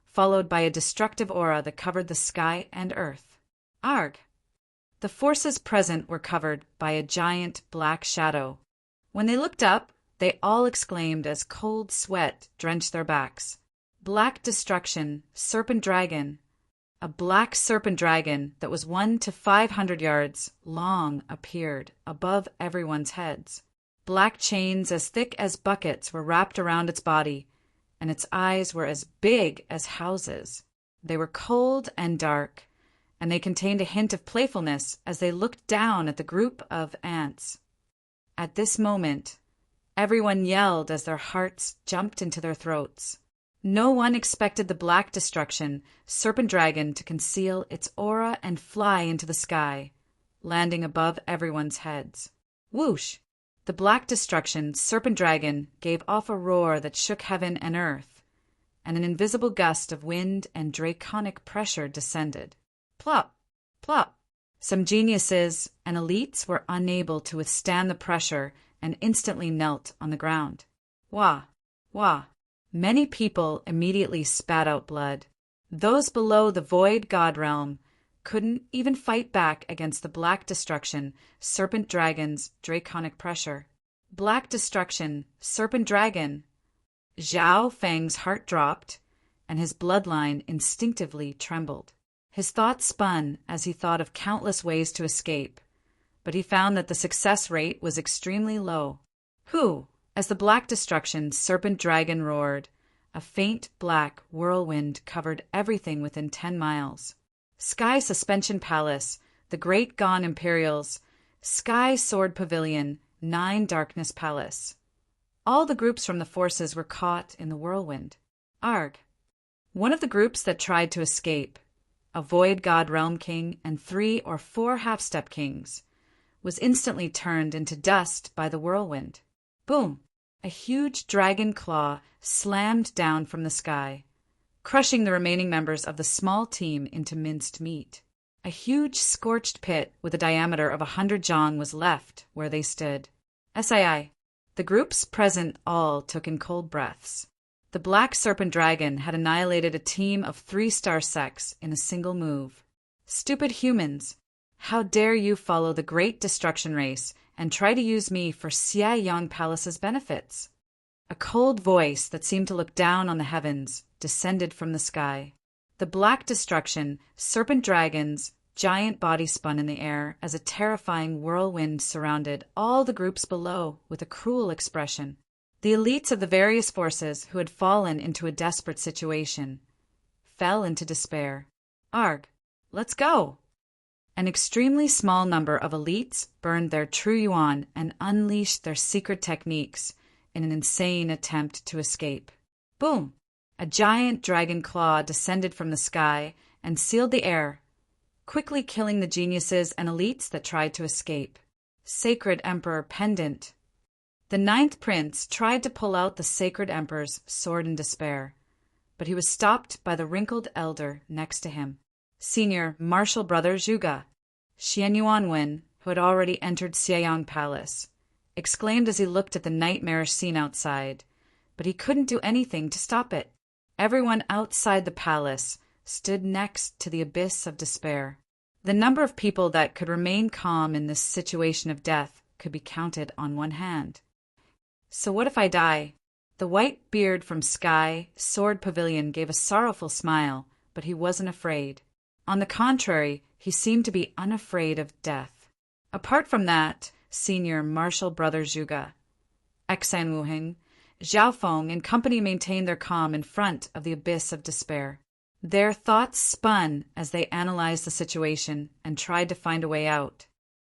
followed by a destructive aura that covered the sky and earth. Arg! The forces present were covered by a giant black shadow. When they looked up, they all exclaimed as cold sweat drenched their backs. Black Destruction Serpent Dragon. A black serpent dragon that was 1 to 500 yards long appeared above everyone's heads. Black chains as thick as buckets were wrapped around its body, and its eyes were as big as houses. They were cold and dark, and they contained a hint of playfulness as they looked down at the group of ants. At this moment, everyone yelled as their hearts jumped into their throats. No one expected the Black Destruction Serpent Dragon to conceal its aura and fly into the sky, landing above everyone's heads. Whoosh! The Black Destruction Serpent Dragon gave off a roar that shook heaven and earth, and an invisible gust of wind and draconic pressure descended. Plop! Plop! Some geniuses and elites were unable to withstand the pressure and instantly knelt on the ground. Wah! Wah! Many people immediately spat out blood. Those below the void god realm couldn't even fight back against the Black Destruction, Serpent Dragon's draconic pressure. Black Destruction, Serpent Dragon! Zhao Feng's heart dropped, and his bloodline instinctively trembled. His thoughts spun as he thought of countless ways to escape, but he found that the success rate was extremely low. Whew! As the Black Destruction, Serpent Dragon roared, a faint black whirlwind covered everything within 10 miles. Sky Suspension Palace, the Great Gone Imperials, Sky Sword Pavilion, 9 Darkness Palace. All the groups from the forces were caught in the whirlwind. Arg! One of the groups that tried to escape, a Void God Realm King and 3 or 4 half-step kings, was instantly turned into dust by the whirlwind. Boom! A huge dragon claw slammed down from the sky, crushing the remaining members of the small team into minced meat. A huge scorched pit with a diameter of 100 zhang was left where they stood. SII. The groups present all took in cold breaths. The Black Serpent Dragon had annihilated a team of 3-star sects in a single move. Stupid humans! How dare you follow the Great Destruction race and try to use me for Xianyang Palace's benefits? A cold voice that seemed to look down on the heavens descended from the sky. The Black Destruction, Serpent Dragon's giant body spun in the air as a terrifying whirlwind surrounded all the groups below with a cruel expression. The elites of the various forces who had fallen into a desperate situation fell into despair. Arg! Let's go! An extremely small number of elites burned their true yuan and unleashed their secret techniques in an insane attempt to escape. Boom! A giant dragon claw descended from the sky and sealed the air, quickly killing the geniuses and elites that tried to escape. Sacred Emperor Pendant. The 9th Prince tried to pull out the Sacred Emperor's sword in despair, but he was stopped by the wrinkled elder next to him. Senior Martial Brother Zhuge, Xian Yuanwen, who had already entered Xianyang Palace, exclaimed as he looked at the nightmarish scene outside, but he couldn't do anything to stop it. Everyone outside the palace stood next to the abyss of despair. The number of people that could remain calm in this situation of death could be counted on one hand. So what if I die? The white beard from Sky Sword Pavilion gave a sorrowful smile, but he wasn't afraid. On the contrary, he seemed to be unafraid of death. Apart from that, Senior Martial Brother Zhuge, Xan Wuheng, Zhao Feng and company maintained their calm in front of the abyss of despair. Their thoughts spun as they analyzed the situation and tried to find a way out.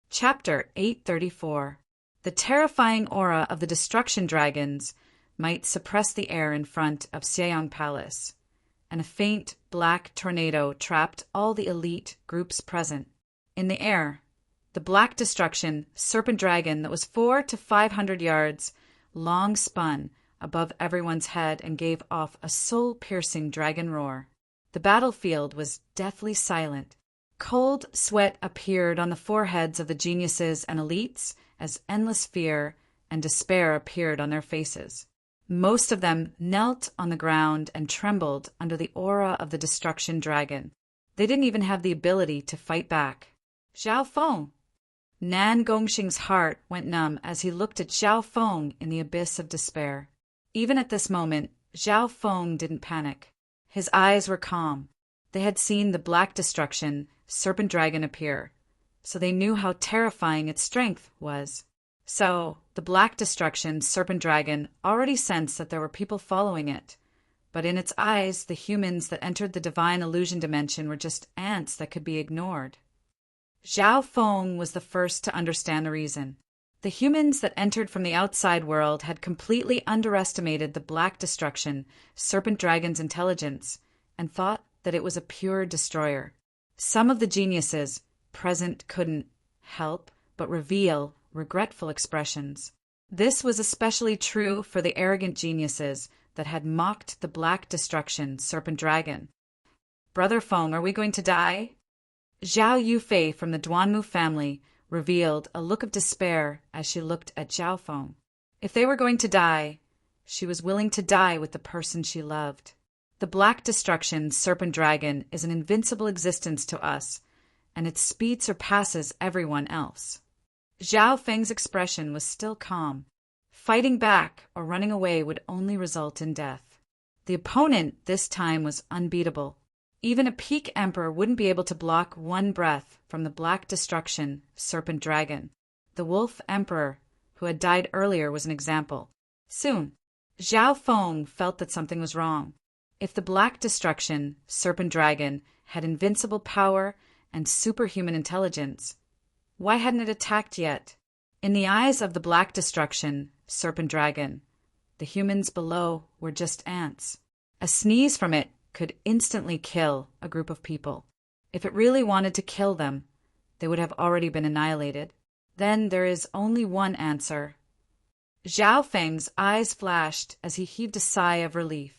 Chapter 834. The terrifying aura of the destruction dragons might suppress the air in front of Xianyang Palace, and a faint black tornado trapped all the elite groups present. In the air, the Black Destruction Serpent Dragon that was 400 to 500 yards long spun above everyone's head and gave off a soul-piercing dragon roar. The battlefield was deathly silent. Cold sweat appeared on the foreheads of the geniuses and elites as endless fear and despair appeared on their faces. Most of them knelt on the ground and trembled under the aura of the destruction dragon. They didn't even have the ability to fight back. Zhao Feng! Nan Gongxing's heart went numb as he looked at Zhao Feng in the abyss of despair. Even at this moment, Zhao Feng didn't panic. His eyes were calm. They had seen the Black Destruction Serpent Dragon appear, so they knew how terrifying its strength was. So, the Black Destruction Serpent Dragon already sensed that there were people following it, but in its eyes, the humans that entered the divine illusion dimension were just ants that could be ignored. Zhao Feng was the first to understand the reason. The humans that entered from the outside world had completely underestimated the Black Destruction Serpent Dragon's intelligence and thought that it was a pure destroyer. Some of the geniuses present couldn't help but reveal regretful expressions. This was especially true for the arrogant geniuses that had mocked the Black Destruction Serpent Dragon. Brother Feng, are we going to die? Zhao Yufei from the Duanmu family revealed a look of despair as she looked at Zhao Feng. If they were going to die, she was willing to die with the person she loved. The Black Destruction Serpent Dragon is an invincible existence to us, and its speed surpasses everyone else. Zhao Feng's expression was still calm. Fighting back or running away would only result in death. The opponent this time was unbeatable. Even a peak emperor wouldn't be able to block one breath from the Black Destruction Serpent Dragon. The Wolf Emperor, who had died earlier, was an example. Soon, Zhao Feng felt that something was wrong. If the Black Destruction Serpent Dragon had invincible power and superhuman intelligence, why hadn't it attacked yet? In the eyes of the Black Destruction Serpent Dragon, the humans below were just ants. A sneeze from it could instantly kill a group of people. If it really wanted to kill them, they would have already been annihilated. Then there is only one answer. Zhao Feng's eyes flashed as he heaved a sigh of relief.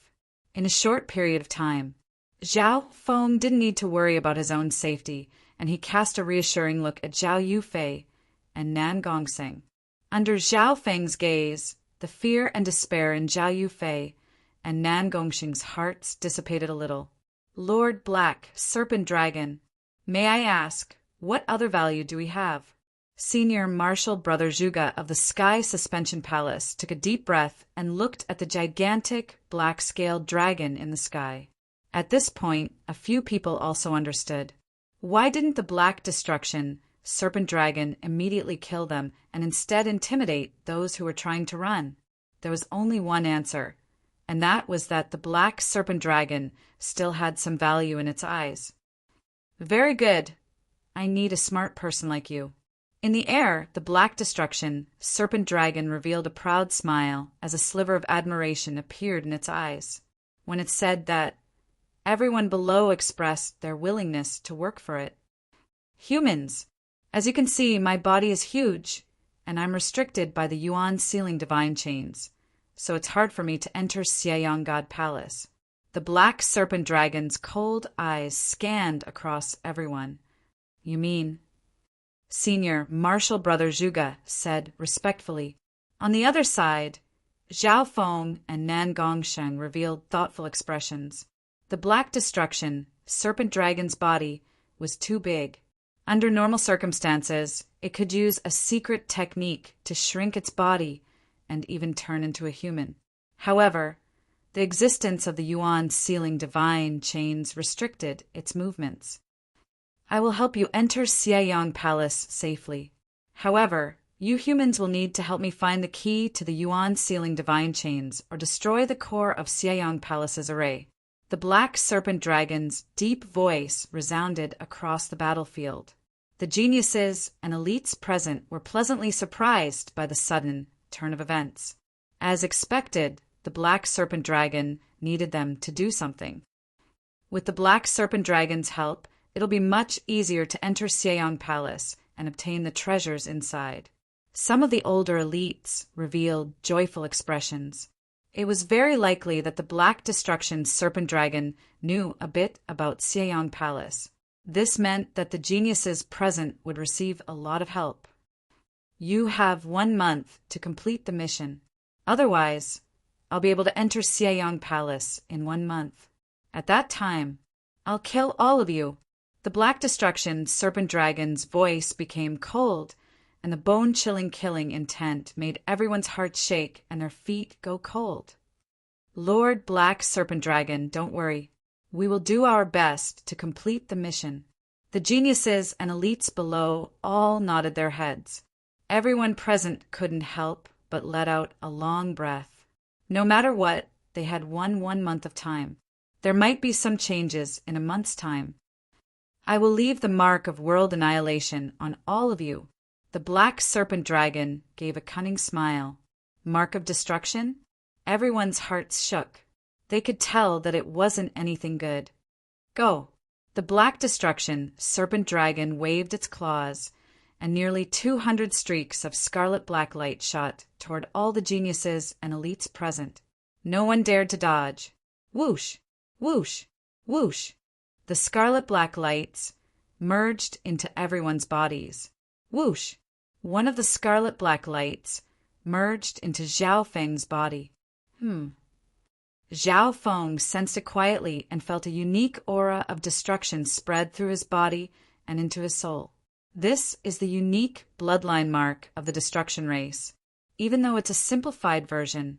In a short period of time, Zhao Feng didn't need to worry about his own safety, and he cast a reassuring look at Zhao Yufei and Nan Gongxing. Under Zhao Feng's gaze, the fear and despair in Zhao Yufei and Nan Gongxing's hearts dissipated a little. Lord Black Serpent Dragon, may I ask, what other value do we have? Senior Marshal Brother Zhuge of the Sky Suspension Palace took a deep breath and looked at the gigantic black-scaled dragon in the sky. At this point, a few people also understood. Why didn't the Black Destruction Serpent Dragon immediately kill them and instead intimidate those who were trying to run? There was only one answer, and that was that the Black Serpent Dragon still had some value in its eyes. Very good. I need a smart person like you. In the air, the Black Destruction Serpent Dragon revealed a proud smile as a sliver of admiration appeared in its eyes. When it said that, everyone below expressed their willingness to work for it. Humans, as you can see, my body is huge, and I'm restricted by the Yuan Ceiling Divine Chains, so it's hard for me to enter Xieyang God Palace. The Black Serpent Dragon's cold eyes scanned across everyone. You mean? Senior Marshal Brother Zhuge said respectfully. On the other side, Zhao Feng and Nan Gongxing revealed thoughtful expressions. The Black Destruction Serpent Dragon's body was too big. Under normal circumstances, it could use a secret technique to shrink its body and even turn into a human. However, the existence of the Yuan Ceiling Divine Chains restricted its movements. I will help you enter Xieyang Palace safely. However, you humans will need to help me find the key to the Yuan Ceiling Divine Chains or destroy the core of Xieyang Palace's array. The Black Serpent Dragon's deep voice resounded across the battlefield. The geniuses and elites present were pleasantly surprised by the sudden turn of events. As expected, the Black Serpent Dragon needed them to do something. With the Black Serpent Dragon's help, it'll be much easier to enter Xieyang Palace and obtain the treasures inside. Some of the older elites revealed joyful expressions. It was very likely that the Black Destruction Serpent Dragon knew a bit about Xieyang Palace. This meant that the geniuses present would receive a lot of help. You have 1 month to complete the mission. Otherwise, I'll be able to enter Xieyang Palace in 1 month. At that time, I'll kill all of you. The Black Destruction Serpent Dragon's voice became cold, and the bone-chilling killing intent made everyone's hearts shake and their feet go cold. Lord Black Serpent Dragon, don't worry. We will do our best to complete the mission. The geniuses and elites below all nodded their heads. Everyone present couldn't help but let out a long breath. No matter what, they had 1 month of time. There might be some changes in a month's time. I will leave the mark of world annihilation on all of you. The Black Serpent Dragon gave a cunning smile. Mark of destruction? Everyone's hearts shook. They could tell that it wasn't anything good. Go. The Black Destruction Serpent Dragon waved its claws, and nearly 200 streaks of scarlet black light shot toward all the geniuses and elites present. No one dared to dodge. Whoosh! Whoosh! Whoosh! The scarlet black lights merged into everyone's bodies. Whoosh! One of the scarlet black lights merged into Zhao Feng's body. Zhao Feng sensed it quietly and felt a unique aura of destruction spread through his body and into his soul. This is the unique bloodline mark of the destruction race. Even though it's a simplified version,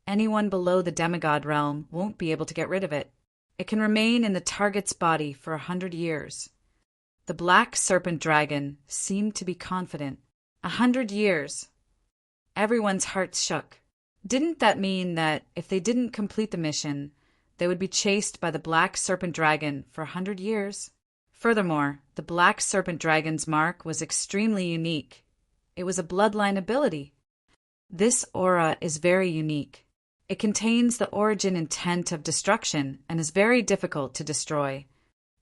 anyone below the demigod realm won't be able to get rid of it. It can remain in the target's body for 100 years. The black serpent dragon seemed to be confident. 100 years. Everyone's hearts shook. Didn't that mean that if they didn't complete the mission, they would be chased by the black serpent dragon for 100 years? Furthermore, the black serpent dragon's mark was extremely unique. It was a bloodline ability. This aura is very unique. It contains the origin intent of destruction and is very difficult to destroy.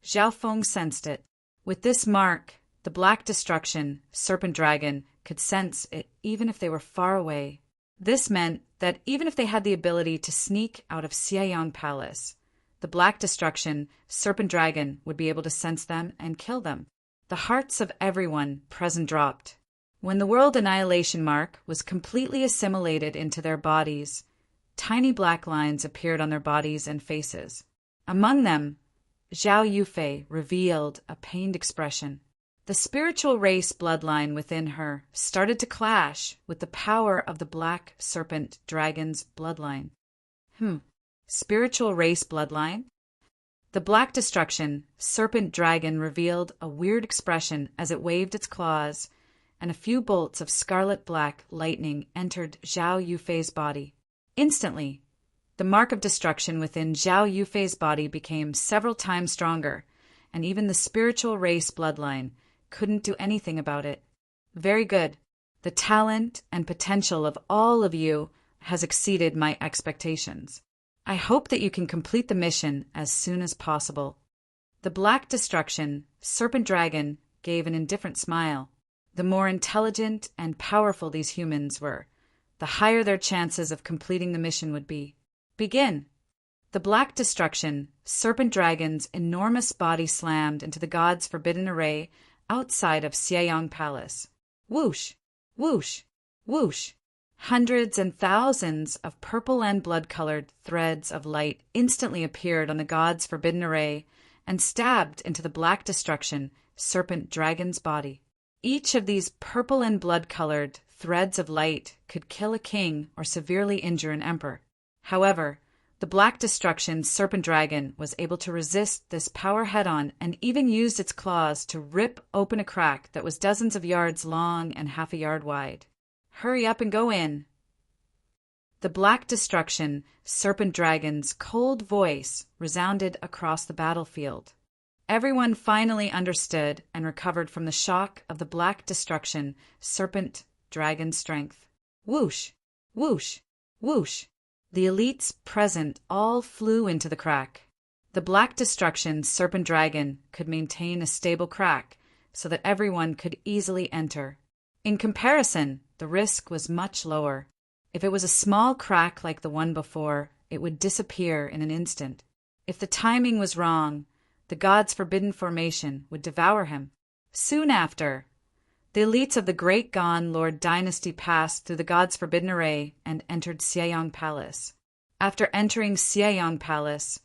Zhao Feng sensed it. With this mark, the black destruction, serpent dragon, could sense it even if they were far away. This meant that even if they had the ability to sneak out of Xieyang Palace, the black destruction, serpent dragon, would be able to sense them and kill them. The hearts of everyone present dropped. When the world annihilation mark was completely assimilated into their bodies, tiny black lines appeared on their bodies and faces. Among them, Zhao Yufei revealed a pained expression. The spiritual race bloodline within her started to clash with the power of the black serpent dragon's bloodline. Spiritual race bloodline? The black destruction, serpent dragon revealed a weird expression as it waved its claws, and a few bolts of scarlet black lightning entered Zhao Yufei's body. Instantly, the mark of destruction within Zhao Yufei's body became several times stronger, and even the spiritual race bloodline couldn't do anything about it. Very good. The talent and potential of all of you has exceeded my expectations. I hope that you can complete the mission as soon as possible. The black destruction, serpent dragon, gave an indifferent smile. The more intelligent and powerful these humans were, the higher their chances of completing the mission would be. Begin. The black destruction, serpent dragon's enormous body slammed into the god's forbidden array outside of Xieyang Palace. Whoosh, whoosh, whoosh. Hundreds and thousands of purple and blood-colored threads of light instantly appeared on the god's forbidden array and stabbed into the black destruction, serpent dragon's body. Each of these purple and blood-colored threads of light could kill a king or severely injure an emperor. However, the black destruction serpent dragon was able to resist this power head-on and even used its claws to rip open a crack that was dozens of yards long and half a yard wide. Hurry up and go in. The black destruction serpent dragon's cold voice resounded across the battlefield. Everyone finally understood and recovered from the shock of the black destruction serpent dragon's strength. Whoosh, whoosh, whoosh. The elites present all flew into the crack. The black destruction serpent dragon could maintain a stable crack so that everyone could easily enter. In comparison, the risk was much lower. If it was a small crack like the one before, it would disappear in an instant. If the timing was wrong, the god's forbidden formation would devour him. Soon after, the elites of the Great Gon Lord dynasty passed through the god's forbidden array and entered Xieyang Palace. After entering Xieyang Palace,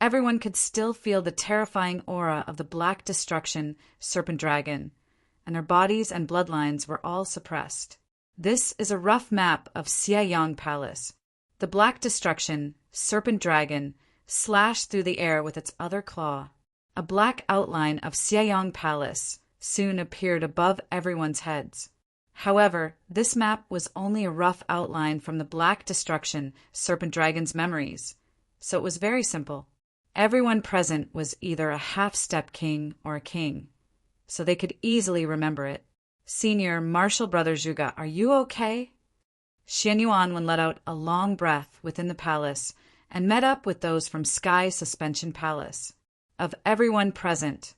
everyone could still feel the terrifying aura of the black destruction serpent dragon, and their bodies and bloodlines were all suppressed. This is a rough map of Xieyang Palace. The black destruction serpent dragon slashed through the air with its other claw. A black outline of Xieyang Palace soon appeared above everyone's heads. However, this map was only a rough outline from the black destruction serpent dragon's memories, so it was very simple. Everyone present was either a half-step king or a king, so they could easily remember it. Senior Martial Brother Zhuge, are you okay? Xian Yuanwen let out a long breath within the palace and met up with those from Sky Suspension Palace. Of everyone present,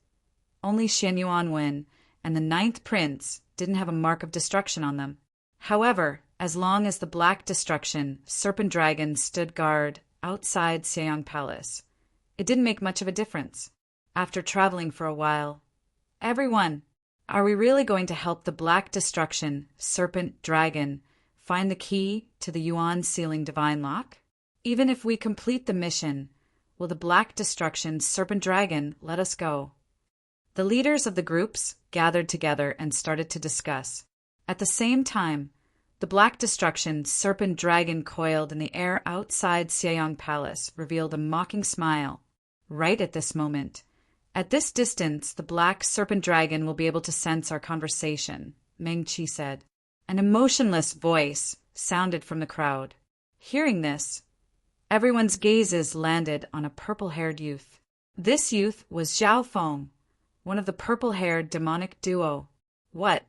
only Xian Yuanwen and the 9th prince didn't have a mark of destruction on them. However, as long as the black destruction serpent dragon stood guard outside Xieyang Palace, it didn't make much of a difference. After traveling for a while, everyone, are we really going to help the black destruction serpent dragon find the key to the Yuan Sealing Divine Lock? Even if we complete the mission, will the black destruction serpent dragon let us go? The leaders of the groups gathered together and started to discuss. At the same time, the black destruction serpent dragon coiled in the air outside Xieyang Palace revealed a mocking smile. Right at this moment. At this distance, the black serpent dragon will be able to sense our conversation, Meng Qi said. An emotionless voice sounded from the crowd. Hearing this, everyone's gazes landed on a purple-haired youth. This youth was Zhao Feng, one of the purple-haired demonic duo. What?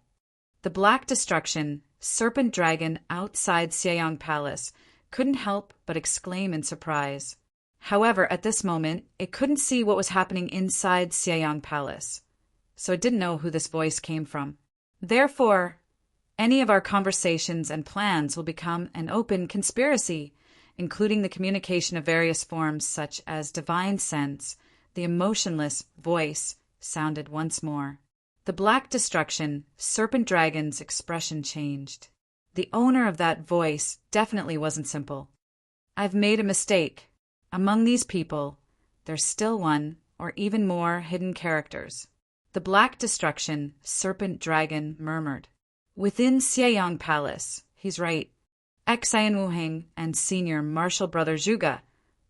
The black destruction, serpent dragon outside Xieyang Palace couldn't help but exclaim in surprise. However, at this moment, it couldn't see what was happening inside Xieyang Palace, so it didn't know who this voice came from. Therefore, any of our conversations and plans will become an open conspiracy, including the communication of various forms such as divine sense. The emotionless voice sounded once more. The black destruction, serpent dragon's expression changed. The owner of that voice definitely wasn't simple. I've made a mistake. Among these people, there's still one or even more hidden characters. The black destruction, serpent dragon murmured. Within Xieyang Palace, he's right. Xian Wuheng and senior martial brother Zhuge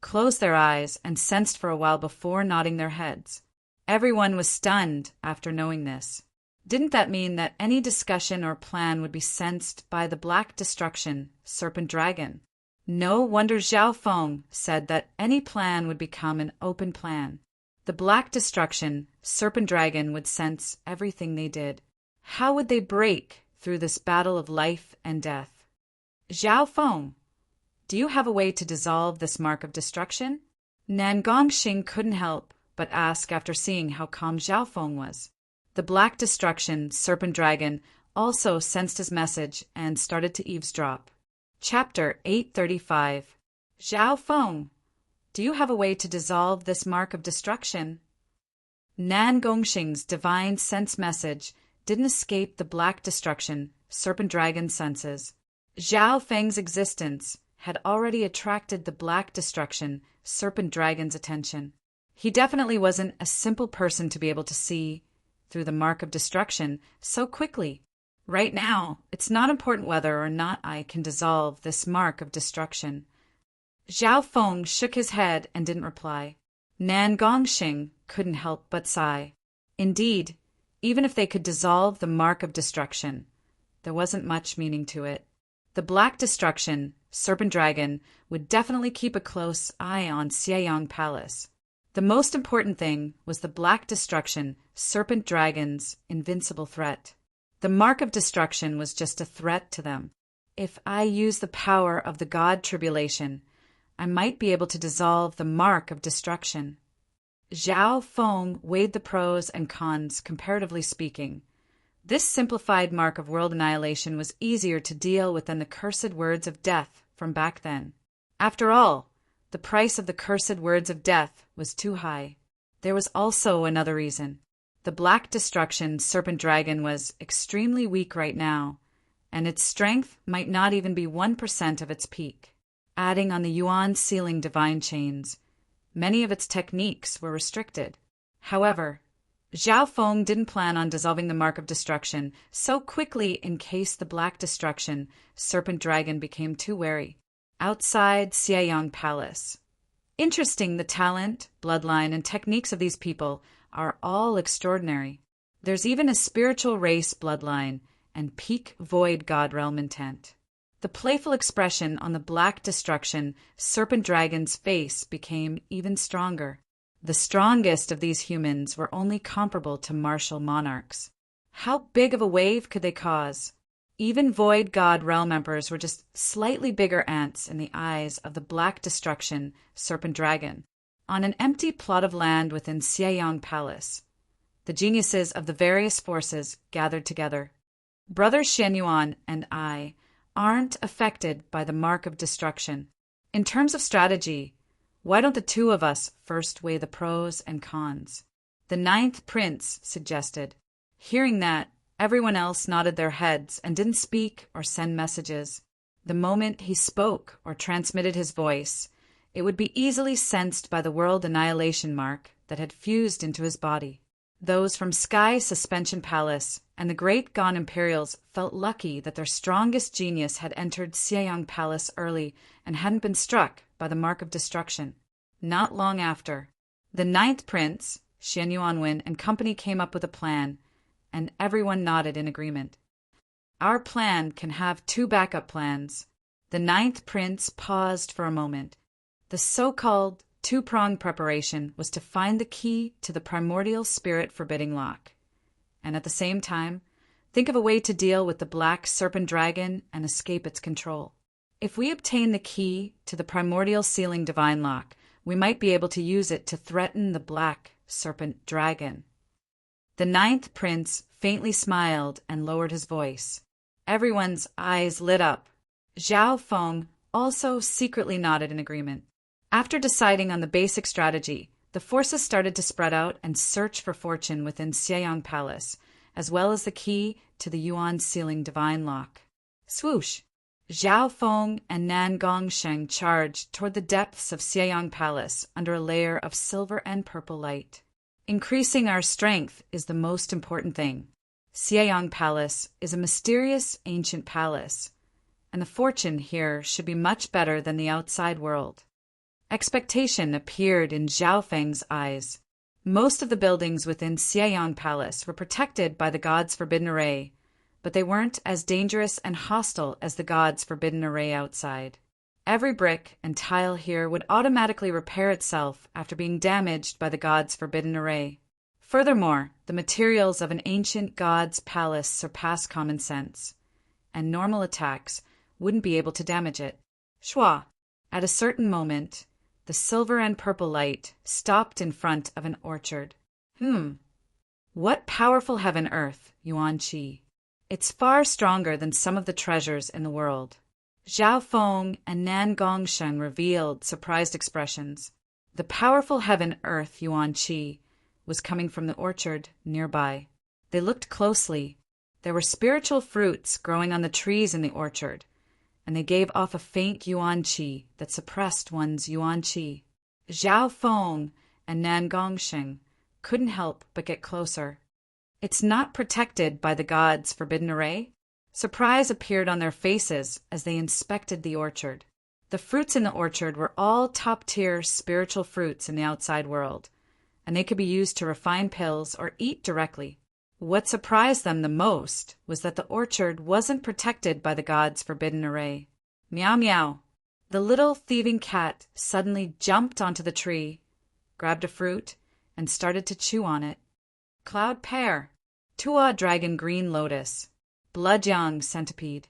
closed their eyes and sensed for a while before nodding their heads. Everyone was stunned after knowing this. Didn't that mean that any discussion or plan would be sensed by the black destruction, serpent dragon? No wonder Zhao Feng said that any plan would become an open plan. The black destruction, serpent dragon would sense everything they did. How would they break through this battle of life and death? Zhao Feng, do you have a way to dissolve this mark of destruction? Nan Gongxing couldn't help but ask after seeing how calm Zhao Feng was. The black destruction, serpent dragon, also sensed his message and started to eavesdrop. Chapter 835. Zhao Feng, do you have a way to dissolve this mark of destruction? Nan Gongxing's divine sense message didn't escape the black destruction, serpent dragon senses. Zhao Feng's existence had already attracted the black destruction, serpent dragon's attention. He definitely wasn't a simple person to be able to see through the mark of destruction so quickly. Right now, it's not important whether or not I can dissolve this mark of destruction. Zhao Feng shook his head and didn't reply. Nan Gongxing couldn't help but sigh. Indeed, even if they could dissolve the mark of destruction, there wasn't much meaning to it. The black destruction, serpent dragon, would definitely keep a close eye on Xieyang Palace. The most important thing was the black destruction, serpent dragon's invincible threat. The mark of destruction was just a threat to them. If I use the power of the god tribulation, I might be able to dissolve the mark of destruction. Zhao Feng weighed the pros and cons, comparatively speaking. This simplified mark of world annihilation was easier to deal with than the cursed words of death from back then. After all, the price of the cursed words of death was too high. There was also another reason. The black destruction serpent dragon was extremely weak right now, and its strength might not even be 1% of its peak. Adding on the yuan sealing divine chains, many of its techniques were restricted. However, Zhao Feng didn't plan on dissolving the mark of destruction so quickly in case the black destruction serpent dragon became too wary. Outside Xieyang Palace. Interesting, the talent, bloodline, and techniques of these people are all extraordinary. There's even a spiritual race bloodline and peak void god realm intent. The playful expression on the black destruction serpent dragon's face became even stronger. The strongest of these humans were only comparable to martial monarchs. How big of a wave could they cause? Even void god realm emperors were just slightly bigger ants in the eyes of the black destruction serpent dragon. On an empty plot of land within Xieyang Palace, the geniuses of the various forces gathered together. Brother Shenyuan and I aren't affected by the mark of destruction. In terms of strategy, why don't the two of us first weigh the pros and cons? The ninth prince suggested. Hearing that, everyone else nodded their heads and didn't speak or send messages. The moment he spoke or transmitted his voice, it would be easily sensed by the world annihilation mark that had fused into his body. Those from Sky Suspension Palace and the Great Gone Imperials felt lucky that their strongest genius had entered Xieyang Palace early and hadn't been struck by the mark of destruction. Not long after, the ninth prince, Xian Yuanwen, and company came up with a plan, and everyone nodded in agreement. Our plan can have two backup plans. The ninth prince paused for a moment. The so-called two-pronged preparation was to find the key to the primordial spirit forbidding lock, and at the same time, think of a way to deal with the black serpent dragon and escape its control. If we obtain the key to the primordial sealing divine lock, we might be able to use it to threaten the black serpent dragon. The ninth prince faintly smiled and lowered his voice. Everyone's eyes lit up. Zhao Feng also secretly nodded in agreement. After deciding on the basic strategy, the forces started to spread out and search for fortune within Xieyang Palace, as well as the key to the Yuan sealing divine lock. Swoosh! Zhao Feng and Nan Gongsheng charged toward the depths of Xieyang Palace under a layer of silver and purple light. Increasing our strength is the most important thing. Xieyang Palace is a mysterious ancient palace, and the fortune here should be much better than the outside world. Expectation appeared in Zhao Feng's eyes. Most of the buildings within Xieyang Palace were protected by the God's Forbidden Array, but they weren't as dangerous and hostile as the God's Forbidden Array outside. Every brick and tile here would automatically repair itself after being damaged by the God's Forbidden Array. Furthermore, the materials of an ancient god's palace surpass common sense, and normal attacks wouldn't be able to damage it. Shua! At a certain moment, the silver and purple light stopped in front of an orchard. What powerful heaven-earth, Yuan Qi. It's far stronger than some of the treasures in the world. Zhao Feng and Nan Gongsheng revealed surprised expressions. The powerful heaven-earth Yuan Qi was coming from the orchard nearby. They looked closely. There were spiritual fruits growing on the trees in the orchard, and they gave off a faint Yuan Qi that suppressed one's Yuan Qi. Zhao Feng and Nan Gongsheng couldn't help but get closer. It's not protected by the God's Forbidden Array? Surprise appeared on their faces as they inspected the orchard. The fruits in the orchard were all top-tier spiritual fruits in the outside world, and they could be used to refine pills or eat directly. What surprised them the most was that the orchard wasn't protected by the God's Forbidden Array. Meow meow. The little thieving cat suddenly jumped onto the tree, grabbed a fruit, and started to chew on it. Cloud pear, Tua dragon green lotus, Bloodyang centipede.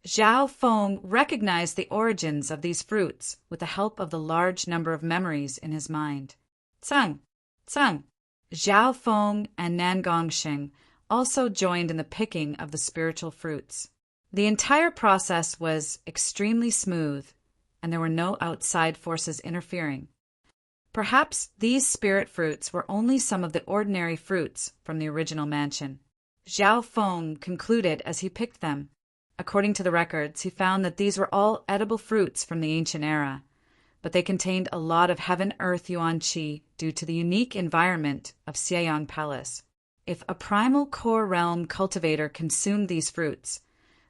Zhao Feng recognized the origins of these fruits with the help of the large number of memories in his mind. Tsang, tsang. Zhao Feng and Nan Gongsheng also joined in the picking of the spiritual fruits. The entire process was extremely smooth, and there were no outside forces interfering. Perhaps these spirit fruits were only some of the ordinary fruits from the original mansion. Zhao Feng concluded as he picked them. According to the records, he found that these were all edible fruits from the ancient era, but they contained a lot of heaven-earth Yuan Qi due to the unique environment of Xieyang Palace. If a primal core realm cultivator consumed these fruits,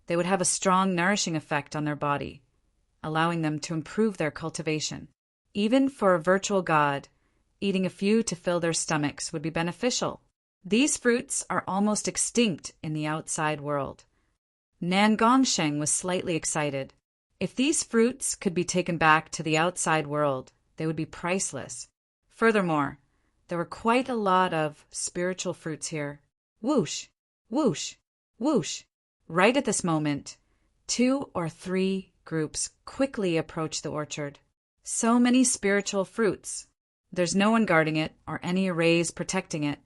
they would have a strong nourishing effect on their body, allowing them to improve their cultivation. Even for a virtual god, eating a few to fill their stomachs would be beneficial. These fruits are almost extinct in the outside world. Nan Gongsheng was slightly excited. If these fruits could be taken back to the outside world, they would be priceless. Furthermore, there were quite a lot of spiritual fruits here. Whoosh, whoosh, whoosh. Right at this moment, 2 or 3 groups quickly approached the orchard. So many spiritual fruits. There's no one guarding it or any arrays protecting it.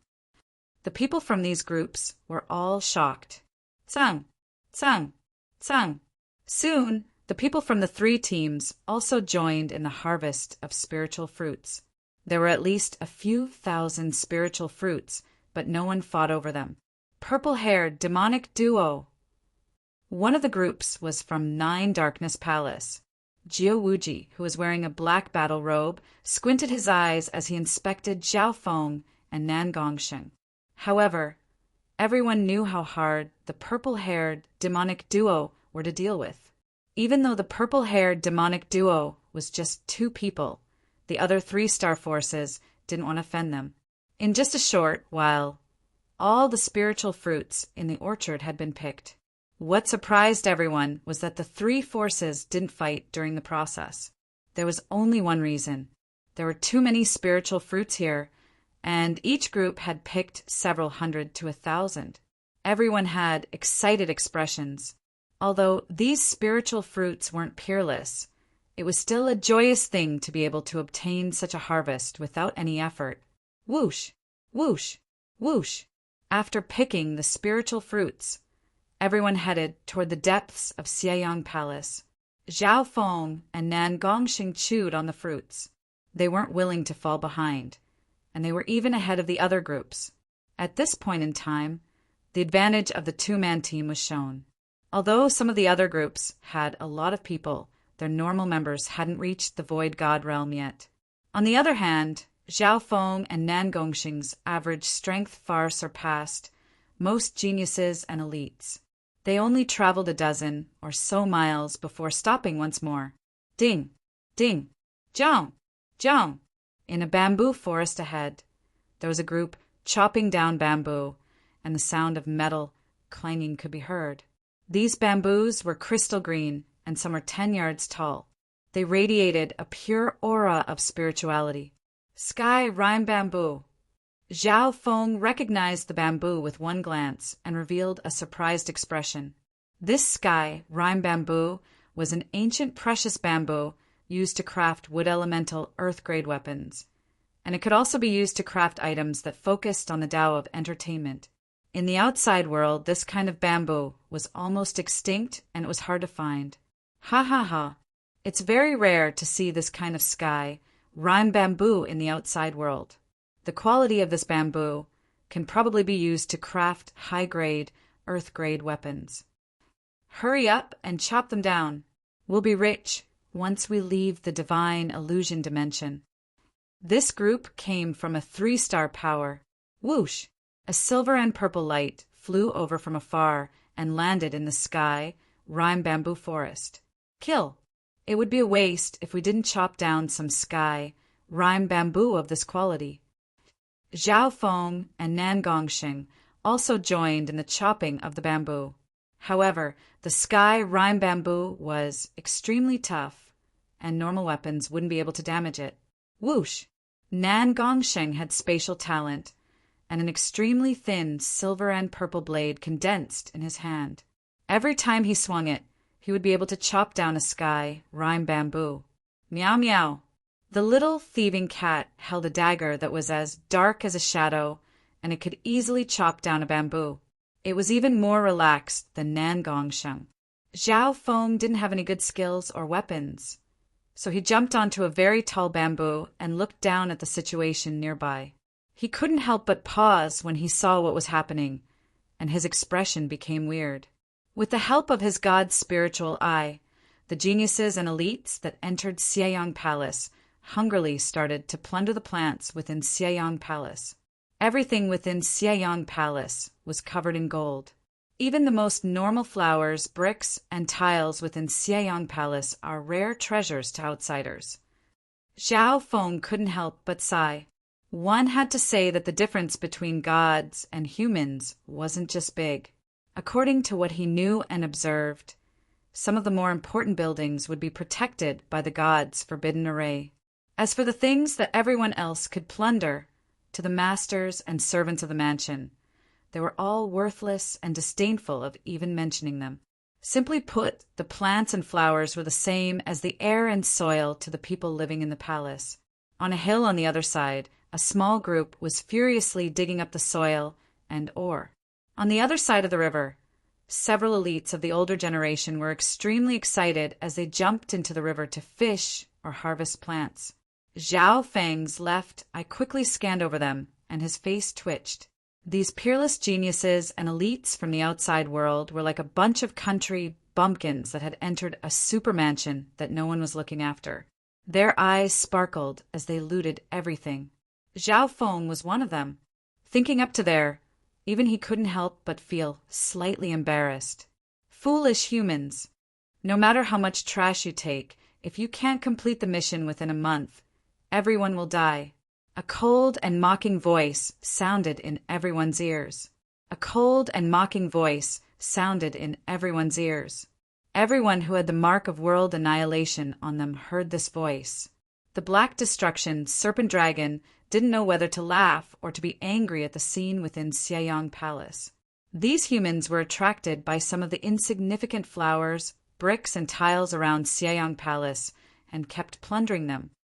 The people from these groups were all shocked. Tsang, tsang, tsang. Soon, the people from the 3 teams also joined in the harvest of spiritual fruits. There were at least a few thousand spiritual fruits, but no one fought over them. Purple-haired demonic duo. One of the groups was from 9 Darkness Palace. Jiu Wuji, who was wearing a black battle robe, squinted his eyes as he inspected Zhao Feng and Nangongsheng. However, everyone knew how hard the purple-haired demonic duo were to deal with. Even though the purple-haired demonic duo was just 2 people, the other 3-star forces didn't want to offend them. In just a short while, all the spiritual fruits in the orchard had been picked. What surprised everyone was that the 3 forces didn't fight during the process. There was only one reason. There were too many spiritual fruits here, and each group had picked several hundred to 1,000. Everyone had excited expressions. Although these spiritual fruits weren't peerless, it was still a joyous thing to be able to obtain such a harvest without any effort. Whoosh, whoosh, whoosh. After picking the spiritual fruits, everyone headed toward the depths of Xieyang Palace. Zhao Feng and Nan Gongxing chewed on the fruits. They weren't willing to fall behind, and they were even ahead of the other groups. At this point in time, the advantage of the 2-man team was shown. Although some of the other groups had a lot of people, their normal members hadn't reached the Void God realm yet. On the other hand, Zhao Feng and Nan Gongxing's average strength far surpassed most geniuses and elites. They only traveled a dozen or so miles before stopping once more. Ding, ding, jong, jong. In a bamboo forest ahead, there was a group chopping down bamboo, and the sound of metal clanging could be heard. These bamboos were crystal green, and some were 10 yards tall. They radiated a pure aura of spirituality. Sky Rime Bamboo. Zhao Feng recognized the bamboo with one glance and revealed a surprised expression. This sky Rime Bamboo was an ancient precious bamboo used to craft wood elemental earth-grade weapons, and it could also be used to craft items that focused on the Tao of entertainment. In the outside world, this kind of bamboo was almost extinct and it was hard to find. Ha ha ha. It's very rare to see this kind of sky Rime Bamboo in the outside world. The quality of this bamboo can probably be used to craft high-grade, earth-grade weapons. Hurry up and chop them down. We'll be rich once we leave the divine illusion dimension. This group came from a 3-star power. Whoosh! A silver and purple light flew over from afar and landed in the sky Rime Bamboo forest. Kill! It would be a waste if we didn't chop down some sky Rime Bamboo of this quality. Zhao Feng and Nan Gongxing also joined in the chopping of the bamboo. However, the sky Rime Bamboo was extremely tough, and normal weapons wouldn't be able to damage it. Whoosh! Nan Gongxing had spatial talent, and an extremely thin silver and purple blade condensed in his hand. Every time he swung it, he would be able to chop down a sky Rime Bamboo. Meow meow. The little thieving cat held a dagger that was as dark as a shadow, and it could easily chop down a bamboo. It was even more relaxed than Nan Gongxing. Zhao Feng didn't have any good skills or weapons, so he jumped onto a very tall bamboo and looked down at the situation nearby. He couldn't help but pause when he saw what was happening, and his expression became weird. With the help of his god's spiritual eye, the geniuses and elites that entered Xieyang Palace hungrily started to plunder the plants within Xieyang Palace. Everything within Xieyang Palace was covered in gold. Even the most normal flowers, bricks, and tiles within Xieyang Palace are rare treasures to outsiders. Zhao Feng couldn't help but sigh. One had to say that the difference between gods and humans wasn't just big. According to what he knew and observed, some of the more important buildings would be protected by the gods' forbidden array. As for the things that everyone else could plunder, to the masters and servants of the mansion, they were all worthless and disdainful of even mentioning them. Simply put, the plants and flowers were the same as the air and soil to the people living in the palace. On a hill on the other side, a small group was furiously digging up the soil and ore. On the other side of the river, several elites of the older generation were extremely excited as they jumped into the river to fish or harvest plants. Zhao Feng's left eye quickly scanned over them, and his face twitched. These peerless geniuses and elites from the outside world were like a bunch of country bumpkins that had entered a super mansion that no one was looking after. Their eyes sparkled as they looted everything. Zhao Feng was one of them. Thinking up to there, even he couldn't help but feel slightly embarrassed. Foolish humans. No matter how much trash you take, if you can't complete the mission within a month, everyone will die. A cold and mocking voice sounded in everyone's ears. A cold and mocking voice sounded in everyone's ears. Everyone who had the mark of world annihilation on them heard this voice. The Black Destruction Serpent Dragon didn't know whether to laugh or to be angry at the scene within Xieyang Palace. These humans were attracted by some of the insignificant flowers, bricks, and tiles around Xieyang Palace and kept plundering them.